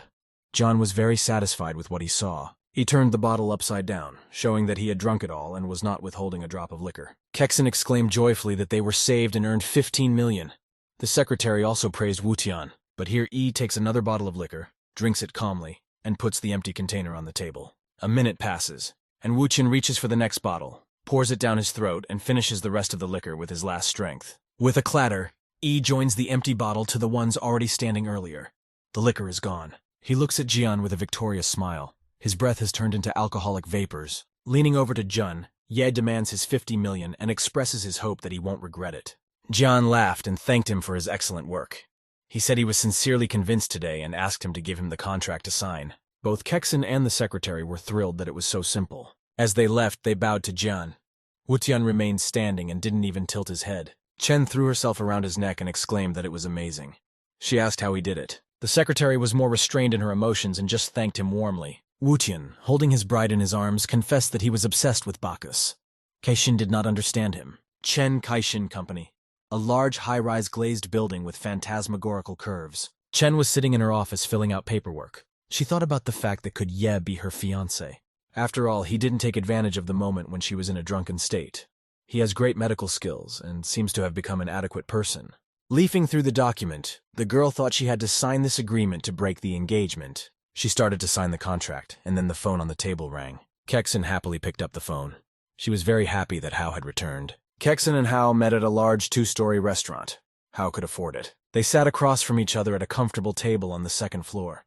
John was very satisfied with what he saw. He turned the bottle upside down, showing that he had drunk it all and was not withholding a drop of liquor. Kexen exclaimed joyfully that they were saved and earned 15 million. The secretary also praised Wu Tian, but here E takes another bottle of liquor, drinks it calmly, and puts the empty container on the table. A minute passes, and Wu Chen reaches for the next bottle, pours it down his throat, and finishes the rest of the liquor with his last strength. With a clatter, E joins the empty bottle to the ones already standing earlier. The liquor is gone. He looks at Jian with a victorious smile. His breath has turned into alcoholic vapors. Leaning over to Jun, Ye demands his 50 million and expresses his hope that he won't regret it. Jian laughed and thanked him for his excellent work. He said he was sincerely convinced today and asked him to give him the contract to sign. Both Kexin and the secretary were thrilled that it was so simple. As they left, they bowed to Jian. Wutian remained standing and didn't even tilt his head. Chen threw herself around his neck and exclaimed that it was amazing. She asked how he did it. The secretary was more restrained in her emotions and just thanked him warmly. Wutian, holding his bride in his arms, confessed that he was obsessed with Bacchus. Kaishin did not understand him. Chen Kaishin Company. A large high-rise glazed building with phantasmagorical curves. Chen was sitting in her office filling out paperwork. She thought about the fact that could Ye be her fiancé. After all, he didn't take advantage of the moment when she was in a drunken state. He has great medical skills and seems to have become an adequate person. Leafing through the document, the girl thought she had to sign this agreement to break the engagement. She started to sign the contract, and then the phone on the table rang. Kexin happily picked up the phone. She was very happy that Hao had returned. Kexin and Hao met at a large 2-story restaurant. Hao could afford it. They sat across from each other at a comfortable table on the second floor.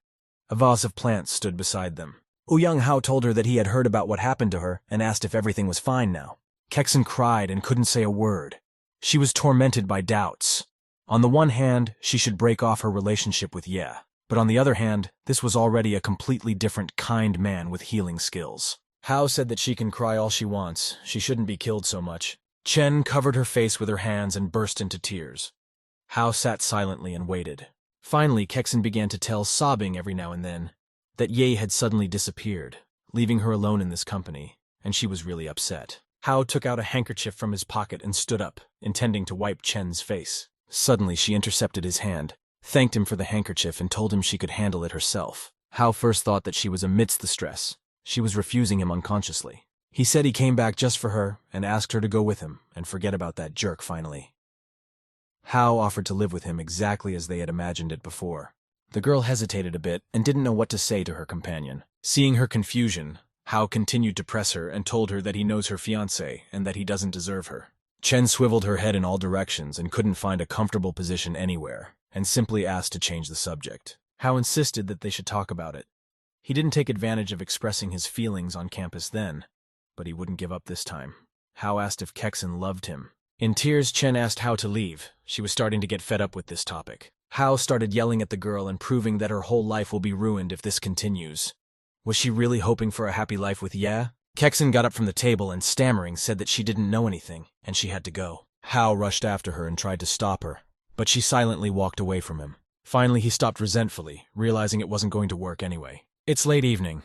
A vase of plants stood beside them. Ouyang Hao told her that he had heard about what happened to her and asked if everything was fine now. Kexin cried and couldn't say a word. She was tormented by doubts. On the one hand, she should break off her relationship with Ye. But on the other hand, this was already a completely different kind man with healing skills. Hao said that she can cry all she wants. She shouldn't be killed so much. Chen covered her face with her hands and burst into tears. Hao sat silently and waited. Finally, Kexin began to tell, sobbing every now and then, that Ye had suddenly disappeared, leaving her alone in this company, and she was really upset. Hao took out a handkerchief from his pocket and stood up, intending to wipe Chen's face. Suddenly, she intercepted his hand, thanked him for the handkerchief, and told him she could handle it herself. Hao first thought that she was amidst the stress. She was refusing him unconsciously. He said he came back just for her and asked her to go with him and forget about that jerk finally. Hao offered to live with him exactly as they had imagined it before. The girl hesitated a bit and didn't know what to say to her companion. Seeing her confusion, Hao continued to press her and told her that he knows her fiancé and that he doesn't deserve her. Chen swiveled her head in all directions and couldn't find a comfortable position anywhere, and simply asked to change the subject. Hao insisted that they should talk about it. He didn't take advantage of expressing his feelings on campus then, but he wouldn't give up this time. Hao asked if Kexin loved him. In tears, Chen asked Hao to leave. She was starting to get fed up with this topic. Hao started yelling at the girl and proving that her whole life will be ruined if this continues. Was she really hoping for a happy life with Ye? Kexin got up from the table and, stammering, said that she didn't know anything, and she had to go. Hao rushed after her and tried to stop her, but she silently walked away from him. Finally, he stopped resentfully, realizing it wasn't going to work anyway. It's late evening.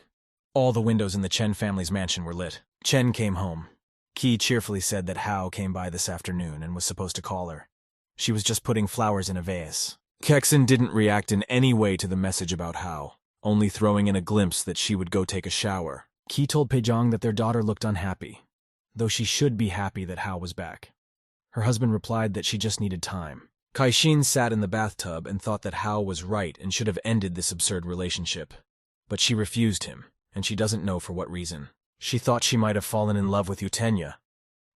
All the windows in the Chen family's mansion were lit. Chen came home. Qi cheerfully said that Hao came by this afternoon and was supposed to call her. She was just putting flowers in a vase. Kexin didn't react in any way to the message about Hao, only throwing in a glimpse that she would go take a shower. Qi told Peijong that their daughter looked unhappy, though she should be happy that Hao was back. Her husband replied that she just needed time. Kaixin sat in the bathtub and thought that Hao was right and should have ended this absurd relationship. But she refused him, and she doesn't know for what reason. She thought she might have fallen in love with Eutenia,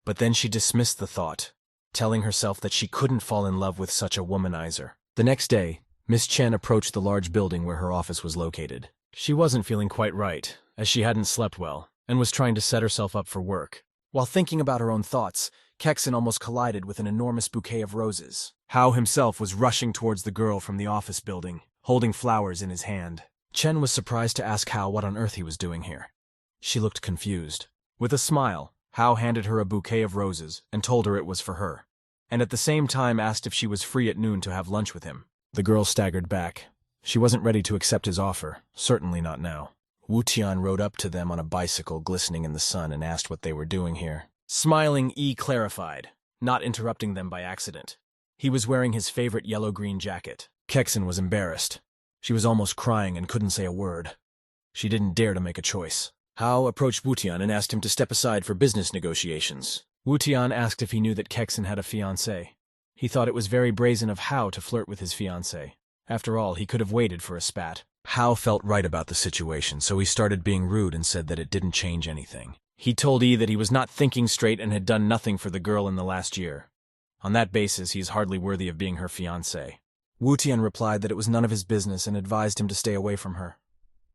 but then she dismissed the thought, telling herself that she couldn't fall in love with such a womanizer. The next day, Miss Chen approached the large building where her office was located. She wasn't feeling quite right, as she hadn't slept well, and was trying to set herself up for work. While thinking about her own thoughts, Kexin almost collided with an enormous bouquet of roses. Hao himself was rushing towards the girl from the office building, holding flowers in his hand. Chen was surprised to ask Hao what on earth he was doing here. She looked confused. With a smile, Hao handed her a bouquet of roses and told her it was for her, and at the same time asked if she was free at noon to have lunch with him. The girl staggered back. She wasn't ready to accept his offer, certainly not now. Wu Tian rode up to them on a bicycle glistening in the sun and asked what they were doing here. Smiling, Yi clarified, not interrupting them by accident. He was wearing his favorite yellow-green jacket. Kexin was embarrassed. She was almost crying and couldn't say a word. She didn't dare to make a choice. Hao approached Wu Tian and asked him to step aside for business negotiations. Wu Tian asked if he knew that Kexin had a fiancée. He thought it was very brazen of Hao to flirt with his fiancée. After all, he could have waited for a spat. Hao felt right about the situation, so he started being rude and said that it didn't change anything. He told Yi that he was not thinking straight and had done nothing for the girl in the last year. On that basis, he is hardly worthy of being her fiancé. Wu Tian replied that it was none of his business and advised him to stay away from her.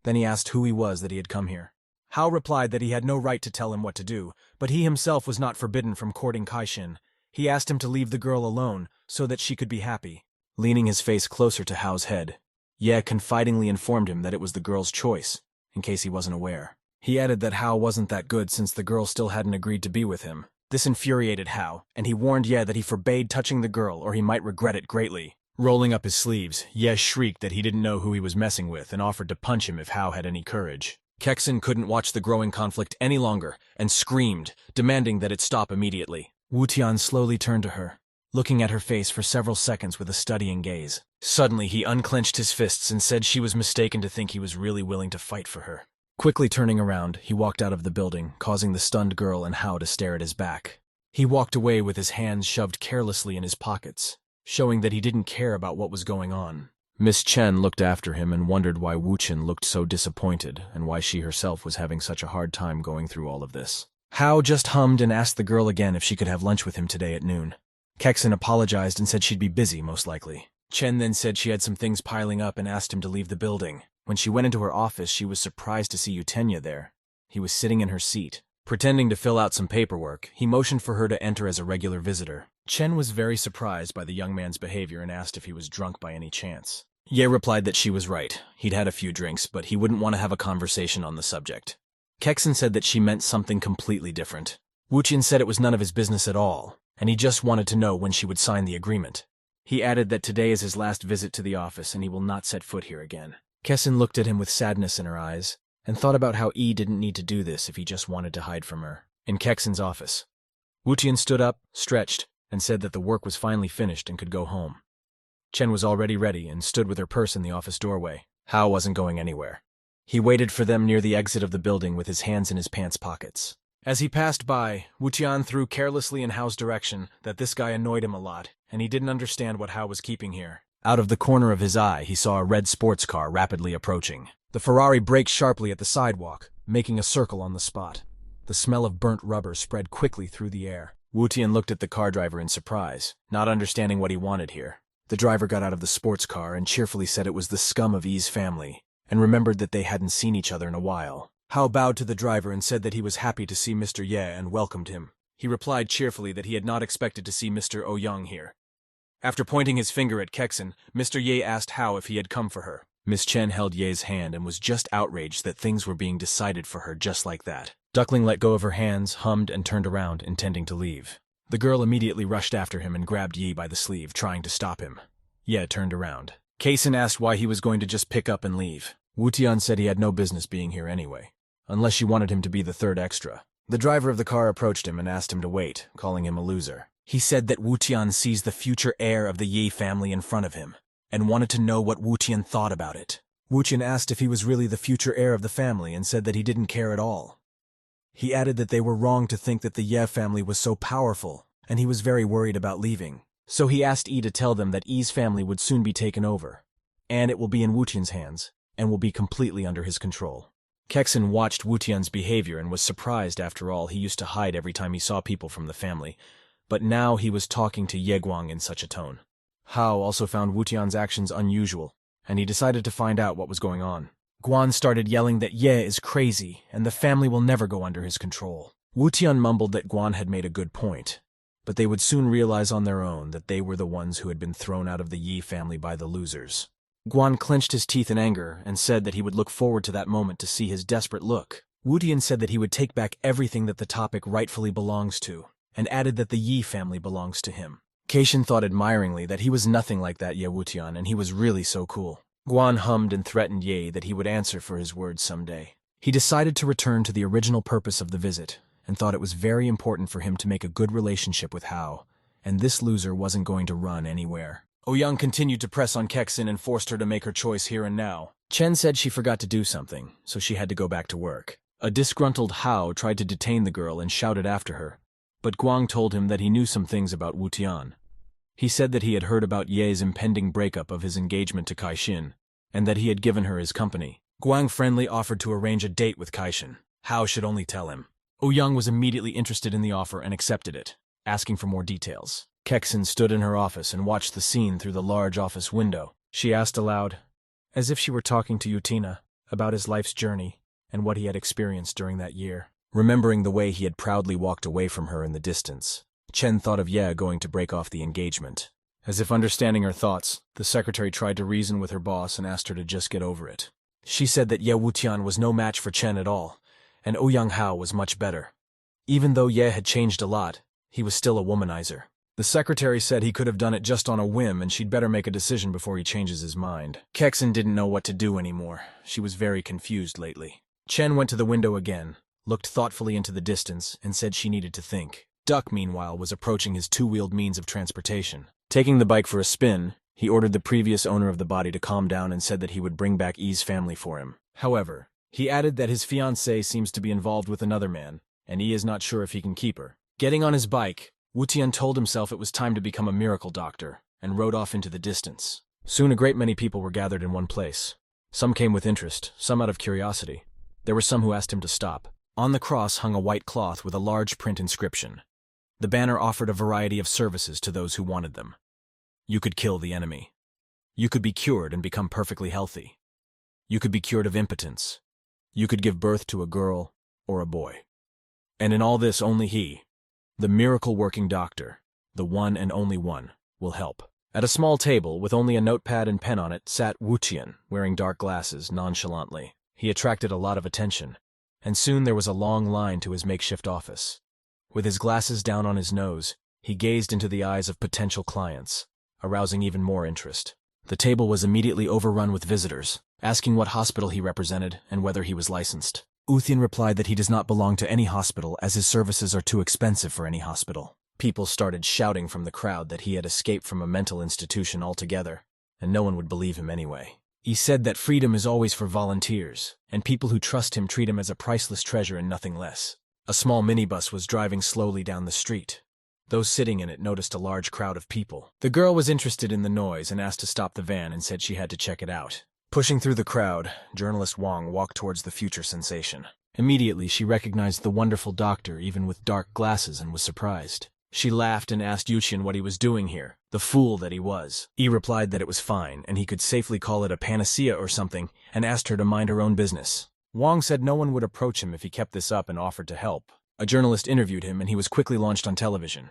Then he asked who he was that he had come here. Hao replied that he had no right to tell him what to do, but he himself was not forbidden from courting Kaixin. He asked him to leave the girl alone so that she could be happy. Leaning his face closer to Hao's head, Ye confidingly informed him that it was the girl's choice, in case he wasn't aware. He added that Hao wasn't that good since the girl still hadn't agreed to be with him. This infuriated Hao, and he warned Ye that he forbade touching the girl or he might regret it greatly. Rolling up his sleeves, Ye shrieked that he didn't know who he was messing with and offered to punch him if Hao had any courage. Kexin couldn't watch the growing conflict any longer and screamed, demanding that it stop immediately. Wu Tian slowly turned to her, looking at her face for several seconds with a studying gaze. Suddenly, he unclenched his fists and said she was mistaken to think he was really willing to fight for her. Quickly turning around, he walked out of the building, causing the stunned girl and Hao to stare at his back. He walked away with his hands shoved carelessly in his pockets, showing that he didn't care about what was going on. Miss Chen looked after him and wondered why Wu Chen looked so disappointed and why she herself was having such a hard time going through all of this. Hao just hummed and asked the girl again if she could have lunch with him today at noon. Kexin apologized and said she'd be busy, most likely. Chen then said she had some things piling up and asked him to leave the building. When she went into her office, she was surprised to see Eutenia there. He was sitting in her seat. Pretending to fill out some paperwork, he motioned for her to enter as a regular visitor. Chen was very surprised by the young man's behavior and asked if he was drunk by any chance. Ye replied that she was right. He'd had a few drinks, but he wouldn't want to have a conversation on the subject. Kexin said that she meant something completely different. Wu Qian said it was none of his business at all, and he just wanted to know when she would sign the agreement. He added that today is his last visit to the office and he will not set foot here again. Kexin looked at him with sadness in her eyes, and thought about how Yi didn't need to do this if he just wanted to hide from her. In Kexin's office, Wu Qian stood up, stretched, and said that the work was finally finished and could go home. Chen was already ready and stood with her purse in the office doorway. Hao wasn't going anywhere. He waited for them near the exit of the building with his hands in his pants pockets. As he passed by, Wu Tian threw carelessly in Hao's direction that this guy annoyed him a lot, and he didn't understand what Hao was keeping here. Out of the corner of his eye, he saw a red sports car rapidly approaching. The Ferrari braked sharply at the sidewalk, making a circle on the spot. The smell of burnt rubber spread quickly through the air. Wu Tian looked at the car driver in surprise, not understanding what he wanted here. The driver got out of the sports car and cheerfully said it was the scum of Yi's family, and remembered that they hadn't seen each other in a while. Hao bowed to the driver and said that he was happy to see Mr. Ye and welcomed him. He replied cheerfully that he had not expected to see Mr. Ouyang here. After pointing his finger at Kexin, Mr. Ye asked Hao if he had come for her. Miss Chen held Ye's hand and was just outraged that things were being decided for her just like that. Duckling let go of her hands, hummed, and turned around, intending to leave. The girl immediately rushed after him and grabbed Yi by the sleeve, trying to stop him. Ye turned around. Kexin asked why he was going to just pick up and leave. Wu Tian said he had no business being here anyway, unless she wanted him to be the third extra. The driver of the car approached him and asked him to wait, calling him a loser. He said that Wu Tian sees the future heir of the Yi family in front of him, and wanted to know what Wu Tian thought about it. Wu Tian asked if he was really the future heir of the family and said that he didn't care at all. He added that they were wrong to think that the Ye family was so powerful, and he was very worried about leaving. So he asked Yi to tell them that Yi's family would soon be taken over, and it will be in Wu Tian's hands, and will be completely under his control. Kexin watched Wu Tian's behavior and was surprised. After all, he used to hide every time he saw people from the family, but now he was talking to Ye Guang in such a tone. Hao also found Wu Tian's actions unusual, and he decided to find out what was going on. Guan started yelling that Ye is crazy, and the family will never go under his control. Wu Tian mumbled that Guan had made a good point, but they would soon realize on their own that they were the ones who had been thrown out of the Yi family by the losers. Guan clenched his teeth in anger and said that he would look forward to that moment to see his desperate look. Wu Tian said that he would take back everything that the topic rightfully belongs to, and added that the Yi family belongs to him. Kexin thought admiringly that he was nothing like that Ye Wu Tian, and he was really so cool. Guan hummed and threatened Ye that he would answer for his words someday. He decided to return to the original purpose of the visit, and thought it was very important for him to make a good relationship with Hao, and this loser wasn't going to run anywhere. Ouyang continued to press on Kexin and forced her to make her choice here and now. Chen said she forgot to do something, so she had to go back to work. A disgruntled Hao tried to detain the girl and shouted after her, but Guang told him that he knew some things about Wu Tian. He said that he had heard about Ye's impending breakup of his engagement to Kaixin, and that he had given her his company. Guang friendly offered to arrange a date with Kaixin. Hao should only tell him. Young was immediately interested in the offer and accepted it, asking for more details. Kexin stood in her office and watched the scene through the large office window. She asked aloud, as if she were talking to Yutina, about his life's journey and what he had experienced during that year. Remembering the way he had proudly walked away from her in the distance, Chen thought of Ye going to break off the engagement. As if understanding her thoughts, the secretary tried to reason with her boss and asked her to just get over it. She said that Ye Wutian was no match for Chen at all, and Ouyang Hao was much better. Even though Ye had changed a lot, he was still a womanizer. The secretary said he could have done it just on a whim and she'd better make a decision before he changes his mind. Kexin didn't know what to do anymore. She was very confused lately. Chen went to the window again, looked thoughtfully into the distance, and said she needed to think. Duck, meanwhile, was approaching his two-wheeled means of transportation. Taking the bike for a spin, he ordered the previous owner of the body to calm down and said that he would bring back Yi's family for him. However, he added that his fiancée seems to be involved with another man, and Yi is not sure if he can keep her. Getting on his bike, Wutian told himself it was time to become a miracle doctor, and rode off into the distance. Soon a great many people were gathered in one place. Some came with interest, some out of curiosity. There were some who asked him to stop. On the cross hung a white cloth with a large print inscription. The banner offered a variety of services to those who wanted them. You could kill the enemy. You could be cured and become perfectly healthy. You could be cured of impotence. You could give birth to a girl or a boy. And in all this, only he, the miracle-working doctor, the one and only one, will help. At a small table, with only a notepad and pen on it, sat Wutian, wearing dark glasses, nonchalantly. He attracted a lot of attention, and soon there was a long line to his makeshift office. With his glasses down on his nose, he gazed into the eyes of potential clients, arousing even more interest. The table was immediately overrun with visitors, asking what hospital he represented and whether he was licensed. Wutian replied that he does not belong to any hospital as his services are too expensive for any hospital. People started shouting from the crowd that he had escaped from a mental institution altogether, and no one would believe him anyway. He said that freedom is always for volunteers, and people who trust him treat him as a priceless treasure and nothing less. A small minibus was driving slowly down the street. Those sitting in it noticed a large crowd of people. The girl was interested in the noise and asked to stop the van and said she had to check it out. Pushing through the crowd, journalist Wang walked towards the future sensation. Immediately, she recognized the wonderful doctor even with dark glasses and was surprised. She laughed and asked Yuqian what he was doing here, the fool that he was. He replied that it was fine and he could safely call it a panacea or something and asked her to mind her own business. Wang said no one would approach him if he kept this up and offered to help. A journalist interviewed him and he was quickly launched on television.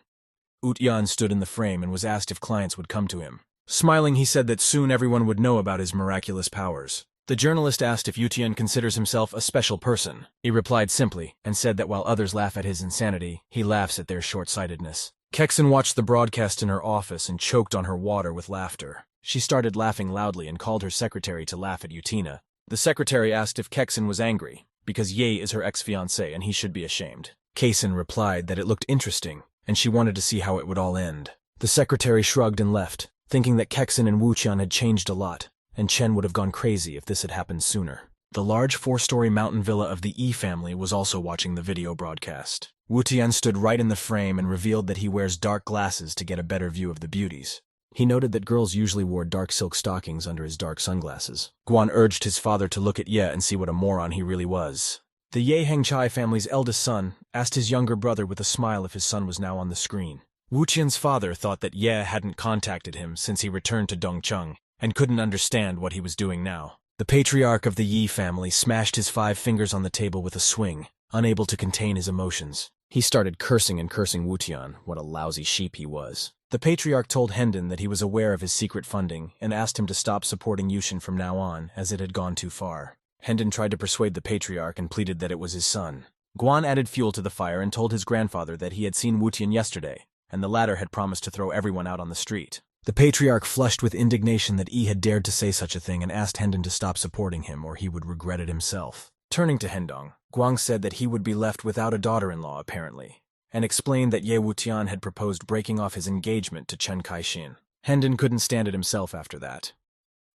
Wutian stood in the frame and was asked if clients would come to him. Smiling, he said that soon everyone would know about his miraculous powers. The journalist asked if Wutian considers himself a special person. He replied simply, and said that while others laugh at his insanity, he laughs at their short-sightedness. Kexin watched the broadcast in her office and choked on her water with laughter. She started laughing loudly and called her secretary to laugh at Yutina. The secretary asked if Kexin was angry, because Ye is her ex-fiancé and he should be ashamed. Kexin replied that it looked interesting, and she wanted to see how it would all end. The secretary shrugged and left, thinking that Kexin and Wutian had changed a lot, and Chen would have gone crazy if this had happened sooner. The large 4-story mountain villa of the Yi family was also watching the video broadcast. Wutian stood right in the frame and revealed that he wears dark glasses to get a better view of the beauties. He noted that girls usually wore dark silk stockings under his dark sunglasses. Guan urged his father to look at Ye and see what a moron he really was. The Ye Hengchai family's eldest son asked his younger brother with a smile if his son was now on the screen. Wutian's father thought that Ye hadn't contacted him since he returned to Dongcheng, and couldn't understand what he was doing now. The patriarch of the Yi family smashed his 5 fingers on the table with a swing, unable to contain his emotions. He started cursing and cursing Wutian, what a lousy sheep he was. The patriarch told Hendon that he was aware of his secret funding and asked him to stop supporting Yushin from now on, as it had gone too far. Hendon tried to persuade the patriarch and pleaded that it was his son. Guan added fuel to the fire and told his grandfather that he had seen Wutian yesterday, and the latter had promised to throw everyone out on the street. The patriarch flushed with indignation that Yi had dared to say such a thing and asked Hendon to stop supporting him or he would regret it himself. Turning to Hendong, Guang said that he would be left without a daughter-in-law apparently, and explained that Ye Wutian had proposed breaking off his engagement to Chen Kaixin. Hendon couldn't stand it himself after that.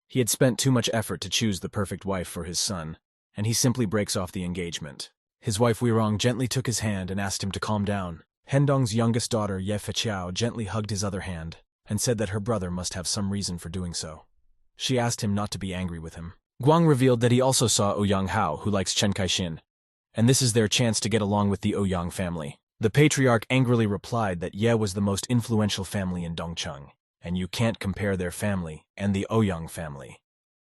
He had spent too much effort to choose the perfect wife for his son, and he simply breaks off the engagement. His wife Weirong gently took his hand and asked him to calm down. Hendong's youngest daughter, Ye Feqiao, gently hugged his other hand, and said that her brother must have some reason for doing so. She asked him not to be angry with him. Guang revealed that he also saw Ouyang Hao, who likes Chen Kaixin, and this is their chance to get along with the Ouyang family. The patriarch angrily replied that Ye was the most influential family in Dongcheng, and you can't compare their family and the Ouyang family.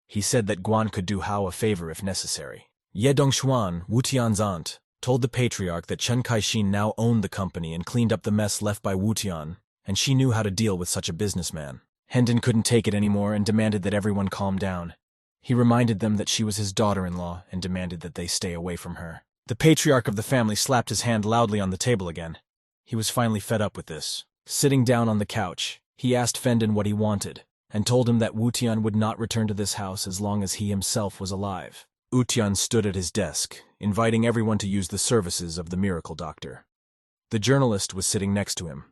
He said that Guan could do Hao a favor if necessary. Ye Dongshuan, Wu Tian's aunt, told the patriarch that Chen Kaixin now owned the company and cleaned up the mess left by Wu Tian, and she knew how to deal with such a businessman. Hendon couldn't take it anymore and demanded that everyone calm down. He reminded them that she was his daughter-in-law and demanded that they stay away from her. The patriarch of the family slapped his hand loudly on the table again. He was finally fed up with this. Sitting down on the couch, he asked Fendon what he wanted, and told him that Wu Tian would not return to this house as long as he himself was alive. Wu Tian stood at his desk, inviting everyone to use the services of the miracle doctor. The journalist was sitting next to him.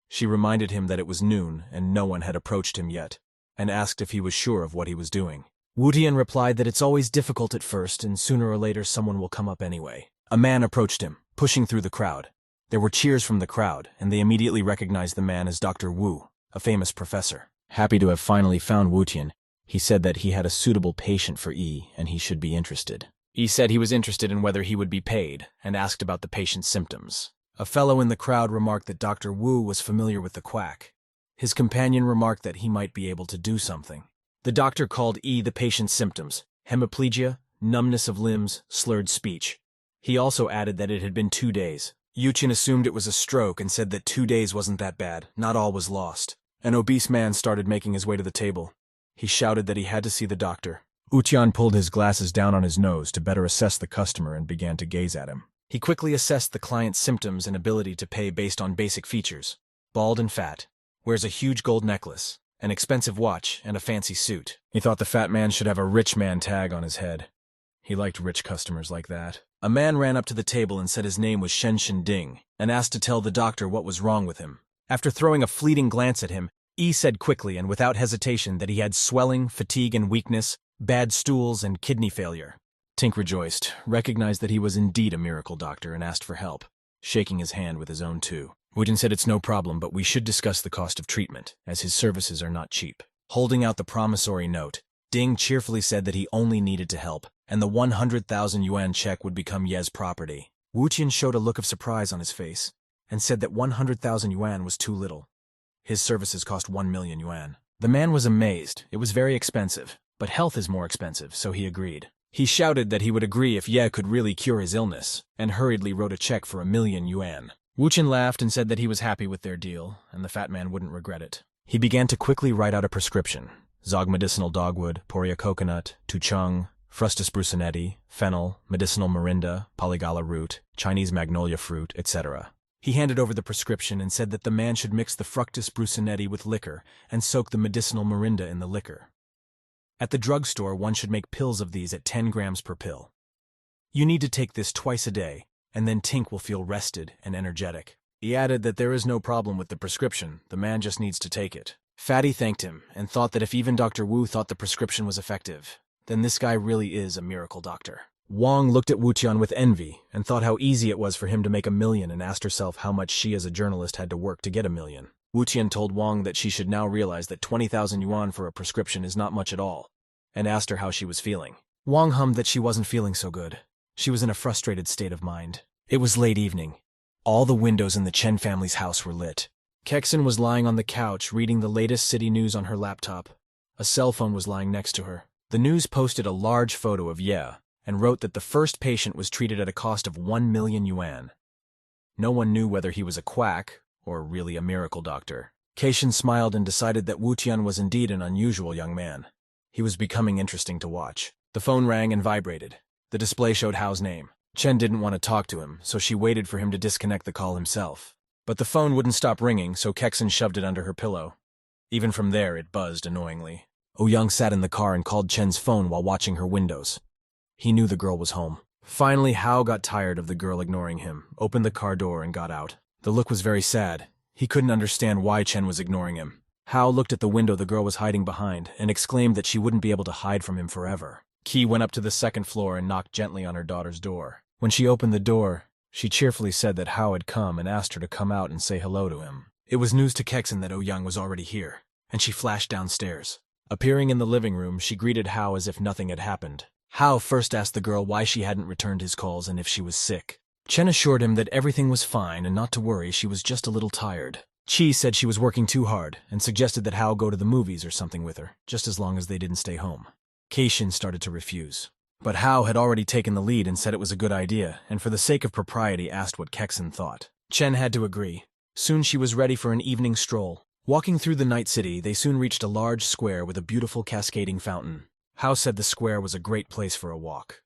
She reminded him that it was noon and no one had approached him yet, and asked if he was sure of what he was doing. Wu Tian replied that it's always difficult at first and sooner or later someone will come up anyway. A man approached him, pushing through the crowd. There were cheers from the crowd, and they immediately recognized the man as Dr. Wu, a famous professor. Happy to have finally found Wu Tian, he said that he had a suitable patient for Yi and he should be interested. Yi said he was interested in whether he would be paid, and asked about the patient's symptoms. A fellow in the crowd remarked that Dr. Wu was familiar with the quack. His companion remarked that he might be able to do something. The doctor called Yi the patient's symptoms: hemiplegia, numbness of limbs, slurred speech. He also added that it had been 2 days. Yuqin assumed it was a stroke and said that 2 days wasn't that bad, not all was lost. An obese man started making his way to the table. He shouted that he had to see the doctor. Wu Tian pulled his glasses down on his nose to better assess the customer and began to gaze at him. He quickly assessed the client's symptoms and ability to pay based on basic features. Bald and fat. Wears a huge gold necklace, an expensive watch, and a fancy suit. He thought the fat man should have a rich man tag on his head. He liked rich customers like that. A man ran up to the table and said his name was Shen Ding, and asked to tell the doctor what was wrong with him. After throwing a fleeting glance at him, Yi said quickly and without hesitation that he had swelling, fatigue and weakness, bad stools, and kidney failure. Tink rejoiced, recognized that he was indeed a miracle doctor, and asked for help, shaking his hand with his own too. Wujin said it's no problem, but we should discuss the cost of treatment, as his services are not cheap. Holding out the promissory note, Ding cheerfully said that he only needed to help, and the 100,000 yuan check would become Ye's property. Wuqian showed a look of surprise on his face, and said that 100,000 yuan was too little. His services cost 1 million yuan. The man was amazed. It was very expensive, but health is more expensive, so he agreed. He shouted that he would agree if Ye could really cure his illness, and hurriedly wrote a check for 1 million yuan. Wuqian laughed and said that he was happy with their deal, and the fat man wouldn't regret it. He began to quickly write out a prescription: Zog medicinal dogwood, Poria coconut, Tuchung, Frustus brucinetti, fennel, medicinal morinda, polygala root, Chinese magnolia fruit, etc. He handed over the prescription and said that the man should mix the Fructus brucinetti with liquor and soak the medicinal morinda in the liquor. At the drugstore, one should make pills of these at 10 grams per pill. You need to take this twice a day, and then Tink will feel rested and energetic. He added that there is no problem with the prescription, the man just needs to take it. Fatty thanked him and thought that if even Dr. Wu thought the prescription was effective, then this guy really is a miracle doctor. Wang looked at Wuqian with envy and thought how easy it was for him to make 1 million, and asked herself how much she as a journalist had to work to get 1 million. Wuqian told Wang that she should now realize that 20,000 yuan for a prescription is not much at all, and asked her how she was feeling. Wang hummed that she wasn't feeling so good. She was in a frustrated state of mind. It was late evening. All the windows in the Chen family's house were lit. Kexin was lying on the couch reading the latest city news on her laptop. A cell phone was lying next to her. The news posted a large photo of Ye and wrote that the first patient was treated at a cost of 1 million yuan. No one knew whether he was a quack or really a miracle doctor. Kexin smiled and decided that Wuqian was indeed an unusual young man. He was becoming interesting to watch. The phone rang and vibrated. The display showed Hao's name. Chen didn't want to talk to him, so she waited for him to disconnect the call himself. But the phone wouldn't stop ringing, so Kexin shoved it under her pillow. Even from there, it buzzed annoyingly. Ouyang sat in the car and called Chen's phone while watching her windows. He knew the girl was home. Finally, Hao got tired of the girl ignoring him, opened the car door and got out. The look was very sad. He couldn't understand why Chen was ignoring him. Hao looked at the window the girl was hiding behind and exclaimed that she wouldn't be able to hide from him forever. Qi went up to the second floor and knocked gently on her daughter's door. When she opened the door, she cheerfully said that Hao had come and asked her to come out and say hello to him. It was news to Kexin that Ouyang was already here, and she flashed downstairs. Appearing in the living room, she greeted Hao as if nothing had happened. Hao first asked the girl why she hadn't returned his calls and if she was sick. Chen assured him that everything was fine and not to worry, she was just a little tired. Chi said she was working too hard and suggested that Hao go to the movies or something with her, just as long as they didn't stay home. Keishin started to refuse. But Hao had already taken the lead and said it was a good idea, and for the sake of propriety asked what Kexin thought. Chen had to agree. Soon she was ready for an evening stroll. Walking through the night city, they soon reached a large square with a beautiful cascading fountain. Hao said the square was a great place for a walk.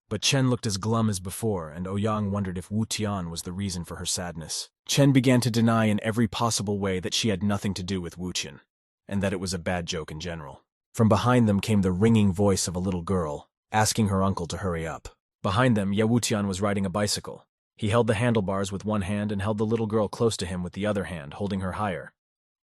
But Chen looked as glum as before, and Ouyang wondered if Wu Tian was the reason for her sadness. Chen began to deny in every possible way that she had nothing to do with Wu Tian, and that it was a bad joke in general. From behind them came the ringing voice of a little girl, asking her uncle to hurry up. Behind them, Ye Wu Tian was riding a bicycle. He held the handlebars with one hand and held the little girl close to him with the other hand, holding her higher.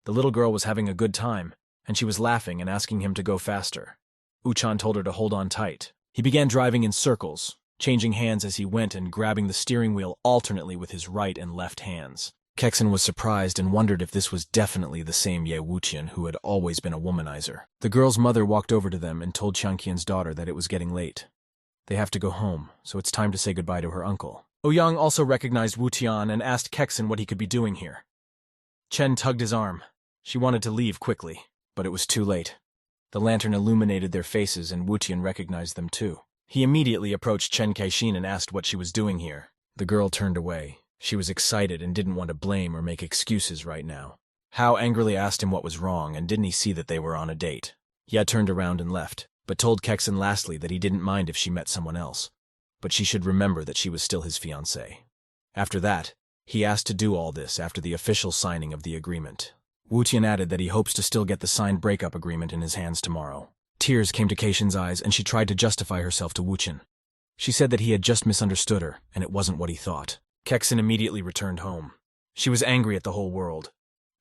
The little girl was having a good time, and she was laughing and asking him to go faster. Uchan told her to hold on tight. He began driving in circles, changing hands as he went and grabbing the steering wheel alternately with his right and left hands. Kexin was surprised and wondered if this was definitely the same Ye Wuqian who had always been a womanizer. The girl's mother walked over to them and told Qianqian's daughter that it was getting late. They have to go home, so it's time to say goodbye to her uncle. Ouyang also recognized Wu Tian and asked Kexin what he could be doing here. Chen tugged his arm. She wanted to leave quickly, but it was too late. The lantern illuminated their faces and Wu Tian recognized them too. He immediately approached Chen Kaixin and asked what she was doing here. The girl turned away. She was excited and didn't want to blame or make excuses right now. Hao angrily asked him what was wrong and didn't he see that they were on a date. Ye turned around and left, but told Kexin lastly that he didn't mind if she met someone else, but she should remember that she was still his fiancée. After that, he asked to do all this after the official signing of the agreement. Wu Tian added that he hopes to still get the signed breakup agreement in his hands tomorrow. Tears came to Keishin's eyes and she tried to justify herself to Wu Tian. She said that he had just misunderstood her and it wasn't what he thought. Kexin immediately returned home. She was angry at the whole world,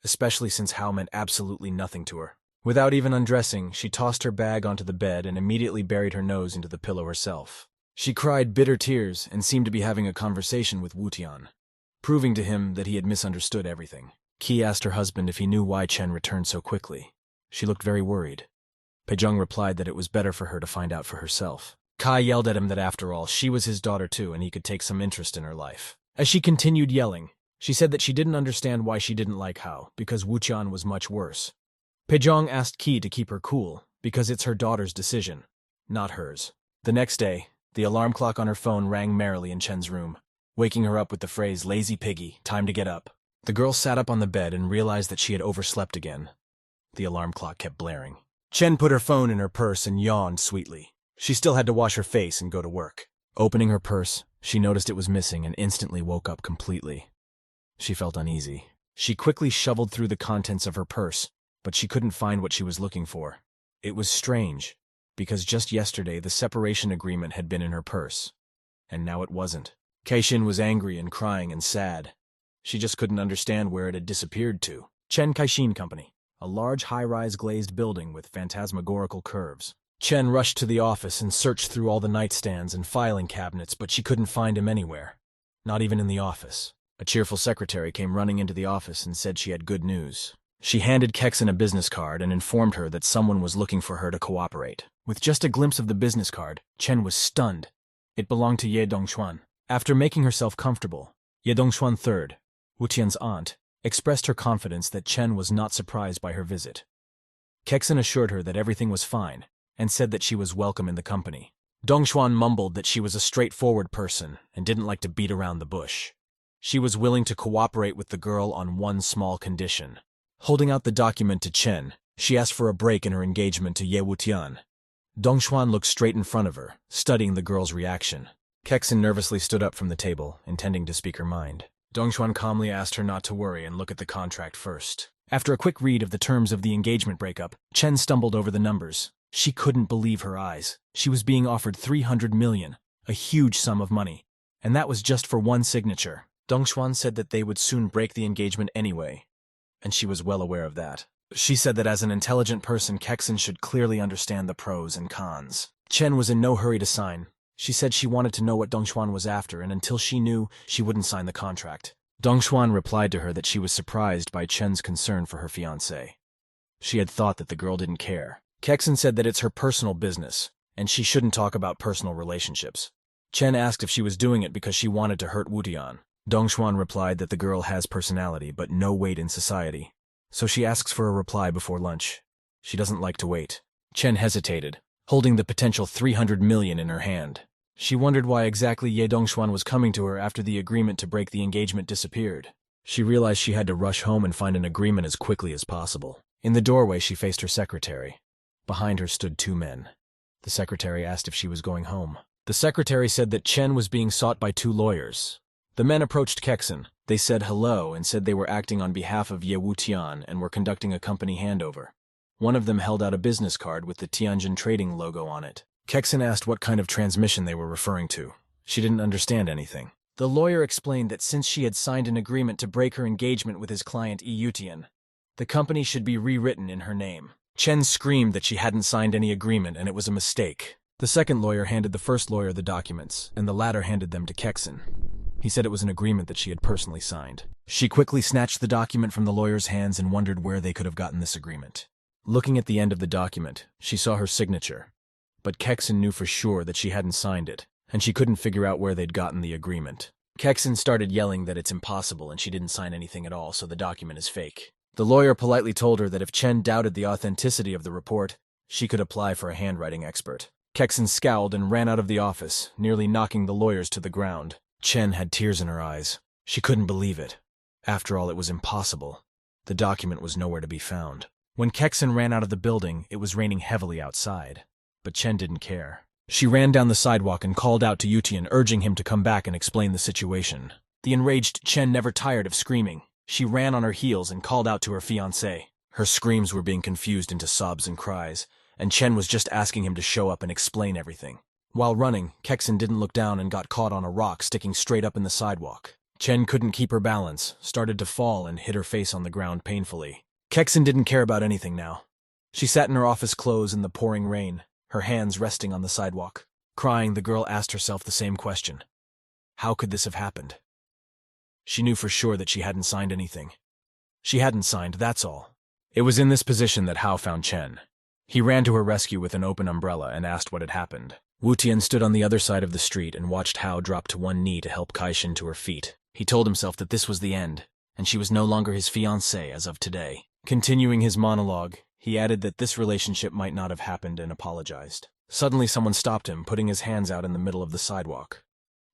especially since Hao meant absolutely nothing to her. Without even undressing, she tossed her bag onto the bed and immediately buried her nose into the pillow herself. She cried bitter tears and seemed to be having a conversation with Wu Tian, proving to him that he had misunderstood everything. Qi asked her husband if he knew why Chen returned so quickly. She looked very worried. Pei-jung replied that it was better for her to find out for herself. Kai yelled at him that after all, she was his daughter too and he could take some interest in her life. As she continued yelling, she said that she didn't understand why she didn't like Hao, because Wu Tian was much worse. Pei-jung asked Qi to keep her cool, because it's her daughter's decision, not hers. The next day, the alarm clock on her phone rang merrily in Chen's room, waking her up with the phrase, "Lazy piggy, time to get up." The girl sat up on the bed and realized that she had overslept again. The alarm clock kept blaring. Chen put her phone in her purse and yawned sweetly. She still had to wash her face and go to work. Opening her purse, she noticed it was missing and instantly woke up completely. She felt uneasy. She quickly shoveled through the contents of her purse, but she couldn't find what she was looking for. It was strange, because just yesterday the separation agreement had been in her purse, and now it wasn't. Keishin was angry and crying and sad. She just couldn't understand where it had disappeared to. Chen Kaixin Company, a large high-rise glazed building with phantasmagorical curves. Chen rushed to the office and searched through all the nightstands and filing cabinets, but she couldn't find him anywhere, not even in the office. A cheerful secretary came running into the office and said she had good news. She handed Kexin a business card and informed her that someone was looking for her to cooperate. With just a glimpse of the business card, Chen was stunned. It belonged to Ye Dongxuan. After making herself comfortable, Ye Dongxuan III, Wu Tian's aunt, expressed her confidence that Chen was not surprised by her visit. Kexin assured her that everything was fine and said that she was welcome in the company. Dongxuan mumbled that she was a straightforward person and didn't like to beat around the bush. She was willing to cooperate with the girl on one small condition. Holding out the document to Chen, she asked for a break in her engagement to Ye Wutian. Dongxuan looked straight in front of her, studying the girl's reaction. Kexin nervously stood up from the table, intending to speak her mind. Dongxuan calmly asked her not to worry and look at the contract first. After a quick read of the terms of the engagement breakup, Chen stumbled over the numbers. She couldn't believe her eyes. She was being offered 300 million, a huge sum of money, and that was just for one signature. Dongxuan said that they would soon break the engagement anyway, and she was well aware of that. She said that as an intelligent person, Kexin should clearly understand the pros and cons. Chen was in no hurry to sign. She said she wanted to know what Dongxuan was after, and until she knew, she wouldn't sign the contract. Dongxuan replied to her that she was surprised by Chen's concern for her fiancé. She had thought that the girl didn't care. Kexin said that it's her personal business, and she shouldn't talk about personal relationships. Chen asked if she was doing it because she wanted to hurt Wu Tian. Dongshuan replied that the girl has personality but no weight in society, so she asks for a reply before lunch. She doesn't like to wait. Chen hesitated, holding the potential 300 million in her hand. She wondered why exactly Ye Dongshuan was coming to her after the agreement to break the engagement disappeared. She realized she had to rush home and find an agreement as quickly as possible. In the doorway, she faced her secretary. Behind her stood 2 men. The secretary asked if she was going home. The secretary said that Chen was being sought by 2 lawyers. The men approached Kexin. They said hello and said they were acting on behalf of Ye Wutian and were conducting a company handover. One of them held out a business card with the Tianjin Trading logo on it. Kexin asked what kind of transmission they were referring to. She didn't understand anything. The lawyer explained that since she had signed an agreement to break her engagement with his client Yutian, the company should be rewritten in her name. Chen screamed that she hadn't signed any agreement and it was a mistake. The second lawyer handed the first lawyer the documents, and the latter handed them to Kexin. He said it was an agreement that she had personally signed. She quickly snatched the document from the lawyer's hands and wondered where they could have gotten this agreement. Looking at the end of the document, she saw her signature. But Kexin knew for sure that she hadn't signed it, and she couldn't figure out where they'd gotten the agreement. Kexin started yelling that it's impossible and she didn't sign anything at all, so the document is fake. The lawyer politely told her that if Chen doubted the authenticity of the report, she could apply for a handwriting expert. Kexin scowled and ran out of the office, nearly knocking the lawyers to the ground. Chen had tears in her eyes. She couldn't believe it. After all, it was impossible. The document was nowhere to be found. When Kexin ran out of the building, it was raining heavily outside. But Chen didn't care. She ran down the sidewalk and called out to Yutian, urging him to come back and explain the situation. The enraged Chen never tired of screaming. She ran on her heels and called out to her fiancé. Her screams were being confused into sobs and cries, and Chen was just asking him to show up and explain everything. While running, Kexin didn't look down and got caught on a rock sticking straight up in the sidewalk. Chen couldn't keep her balance, started to fall, and hit her face on the ground painfully. Kexin didn't care about anything now. She sat in her office clothes in the pouring rain, her hands resting on the sidewalk. Crying, the girl asked herself the same question. How could this have happened? She knew for sure that she hadn't signed anything. She hadn't signed, that's all. It was in this position that Hao found Chen. He ran to her rescue with an open umbrella and asked what had happened. Wu Tian stood on the other side of the street and watched Hao drop to one knee to help Kaixin to her feet. He told himself that this was the end, and she was no longer his fiancée as of today. Continuing his monologue, he added that this relationship might not have happened and apologized. Suddenly someone stopped him, putting his hands out in the middle of the sidewalk.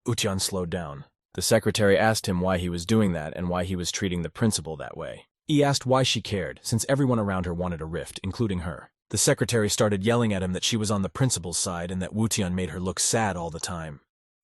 Utian slowed down. The secretary asked him why he was doing that and why he was treating the principal that way. He asked why she cared, since everyone around her wanted a rift, including her. The secretary started yelling at him that she was on the principal's side and that Wutian made her look sad all the time.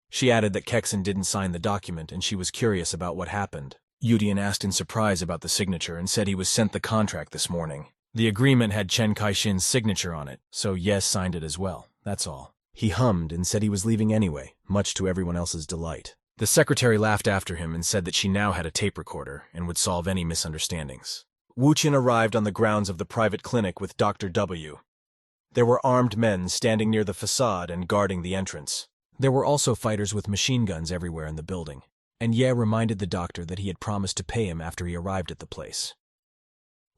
She added that Kexin didn't sign the document and she was curious about what happened. Utian asked in surprise about the signature and said he was sent the contract this morning. The agreement had Chen Kaixin's signature on it, so Yes signed it as well, that's all. He hummed and said he was leaving anyway, much to everyone else's delight. The secretary laughed after him and said that she now had a tape recorder and would solve any misunderstandings. Wuqian arrived on the grounds of the private clinic with Dr. W. There were armed men standing near the facade and guarding the entrance. There were also fighters with machine guns everywhere in the building, and Ye reminded the doctor that he had promised to pay him after he arrived at the place.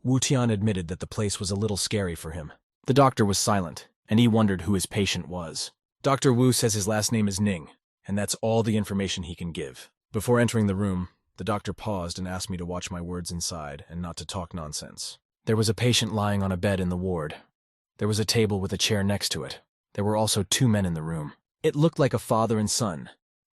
Wu Tian admitted that the place was a little scary for him. The doctor was silent, and he wondered who his patient was. Dr. Wu says his last name is Ning, and that's all the information he can give. Before entering the room, the doctor paused and asked me to watch my words inside and not to talk nonsense. There was a patient lying on a bed in the ward. There was a table with a chair next to it. There were also 2 men in the room. It looked like a father and son.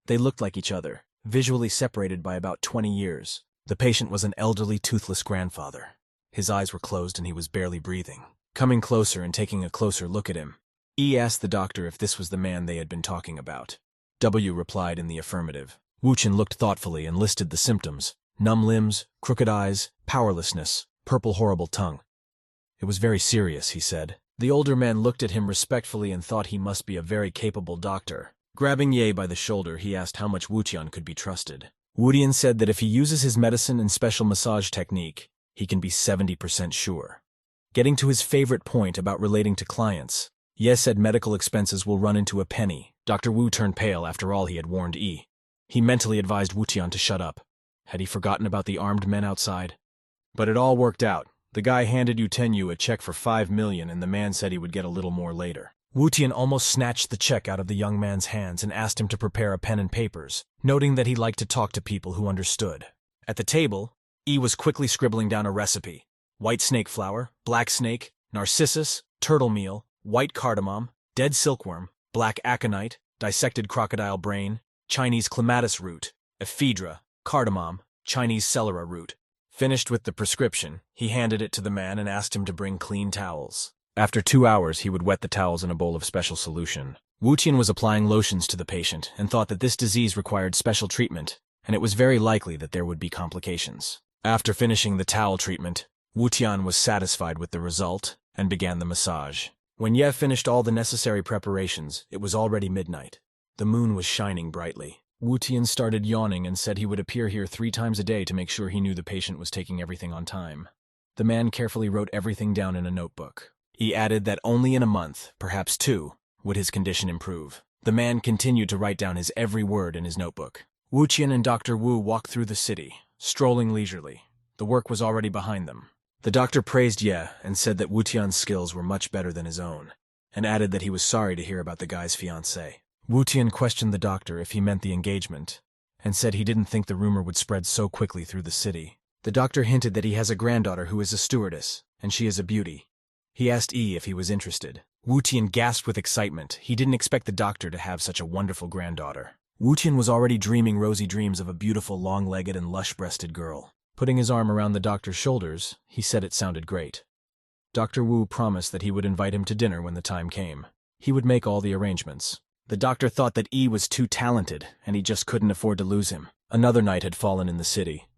They looked like each other, visually separated by about 20 years. The patient was an elderly, toothless grandfather. His eyes were closed and he was barely breathing. Coming closer and taking a closer look at him, E asked the doctor if this was the man they had been talking about. W replied in the affirmative. Wuqian looked thoughtfully and listed the symptoms: numb limbs, crooked eyes, powerlessness, purple horrible tongue. It was very serious, he said. The older man looked at him respectfully and thought he must be a very capable doctor. Grabbing Ye by the shoulder, he asked how much Wuqian could be trusted. Wuqian said that if he uses his medicine and special massage technique, he can be 70% sure. Getting to his favorite point about relating to clients, Ye said medical expenses will run into a penny. Dr. Wu turned pale after all he had warned E. He mentally advised Wuqian to shut up. Had he forgotten about the armed men outside? But it all worked out. The guy handed Yu Tenyu a check for 5 million and the man said he would get a little more later. Wu Tian almost snatched the check out of the young man's hands and asked him to prepare a pen and papers, noting that he liked to talk to people who understood. At the table, Yi was quickly scribbling down a recipe. White snake flour, black snake, narcissus, turtle meal, white cardamom, dead silkworm, black aconite, dissected crocodile brain, Chinese clematis root, ephedra, cardamom, Chinese celery root. Finished with the prescription, he handed it to the man and asked him to bring clean towels. After 2 hours, he would wet the towels in a bowl of special solution. Wu Tian was applying lotions to the patient and thought that this disease required special treatment, and it was very likely that there would be complications. After finishing the towel treatment, Wu Tian was satisfied with the result and began the massage. When Ye finished all the necessary preparations, it was already midnight. The moon was shining brightly. Wu Tian started yawning and said he would appear here 3 times a day to make sure he knew the patient was taking everything on time. The man carefully wrote everything down in a notebook. He added that only in a month, perhaps 2, would his condition improve. The man continued to write down his every word in his notebook. Wu Tian and Dr. Wu walked through the city, strolling leisurely. The work was already behind them. The doctor praised Ye and said that Wu Tian's skills were much better than his own, and added that he was sorry to hear about the guy's fiancée. Wu Tian questioned the doctor if he meant the engagement, and said he didn't think the rumor would spread so quickly through the city. The doctor hinted that he has a granddaughter who is a stewardess, and she is a beauty. He asked Yi if he was interested. Wu Tian gasped with excitement. He didn't expect the doctor to have such a wonderful granddaughter. Wu Tian was already dreaming rosy dreams of a beautiful, long-legged and lush-breasted girl. Putting his arm around the doctor's shoulders, he said it sounded great. Dr. Wu promised that he would invite him to dinner when the time came. He would make all the arrangements. The doctor thought that Yi was too talented, and he just couldn't afford to lose him. Another night had fallen in the city.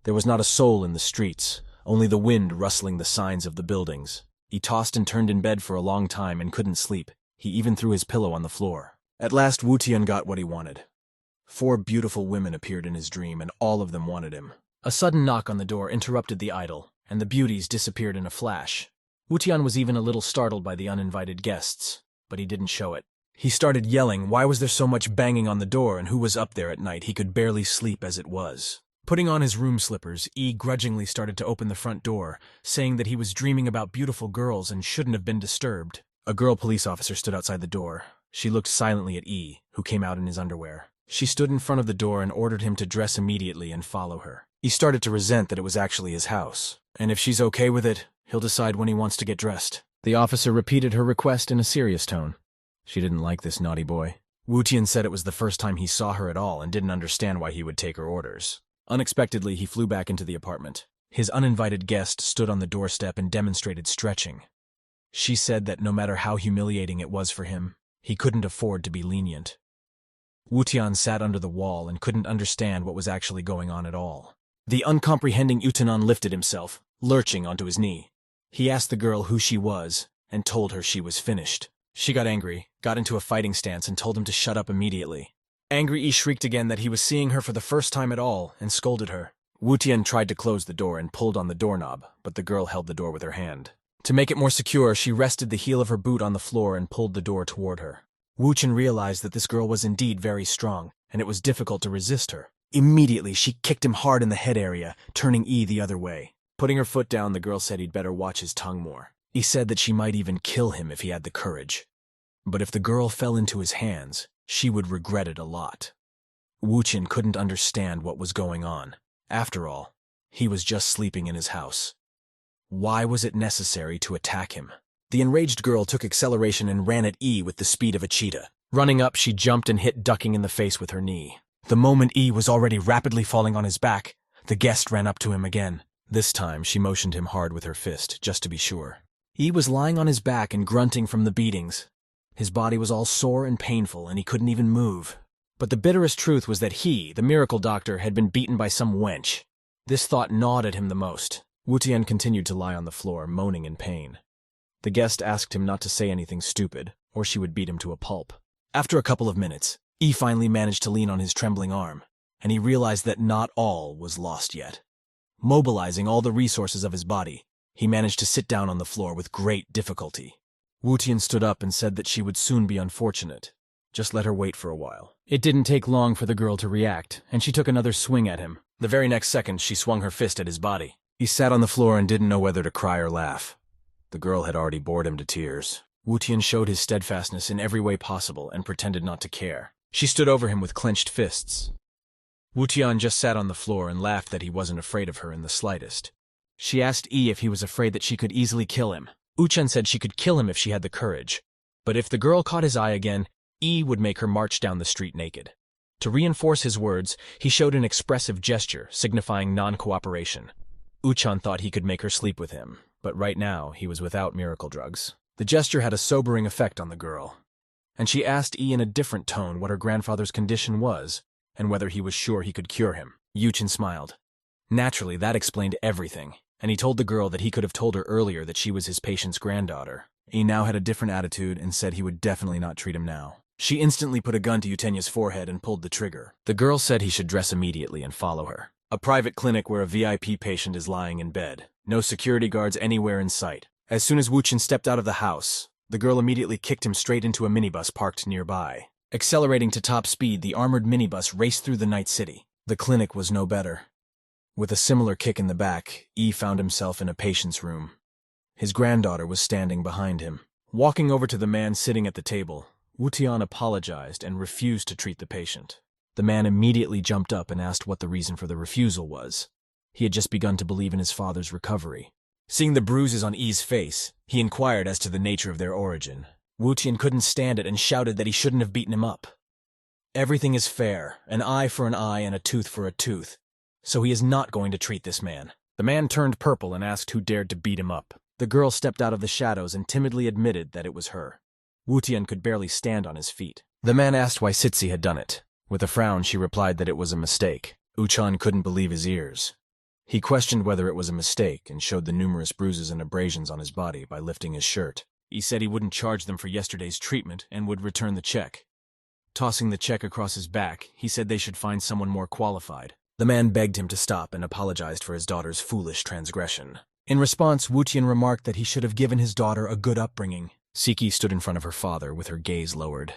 There was not a soul in the streets, only the wind rustling the signs of the buildings. He tossed and turned in bed for a long time and couldn't sleep. He even threw his pillow on the floor. At last, Wu Tian got what he wanted. 4 beautiful women appeared in his dream, and all of them wanted him. A sudden knock on the door interrupted the idyll, and the beauties disappeared in a flash. Wu Tian was even a little startled by the uninvited guests, but he didn't show it. He started yelling, why was there so much banging on the door, and who was up there at night? He could barely sleep as it was. Putting on his room slippers, Yi grudgingly started to open the front door, saying that he was dreaming about beautiful girls and shouldn't have been disturbed. A girl police officer stood outside the door. She looked silently at Yi, who came out in his underwear. She stood in front of the door and ordered him to dress immediately and follow her. He started to resent that it was actually his house, and if she's okay with it, he'll decide when he wants to get dressed. The officer repeated her request in a serious tone. She didn't like this naughty boy. Wu Tian said it was the first time he saw her at all and didn't understand why he would take her orders. Unexpectedly, he flew back into the apartment. His uninvited guest stood on the doorstep and demonstrated stretching. She said that no matter how humiliating it was for him, he couldn't afford to be lenient. Wu Tian sat under the wall and couldn't understand what was actually going on at all. The uncomprehending Utanon lifted himself, lurching onto his knee. He asked the girl who she was and told her she was finished. She got angry, got into a fighting stance, and told him to shut up immediately. Angry Yi shrieked again that he was seeing her for the first time at all and scolded her. Wu Tian tried to close the door and pulled on the doorknob, but the girl held the door with her hand. To make it more secure, she rested the heel of her boot on the floor and pulled the door toward her. Wu Tian realized that this girl was indeed very strong, and it was difficult to resist her. Immediately, she kicked him hard in the head area, turning Yi the other way. Putting her foot down, the girl said he'd better watch his tongue more. He said that she might even kill him if he had the courage. But if the girl fell into his hands, she would regret it a lot. Wu Tian couldn't understand what was going on. After all, he was just sleeping in his house. Why was it necessary to attack him? The enraged girl took acceleration and ran at Yi with the speed of a cheetah. Running up, she jumped and hit ducking in the face with her knee. The moment Yi was already rapidly falling on his back, the guest ran up to him again. This time, she motioned him hard with her fist, just to be sure. Yi was lying on his back and grunting from the beatings. His body was all sore and painful, and he couldn't even move. But the bitterest truth was that he, the miracle doctor, had been beaten by some wench. This thought gnawed at him the most. Wu Tian continued to lie on the floor, moaning in pain. The guest asked him not to say anything stupid, or she would beat him to a pulp. After a couple of minutes, Yi finally managed to lean on his trembling arm, and he realized that not all was lost yet. Mobilizing all the resources of his body, he managed to sit down on the floor with great difficulty. Wu Tian stood up and said that she would soon be unfortunate. Just let her wait for a while. It didn't take long for the girl to react, and she took another swing at him. The very next second, she swung her fist at his body. He sat on the floor and didn't know whether to cry or laugh. The girl had already bored him to tears. Wu Tian showed his steadfastness in every way possible and pretended not to care. She stood over him with clenched fists. Wu Tian just sat on the floor and laughed that he wasn't afraid of her in the slightest. She asked Yi if he was afraid that she could easily kill him. Wu Tian said she could kill him if she had the courage. But if the girl caught his eye again, Yi would make her march down the street naked. To reinforce his words, he showed an expressive gesture signifying non-cooperation. Wu Tian thought he could make her sleep with him, but right now he was without miracle drugs. The gesture had a sobering effect on the girl, and she asked Yi in a different tone what her grandfather's condition was and whether he was sure he could cure him. Wu Tian smiled. Naturally, that explained everything, and he told the girl that he could have told her earlier that she was his patient's granddaughter. He now had a different attitude and said he would definitely not treat him now. She instantly put a gun to Eutenya's forehead and pulled the trigger. The girl said he should dress immediately and follow her. A private clinic where a VIP patient is lying in bed. No security guards anywhere in sight. As soon as Wu Tian stepped out of the house, the girl immediately kicked him straight into a minibus parked nearby. Accelerating to top speed, the armored minibus raced through the night city. The clinic was no better. With a similar kick in the back, Yi found himself in a patient's room. His granddaughter was standing behind him. Walking over to the man sitting at the table, Wu Tian apologized and refused to treat the patient. The man immediately jumped up and asked what the reason for the refusal was. He had just begun to believe in his father's recovery. Seeing the bruises on Yi's face, he inquired as to the nature of their origin. Wu Tian couldn't stand it and shouted that he shouldn't have beaten him up. Everything is fair, an eye for an eye and a tooth for a tooth, so he is not going to treat this man. The man turned purple and asked who dared to beat him up. The girl stepped out of the shadows and timidly admitted that it was her. Wu Tian could barely stand on his feet. The man asked why Sitsi had done it. With a frown, she replied that it was a mistake. Wu Tian couldn't believe his ears. He questioned whether it was a mistake and showed the numerous bruises and abrasions on his body by lifting his shirt. He said he wouldn't charge them for yesterday's treatment and would return the check. Tossing the check across his back, he said they should find someone more qualified. The man begged him to stop and apologized for his daughter's foolish transgression. In response, Wu Tian remarked that he should have given his daughter a good upbringing. Siki stood in front of her father with her gaze lowered.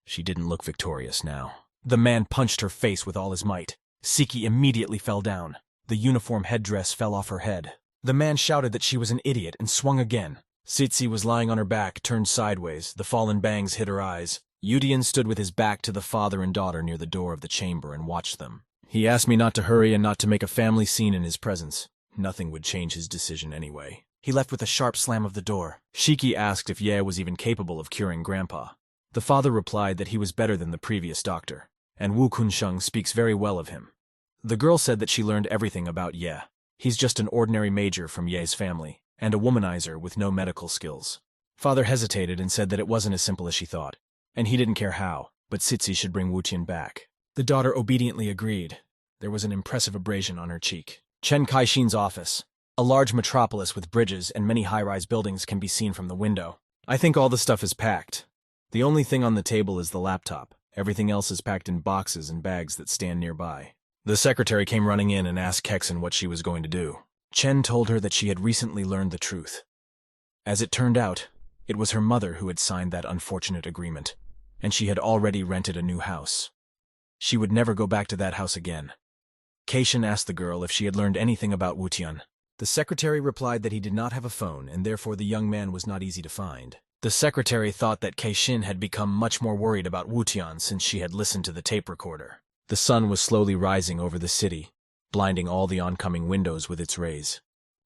She didn't look victorious now. The man punched her face with all his might. Siki immediately fell down. The uniform headdress fell off her head. The man shouted that she was an idiot and swung again. Sitsi was lying on her back, turned sideways. The fallen bangs hit her eyes. Wu Tian stood with his back to the father and daughter near the door of the chamber and watched them. He asked me not to hurry and not to make a family scene in his presence. Nothing would change his decision anyway. He left with a sharp slam of the door. Shiki asked if Ye was even capable of curing Grandpa. The father replied that he was better than the previous doctor, and Wu Kunsheng speaks very well of him. The girl said that she learned everything about Ye. He's just an ordinary major from Ye's family, and a womanizer with no medical skills. Father hesitated and said that it wasn't as simple as she thought, and he didn't care how, but Sitsi should bring Wu Tian back. The daughter obediently agreed. There was an impressive abrasion on her cheek. Chen Kaixin's office. A large metropolis with bridges and many high-rise buildings can be seen from the window. I think all the stuff is packed. The only thing on the table is the laptop. Everything else is packed in boxes and bags that stand nearby. The secretary came running in and asked Kexen what she was going to do. Chen told her that she had recently learned the truth. As it turned out, it was her mother who had signed that unfortunate agreement, and she had already rented a new house. She would never go back to that house again. Kexen asked the girl if she had learned anything about Wu Tian. The secretary replied that he did not have a phone, and therefore the young man was not easy to find. The secretary thought that Kexen had become much more worried about Wu Tian since she had listened to the tape recorder. The sun was slowly rising over the city, blinding all the oncoming windows with its rays.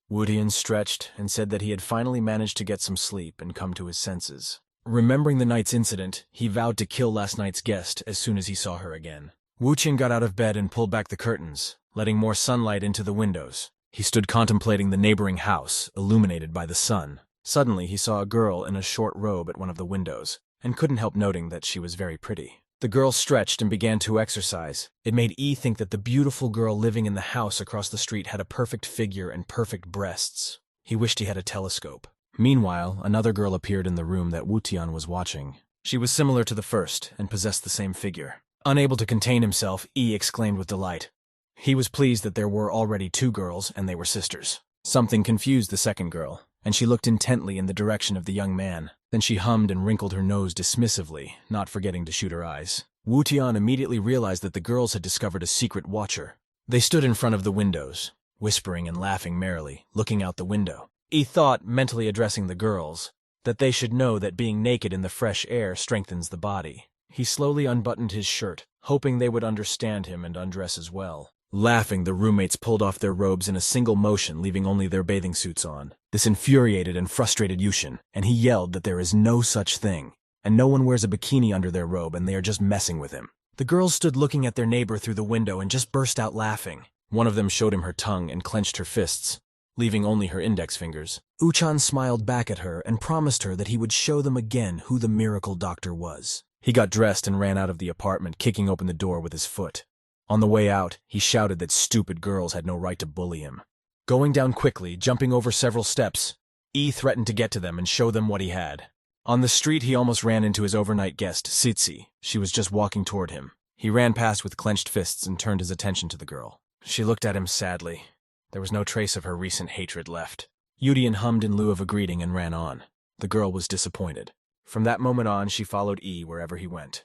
Wu Tian stretched and said that he had finally managed to get some sleep and come to his senses. Remembering the night's incident, he vowed to kill last night's guest as soon as he saw her again. Wu Tian got out of bed and pulled back the curtains, letting more sunlight into the windows. He stood contemplating the neighboring house, illuminated by the sun. Suddenly, he saw a girl in a short robe at one of the windows, and couldn't help noting that she was very pretty. The girl stretched and began to exercise. It made Yi think that the beautiful girl living in the house across the street had a perfect figure and perfect breasts. He wished he had a telescope. Meanwhile, another girl appeared in the room that Wu Tian was watching. She was similar to the first, and possessed the same figure. Unable to contain himself, Yi exclaimed with delight. He was pleased that there were already two girls, and they were sisters. Something confused the second girl, and she looked intently in the direction of the young man. Then she hummed and wrinkled her nose dismissively, not forgetting to shoot her eyes. Wu Tian immediately realized that the girls had discovered a secret watcher. They stood in front of the windows, whispering and laughing merrily, looking out the window. He thought, mentally addressing the girls, that they should know that being naked in the fresh air strengthens the body. He slowly unbuttoned his shirt, hoping they would understand him and undress as well. Laughing, the roommates pulled off their robes in a single motion, leaving only their bathing suits on. This infuriated and frustrated Yushin, and he yelled that there is no such thing, and no one wears a bikini under their robe and they are just messing with him. The girls stood looking at their neighbor through the window and just burst out laughing. One of them showed him her tongue and clenched her fists, leaving only her index fingers. Uchan smiled back at her and promised her that he would show them again who the miracle doctor was. He got dressed and ran out of the apartment, kicking open the door with his foot. On the way out, he shouted that stupid girls had no right to bully him. Going down quickly, jumping over several steps, E threatened to get to them and show them what he had. On the street, he almost ran into his overnight guest, Sitsi. She was just walking toward him. He ran past with clenched fists and turned his attention to the girl. She looked at him sadly. There was no trace of her recent hatred left. Yudian hummed in lieu of a greeting and ran on. The girl was disappointed. From that moment on, she followed E wherever he went.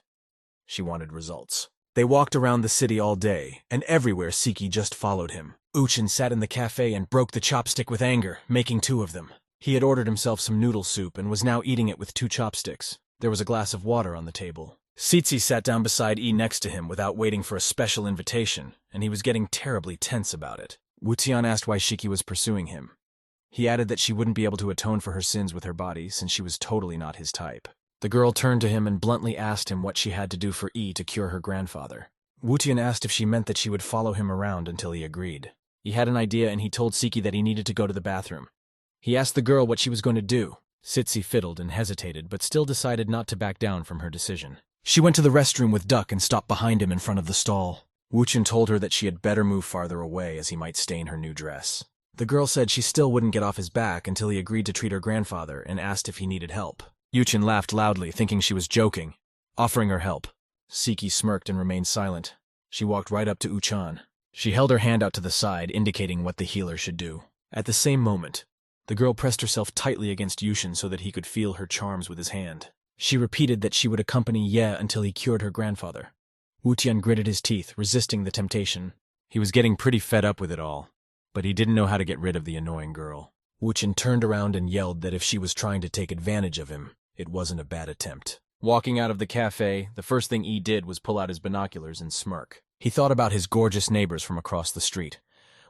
She wanted results. They walked around the city all day, and everywhere Siki just followed him. Uchin sat in the cafe and broke the chopstick with anger, making 2 of them. He had ordered himself some noodle soup and was now eating it with 2 chopsticks. There was a glass of water on the table. Sitsi sat down beside E next to him without waiting for a special invitation, and he was getting terribly tense about it. Wutian asked why Shiki was pursuing him. He added that she wouldn't be able to atone for her sins with her body since she was totally not his type. The girl turned to him and bluntly asked him what she had to do for E to cure her grandfather. Wutian asked if she meant that she would follow him around until he agreed. He had an idea and he told Siki that he needed to go to the bathroom. He asked the girl what she was going to do. Sitsi fiddled and hesitated, but still decided not to back down from her decision. She went to the restroom with Duck and stopped behind him in front of the stall. Wuchen told her that she had better move farther away as he might stain her new dress. The girl said she still wouldn't get off his back until he agreed to treat her grandfather and asked if he needed help. Yuchen laughed loudly, thinking she was joking, offering her help. Siki smirked and remained silent. She walked right up to Uchan. She held her hand out to the side, indicating what the healer should do. At the same moment, the girl pressed herself tightly against Yushin so that he could feel her charms with his hand. She repeated that she would accompany Ye until he cured her grandfather. Wutian gritted his teeth, resisting the temptation. He was getting pretty fed up with it all, but he didn't know how to get rid of the annoying girl. Wuchen turned around and yelled that if she was trying to take advantage of him, it wasn't a bad attempt. Walking out of the cafe, the first thing E did was pull out his binoculars and smirk. He thought about his gorgeous neighbors from across the street.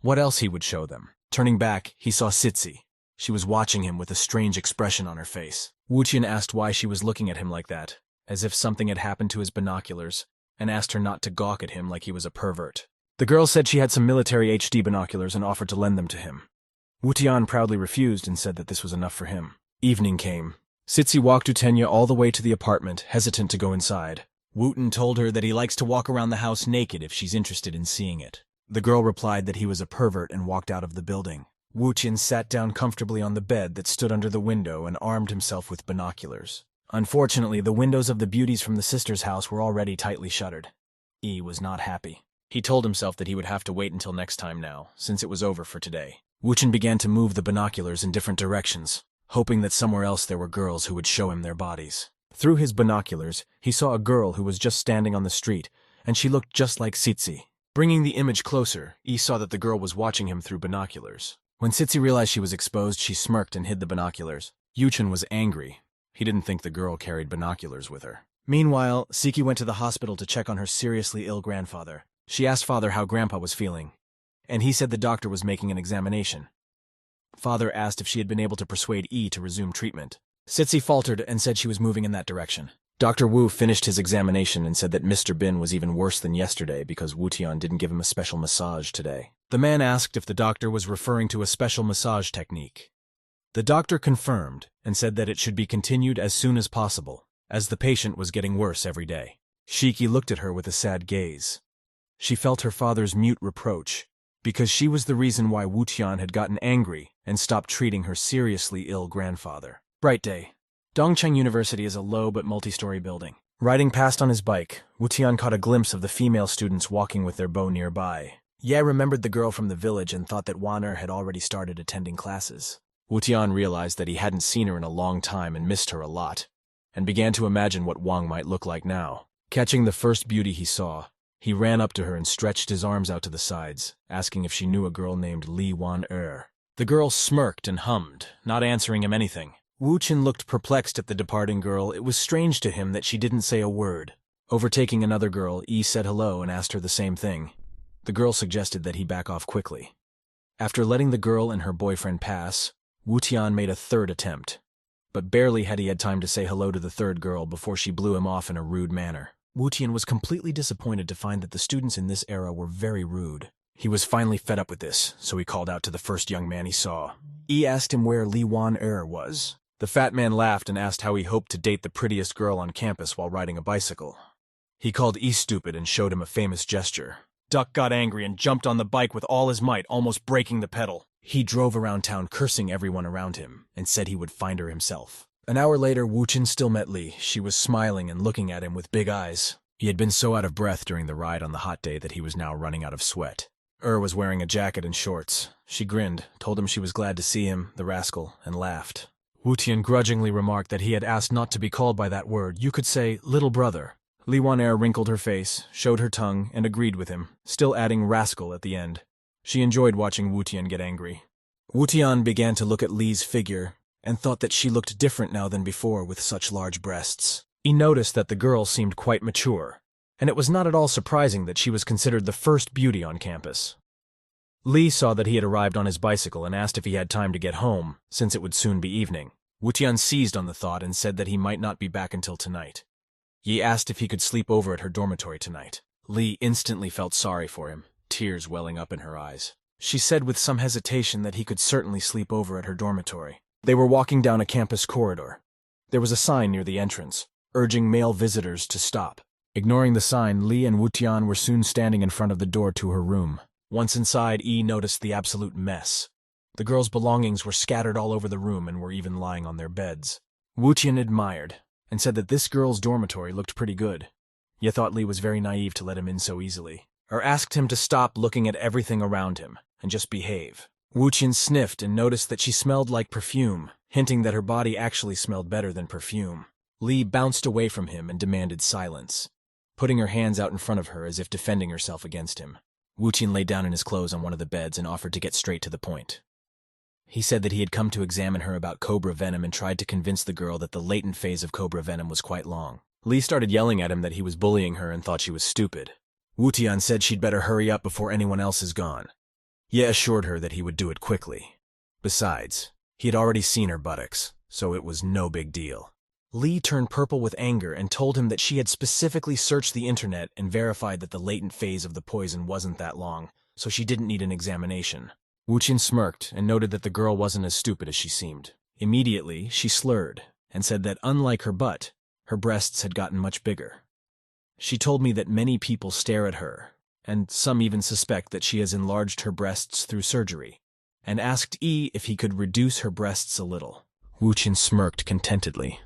What else he would show them? Turning back, he saw Sitsi. She was watching him with a strange expression on her face. Wuchen asked why she was looking at him like that, as if something had happened to his binoculars, and asked her not to gawk at him like he was a pervert. The girl said she had some military HD binoculars and offered to lend them to him. Wutian proudly refused and said that this was enough for him. Evening came. Sitsi walked Utenya all the way to the apartment, hesitant to go inside. Wooten told her that he likes to walk around the house naked if she's interested in seeing it. The girl replied that he was a pervert and walked out of the building. Wuchen sat down comfortably on the bed that stood under the window and armed himself with binoculars. Unfortunately, the windows of the beauties from the sister's house were already tightly shuttered. E was not happy. He told himself that he would have to wait until next time now, since it was over for today. Wuchen began to move the binoculars in different directions, hoping that somewhere else there were girls who would show him their bodies. Through his binoculars, he saw a girl who was just standing on the street, and she looked just like Sitsi. Bringing the image closer, E saw that the girl was watching him through binoculars. When Sitsi realized she was exposed, she smirked and hid the binoculars. Yuchen was angry. He didn't think the girl carried binoculars with her. Meanwhile, Siki went to the hospital to check on her seriously ill grandfather. She asked Father how Grandpa was feeling, and he said the doctor was making an examination. Father asked if she had been able to persuade E to resume treatment. Sitsi faltered and said she was moving in that direction. Dr. Wu finished his examination and said that Mr. Bin was even worse than yesterday because Wutian didn't give him a special massage today. The man asked if the doctor was referring to a special massage technique. The doctor confirmed and said that it should be continued as soon as possible, as the patient was getting worse every day. Shiki looked at her with a sad gaze. She felt her father's mute reproach, because she was the reason why Wutian had gotten angry and stopped treating her seriously ill grandfather. Bright day. Dongcheng University is a low but multi-story building. Riding past on his bike, Wutian caught a glimpse of the female students walking with their bow nearby. Ye remembered the girl from the village and thought that Waner had already started attending classes. Wutian realized that he hadn't seen her in a long time and missed her a lot, and began to imagine what Wang might look like now. Catching the first beauty he saw, he ran up to her and stretched his arms out to the sides, asking if she knew a girl named Li Wan-er. The girl smirked and hummed, not answering him anything. Wu-chan looked perplexed at the departing girl. It was strange to him that she didn't say a word. Overtaking another girl, Yi said hello and asked her the same thing. The girl suggested that he back off quickly. After letting the girl and her boyfriend pass, Wu-tian made a third attempt. But barely had he had time to say hello to the third girl before she blew him off in a rude manner. Wu-tian was completely disappointed to find that the students in this era were very rude. He was finally fed up with this, so he called out to the first young man he saw. Yi asked him where Li Wan-er was. The fat man laughed and asked how he hoped to date the prettiest girl on campus while riding a bicycle. He called Yi stupid and showed him a famous gesture. Duck got angry and jumped on the bike with all his might, almost breaking the pedal. He drove around town cursing everyone around him and said he would find her himself. An hour later, Wu-chan still met Li. She was smiling and looking at him with big eyes. He had been so out of breath during the ride on the hot day that he was now running out of sweat. Was wearing a jacket and shorts. She grinned, told him she was glad to see him, the rascal, and laughed. Wu-tian grudgingly remarked that he had asked not to be called by that word. You could say, little brother. Li Wan-er wrinkled her face, showed her tongue, and agreed with him, still adding rascal at the end. She enjoyed watching Wu-tian get angry. Wu-tian began to look at Li's figure, and thought that she looked different now than before with such large breasts. He noticed that the girl seemed quite mature, and it was not at all surprising that she was considered the first beauty on campus. Li saw that he had arrived on his bicycle and asked if he had time to get home, since it would soon be evening. Wu-tian seized on the thought and said that he might not be back until tonight. Yi asked if he could sleep over at her dormitory tonight. Li instantly felt sorry for him, tears welling up in her eyes. She said with some hesitation that he could certainly sleep over at her dormitory. They were walking down a campus corridor. There was a sign near the entrance, urging male visitors to stop. Ignoring the sign, Li and Wu-tian were soon standing in front of the door to her room. Once inside, Yi noticed the absolute mess. The girls' belongings were scattered all over the room and were even lying on their beds. Wu-tian admired, and said that this girl's dormitory looked pretty good. Ye thought Li was very naive to let him in so easily, or asked him to stop looking at everything around him, and just behave. Wu-tian sniffed and noticed that she smelled like perfume, hinting that her body actually smelled better than perfume. Li bounced away from him and demanded silence, putting her hands out in front of her as if defending herself against him. Wu-tian lay down in his clothes on one of the beds and offered to get straight to the point. He said that he had come to examine her about cobra venom and tried to convince the girl that the latent phase of cobra venom was quite long. Li started yelling at him that he was bullying her and thought she was stupid. Wu-tian said she'd better hurry up before anyone else is gone. Ye assured her that he would do it quickly. Besides, he had already seen her buttocks, so it was no big deal. Li turned purple with anger and told him that she had specifically searched the internet and verified that the latent phase of the poison wasn't that long, so she didn't need an examination. Wu-chan smirked and noted that the girl wasn't as stupid as she seemed. Immediately, she slurred and said that unlike her butt, her breasts had gotten much bigger. She told me that many people stare at her, and some even suspect that she has enlarged her breasts through surgery, and asked Yi if he could reduce her breasts a little. Wu-chan smirked contentedly.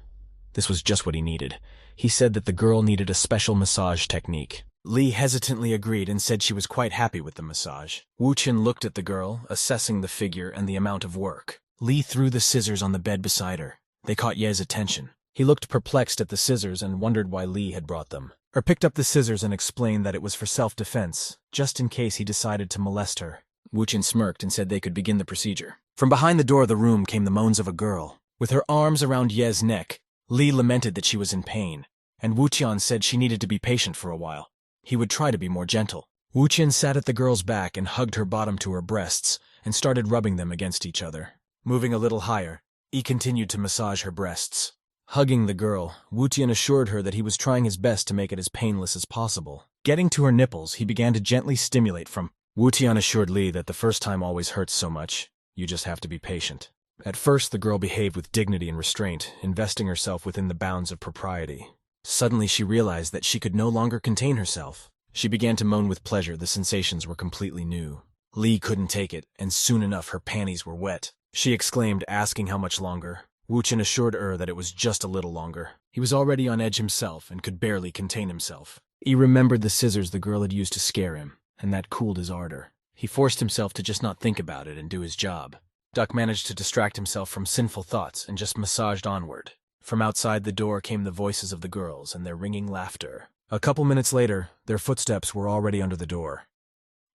This was just what he needed. He said that the girl needed a special massage technique. Li hesitantly agreed and said she was quite happy with the massage. Wu-chan looked at the girl, assessing the figure and the amount of work. Li threw the scissors on the bed beside her. They caught Ye's attention. He looked perplexed at the scissors and wondered why Li had brought them. Picked up the scissors and explained that it was for self-defense, just in case he decided to molest her. Wu-chan smirked and said they could begin the procedure. From behind the door of the room came the moans of a girl. With her arms around Ye's neck, Li lamented that she was in pain, and Wu-chan said she needed to be patient for a while. He would try to be more gentle. Wu-chan sat at the girl's back and hugged her bottom to her breasts and started rubbing them against each other. Moving a little higher, he continued to massage her breasts. Hugging the girl, Wu-chan assured her that he was trying his best to make it as painless as possible. Getting to her nipples, he began to gently stimulate from. Wu-chan assured Li that the first time always hurts so much, you just have to be patient. At first, the girl behaved with dignity and restraint, investing herself within the bounds of propriety. Suddenly, she realized that she could no longer contain herself. She began to moan with pleasure. The sensations were completely new. Li couldn't take it, and soon enough her panties were wet. She exclaimed, asking how much longer. Wu-chan assured her that it was just a little longer. He was already on edge himself and could barely contain himself. He remembered the scissors the girl had used to scare him, and that cooled his ardor. He forced himself to just not think about it and do his job. Duck managed to distract himself from sinful thoughts and just massaged onward. From outside the door came the voices of the girls and their ringing laughter. A couple minutes later, their footsteps were already under the door.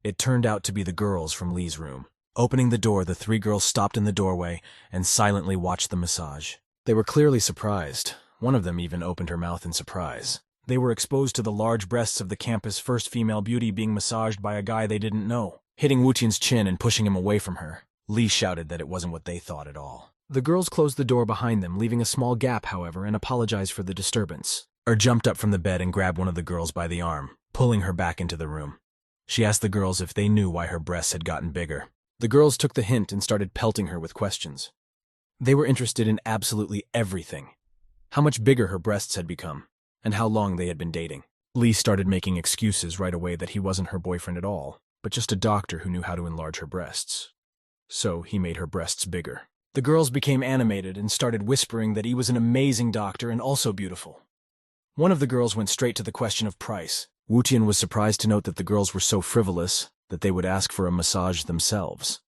It turned out to be the girls from Li's room. Opening the door, the three girls stopped in the doorway and silently watched the massage. They were clearly surprised. One of them even opened her mouth in surprise. They were exposed to the large breasts of the campus' first female beauty being massaged by a guy they didn't know. Hitting Wu-Tian's chin and pushing him away from her, Lee shouted that it wasn't what they thought at all. The girls closed the door behind them, leaving a small gap, however, and apologized for the disturbance. Jumped up from the bed and grabbed one of the girls by the arm, pulling her back into the room. She asked the girls if they knew why her breasts had gotten bigger. The girls took the hint and started pelting her with questions. They were interested in absolutely everything. How much bigger her breasts had become, and how long they had been dating. Lee started making excuses right away that he wasn't her boyfriend at all, but just a doctor who knew how to enlarge her breasts. So he made her breasts bigger. The girls became animated and started whispering that he was an amazing doctor and also beautiful. One of the girls went straight to the question of price. Wu-Tian was surprised to note that the girls were so frivolous that they would ask for a massage themselves.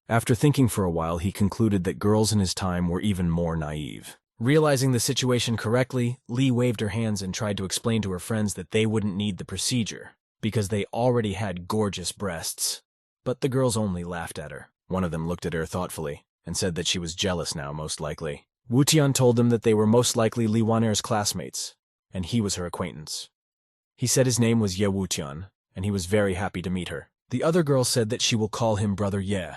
After thinking for a while, he concluded that girls in his time were even more naive. Realizing the situation correctly, Lee waved her hands and tried to explain to her friends that they wouldn't need the procedure, because they already had gorgeous breasts. But the girls only laughed at her. One of them looked at her thoughtfully and said that she was jealous now, most likely. Wu-Tian told them that they were most likely Li Waner's classmates, and he was her acquaintance. He said his name was Ye Wu-Tian, and he was very happy to meet her. The other girl said that she will call him Brother Ye.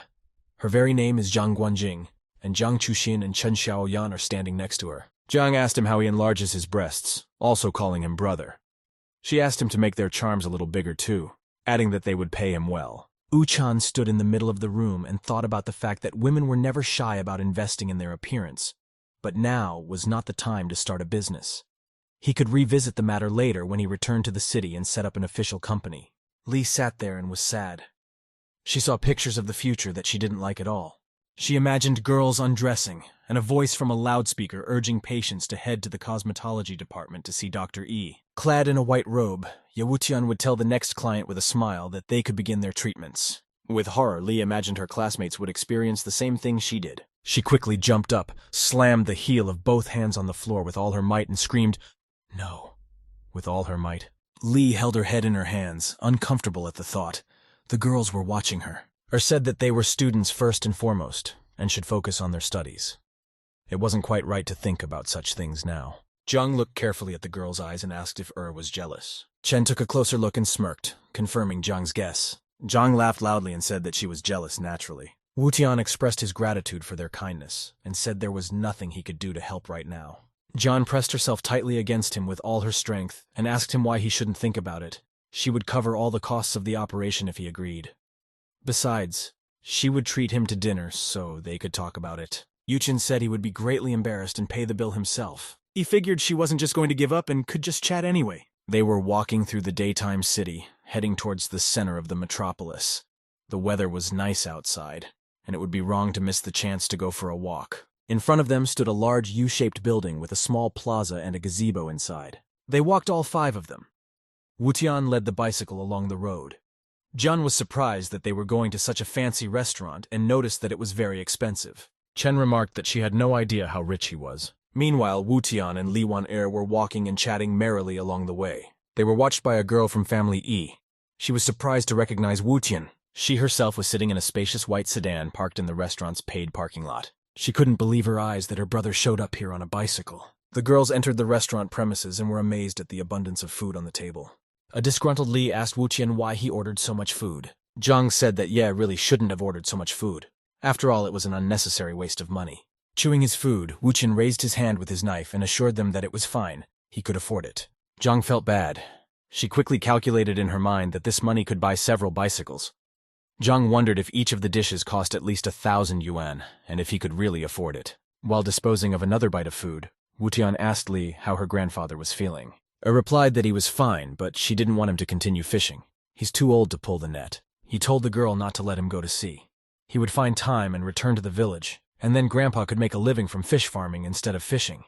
Her very name is Zhang Guanjing, and Zhang Chuxin and Chen Xiaoyan are standing next to her. Zhang asked him how he enlarges his breasts, also calling him brother. She asked him to make their charms a little bigger too, adding that they would pay him well. Wu-Chan stood in the middle of the room and thought about the fact that women were never shy about investing in their appearance, but now was not the time to start a business. He could revisit the matter later when he returned to the city and set up an official company. Lee sat there and was sad. She saw pictures of the future that she didn't like at all. She imagined girls undressing, and a voice from a loudspeaker urging patients to head to the cosmetology department to see Dr. E. Clad in a white robe, Ye Wu-Tian would tell the next client with a smile that they could begin their treatments. With horror, Lee imagined her classmates would experience the same thing she did. She quickly jumped up, slammed the heel of both hands on the floor with all her might and screamed, "No," with all her might. Lee held her head in her hands, uncomfortable at the thought. The girls were watching her, or said that they were students first and foremost, and should focus on their studies. It wasn't quite right to think about such things now. Zhang looked carefully at the girl's eyes and asked if was jealous. Chen took a closer look and smirked, confirming Zhang's guess. Zhang laughed loudly and said that she was jealous naturally. Wu-Tian expressed his gratitude for their kindness, and said there was nothing he could do to help right now. Zhang pressed herself tightly against him with all her strength, and asked him why he shouldn't think about it. She would cover all the costs of the operation if he agreed. Besides, she would treat him to dinner so they could talk about it. Yu-Chin said he would be greatly embarrassed and pay the bill himself. He figured she wasn't just going to give up and could just chat anyway. They were walking through the daytime city, heading towards the center of the metropolis. The weather was nice outside, and it would be wrong to miss the chance to go for a walk. In front of them stood a large U-shaped building with a small plaza and a gazebo inside. They walked all 5 of them. Wu-Tian led the bicycle along the road. Jun was surprised that they were going to such a fancy restaurant and noticed that it was very expensive. Chen remarked that she had no idea how rich he was. Meanwhile, Wu-Tian and Li Wan-er were walking and chatting merrily along the way. They were watched by a girl from family E. She was surprised to recognize Wu-Tian. She herself was sitting in a spacious white sedan parked in the restaurant's paid parking lot. She couldn't believe her eyes that her brother showed up here on a bicycle. The girls entered the restaurant premises and were amazed at the abundance of food on the table. A disgruntled Li asked Wu-Tian why he ordered so much food. Zhang said that Ye really shouldn't have ordered so much food. After all, it was an unnecessary waste of money. Chewing his food, Wu-Tian raised his hand with his knife and assured them that it was fine. He could afford it. Zhang felt bad. She quickly calculated in her mind that this money could buy several bicycles. Zhang wondered if each of the dishes cost at least 1,000 yuan, and if he could really afford it. While disposing of another bite of food, Wu-Tian asked Li how her grandfather was feeling. Replied that he was fine, but she didn't want him to continue fishing. He's too old to pull the net. He told the girl not to let him go to sea. He would find time and return to the village, and then Grandpa could make a living from fish farming instead of fishing.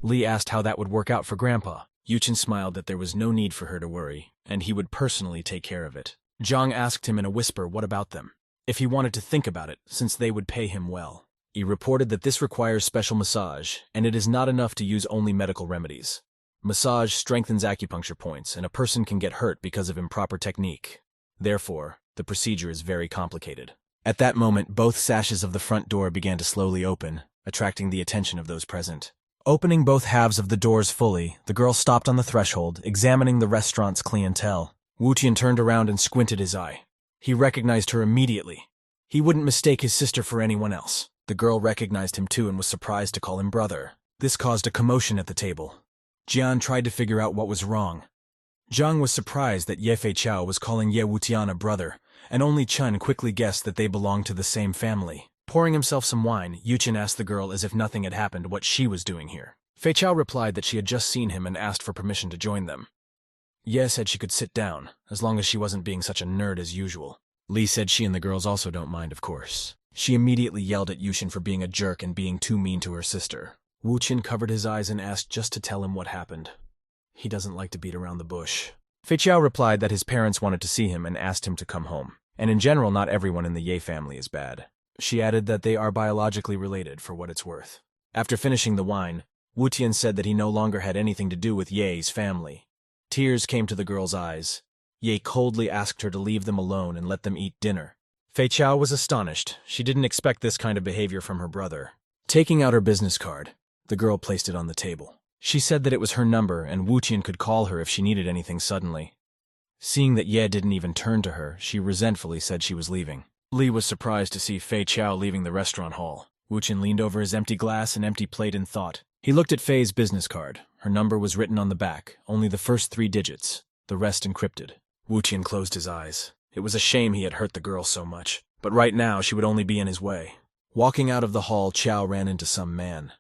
Li asked how that would work out for Grandpa. Yu-Chin smiled that there was no need for her to worry, and he would personally take care of it. Zhang asked him in a whisper what about them, if he wanted to think about it, since they would pay him well. He reported that this requires special massage, and it is not enough to use only medical remedies. Massage strengthens acupuncture points, and a person can get hurt because of improper technique. Therefore, the procedure is very complicated. At that moment, both sashes of the front door began to slowly open, attracting the attention of those present. Opening both halves of the doors fully, the girl stopped on the threshold, examining the restaurant's clientele. Wu Tian turned around and squinted his eye. He recognized her immediately. He wouldn't mistake his sister for anyone else. The girl recognized him too and was surprised to call him brother. This caused a commotion at the table. Jian tried to figure out what was wrong. Zhang was surprised that Ye Feiqiao was calling Ye Wutian a brother, and only Chen quickly guessed that they belonged to the same family. Pouring himself some wine, Yuchen asked the girl as if nothing had happened what she was doing here. Feiqiao replied that she had just seen him and asked for permission to join them. Ye said she could sit down, as long as she wasn't being such a nerd as usual. Li said she and the girls also don't mind, of course. She immediately yelled at Yushin for being a jerk and being too mean to her sister. Wu Qin covered his eyes and asked just to tell him what happened. He doesn't like to beat around the bush. Feiqiao replied that his parents wanted to see him and asked him to come home. And in general, not everyone in the Ye family is bad. She added that they are biologically related for what it's worth. After finishing the wine, Wu Tian said that he no longer had anything to do with Ye's family. Tears came to the girl's eyes. Ye coldly asked her to leave them alone and let them eat dinner. Feiqiao was astonished. She didn't expect this kind of behavior from her brother. Taking out her business card, the girl placed it on the table. She said that it was her number and Wu Tian could call her if she needed anything suddenly. Seeing that Ye didn't even turn to her, she resentfully said she was leaving. Li was surprised to see Feiqiao leaving the restaurant hall. Wu Tian leaned over his empty glass and empty plate in thought. He looked at Fei's business card. Her number was written on the back, only the first 3 digits, the rest encrypted. Wu Tian closed his eyes. It was a shame he had hurt the girl so much, but right now she would only be in his way. Walking out of the hall, Chow ran into some man.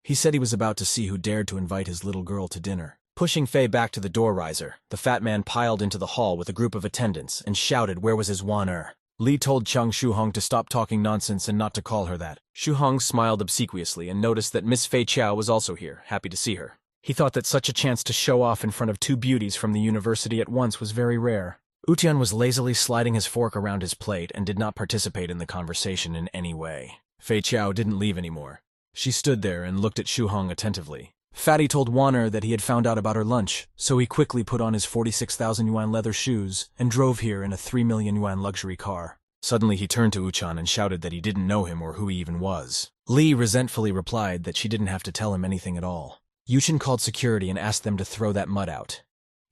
He said he was about to see who dared to invite his little girl to dinner. Pushing Fei back to the door riser, the fat man piled into the hall with a group of attendants and shouted where was his Wan-er. Li told Chung Shuhong to stop talking nonsense and not to call her that. Shuhong smiled obsequiously and noticed that Miss Feiqiao was also here, happy to see her. He thought that such a chance to show off in front of 2 beauties from the university at once was very rare. Utian was lazily sliding his fork around his plate and did not participate in the conversation in any way. Feiqiao didn't leave anymore. She stood there and looked at Shuhong attentively. Fatty told Wan-er that he had found out about her lunch, so he quickly put on his 46,000 yuan leather shoes and drove here in a 3 million yuan luxury car. Suddenly he turned to Uchan and shouted that he didn't know him or who he even was. Li resentfully replied that she didn't have to tell him anything at all. Yushin called security and asked them to throw that mud out.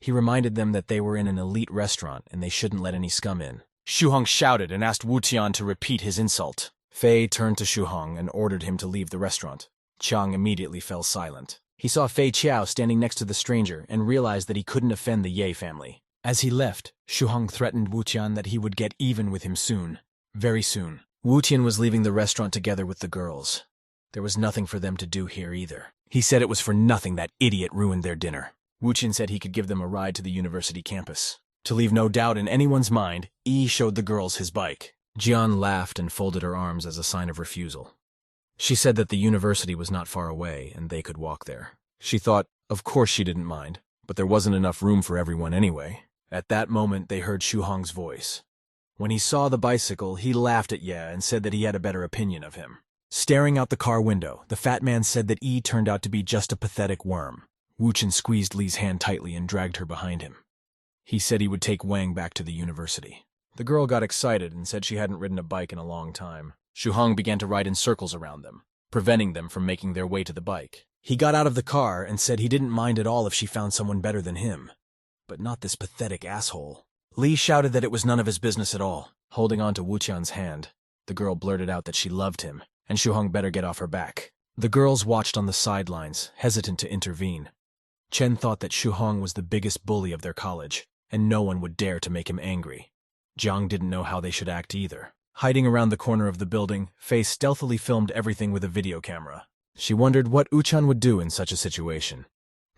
He reminded them that they were in an elite restaurant and they shouldn't let any scum in. Shuhong shouted and asked Wu Tian to repeat his insult. Fei turned to Shuhong and ordered him to leave the restaurant. Chang immediately fell silent. He saw Feiqiao standing next to the stranger and realized that he couldn't offend the Ye family. As he left, Shuhong threatened Wu Tian that he would get even with him soon. Very soon. Wu Tian was leaving the restaurant together with the girls. There was nothing for them to do here either. He said it was for nothing that idiot ruined their dinner. Wu Tian said he could give them a ride to the university campus. To leave no doubt in anyone's mind, Yi showed the girls his bike. Jian laughed and folded her arms as a sign of refusal. She said that the university was not far away and they could walk there. She thought, of course she didn't mind, but there wasn't enough room for everyone anyway. At that moment, they heard Shuhong's voice. When he saw the bicycle, he laughed at Ye and said that he had a better opinion of him. Staring out the car window, the fat man said that Yi turned out to be just a pathetic worm. Wu Chen squeezed Li's hand tightly and dragged her behind him. He said he would take Wang back to the university. The girl got excited and said she hadn't ridden a bike in a long time. Shuhong began to ride in circles around them, preventing them from making their way to the bike. He got out of the car and said he didn't mind at all if she found someone better than him. But not this pathetic asshole. Li shouted that it was none of his business at all. Holding on to Wu Tian's hand, the girl blurted out that she loved him, and Shuhong better get off her back. The girls watched on the sidelines, hesitant to intervene. Chen thought that Shuhong was the biggest bully of their college, and no one would dare to make him angry. Jiang didn't know how they should act either. Hiding around the corner of the building, Fei stealthily filmed everything with a video camera. She wondered what Uchan would do in such a situation.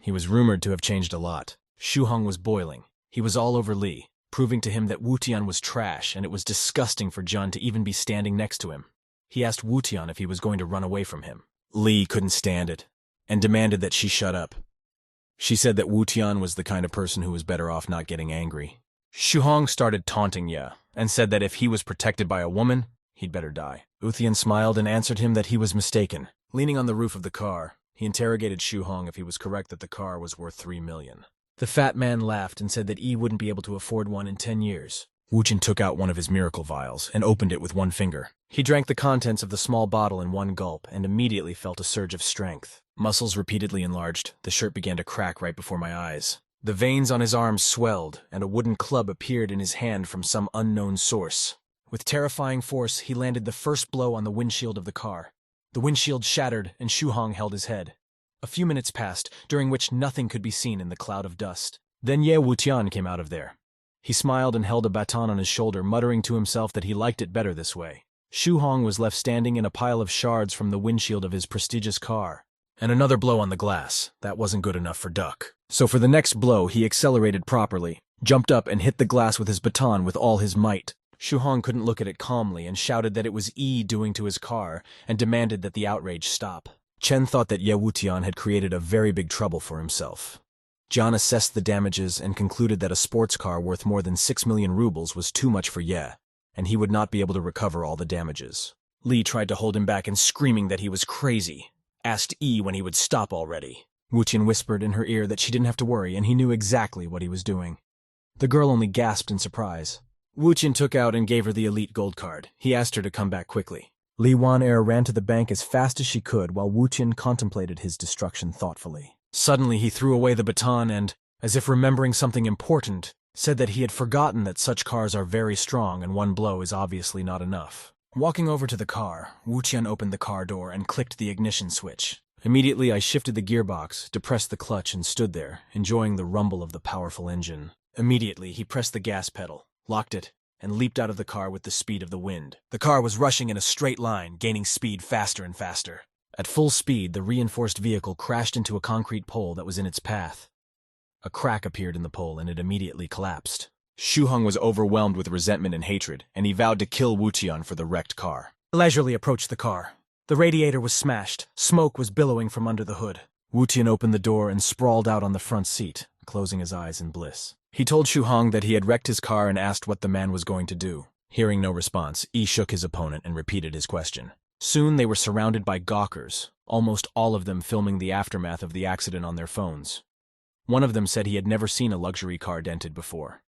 He was rumored to have changed a lot. Shuhong was boiling. He was all over Li, proving to him that Wu Tian was trash and it was disgusting for Jun to even be standing next to him. He asked Wu Tian if he was going to run away from him. Li couldn't stand it and demanded that she shut up. She said that Wu Tian was the kind of person who was better off not getting angry. Shuhong started taunting Ye and said that if he was protected by a woman, he'd better die. Wu Tian smiled and answered him that he was mistaken. Leaning on the roof of the car, he interrogated Shuhong if he was correct that the car was worth 3 million. The fat man laughed and said that Yi wouldn't be able to afford one in 10 years. Wuchen took out one of his miracle vials and opened it with one finger. He drank the contents of the small bottle in one gulp and immediately felt a surge of strength. Muscles repeatedly enlarged, the shirt began to crack right before my eyes. The veins on his arms swelled, and a wooden club appeared in his hand from some unknown source. With terrifying force, he landed the first blow on the windshield of the car. The windshield shattered, and Shuhong held his head. A few minutes passed, during which nothing could be seen in the cloud of dust. Then Ye Wutian came out of there. He smiled and held a baton on his shoulder, muttering to himself that he liked it better this way. Shuhong was left standing in a pile of shards from the windshield of his prestigious car. And another blow on the glass. That wasn't good enough for Duck. So for the next blow, he accelerated properly, jumped up and hit the glass with his baton with all his might. Shuhong couldn't look at it calmly and shouted that it was E doing to his car and demanded that the outrage stop. Chen thought that Ye Wutian had created a very big trouble for himself. John assessed the damages and concluded that a sports car worth more than 6 million rubles was too much for Ye, and he would not be able to recover all the damages. Li tried to hold him back and screaming that he was crazy. Asked E when he would stop already. Wuchen whispered in her ear that she didn't have to worry and he knew exactly what he was doing. The girl only gasped in surprise. Wuchen took out and gave her the elite gold card. He asked her to come back quickly. Li Wan-er ran to the bank as fast as she could while Wuchen contemplated his destruction thoughtfully. Suddenly he threw away the baton and, as if remembering something important, said that he had forgotten that such cars are very strong and one blow is obviously not enough. Walking over to the car, Wuchen opened the car door and clicked the ignition switch. Immediately I shifted the gearbox, depressed the clutch and stood there, enjoying the rumble of the powerful engine. Immediately he pressed the gas pedal, locked it, and leaped out of the car with the speed of the wind. The car was rushing in a straight line, gaining speed faster and faster. At full speed, the reinforced vehicle crashed into a concrete pole that was in its path. A crack appeared in the pole and it immediately collapsed. Shuhong was overwhelmed with resentment and hatred, and he vowed to kill Wutian for the wrecked car. I leisurely approached the car. The radiator was smashed. Smoke was billowing from under the hood. Wutian opened the door and sprawled out on the front seat, closing his eyes in bliss. He told Shuhong that he had wrecked his car and asked what the man was going to do. Hearing no response, Yi shook his opponent and repeated his question. Soon they were surrounded by gawkers, almost all of them filming the aftermath of the accident on their phones. One of them said he had never seen a luxury car dented before.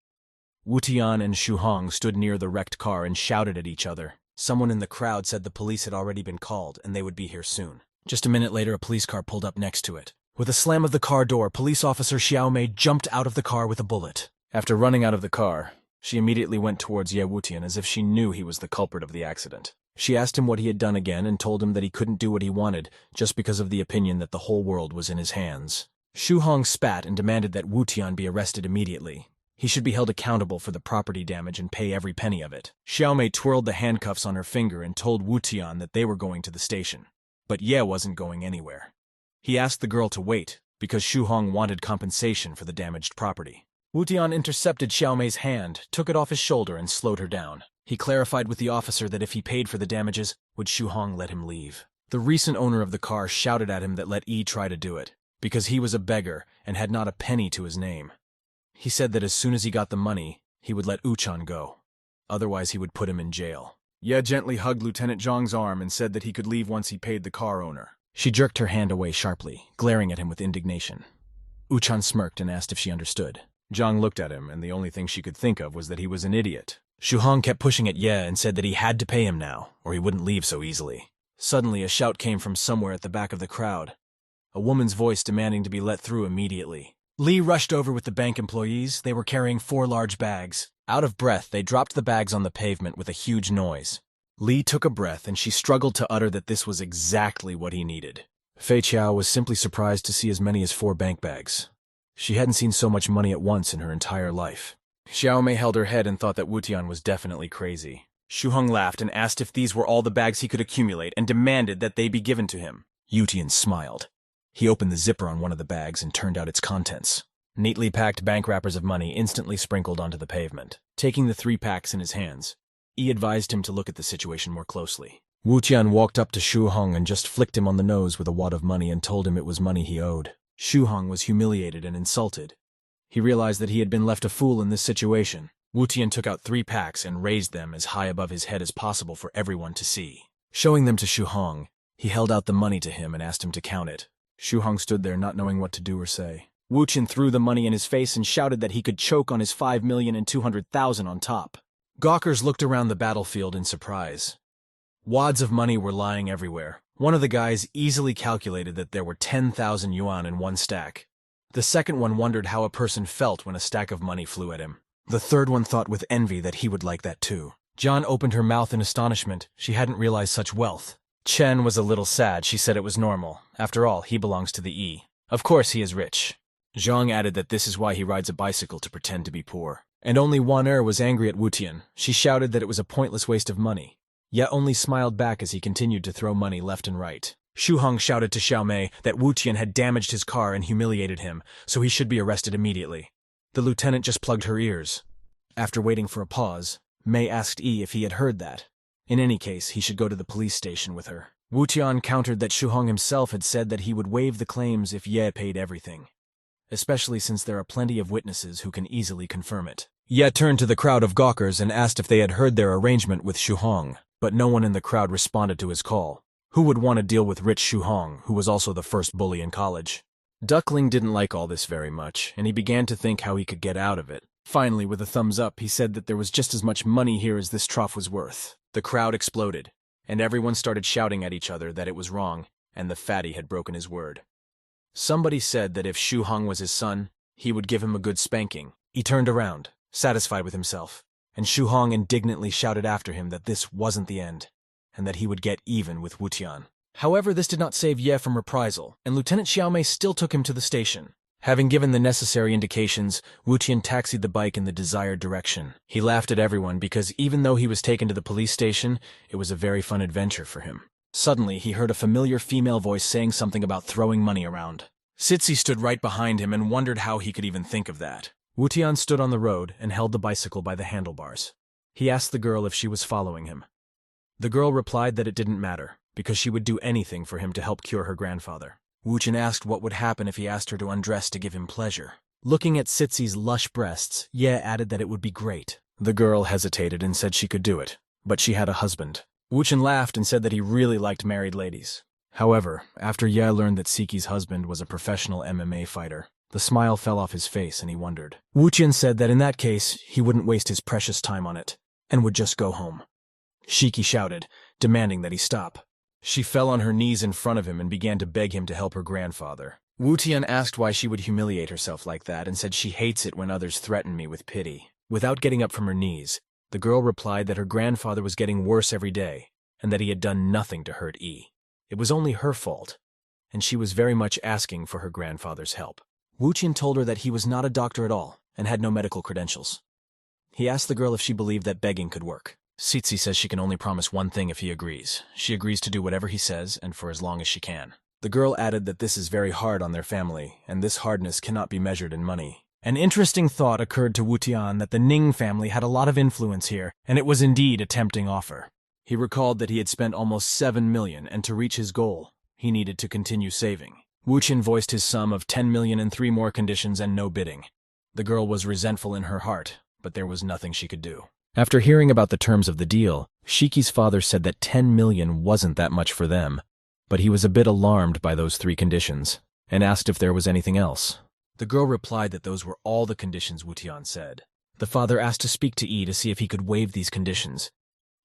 Wutian and Shuhong stood near the wrecked car and shouted at each other. Someone in the crowd said the police had already been called and they would be here soon. Just a minute later, a police car pulled up next to it. With a slam of the car door, police officer Xiaomei jumped out of the car with a bullet. After running out of the car, she immediately went towards Ye Wutian as if she knew he was the culprit of the accident. She asked him what he had done again and told him that he couldn't do what he wanted just because of the opinion that the whole world was in his hands. Shuhong spat and demanded that Wutian be arrested immediately. He should be held accountable for the property damage and pay every penny of it. Xiaomei twirled the handcuffs on her finger and told Wutian that they were going to the station. But Ye wasn't going anywhere. He asked the girl to wait, because Shuhong wanted compensation for the damaged property. Wutian intercepted Xiaomei's hand, took it off his shoulder, and slowed her down. He clarified with the officer that if he paid for the damages, would Shuhong let him leave. The recent owner of the car shouted at him that let Yi try to do it, because he was a beggar and had not a penny to his name. He said that as soon as he got the money, he would let Uchan go. Otherwise, he would put him in jail. Ye gently hugged Lieutenant Zhang's arm and said that he could leave once he paid the car owner. She jerked her hand away sharply, glaring at him with indignation. Uchan smirked and asked if she understood. Zhang looked at him, and the only thing she could think of was that he was an idiot. Shuhong kept pushing at Ye and said that he had to pay him now, or he wouldn't leave so easily. Suddenly, a shout came from somewhere at the back of the crowd. A woman's voice demanding to be let through immediately. Li rushed over with the bank employees. They were carrying 4 large bags. Out of breath, they dropped the bags on the pavement with a huge noise. Li took a breath, and she struggled to utter that this was exactly what he needed. Fei Qiao was simply surprised to see as many as 4 bank bags. She hadn't seen so much money at once in her entire life. Xiaomei held her head and thought that Wutian was definitely crazy. Shuhong laughed and asked if these were all the bags he could accumulate and demanded that they be given to him. Wutian smiled. He opened the zipper on one of the bags and turned out its contents. Neatly packed bank wrappers of money instantly sprinkled onto the pavement. Taking the 3 packs in his hands, Yi advised him to look at the situation more closely. Wutian walked up to Shuhong and just flicked him on the nose with a wad of money and told him it was money he owed. Shuhong was humiliated and insulted. He realized that he had been left a fool in this situation. Wutian took out 3 packs and raised them as high above his head as possible for everyone to see. Showing them to Shuhong, he held out the money to him and asked him to count it. Shuhong stood there not knowing what to do or say. Wuchen threw the money in his face and shouted that he could choke on his 5,200,000 on top. Gawkers looked around the battlefield in surprise. Wads of money were lying everywhere. One of the guys easily calculated that there were 10,000 yuan in one stack. The second one wondered how a person felt when a stack of money flew at him. The third one thought with envy that he would like that too. John opened her mouth in astonishment. She hadn't realized such wealth. Chen was a little sad. She said it was normal. After all, he belongs to the E. Of course he is rich. Zhang added that this is why he rides a bicycle to pretend to be poor. And only Wan was angry at Wu Tian. She shouted that it was a pointless waste of money, yet only smiled back as he continued to throw money left and right. Shu Hong shouted to Xiao Mei that Wu Tian had damaged his car and humiliated him, so he should be arrested immediately. The lieutenant just plugged her ears. After waiting for a pause, Mei asked Yi if he had heard that. In any case, he should go to the police station with her. Wu Tian countered that Shu Hong himself had said that he would waive the claims if Ye paid everything, especially since there are plenty of witnesses who can easily confirm it. Ye turned to the crowd of gawkers and asked if they had heard their arrangement with Shu Hong, but no one in the crowd responded to his call. Who would want to deal with rich Shu Hong, who was also the first bully in college? Duckling didn't like all this very much, and he began to think how he could get out of it. Finally, with a thumbs up, he said that there was just as much money here as this trough was worth. The crowd exploded, and everyone started shouting at each other that it was wrong, and the fatty had broken his word. Somebody said that if Shu Hong was his son, he would give him a good spanking. He turned around, satisfied with himself, and Shu Hong indignantly shouted after him that this wasn't the end, and that he would get even with Wu Tian. However, this did not save Ye from reprisal, and Lieutenant Xiaomei still took him to the station. Having given the necessary indications, Wu Tian taxied the bike in the desired direction. He laughed at everyone because even though he was taken to the police station, it was a very fun adventure for him. Suddenly, he heard a familiar female voice saying something about throwing money around. Sitsi stood right behind him and wondered how he could even think of that. Wu Tian stood on the road and held the bicycle by the handlebars. He asked the girl if she was following him. The girl replied that it didn't matter, because she would do anything for him to help cure her grandfather. Wu Tian asked what would happen if he asked her to undress to give him pleasure. Looking at Sitsi's lush breasts, Ye added that it would be great. The girl hesitated and said she could do it, but she had a husband. Wu Tian laughed and said that he really liked married ladies. However, after Ye learned that Siki's husband was a professional MMA fighter, the smile fell off his face and he wondered. Wu Tian said that in that case, he wouldn't waste his precious time on it, and would just go home. Shiki shouted, demanding that he stop. She fell on her knees in front of him and began to beg him to help her grandfather. Wu Tian asked why she would humiliate herself like that and said she hates it when others threaten me with pity. Without getting up from her knees, the girl replied that her grandfather was getting worse every day and that he had done nothing to hurt Yi. It was only her fault, and she was very much asking for her grandfather's help. Wu Tian told her that he was not a doctor at all and had no medical credentials. He asked the girl if she believed that begging could work. Sitsi says she can only promise one thing if he agrees. She agrees to do whatever he says and for as long as she can. The girl added that this is very hard on their family, and this hardness cannot be measured in money. An interesting thought occurred to Wu Tian that the Ning family had a lot of influence here, and it was indeed a tempting offer. He recalled that he had spent almost 7 million, and to reach his goal, he needed to continue saving. Wu Tian voiced his sum of 10 million and 3 more conditions and no bidding. The girl was resentful in her heart, but there was nothing she could do. After hearing about the terms of the deal, Shiki's father said that 10 million wasn't that much for them, but he was a bit alarmed by those 3 conditions, and asked if there was anything else. The girl replied that those were all the conditions Wu Tian said. The father asked to speak to Yi to see if he could waive these conditions.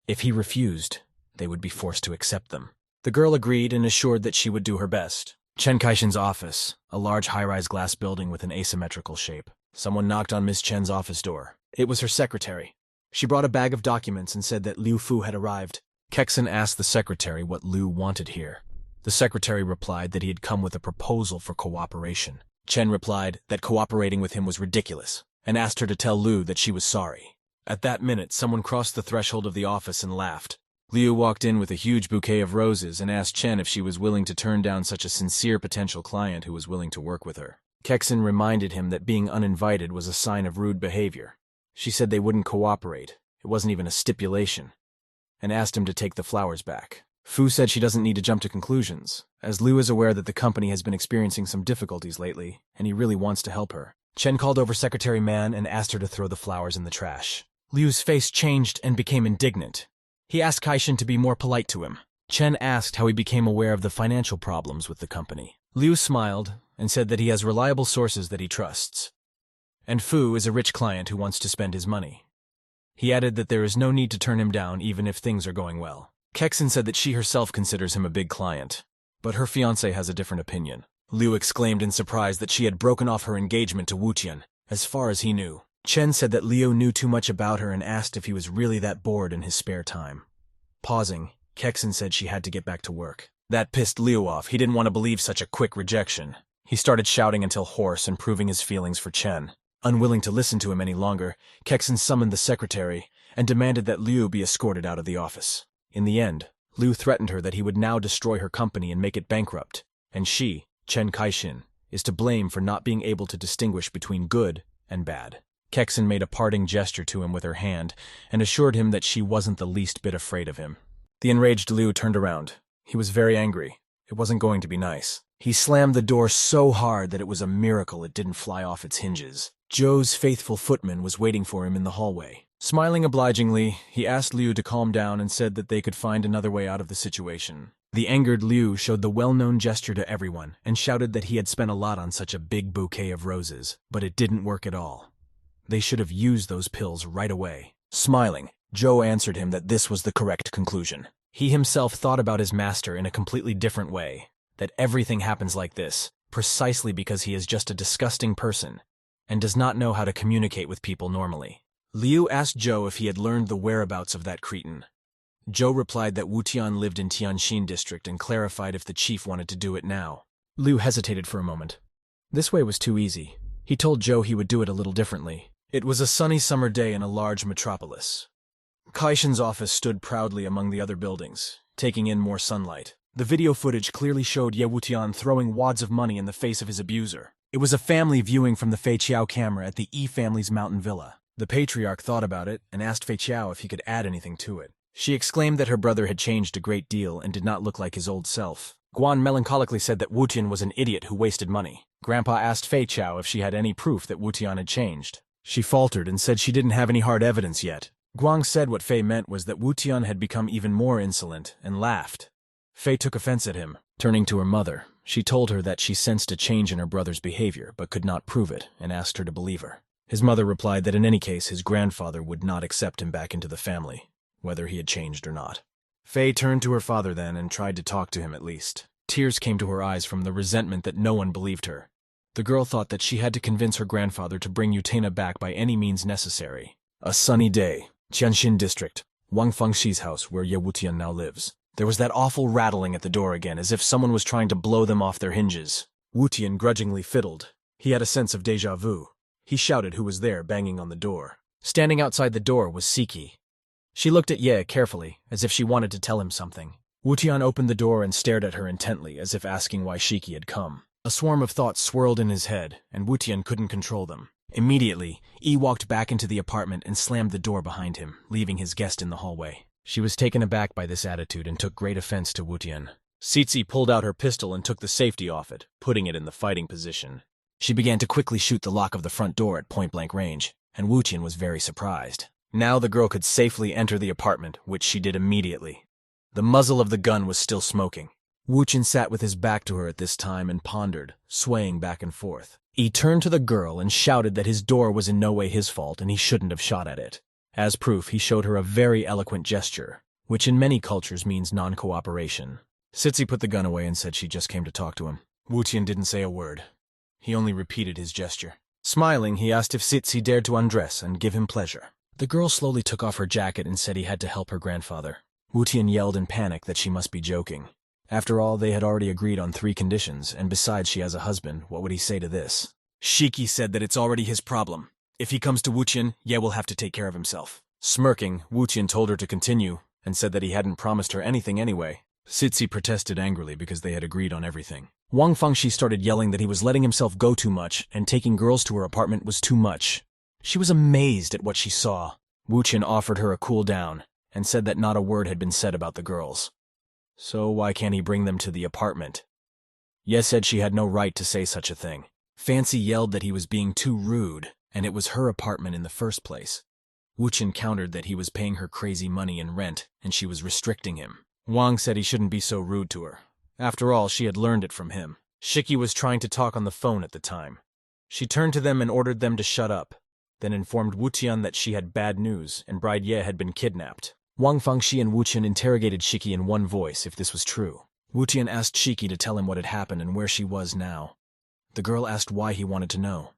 If he refused, they would be forced to accept them. The girl agreed and assured that she would do her best. Chen Kaishin's office, a large high-rise glass building with an asymmetrical shape. Someone knocked on Miss Chen's office door. It was her secretary. She brought a bag of documents and said that Liu Fu had arrived. Kexen asked the secretary what Liu wanted here. The secretary replied that he had come with a proposal for cooperation. Chen replied that cooperating with him was ridiculous, and asked her to tell Liu that she was sorry. At that minute, someone crossed the threshold of the office and laughed. Liu walked in with a huge bouquet of roses and asked Chen if she was willing to turn down such a sincere potential client who was willing to work with her. Kexen reminded him that being uninvited was a sign of rude behavior. She said they wouldn't cooperate, it wasn't even a stipulation, and asked him to take the flowers back. Fu said she doesn't need to jump to conclusions, as Liu is aware that the company has been experiencing some difficulties lately, and he really wants to help her. Chen called over Secretary Man and asked her to throw the flowers in the trash. Liu's face changed and became indignant. He asked Kaishin to be more polite to him. Chen asked how he became aware of the financial problems with the company. Liu smiled and said that he has reliable sources that he trusts. And Fu is a rich client who wants to spend his money. He added that there is no need to turn him down even if things are going well. Kexin said that she herself considers him a big client, but her fiancé has a different opinion. Liu exclaimed in surprise that she had broken off her engagement to Wu-tian, as far as he knew. Chen said that Liu knew too much about her and asked if he was really that bored in his spare time. Pausing, Kexin said she had to get back to work. That pissed Liu off. He didn't want to believe such a quick rejection. He started shouting until hoarse and proving his feelings for Chen. Unwilling to listen to him any longer, Kexin summoned the secretary and demanded that Liu be escorted out of the office. In the end, Liu threatened her that he would now destroy her company and make it bankrupt, and she, Chen Kaixin, is to blame for not being able to distinguish between good and bad. Kexin made a parting gesture to him with her hand and assured him that she wasn't the least bit afraid of him. The enraged Liu turned around. He was very angry. It wasn't going to be nice. He slammed the door so hard that it was a miracle it didn't fly off its hinges. Zhou's faithful footman was waiting for him in the hallway. Smiling obligingly, he asked Liu to calm down and said that they could find another way out of the situation. The angered Liu showed the well-known gesture to everyone and shouted that he had spent a lot on such a big bouquet of roses, but it didn't work at all. They should have used those pills right away. Smiling, Zhou answered him that this was the correct conclusion. He himself thought about his master in a completely different way, that everything happens like this, precisely because he is just a disgusting person and does not know how to communicate with people normally. Liu asked Zhou if he had learned the whereabouts of that cretin. Zhou replied that Wu-tian lived in Tianxin district and clarified if the chief wanted to do it now. Liu hesitated for a moment. This way was too easy. He told Zhou he would do it a little differently. It was a sunny summer day in a large metropolis. Kaixin's office stood proudly among the other buildings, taking in more sunlight. The video footage clearly showed Ye Wu-tian throwing wads of money in the face of his abuser. It was a family viewing from the Fei Qiao camera at the Yi family's mountain villa. The patriarch thought about it and asked Fei Qiao if he could add anything to it. She exclaimed that her brother had changed a great deal and did not look like his old self. Guan melancholically said that Wu-tian was an idiot who wasted money. Grandpa asked Fei Qiao if she had any proof that Wu-tian had changed. She faltered and said she didn't have any hard evidence yet. Guang said what Fei meant was that Wu-tian had become even more insolent and laughed. Fei took offense at him. Turning to her mother, she told her that she sensed a change in her brother's behavior but could not prove it and asked her to believe her. His mother replied that in any case his grandfather would not accept him back into the family, whether he had changed or not. Fei turned to her father then and tried to talk to him at least. Tears came to her eyes from the resentment that no one believed her. The girl thought that she had to convince her grandfather to bring Utena back by any means necessary. A sunny day. Tianxin district. Wang Fengxi's house where Ye Wu-tian now lives. There was that awful rattling at the door again, as if someone was trying to blow them off their hinges. Wu-tian grudgingly fiddled. He had a sense of déjà vu. He shouted who was there, banging on the door. Standing outside the door was Siki. She looked at Ye carefully, as if she wanted to tell him something. Wu-tian opened the door and stared at her intently, as if asking why Shiki had come. A swarm of thoughts swirled in his head, and Wu-tian couldn't control them. Immediately, Yi walked back into the apartment and slammed the door behind him, leaving his guest in the hallway. She was taken aback by this attitude and took great offense to Wu-tian. Sitsi pulled out her pistol and took the safety off it, putting it in the fighting position. She began to quickly shoot the lock of the front door at point-blank range, and Wu-tian was very surprised. Now the girl could safely enter the apartment, which she did immediately. The muzzle of the gun was still smoking. Wu-tian sat with his back to her at this time and pondered, swaying back and forth. He turned to the girl and shouted that his door was in no way his fault and he shouldn't have shot at it. As proof, he showed her a very eloquent gesture, which in many cultures means non-cooperation. Sitsi put the gun away and said she just came to talk to him. Wu-tian didn't say a word. He only repeated his gesture. Smiling, he asked if Sitsi dared to undress and give him pleasure. The girl slowly took off her jacket and said he had to help her grandfather. Wu-tian yelled in panic that she must be joking. After all, they had already agreed on 3 conditions, and besides she has a husband, what would he say to this? Shiki said that it's already his problem. If he comes to Wu-tian, Ye will have to take care of himself. Smirking, Wu-tian told her to continue, and said that he hadn't promised her anything anyway. Sitsi protested angrily because they had agreed on everything. Wang Fengxi started yelling that he was letting himself go too much, and taking girls to her apartment was too much. She was amazed at what she saw. Wu-tian offered her a cool down, and said that not a word had been said about the girls. So why can't he bring them to the apartment? Ye said she had no right to say such a thing. Fancy yelled that he was being too rude, and it was her apartment in the first place. Wu-tian countered that he was paying her crazy money in rent, and she was restricting him. Wang said he shouldn't be so rude to her. After all, she had learned it from him. Shiki was trying to talk on the phone at the time. She turned to them and ordered them to shut up. then informed Wu Tian that she had bad news and bride Ye had been kidnapped. Wang Fangxi and Wu Tian interrogated Shiki in one voice if this was true. Wu Tian asked Shiki to tell him what had happened and where she was now. The girl asked why he wanted to know.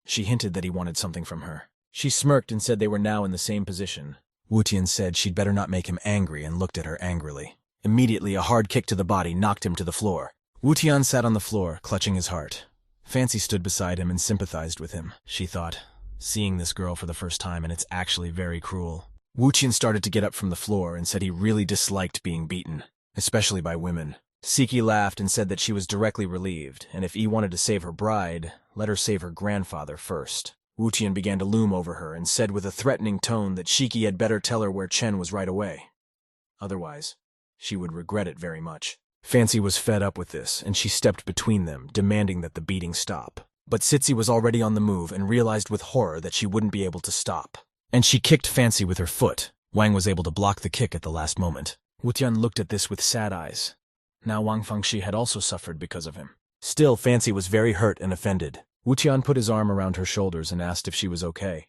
She hinted that he wanted something from her. She smirked and said they were now in the same position. Wu Tian said she'd better not make him angry and looked at her angrily. Immediately, a hard kick to the body knocked him to the floor. Wu Tian sat on the floor, clutching his heart. Fancy stood beside him and sympathized with him, she thought, seeing this girl for the first time, and it's actually very cruel. Wu Tian started to get up from the floor and said he really disliked being beaten, especially by women. Siki laughed and said that she was directly relieved, and if Yi wanted to save her bride, let her save her grandfather first. Wu Tian began to loom over her and said with a threatening tone that Shiki had better tell her where Chen was right away. Otherwise, she would regret it very much. Fancy was fed up with this, and she stepped between them, demanding that the beating stop. But Sitsi was already on the move and realized with horror that she wouldn't be able to stop. And she kicked Fancy with her foot. Wang was able to block the kick at the last moment. Wu Tian looked at this with sad eyes. Now Wang Fangxi had also suffered because of him. Still, Fancy was very hurt and offended. Wu Tian put his arm around her shoulders and asked if she was okay.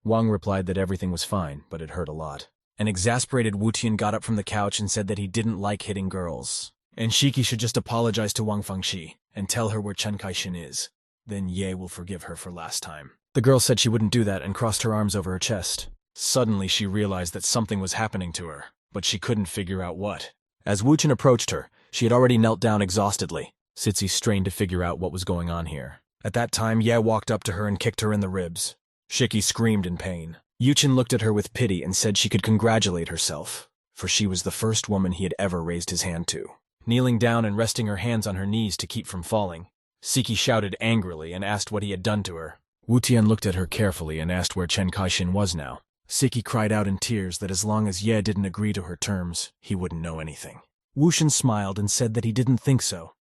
Wang replied that everything was fine, but it hurt a lot. An exasperated Wu Tian got up from the couch and said that he didn't like hitting girls, and Shiki should just apologize to Wang Fangxi and tell her where Chen Kaixin is. Then Ye will forgive her for last time. The girl said she wouldn't do that and crossed her arms over her chest. Suddenly she realized that something was happening to her, but she couldn't figure out what. As Wu Tian approached her, she had already knelt down exhaustedly. Sitsi strained to figure out what was going on here. At that time, Ye walked up to her and kicked her in the ribs. Shiki screamed in pain. Yu Chen looked at her with pity and said she could congratulate herself, for she was the first woman he had ever raised his hand to. Kneeling down and resting her hands on her knees to keep from falling, Siki shouted angrily and asked what he had done to her. Wu Tian looked at her carefully and asked where Chen Kaixin was now. Siki cried out in tears that as long as Ye didn't agree to her terms, he wouldn't know anything. Wu Shen smiled and said that he didn't think so.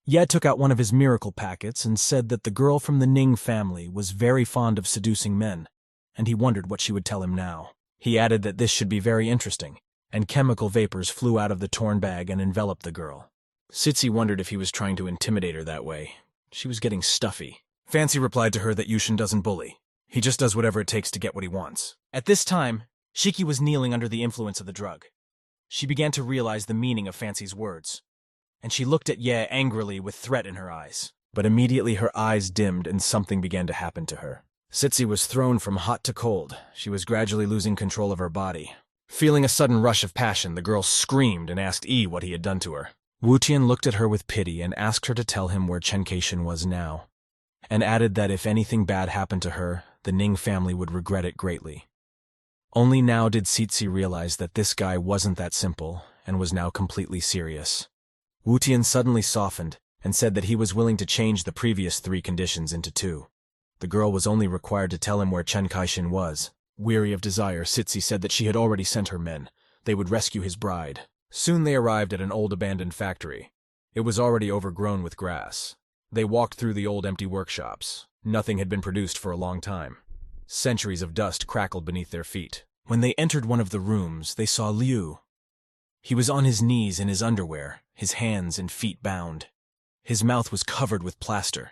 Ye took out one of his miracle packets and said that the girl from the Ning family was very fond of seducing men, and he wondered what she would tell him now. He added that this should be very interesting, and chemical vapors flew out of the torn bag and enveloped the girl. Sitsi wondered if he was trying to intimidate her that way. She was getting stuffy. Fancy replied to her that Yushin doesn't bully. He just does whatever it takes to get what he wants. At this time, Shiki was kneeling under the influence of the drug. She began to realize the meaning of Fancy's words, and she looked at Ye angrily with threat in her eyes. But immediately her eyes dimmed and something began to happen to her. Sitsi was thrown from hot to cold. She was gradually losing control of her body. Feeling a sudden rush of passion, the girl screamed and asked Yi what he had done to her. Wu Tian looked at her with pity and asked her to tell him where Chen Kaixin was now, and added that if anything bad happened to her, the Ning family would regret it greatly. Only now did Sitsi realize that this guy wasn't that simple and was now completely serious. Wu Tian suddenly softened and said that he was willing to change the previous 3 conditions into 2. The girl was only required to tell him where Chen Kaixin was. Weary of desire, Sitsi said that she had already sent her men. They would rescue his bride. Soon they arrived at an old abandoned factory. It was already overgrown with grass. They walked through the old empty workshops. Nothing had been produced for a long time. Centuries of dust crackled beneath their feet. When they entered one of the rooms, they saw Liu. He was on his knees in his underwear, his hands and feet bound. His mouth was covered with plaster.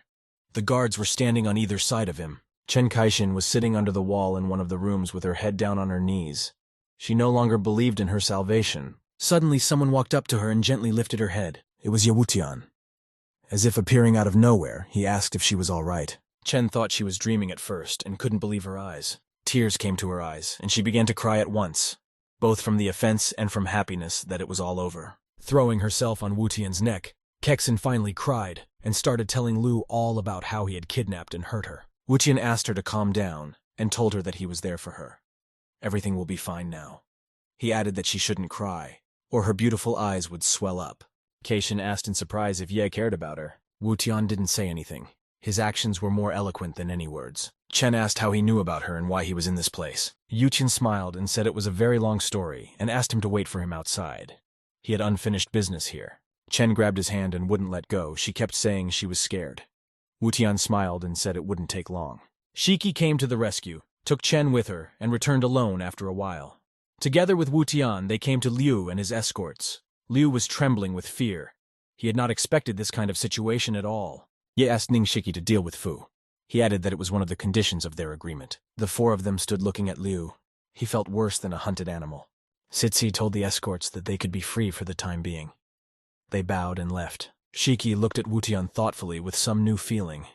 The guards were standing on either side of him. Chen Kaixin was sitting under the wall in one of the rooms with her head down on her knees. She no longer believed in her salvation. Suddenly someone walked up to her and gently lifted her head. It was Ye Wu Tian. As if appearing out of nowhere, he asked if she was all right. Chen thought she was dreaming at first and couldn't believe her eyes. Tears came to her eyes, and she began to cry at once, both from the offense and from happiness that it was all over. Throwing herself on Wu Tian's neck, Kexin finally cried and started telling Liu all about how he had kidnapped and hurt her. Wu Tian asked her to calm down and told her that he was there for her. Everything will be fine now. He added that she shouldn't cry, or her beautiful eyes would swell up. Kaixin asked in surprise if Ye cared about her. Wu Tian didn't say anything. His actions were more eloquent than any words. Chen asked how he knew about her and why he was in this place. Yu Chen smiled and said it was a very long story and asked him to wait for him outside. He had unfinished business here. Chen grabbed his hand and wouldn't let go. She kept saying she was scared. Wu Tian smiled and said it wouldn't take long. Shiki came to the rescue, took Chen with her, and returned alone after a while. Together with Wu Tian, they came to Liu and his escorts. Liu was trembling with fear. He had not expected this kind of situation at all. Ye asked Ning Shiki to deal with Fu. He added that it was one of the conditions of their agreement. The four of them stood looking at Liu. He felt worse than a hunted animal. Sitsi told the escorts that they could be free for the time being. They bowed and left. Shiki looked at Wutian thoughtfully with some new feeling.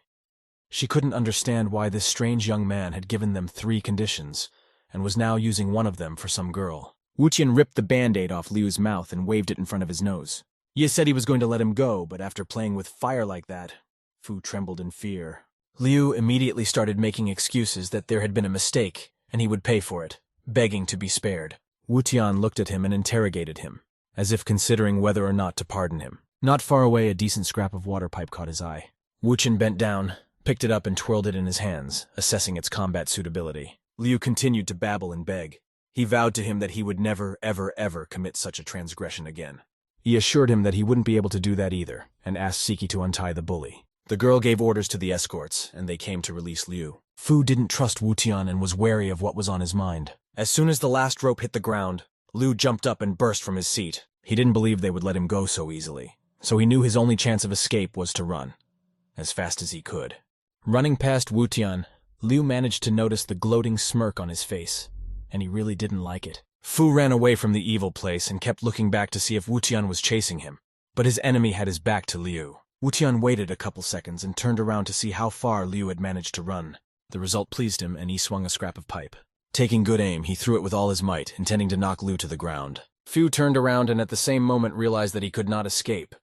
She couldn't understand why this strange young man had given them 3 conditions, and was now using one of them for some girl. Wutian ripped the band-aid off Liu's mouth and waved it in front of his nose. Ye said he was going to let him go, but after playing with fire like that, Fu trembled in fear. Liu immediately started making excuses that there had been a mistake, and he would pay for it, begging to be spared. Wutian looked at him and interrogated him, as if considering whether or not to pardon him. Not far away, a decent scrap of water pipe caught his eye. Wutian bent down, picked it up and twirled it in his hands, assessing its combat suitability. Liu continued to babble and beg. He vowed to him that he would never, ever, ever commit such a transgression again. He assured him that he wouldn't be able to do that either, and asked Siki to untie the bully. The girl gave orders to the escorts, and they came to release Liu. Fu didn't trust Wutian and was wary of what was on his mind. As soon as the last rope hit the ground, Liu jumped up and burst from his seat. He didn't believe they would let him go so easily, so he knew his only chance of escape was to run, as fast as he could. Running past Wutian, Liu managed to notice the gloating smirk on his face, and he really didn't like it. Fu ran away from the evil place and kept looking back to see if Wutian was chasing him, but his enemy had his back to Liu. Wutian waited a couple seconds and turned around to see how far Liu had managed to run. The result pleased him, and he swung a scrap of pipe. Taking good aim, he threw it with all his might, intending to knock Liu to the ground. Fu turned around and at the same moment realized that he could not escape.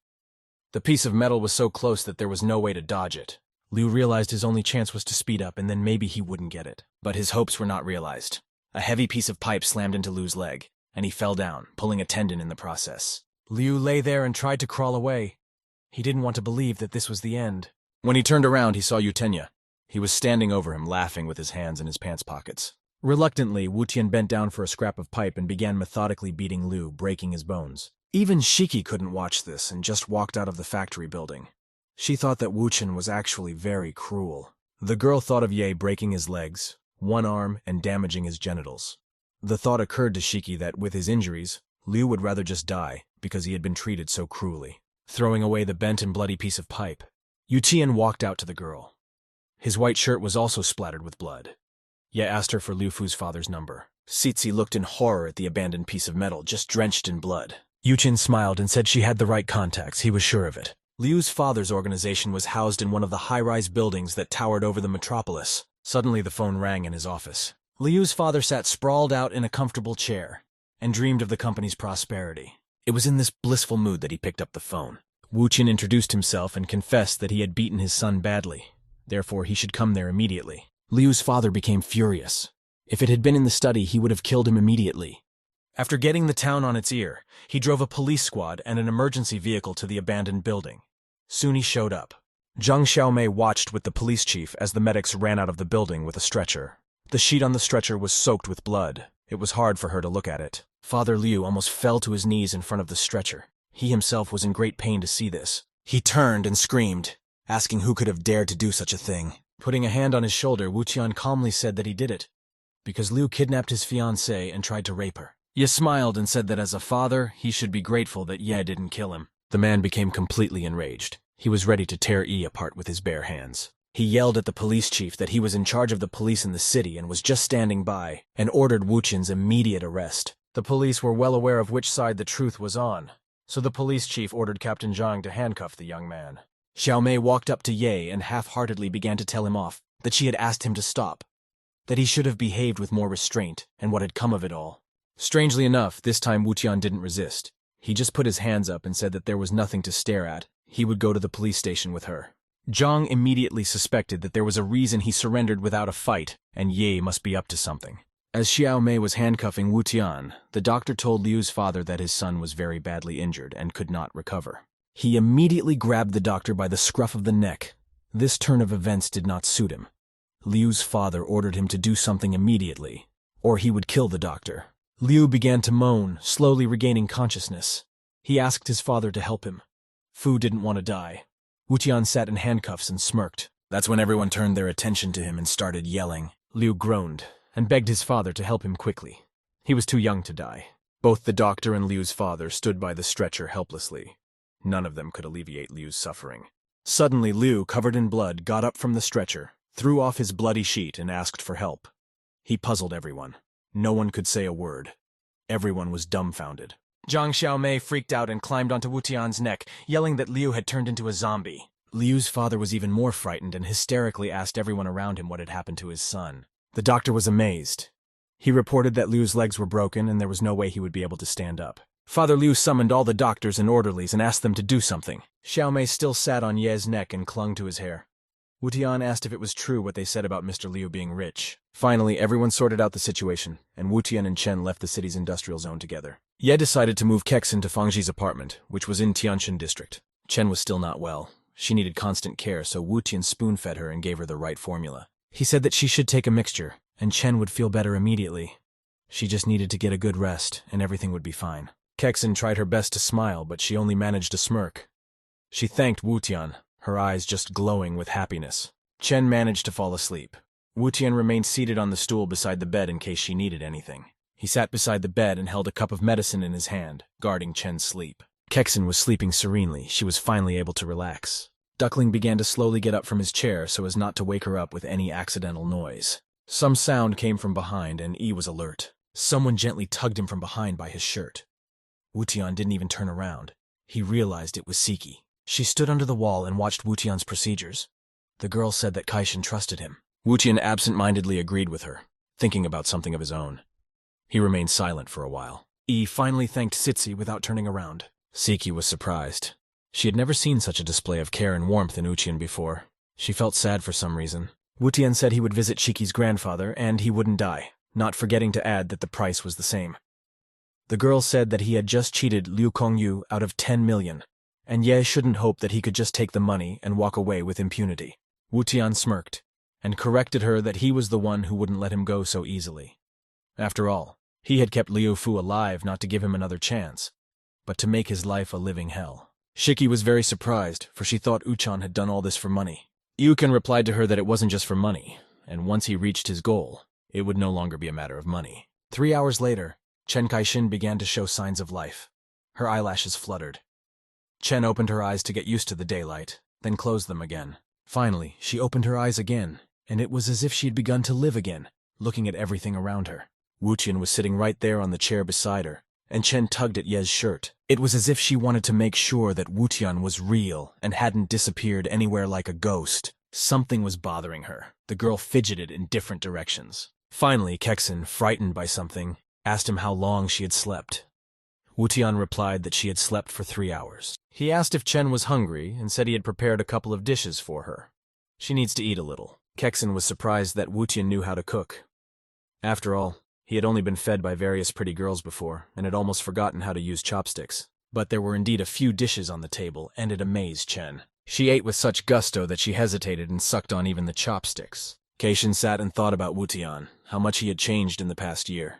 The piece of metal was so close that there was no way to dodge it. Liu realized his only chance was to speed up, and then maybe he wouldn't get it. But his hopes were not realized. A heavy piece of pipe slammed into Liu's leg, and he fell down, pulling a tendon in the process. Liu lay there and tried to crawl away. He didn't want to believe that this was the end. When he turned around, he saw Yutenya. He was standing over him, laughing with his hands in his pants pockets. Reluctantly, Wutian bent down for a scrap of pipe and began methodically beating Liu, breaking his bones. Even Shiki couldn't watch this and just walked out of the factory building. She thought that Wutian was actually very cruel. The girl thought of Ye breaking his legs, one arm, and damaging his genitals. The thought occurred to Shiki that, with his injuries, Liu would rather just die because he had been treated so cruelly. Throwing away the bent and bloody piece of pipe, Yutian walked out to the girl. His white shirt was also splattered with blood. Ye asked her for Liu Fu's father's number. Sitsi looked in horror at the abandoned piece of metal, just drenched in blood. Yutian smiled and said she had the right contacts, he was sure of it. Liu's father's organization was housed in one of the high-rise buildings that towered over the metropolis. Suddenly the phone rang in his office. Liu's father sat sprawled out in a comfortable chair and dreamed of the company's prosperity. It was in this blissful mood that he picked up the phone. Wutian introduced himself and confessed that he had beaten his son badly. Therefore, he should come there immediately. Liu's father became furious. If it had been in the study, he would have killed him immediately. After getting the town on its ear, he drove a police squad and an emergency vehicle to the abandoned building. Soon he showed up. Zhang Xiaomei watched with the police chief as the medics ran out of the building with a stretcher. The sheet on the stretcher was soaked with blood. It was hard for her to look at it. Father Liu almost fell to his knees in front of the stretcher. He himself was in great pain to see this. He turned and screamed, asking who could have dared to do such a thing. Putting a hand on his shoulder, Wutian calmly said that he did it, because Liu kidnapped his fiancée and tried to rape her. Ye smiled and said that as a father, he should be grateful that Ye didn't kill him. The man became completely enraged. He was ready to tear Yi apart with his bare hands. He yelled at the police chief that he was in charge of the police in the city and was just standing by, and ordered Wutian's immediate arrest. The police were well aware of which side the truth was on, so the police chief ordered Captain Zhang to handcuff the young man. Xiaomei walked up to Ye and half-heartedly began to tell him off, that she had asked him to stop, that he should have behaved with more restraint, and what had come of it all. Strangely enough, this time Wutian didn't resist. He just put his hands up and said that there was nothing to stare at. He would go to the police station with her. Zhang immediately suspected that there was a reason he surrendered without a fight, and Ye must be up to something. As Xiaomei was handcuffing Wutian, the doctor told Liu's father that his son was very badly injured and could not recover. He immediately grabbed the doctor by the scruff of the neck. This turn of events did not suit him. Liu's father ordered him to do something immediately, or he would kill the doctor. Liu began to moan, slowly regaining consciousness. He asked his father to help him. Fu didn't want to die. Wutian sat in handcuffs and smirked. That's when everyone turned their attention to him and started yelling. Liu groaned and begged his father to help him quickly. He was too young to die. Both the doctor and Liu's father stood by the stretcher helplessly. None of them could alleviate Liu's suffering. Suddenly, Liu, covered in blood, got up from the stretcher, threw off his bloody sheet and asked for help. He puzzled everyone. No one could say a word. Everyone was dumbfounded. Zhang Xiaomei freaked out and climbed onto Wu Tian's neck, yelling that Liu had turned into a zombie. Liu's father was even more frightened and hysterically asked everyone around him what had happened to his son. The doctor was amazed. He reported that Liu's legs were broken and there was no way he would be able to stand up. Father Liu summoned all the doctors and orderlies and asked them to do something. Xiaomei still sat on Ye's neck and clung to his hair. Wu Tian asked if it was true what they said about Mr. Liu being rich. Finally, everyone sorted out the situation, and Wu Tian and Chen left the city's industrial zone together. Ye decided to move Kexin to Fangji's apartment, which was in Tianshan district. Chen was still not well. She needed constant care, so Wu Tian spoon-fed her and gave her the right formula. He said that she should take a mixture, and Chen would feel better immediately. She just needed to get a good rest, and everything would be fine. Kexin tried her best to smile, but she only managed to smirk. She thanked Wu Tian, her eyes just glowing with happiness. Chen managed to fall asleep. Wu Tian remained seated on the stool beside the bed in case she needed anything. He sat beside the bed and held a cup of medicine in his hand, guarding Chen's sleep. Kexin was sleeping serenely. She was finally able to relax. Duckling began to slowly get up from his chair so as not to wake her up with any accidental noise. Some sound came from behind, and Yi was alert. Someone gently tugged him from behind by his shirt. Wu Tian didn't even turn around. He realized it was Siki. She stood under the wall and watched Wu Tian's procedures. The girl said that Kaishin trusted him. Wu Tian absent-mindedly agreed with her, thinking about something of his own. He remained silent for a while. Yi finally thanked Sitsi without turning around. Siki was surprised. She had never seen such a display of care and warmth in Uchian before. She felt sad for some reason. Wu Tian said he would visit Shiki's grandfather and he wouldn't die, not forgetting to add that the price was the same. The girl said that he had just cheated Liu Kongyu out of 10 million, and Ye shouldn't hope that he could just take the money and walk away with impunity. Wu Tian smirked, and corrected her that he was the one who wouldn't let him go so easily. After all, he had kept Liu Fu alive not to give him another chance, but to make his life a living hell. Shiki was very surprised, for she thought Uchan had done all this for money. Yuken replied to her that it wasn't just for money, and once he reached his goal, it would no longer be a matter of money. 3 hours later, Chen Kaishin began to show signs of life. Her eyelashes fluttered. Chen opened her eyes to get used to the daylight, then closed them again. Finally, she opened her eyes again, and it was as if she had begun to live again, looking at everything around her. Wuqian was sitting right there on the chair beside her, and Chen tugged at Ye's shirt. It was as if she wanted to make sure that Wuqian was real and hadn't disappeared anywhere like a ghost. Something was bothering her. The girl fidgeted in different directions. Finally, Kexin, frightened by something, asked him how long she had slept. Wuqian replied that she had slept for 3 hours. He asked if Chen was hungry and said he had prepared a couple of dishes for her. She needs to eat a little. Kexin was surprised that Wuqian knew how to cook. After all, he had only been fed by various pretty girls before, and had almost forgotten how to use chopsticks. But there were indeed a few dishes on the table, and it amazed Chen. She ate with such gusto that she hesitated and sucked on even the chopsticks. Keishin sat and thought about Wuqian, how much he had changed in the past year.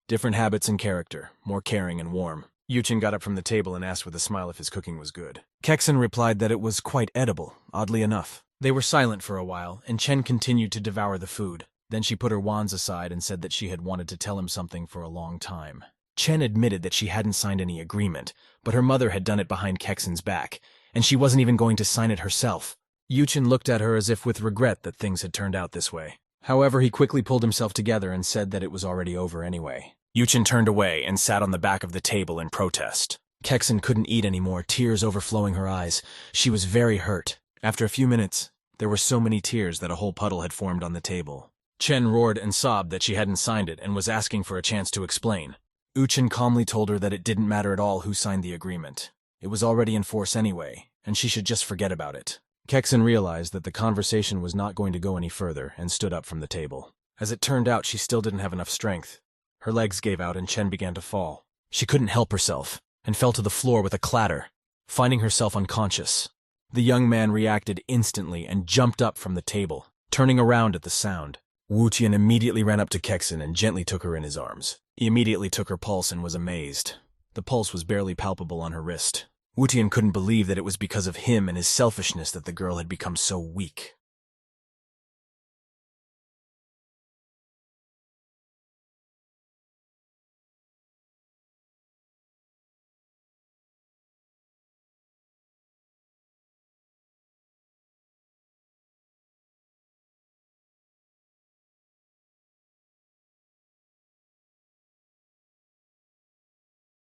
Different habits and character, more caring and warm. Yuchen got up from the table and asked with a smile if his cooking was good. Kexin replied that it was quite edible, oddly enough. They were silent for a while, and Chen continued to devour the food. Then she put her wands aside and said that she had wanted to tell him something for a long time. Chen admitted that she hadn't signed any agreement, but her mother had done it behind Kexin's back, and she wasn't even going to sign it herself. Yuchen looked at her as if with regret that things had turned out this way. However, he quickly pulled himself together and said that it was already over anyway. Yuchen turned away and sat on the back of the table in protest. Kexin couldn't eat anymore, tears overflowing her eyes. She was very hurt. After a few minutes, there were so many tears that a whole puddle had formed on the table. Chen roared and sobbed that she hadn't signed it and was asking for a chance to explain. Yuchen calmly told her that it didn't matter at all who signed the agreement. It was already in force anyway, and she should just forget about it. Kexin realized that the conversation was not going to go any further and stood up from the table. As it turned out, she still didn't have enough strength. Her legs gave out and Chen began to fall. She couldn't help herself and fell to the floor with a clatter, finding herself unconscious. The young man reacted instantly and jumped up from the table, turning around at the sound. Wuqian immediately ran up to Kexin and gently took her in his arms. He immediately took her pulse and was amazed. The pulse was barely palpable on her wrist. Wuqian couldn't believe that it was because of him and his selfishness that the girl had become so weak.